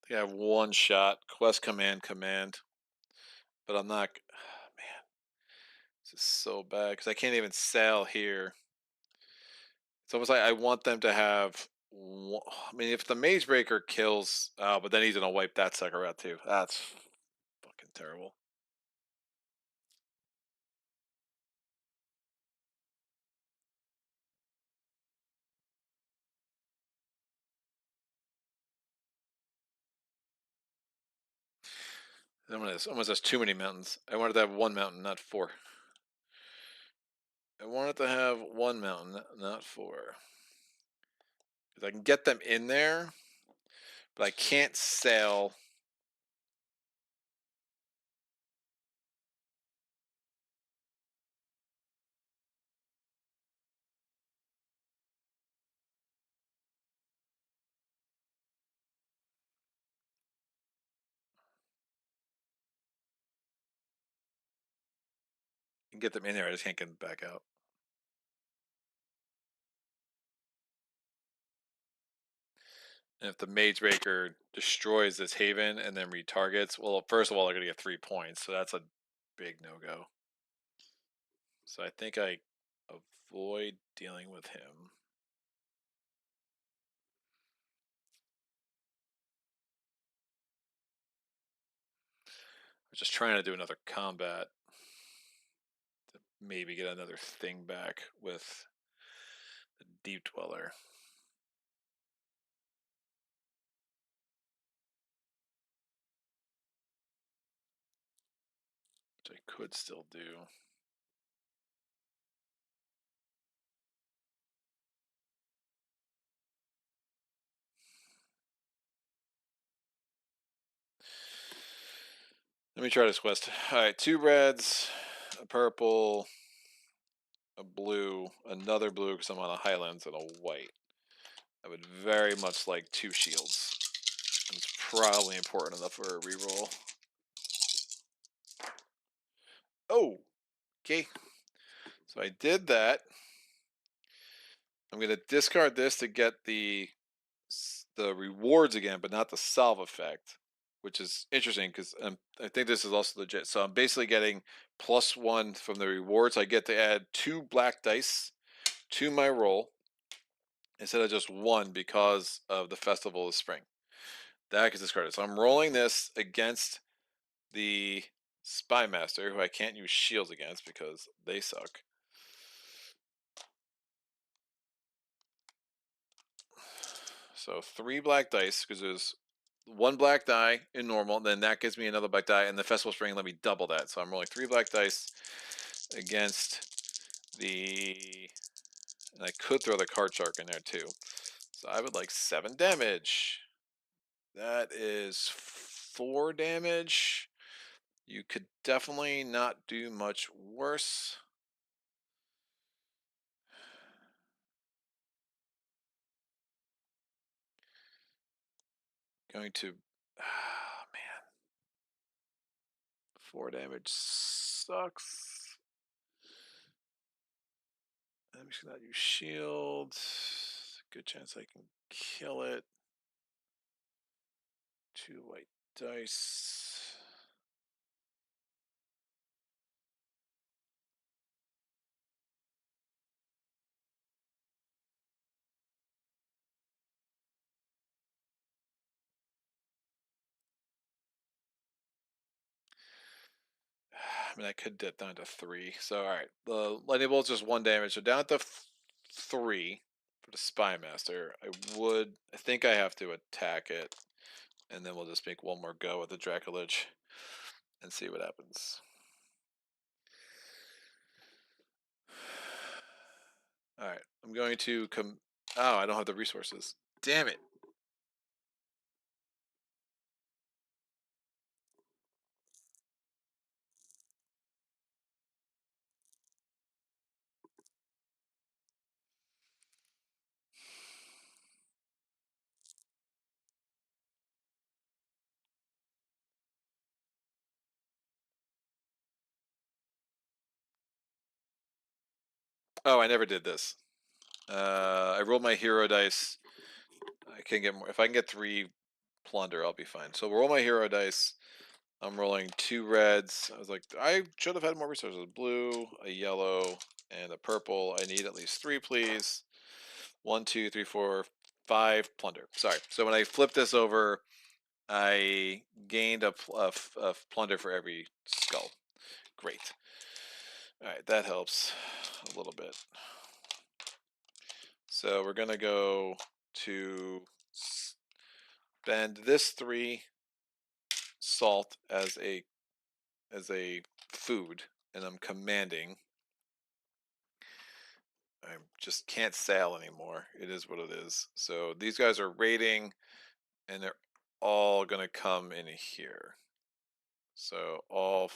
I think I have 1 shot. Quest command. But I'm not. Man, this is so bad because I can't even sail here. It's almost like I want them to have. I mean, if the Maze Breaker kills, but then he's gonna wipe that sucker out too. That's fucking terrible. Almost has too many mountains. I wanted to have 1 mountain, not 4. I wanted to have 1 mountain, not 4. Because I can get them in there, but I can't sail. I can get them in there, I just can't get them back out. And if the Mage Breaker destroys this haven and then retargets, well, first of all, they're going to get 3 points, so that's a big no-go. So I think I avoid dealing with him. We're just trying to do another combat to maybe get another thing back with the Deep Dweller. Which I could still do. Let me try this quest. Alright, 2 reds, a purple, a blue, another blue because I'm on a Highlands, and a white. I would very much like 2 shields. And it's probably important enough for a reroll. Oh! Okay. So I did that. I'm going to discard this to get the rewards again, but not the salve effect, which is interesting because I think this is also legit. So I'm basically getting +1 from the rewards. I get to add 2 black dice to my roll instead of just 1 because of the Festival of Spring. That gets discarded. So I'm rolling this against the Spy Master, who I can't use shields against because they suck. So 3 black dice, because there's 1 black die in normal, then that gives me another black die, and the Festival Spring let me double that. So I'm rolling 3 black dice against the... And I could throw the card shark in there too. So I would like 7 damage. That is 4 damage. You could definitely not do much worse. Going to... Oh, man. 4 damage sucks. I'm just gonna use shield. Good chance I can kill it. 2 white dice. I mean, I could get down to 3. So, alright. The lightning bolt's just 1 damage. So down to 3 for the Spy Master. I think I have to attack it. And then we'll just make one more go with the Dracolich and see what happens. Alright. I'm going to come... Oh, I don't have the resources. Damn it. Oh, I never did this. I rolled my hero dice. I can get more. If I can get 3 plunder, I'll be fine. So roll my hero dice. I'm rolling 2 reds. I was like, I should have had more resources. Blue, a yellow, and a purple. I need at least 3, please. 1, 2, 3, 4, 5 plunder. Sorry. So when I flip this over, I gained a plunder for every skull. Great. All right, that helps a little bit. So we're gonna go to spend this 3 salt as a food, and I'm commanding. I just can't sail anymore. It is what it is. So these guys are raiding, and they're all gonna come in here. So all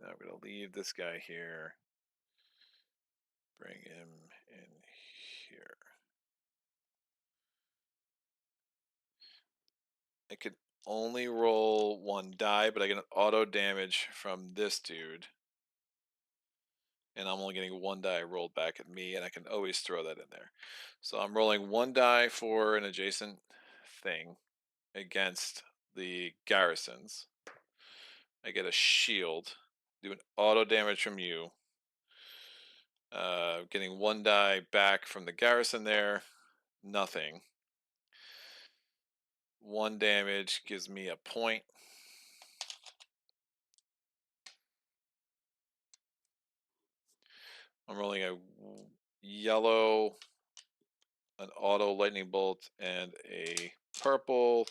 now I'm gonna leave this guy here. Bring him in here. I could only roll 1 die, but I get an auto damage from this dude. And I'm only getting 1 die rolled back at me, and I can always throw that in there. So I'm rolling 1 die for an adjacent thing against the garrisons. I get a shield, do an auto damage from you. Getting 1 die back from the garrison there. Nothing. 1 damage gives me a point. I'm rolling a yellow, an auto lightning bolt, and a purple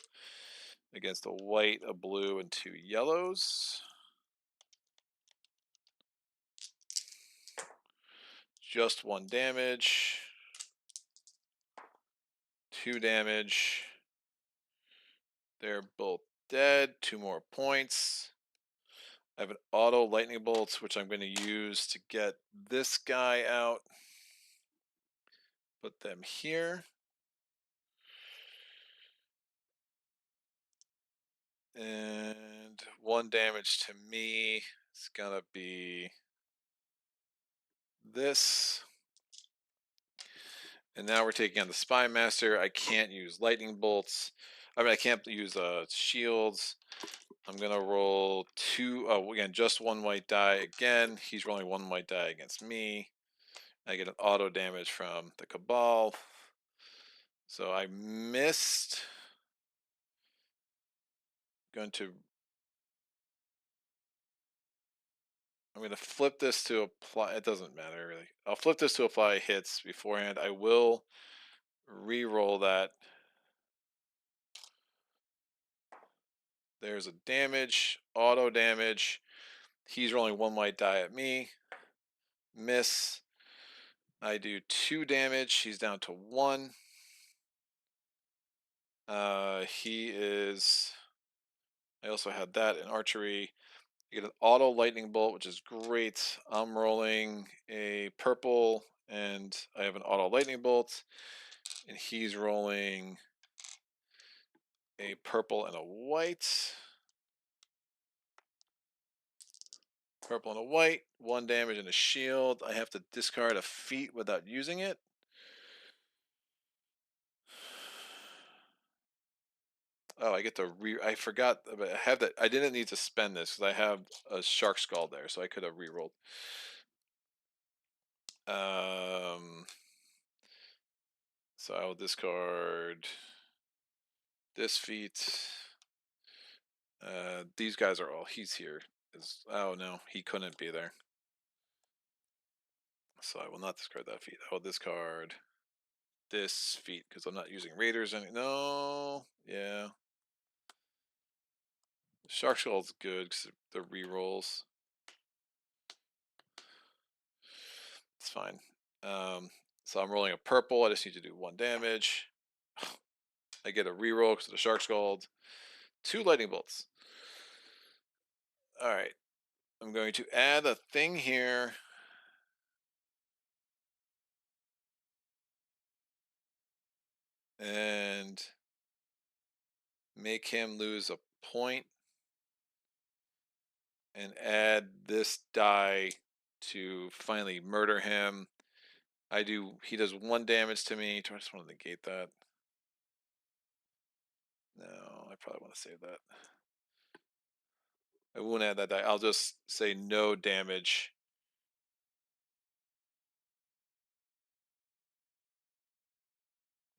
against a white, a blue, and 2 yellows. Just 1 damage. 2 damage. They're both dead. 2 more points. I have an auto lightning bolt, which I'm going to use to get this guy out. Put them here. And 1 damage to me. It's gonna be this. And now we're taking on the Spy Master. I can't use lightning bolts. I mean, I can't use shields. I'm gonna roll 2. Oh, again, just 1 white die. Again, he's rolling 1 white die against me. I get an auto damage from the Cabal. So I missed. I'm going to flip this to apply. It doesn't matter really. I'll flip this to apply hits beforehand. I will re-roll that. There's a damage, auto damage. He's rolling 1 white die at me. Miss. I do 2 damage. He's down to 1. He is. I also had that in archery. You get an auto lightning bolt, which is great. I'm rolling a purple, and I have an auto lightning bolt, and he's rolling a purple and a white. Purple and a white. 1 damage and a shield. I have to discard a feat without using it. Oh, I get to I forgot. I have that. I didn't need to spend this because I have a shark skull there, so I could have rerolled. So I will discard this feat. These guys are all. He's here. Oh no, he couldn't be there. So I will not discard that feat. I will discard this feat because I'm not using raiders. No, yeah. Shark Skull's good because the rerolls. It's fine. So I'm rolling a purple. I just need to do 1 damage. I get a reroll because of the Shark Skull. 2 lightning bolts. All right. I'm going to add a thing here. And make him lose a point. And add this die to finally murder him. He does 1 damage to me. Do I just want to negate that? No, I probably want to save that. I won't add that die. I'll just say no damage.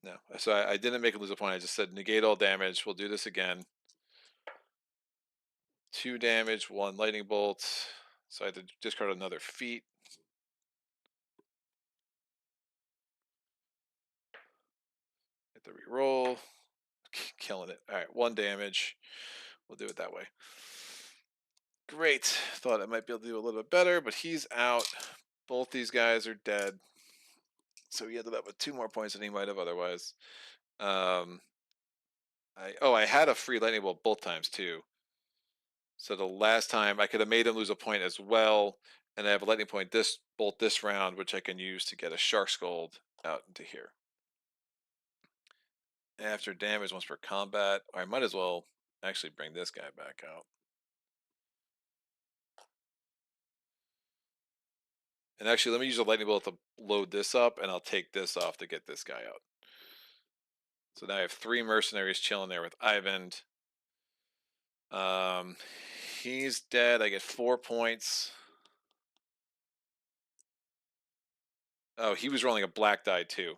No, so I didn't make him lose a point. I just said negate all damage. We'll do this again. 2 damage, 1 lightning bolt. So I had to discard another feat. Hit the reroll. Killing it. All right, 1 damage. We'll do it that way. Great. Thought I might be able to do a little bit better, but he's out. Both these guys are dead. So he ended up with 2 more points than he might have otherwise. I had a free lightning bolt both times too. So the last time I could have made him lose a point as well, and I have a lightning bolt this round, which I can use to get a shark skull out into here. After damage once per combat, or I might as well actually bring this guy back out. And actually, let me use a lightning bolt to load this up, and I'll take this off to get this guy out. So now I have 3 mercenaries chilling there with Ivan. He's dead. I get 4 points. Oh, he was rolling a black die too.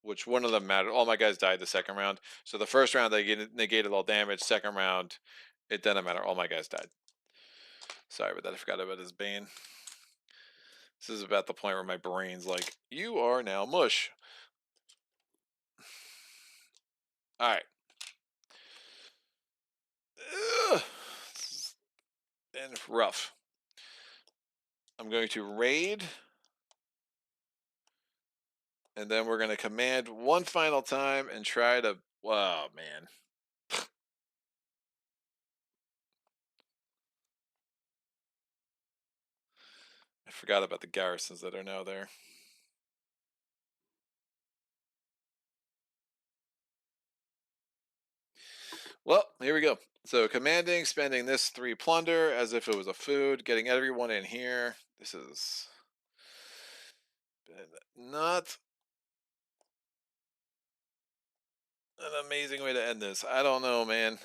Which one of them mattered? All my guys died the second round. So the first round they negated all damage. Second round, it didn't matter. All my guys died. Sorry about that. I forgot about his Bane. This is about the point where my brain's like, you are now mush. All right. Ugh. This is been rough. I'm going to raid. And then we're going to command one final time and try to... Wow, man. I forgot about the garrisons that are now there. Well, here we go. So commanding, spending this 3 plunder as if it was a food, getting everyone in here. This is not an amazing way to end this. I don't know, man.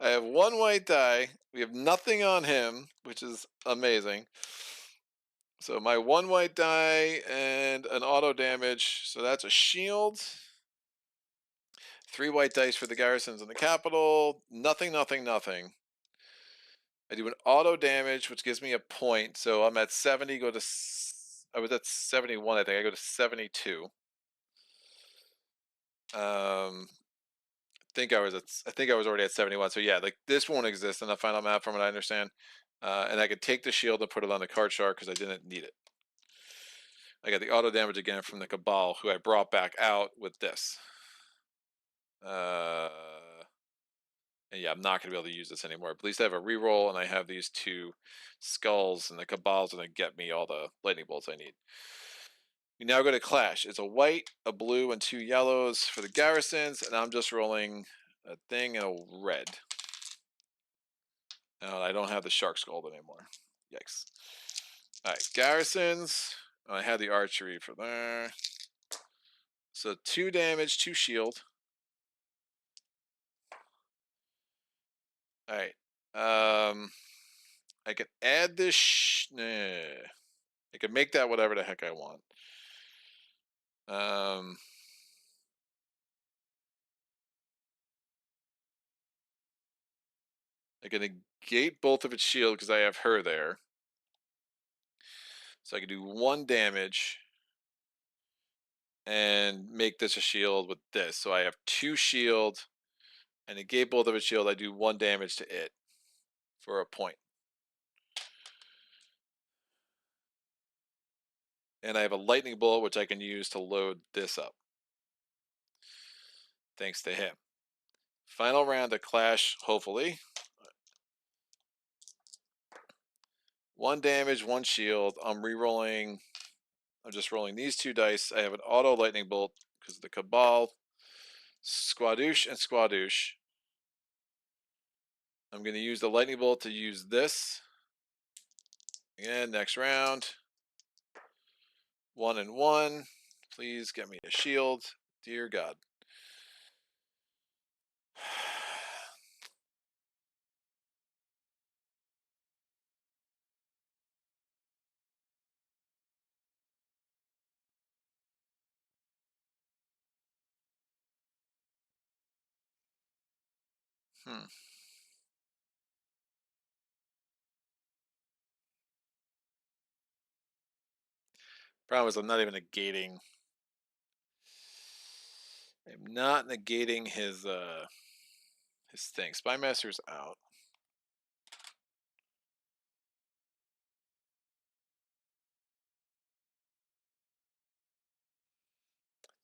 I have 1 white die. We have nothing on him, which is amazing. So my 1 white die and an auto damage. So that's a shield. 3 white dice for the garrisons in the capital. Nothing, nothing, nothing. I do an auto damage, which gives me a point. So I'm at 70, go to... I was at 71, I think. I go to 72. I think I was already at 71. So yeah, like this won't exist in the final map from what I understand. And I could take the shield and put it on the card shark because I didn't need it. I got the auto damage again from the Cabal, who I brought back out with this. And yeah, I'm not going to be able to use this anymore. But at least I have a reroll, and I have these 2 skulls, and the Cabal's going to get me all the lightning bolts I need. We now go to Clash. It's a white, a blue, and 2 yellows for the garrisons, and I'm just rolling a thing and a red. Now I don't have the Shark Skull anymore. Yikes. Alright, garrisons. I had the archery for there. So 2 damage, 2 shield. Alright. I can add this. Nah. I can make that whatever the heck I want. I can negate both of its shield because I have her there. So I can do 1 damage and make this a shield with this. So I have 2 shield and negate both of its shield. I do 1 damage to it for a point. And I have a lightning bolt, which I can use to load this up. Thanks to him. Final round of Clash, hopefully. 1 damage, 1 shield. I'm re-rolling. I'm just rolling these 2 dice. I have an auto lightning bolt because of the Cabal. Squadouche and Squadouche. I'm going to use the lightning bolt to use this. Again, next round. 1 and 1. Please get me a shield. Dear God. Problem is, I'm not even negating. I'm not negating his thing. Spymaster's out.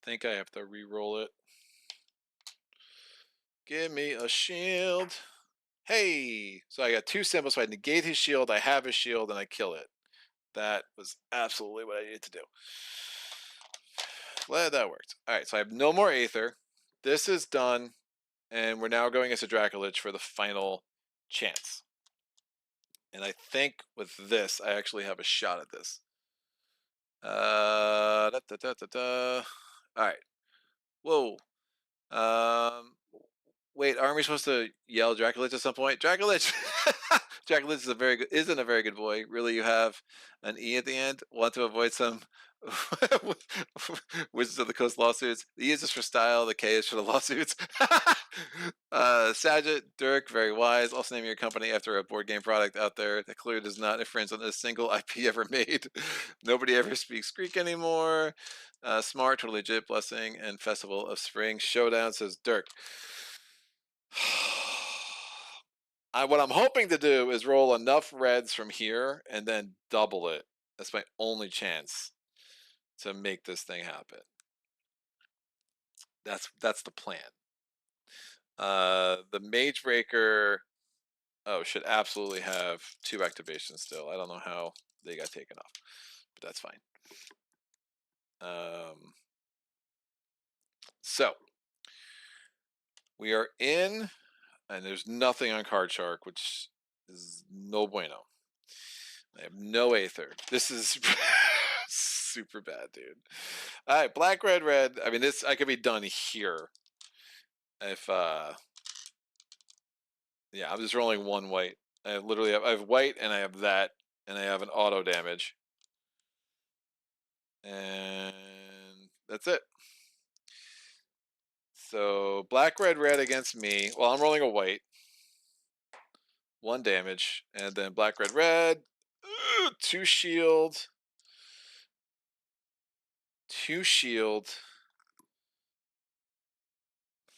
Think I have to re-roll it. Give me a shield. Hey! So I got 2 symbols, so I negate his shield, I have his shield, and I kill it. That was absolutely what I needed to do. Glad that worked. Alright, so I have no more Aether. This is done, and we're now going into Dracolich for the final chance. And I think with this, I actually have a shot at this. Alright. Whoa. Wait, aren't we supposed to yell Dracolich at some point? Dracolich! Dracolich is isn't a very good boy. Really, you have an E at the end. Want to avoid some Wizards of the Coast lawsuits. The E is just for style. The K is for the lawsuits. Saget, Dirk, very wise. Also name your company after a board game product out there that clearly does not infringe on a single IP ever made. Nobody ever speaks Greek anymore. Smart, totally legit, blessing, and Festival of Spring. Showdown, says Dirk. What I'm hoping to do is roll enough reds from here and then double it. That's my only chance to make this thing happen. That's the plan. The Mage Breaker, should absolutely have 2 activations still. I don't know how they got taken off, but that's fine. So we are in, and there's nothing on Card Shark, which is no bueno. I have no Aether. This is super bad, dude. All right, black, red, red. I mean, I could be done here. If yeah, I'm just rolling 1 white. I have white, and I have that, and I have an auto damage, and that's it. So black, red, red against me. Well, I'm rolling a white. 1 damage, and then black, red, red. 2 shield. 2 shield.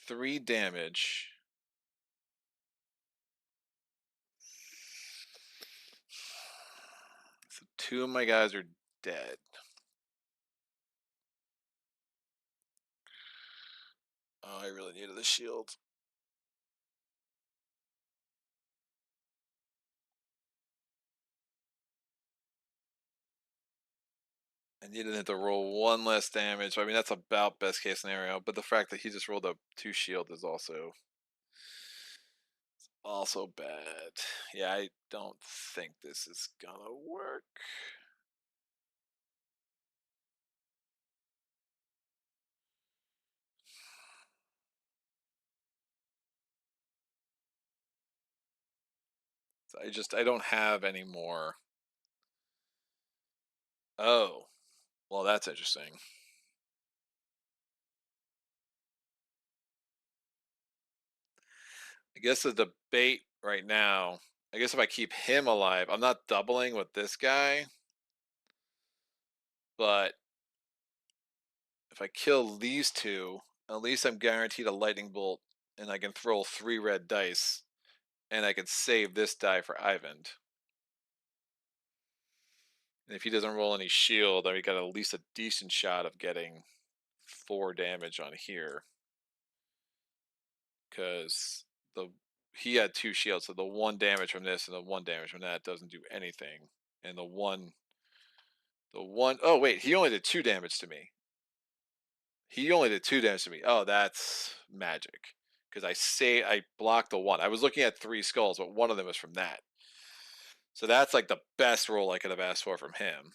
3 damage. So 2 of my guys are dead. Oh, I really needed the shield. I needed him to roll 1 less damage. I mean, that's about best case scenario, but the fact that he just rolled a 2 shield is also bad. Yeah, I don't think this is gonna work. So I don't have any more. Oh, well, that's interesting. I guess the debate right now, I guess if I keep him alive, I'm not doubling with this guy, but if I kill these 2, at least I'm guaranteed a lightning bolt, and I can throw 3 red dice, and I can save this die for Ivan. And if he doesn't roll any shield, then we got at least a decent shot of getting 4 damage on here. Because he had 2 shields, so the 1 damage from this and the 1 damage from that doesn't do anything. And the one, oh wait, he only did 2 damage to me. He only did 2 damage to me. Oh, that's magic. Because I blocked the 1. I was looking at 3 skulls, but 1 of them was from that. So that's like the best roll I could have asked for from him.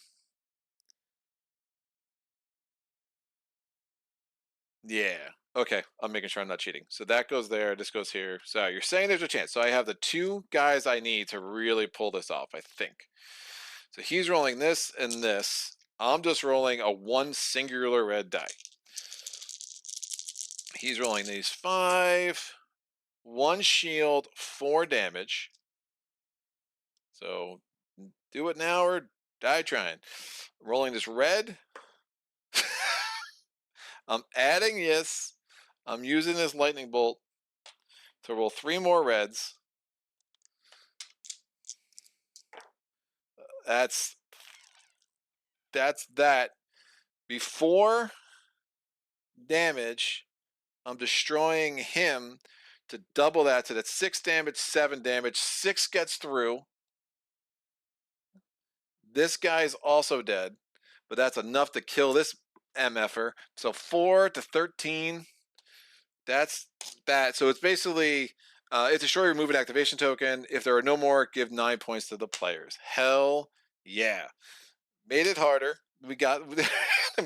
Yeah. Okay. I'm making sure I'm not cheating. So that goes there. This goes here. So you're saying there's a chance. So I have the 2 guys I need to really pull this off, I think. So he's rolling this and this. I'm just rolling a 1 singular red die. He's rolling these 5. 1 shield, 4 damage. So do it now or die trying. Rolling this red. I'm adding this. I'm using this lightning bolt to roll 3 more reds. That's that. Before damage, I'm destroying him to double that to that 6 damage, 7 damage. 6 gets through. This guy's also dead, but that's enough to kill this MFer. So 4 to 13. That's that. So it's basically it's a short remove an activation token. If there are no more, give 9 points to the players. Hell yeah. Made it harder. We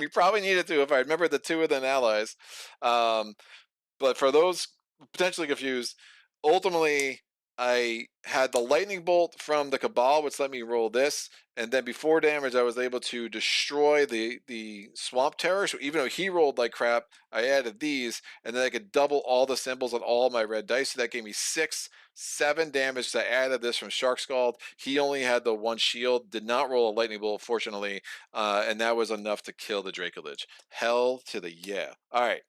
probably needed to if I remember the 2 of them allies. But for those potentially confused. Ultimately, I had the lightning bolt from the Cabal, which let me roll this, and then before damage, I was able to destroy the Swamp Terror. So even though he rolled like crap, I added these, and then I could double all the symbols on all my red dice. So that gave me 7 damage. So I added this from Shark Scald. He only had the 1 shield, did not roll a lightning bolt, fortunately, and that was enough to kill the Dracolich. Hell to the yeah. All right.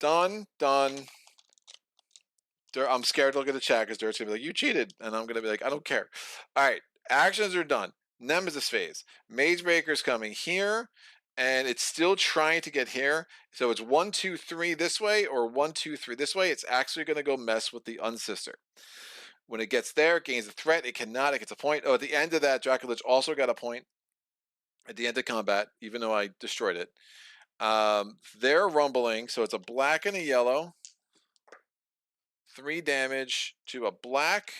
Done. I'm scared to look at the chat because Dirt's gonna be like, "You cheated," and I'm gonna be like, "I don't care." All right, actions are done. Nemesis phase. Mage Breaker's coming here, and it's still trying to get here. So it's 1, 2, 3 this way, or 1, 2, 3 this way. It's actually gonna go mess with the Unsister. When it gets there, it gains a threat. It cannot. It gets a point. Oh, at the end of that, Dracolich also got a point at the end of combat, even though I destroyed it. They're rumbling, so it's a black and a yellow. 3 damage to a black,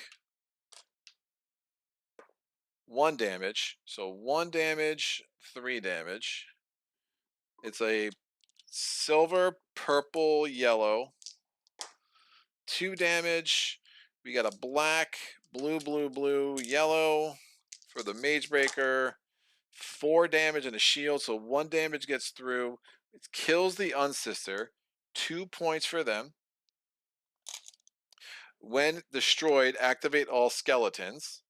1 damage. So 1 damage, 3 damage. It's a silver, purple, yellow. 2 damage. We got a black, blue, blue, blue, yellow for the Mage Breaker. 4 damage and a shield. So 1 damage gets through. It kills the Unsister. 2 points for them. When destroyed, activate all skeletons.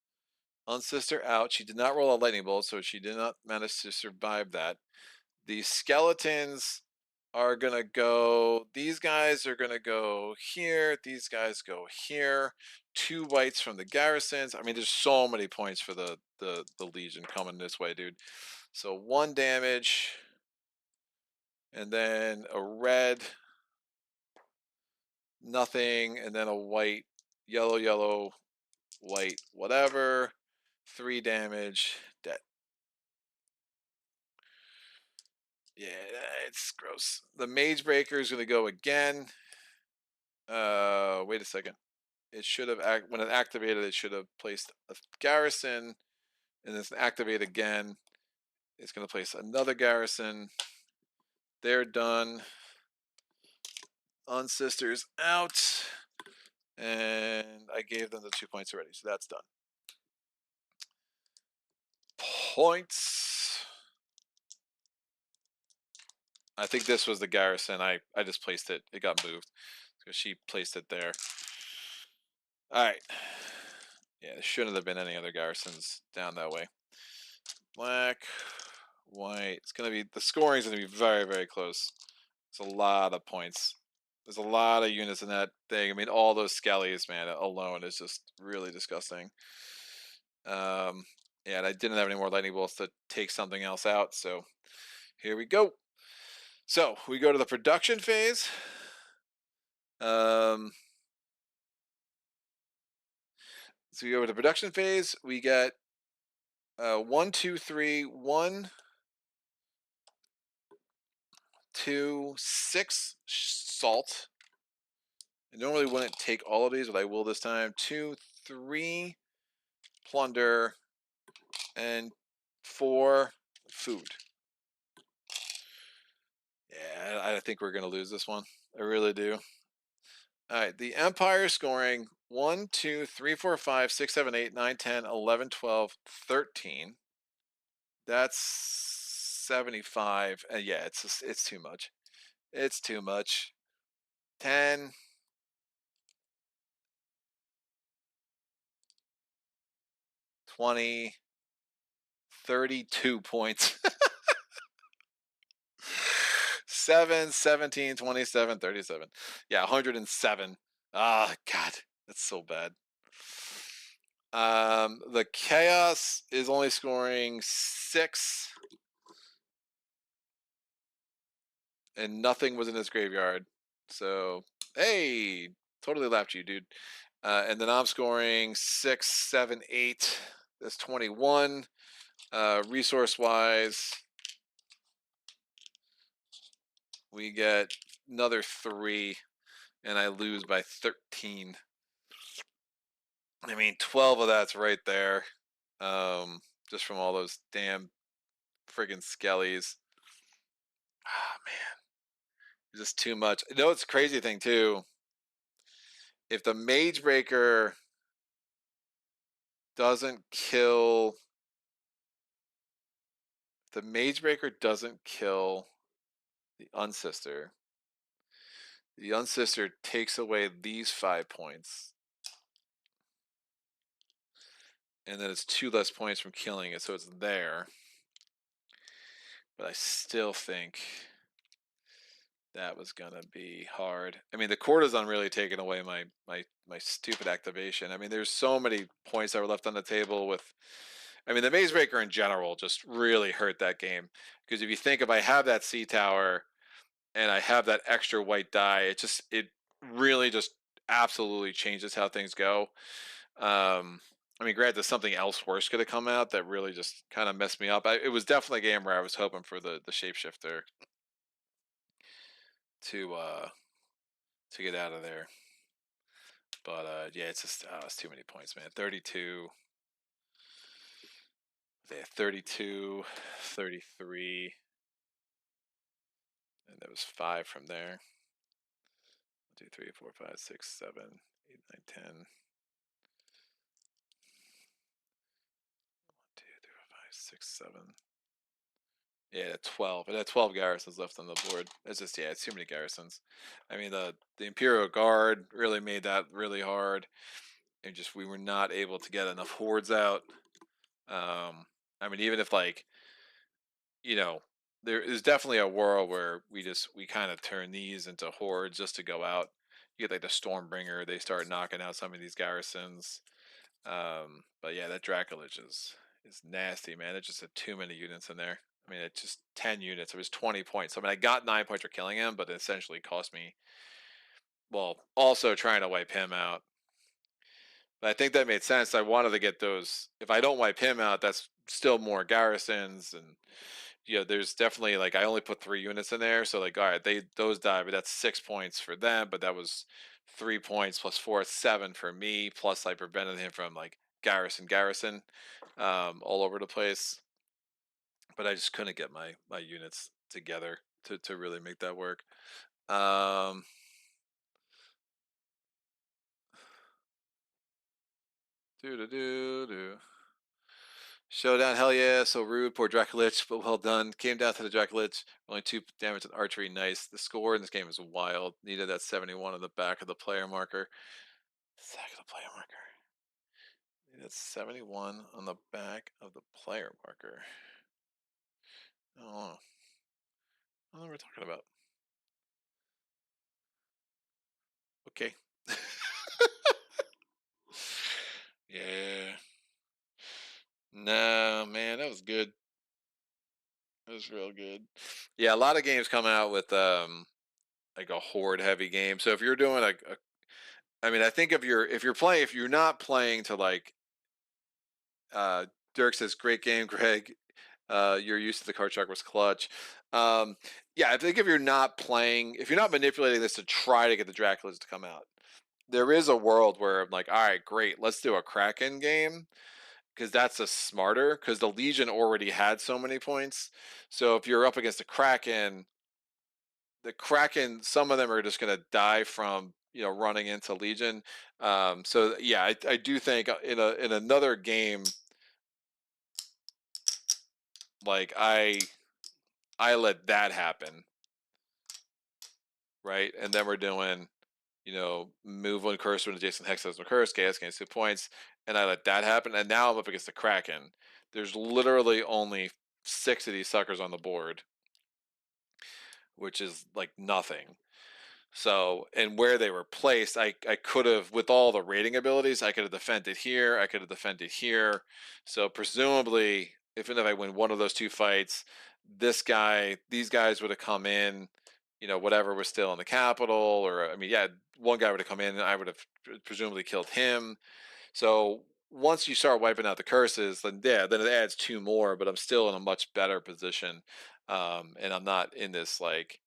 Unsister out. She did not roll a lightning bolt, so she did not manage to survive that. The skeletons are going to go, these guys are going to go here. These guys go here. 2 whites from the garrisons. I mean, there's so many points for the Legion coming this way, dude. So 1 damage. And then a red. Nothing. And then a white. Yellow, yellow, white, whatever. 3 damage. Dead. Yeah, it's gross. The Mage Breaker is going to go again. Wait a second. It should have, when it activated, it should have placed a garrison. And it's activate again. It's going to place another garrison. They're done. Unsisters out. And I gave them the 2 points already, so that's done. Points. I think this was the garrison. I just placed it. It got moved because she placed it there. All right. Yeah, there shouldn't have been any other garrisons down that way. Black, white. It's going to be, the scoring is going to be very, very close. It's a lot of points. There's a lot of units in that thing. I mean, all those skellies, man, alone is just really disgusting. Yeah, and I didn't have any more lightning bolts to take something else out, so here we go. So we go to the production phase. So we go to the production phase. We get 1, 2, 3, 1, 2, 6 salt. I normally wouldn't take all of these, but I will this time. 2, 3 plunder, and 4 food. Yeah, I think we're going to lose this one. I really do. All right, the Empire scoring 1, 2, 3, 4, 5, 6, 7, 8, 9, 10, 11, 12, 13. That's 75. Yeah, it's too much. It's too much. 10. 20. 32 points. 7, 17, 27, 37. Yeah, 107. Ah, God, that's so bad. The Chaos is only scoring 6. And nothing was in his graveyard. So, hey, totally laughed you, dude. And then I'm scoring 6, 7, 8. That's 21. Resource-wise, we get another 3, and I lose by 13. I mean, 12 of that's right there. Just from all those damn friggin' skellies. Ah, man. It's just too much. You know, it's a crazy thing too. If the Mage Breaker doesn't kill, the Mage Breaker doesn't kill the Unsister, the Unsister takes away these 5 points. And then it's 2 less points from killing it, so it's there. But I still think that was gonna be hard. I mean, the Courtesan really taken away my stupid activation. I mean, there's so many points that were left on the table with. I mean, the Maze Breaker in general just really hurt that game because if you think if I have that Sea Tower and I have that extra white die, it really just absolutely changes how things go. I mean, granted, something else worse could have come out that really just kind of messed me up. It was definitely a game where I was hoping for the shapeshifter to uh to get out of there. But yeah, it's just it's too many points, man. 32. Yeah, 32, 33, and there was 5 from there. 1, 2, 3, 4, 5, 6, 7, 8, 9, 10. 1, 2, 3, 4, 5, 6, 7. Yeah, 12. It had 12 garrisons left on the board. It's just, yeah, it's too many garrisons. I mean, the Imperial Guard really made that really hard. And just, we were not able to get enough hordes out. I mean, even if, like, you know, there is definitely a world where we kind of turn these into hordes just to go out. You get, like, the Stormbringer. They start knocking out some of these garrisons. But yeah, that Dracolich is nasty, man. It just had too many units in there. I mean, it's just 10 units. It was 20 points. I mean, I got 9 points for killing him, but it essentially cost me, well, also trying to wipe him out. But I think that made sense. I wanted to get those. If I don't wipe him out, that's still more garrisons. And, there's definitely, like, I only put 3 units in there. So, like, all right, those die, but that's 6 points for them. But that was 3 points plus 4, 7 for me. Plus, I prevented him from, like, garrison, all over the place. But I just couldn't get my units together to really make that work. Do. Showdown, hell yeah, so rude, poor Dracolich, but well done. Came down to the Dracolich, only 2 damage and archery, nice. The score in this game is wild. Needed that 71 on the back of the player marker. Back of the player marker. Needed 71 on the back of the player marker. I don't know. I don't know what we're talking about. Okay. Yeah. No, man, that was good. That was real good. Yeah, a lot of games come out with like a horde heavy game. So if you're doing I mean, I think if you're not playing to, like, Dirk says, great game, Greg. Your use of the card shark was clutch. Yeah, I think if you're not manipulating this to try to get the Draculas to come out, there is a world where I'm like, all right, great, let's do a Kraken game because that's a smarter because the Legion already had so many points. So if you're up against the Kraken, some of them are just going to die from running into Legion. So yeah, I do think in another game, like I let that happen, right? And then we're doing move one cursor when adjacent hex has no curse, chaos gains 2 points, and I let that happen. And now I'm up against the Kraken. There's literally only 6 of these suckers on the board, which is like nothing. So, and where they were placed, I could have, with all the rating abilities, I could have defended here, I could have defended here. So presumably, even if I win one of those 2 fights, these guys would have come in, whatever was still in the capital, or I mean, yeah, one guy would have come in, and I would have presumably killed him. So once you start wiping out the curses, then yeah, then it adds 2 more, but I'm still in a much better position, and I'm not in this like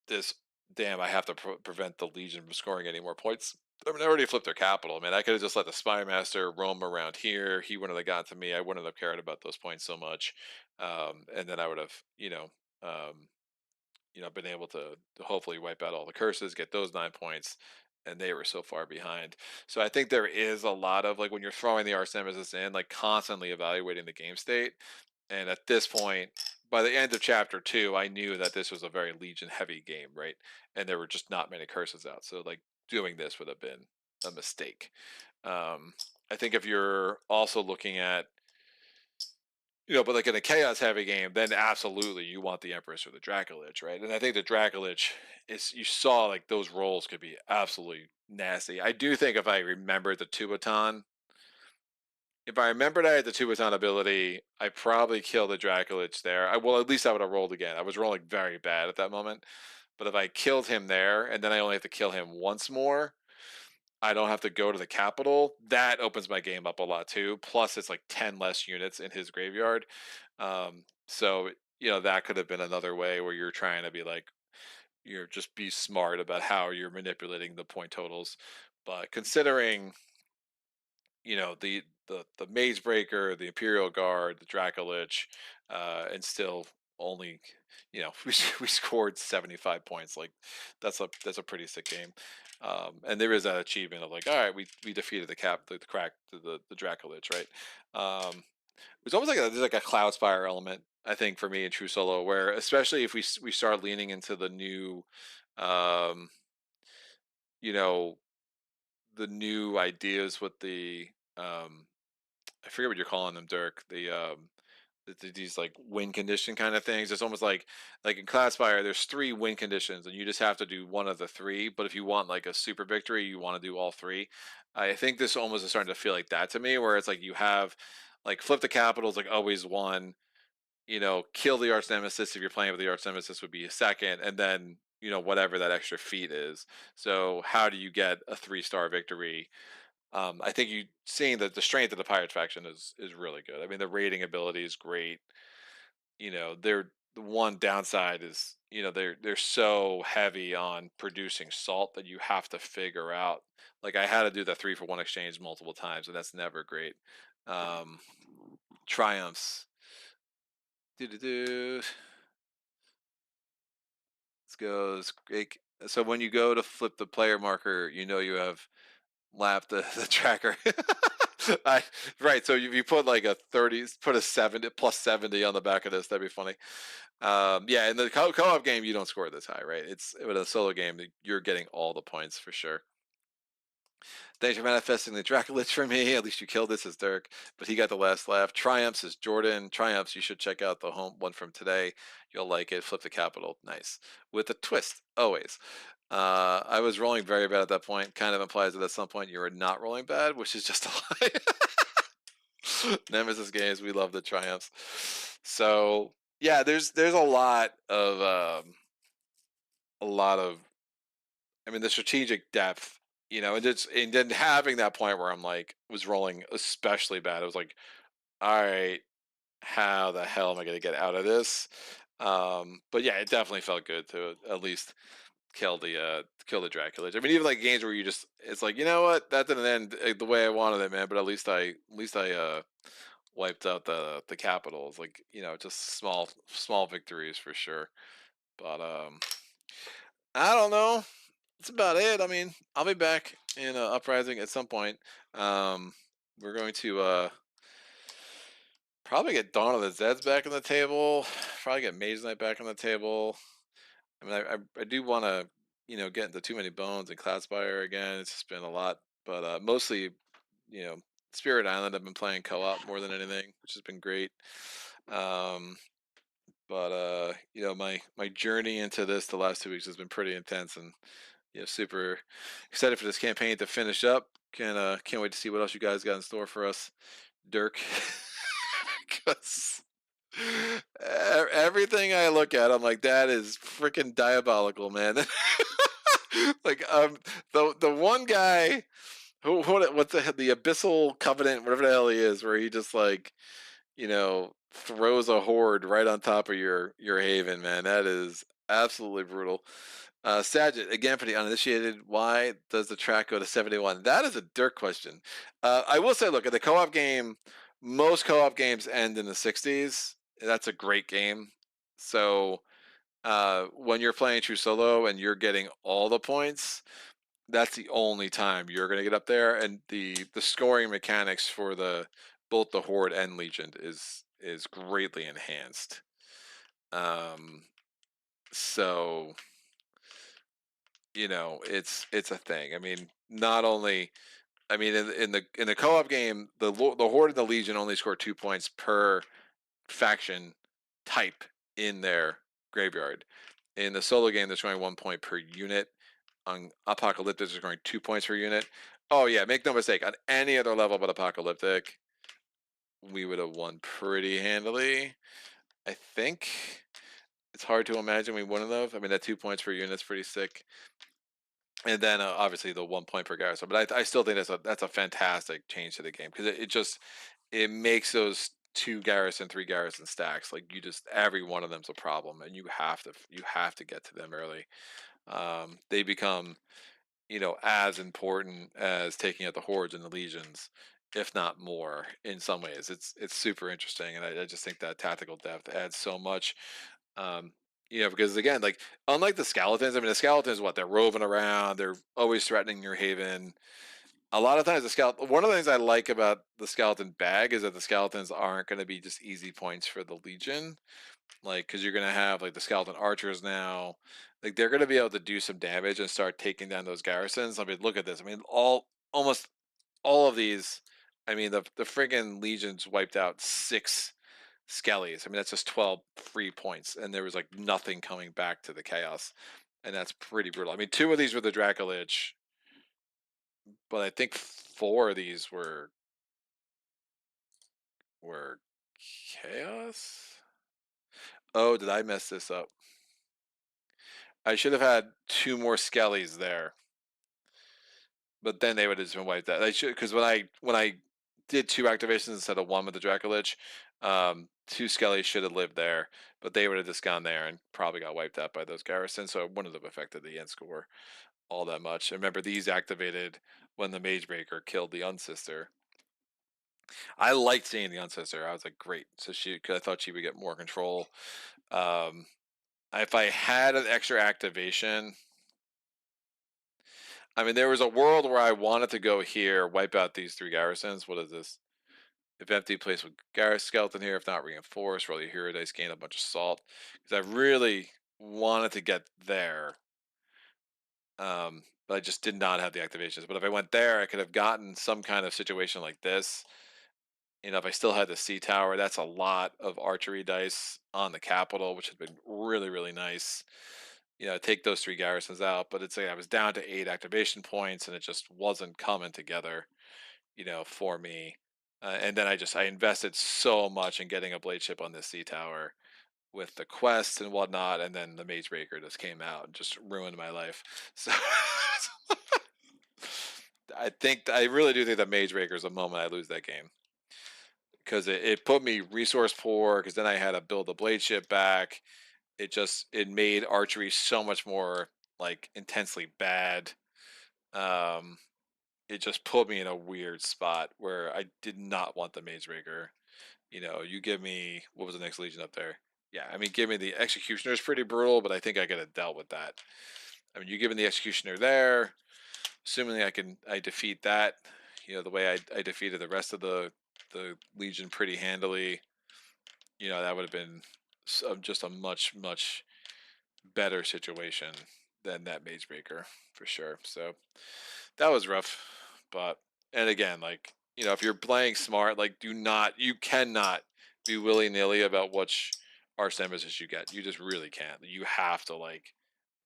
this damn, I have to prevent the Legion from scoring any more points. I mean, I already flipped their capital, man. I could have just let the Spy Master roam around here. He wouldn't have gotten to me. I wouldn't have cared about those points so much. And then I would have, um, been able to hopefully wipe out all the curses, get those 9 points, and they were so far behind. So I think there is a lot of like when you're throwing the Arch-Nemesis in, like constantly evaluating the game state. And at this point, by the end of chapter 2, I knew that this was a very Legion heavy game, right? And there were just not many curses out. So like doing this would have been a mistake. I think if you're also looking at, but like in a chaos heavy game, then absolutely you want the Empress or the Dracolich, right? And I think the Dracolich is, you saw like those rolls could be absolutely nasty. I do think if I remember the Tubaton, if I remembered I had the Tubaton ability, I probably killed the Dracolich there. Well, at least I would have rolled again. I was rolling very bad at that moment. But if I killed him there and then I only have to kill him once more, I don't have to go to the capital. That opens my game up a lot too. Plus, it's like 10 less units in his graveyard. So, that could have been another way where you're trying to be like, you're just be smart about how you're manipulating the point totals. But considering, the Maze Breaker, the Imperial Guard, the Dracolich, and still only, we scored 75 points. Like that's a pretty sick game. And there is that achievement of like, all right, we defeated the Dracolich, right? It's almost like there's like a Cloud Spire element, I think, for me in True Solo, where especially if we start leaning into the new, um, you know, the new ideas with the I forget what you're calling them, Dirk. These like win condition kind of things. It's almost like in Classfire, there's 3 win conditions, and you just have to do one of the 3. But if you want like a super victory, you want to do all 3. I think this almost is starting to feel like that to me, where it's like you have like flip the capitals like always one. Kill the Arch Nemesis if you're playing with the Arch Nemesis would be a second, and then whatever that extra feat is. So how do you get a 3-star victory? I think you seeing that the strength of the Pirates faction is really good. I mean, the rating ability is great. They're the one downside is they're so heavy on producing salt that you have to figure out. Like I had to do the 3-for-1 exchange multiple times, and that's never great. Um, Triumphs. Do. Let's go. So when you go to flip the player marker, you have lapped the tracker. I, right. So if you put like a 30, put a 70 plus 70 on the back of this, that'd be funny. Yeah, in the co-op game, you don't score this high, right? It's with a solo game, you're getting all the points for sure. Thanks for manifesting the Dracolich for me. At least you killed this, as Dirk, but he got the last laugh. Triumphs is Jordan. Triumphs, you should check out the home one from today. You'll like it. Flip the capital. Nice. With a twist, always. I was rolling very bad at that point. Kind of implies that at some point you were not rolling bad, which is just a lie. Nemesis.Games, we love the triumphs. So yeah, there's a lot of I mean the strategic depth, and then having that point where I'm like was rolling especially bad. It was like, all right, how the hell am I gonna get out of this? But yeah, it definitely felt good to at least kill the Dracula. I mean, even like games where it's like, you know what, that didn't end the way I wanted it, man. But at least I wiped out the capitals. Like, just small victories for sure. But I don't know. That's about it. I mean, I'll be back in Uprising at some point. Um, we're going to probably get Dawn of the Zeds back on the table. Probably get Mage Knight back on the table. I mean, I do want to, get into Too Many Bones and Cloudspire again. It's just been a lot, but mostly, you know, Spirit Island. I've been playing co-op more than anything, which has been great. Um, but my journey into this the last 2 weeks has been pretty intense, and super excited for this campaign to finish up. Can't wait to see what else you guys got in store for us, Dirk. Because everything I look at, I'm like, that is freaking diabolical, man. Like, the one guy what's the Abyssal Covenant, whatever the hell he is, where he just like, throws a horde right on top of your haven, man. That is absolutely brutal. Saget, again for the uninitiated, why does the track go to 71? That is a Dirk question. I will say, look, at the co-op game, most co-op games end in the 60s. That's a great game. So when you're playing true solo and you're getting all the points, that's the only time you're going to get up there. And the scoring mechanics for the both the Horde and Legion is greatly enhanced. Um, so it's a thing. I mean, not only I mean in the co-op game, the Horde and the Legion only score 2 points per faction type in their graveyard. In the solo game, they're scoring 1 point per unit. On Apocalyptic, they're scoring 2 points per unit. Oh yeah, make no mistake. On any other level but Apocalyptic, we would have won pretty handily. I think it's hard to imagine we wouldn't have. I mean, that 2 points per unit is pretty sick. And then obviously the 1 point per garrison. But I still think that's a fantastic change to the game because it makes those 2 garrison, 3 garrison stacks like every one of them's a problem, and you have to get to them early. They become as important as taking out the hordes and the legions, if not more in some ways. It's super interesting, and I just think that tactical depth adds so much. Um, because again, like unlike the skeletons, I mean the skeletons, they're roving around, they're always threatening your haven. A lot of times one of the things I like about the skeleton bag is that the skeletons aren't going to be just easy points for the legion, like because you're going to have like the skeleton archers now, like they're going to be able to do some damage and start taking down those garrisons. I mean, look at this. I mean, almost all of these. I mean, the friggin' legions wiped out 6 skellies. I mean, that's just 12 free points, and there was like nothing coming back to the chaos, and that's pretty brutal. I mean, 2 of these were the Dracolich, but I think 4 of these were chaos. Oh, did I mess this up? I should have had 2 more skellies there, but then they would have just been wiped out. I should, because when I did 2 activations instead of 1 with the Dracolich, 2 skellies should have lived there, but they would have just gone there and probably got wiped out by those garrisons, so it wouldn't have affected the end score all that much. And remember, these activated when the Magebreaker killed the Unsister. I liked seeing the Unsister. I was like, great. So because I thought she would get more control. Um, if I had an extra activation, I mean, there was a world where I wanted to go here, wipe out these 3 garrisons. What is this? If empty, place with Garrus skeleton here. If not, reinforce. Roll your hero dice, gain a bunch of salt. Because I really wanted to get there. But I just did not have the activations. But if I went there, I could have gotten some kind of situation like this. If I still had the sea tower, that's a lot of archery dice on the capital, which had been really, really nice. Take those 3 garrisons out, but it's like I was down to 8 activation points, and it just wasn't coming together, for me. And then I invested so much in getting a blade ship on this sea tower with the quest and whatnot, and then the Magebreaker just came out and just ruined my life. So I really do think that Magebreaker is the moment I lose that game, because it put me resource poor, because then I had to build the blade ship back. It made archery so much more like intensely bad. Um, it just put me in a weird spot where I did not want the Magebreaker. You give me, what was the next legion up there? Yeah, I mean, give me the Executioner is pretty brutal, but I think I could have dealt with that. I mean, you give me the Executioner there, assuming I defeat that, the way I defeated the rest of the legion pretty handily. That would have been just a much much better situation than that Magebreaker for sure. So that was rough, but and again, like if you're playing smart, like you cannot be willy nilly about which Arch-Nemesis you get. You just really can't. You have to like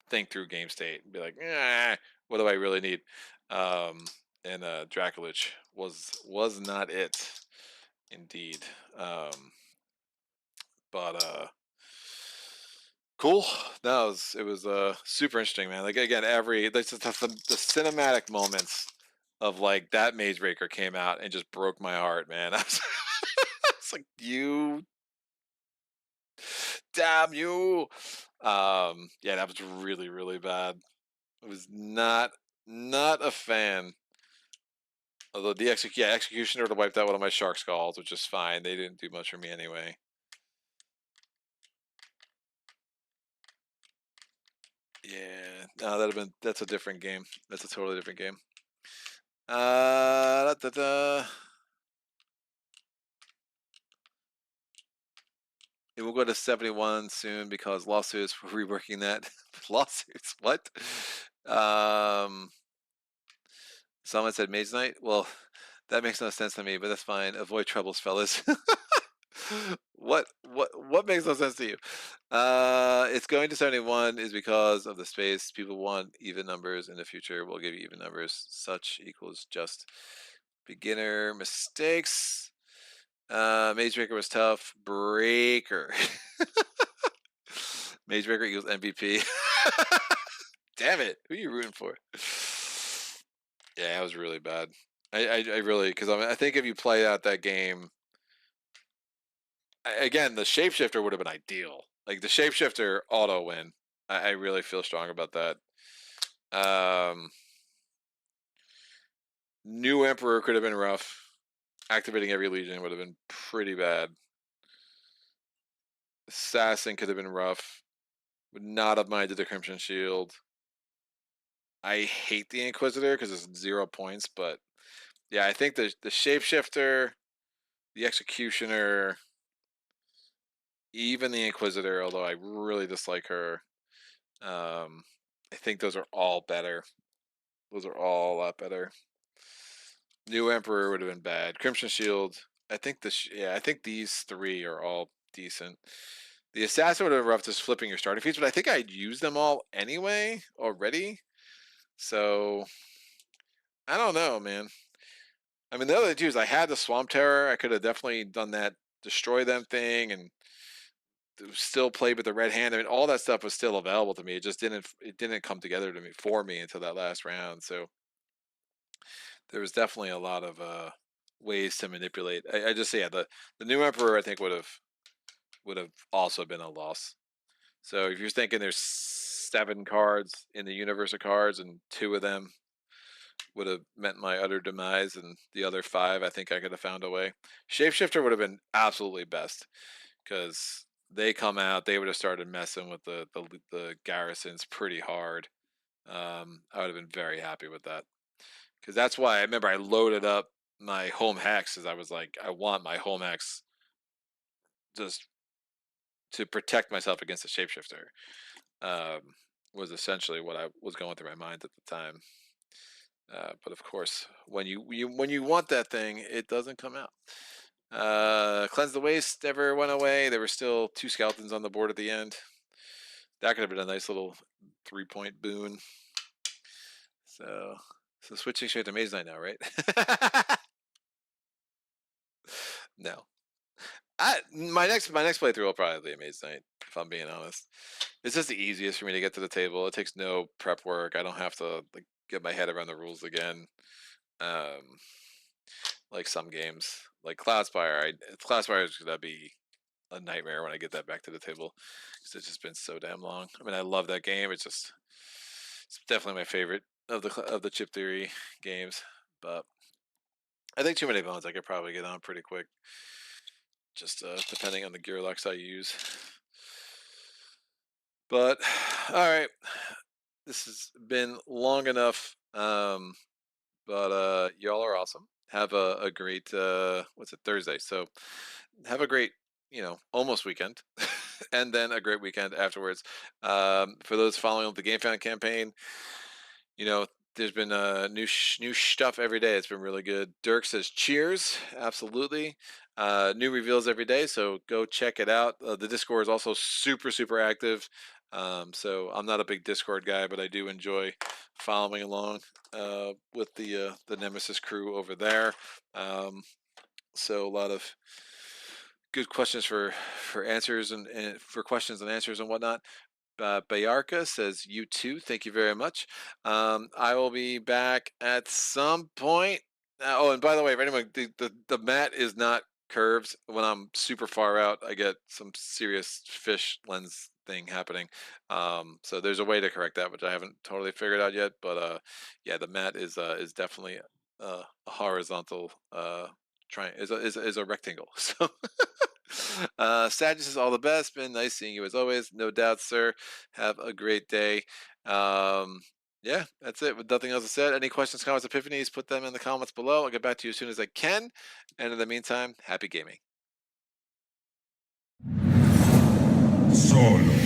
think through game state and be like, what do I really need? Um, and Dracolich was not it, indeed. But cool. No, it was super interesting, man. Like again, the cinematic moments of like that Magebreaker came out and just broke my heart, man. It's like, you, damn you. Yeah, that was really really bad. I was not a fan. Although Executioner would have wiped out one of my Shark Skulls, which is fine. They didn't do much for me anyway. Yeah, no, that's a different game. That's a totally different game. Da, da, da. It will go to 71 soon because lawsuits. We're reworking that. Lawsuits. What? Um, Someone said Mage Knight. Well, that makes no sense to me, but that's fine. Avoid troubles, fellas. What makes no sense to you? It's going to 71 is because of the space. People want even numbers in the future. We'll give you even numbers. Such equals just beginner mistakes. Mage Breaker was tough. Breaker. Mage Breaker equals MVP. Damn it. Who are you rooting for? Yeah, that was really bad. I really, because I think if you play out that game, again, the shapeshifter would have been ideal. Like the shapeshifter auto win. I really feel strong about that. New Emperor could have been rough. Activating every legion would have been pretty bad. Assassin could have been rough. Would not have minded the Crimson Shield. I hate the Inquisitor because it's 0 points, but yeah, I think the shapeshifter, the executioner, even the Inquisitor, although I really dislike her, I think those are all better. Those are all a lot better. New Emperor would have been bad. Crimson Shield. I think I think these three are all decent. The Assassin would have been rough just flipping your starting feats, but I think I'd use them all anyway already. So I don't know, man. I mean, the other two is I had the Swamp Terror. I could have definitely done that, destroy them thing, and still play with the red hand. I mean, all that stuff was still available to me. It just didn't come together to me for me until that last round. So there was definitely a lot of ways to manipulate. I just say, yeah, the new Emperor I think would have also been a loss. So if you're thinking there's 7 cards in the universe of cards and 2 of them would have meant my utter demise, and the other 5 I think I could have found a way. Shapeshifter would have been absolutely best because they come out, they would have started messing with the garrisons pretty hard. I would have been very happy with that because that's why I remember I loaded up my home hex because I was like, I want my home hex just to protect myself against the shapeshifter. Um, was essentially what I was going through my mind at the time. But of course, when you want that thing, it doesn't come out. Cleanse the Waste never went away. There were still 2 skeletons on the board at the end. That could have been a nice little 3-point boon. So switching straight to Maze Knight now, right? No. My next playthrough will probably be Maze Knight, if I'm being honest. It's just the easiest for me to get to the table. It takes no prep work. I don't have to like get my head around the rules again. Um, like some games, like Cloudspire. Cloudspire is gonna be a nightmare when I get that back to the table because it's just been so damn long. I mean, I love that game. It's definitely my favorite of the chip theory games. But I think Too Many Bones I could probably get on pretty quick, just depending on the Gearlux I use. But all right, this has been long enough. But y'all are awesome. Have a great what's it, Thursday? So have a great, almost weekend, and then a great weekend afterwards. For those following up the GameFound campaign, you know, there's been new stuff every day. It's been really good. Dirk says cheers, absolutely. New reveals every day, so go check it out. The Discord is also super active. So I'm not a big Discord guy, but I do enjoy following along with the Nemesis crew over there. So a lot of good questions for answers and for questions and answers and whatnot. Bayarka says, "You too. Thank you very much. I will be back at some point. Oh, and by the way, if anyone, the mat is not curved. When I'm super far out, I get some serious fish lens thing happening. So there's a way to correct that, which I haven't totally figured out yet. But yeah, the mat is definitely a horizontal is a rectangle. So Sagittarius is all the best. Been nice seeing you as always. No doubt, sir. Have a great day. Um, yeah, that's it. With nothing else said, any questions, comments, epiphanies, put them in the comments below. I'll get back to you as soon as I can. And in the meantime, happy gaming. Solo.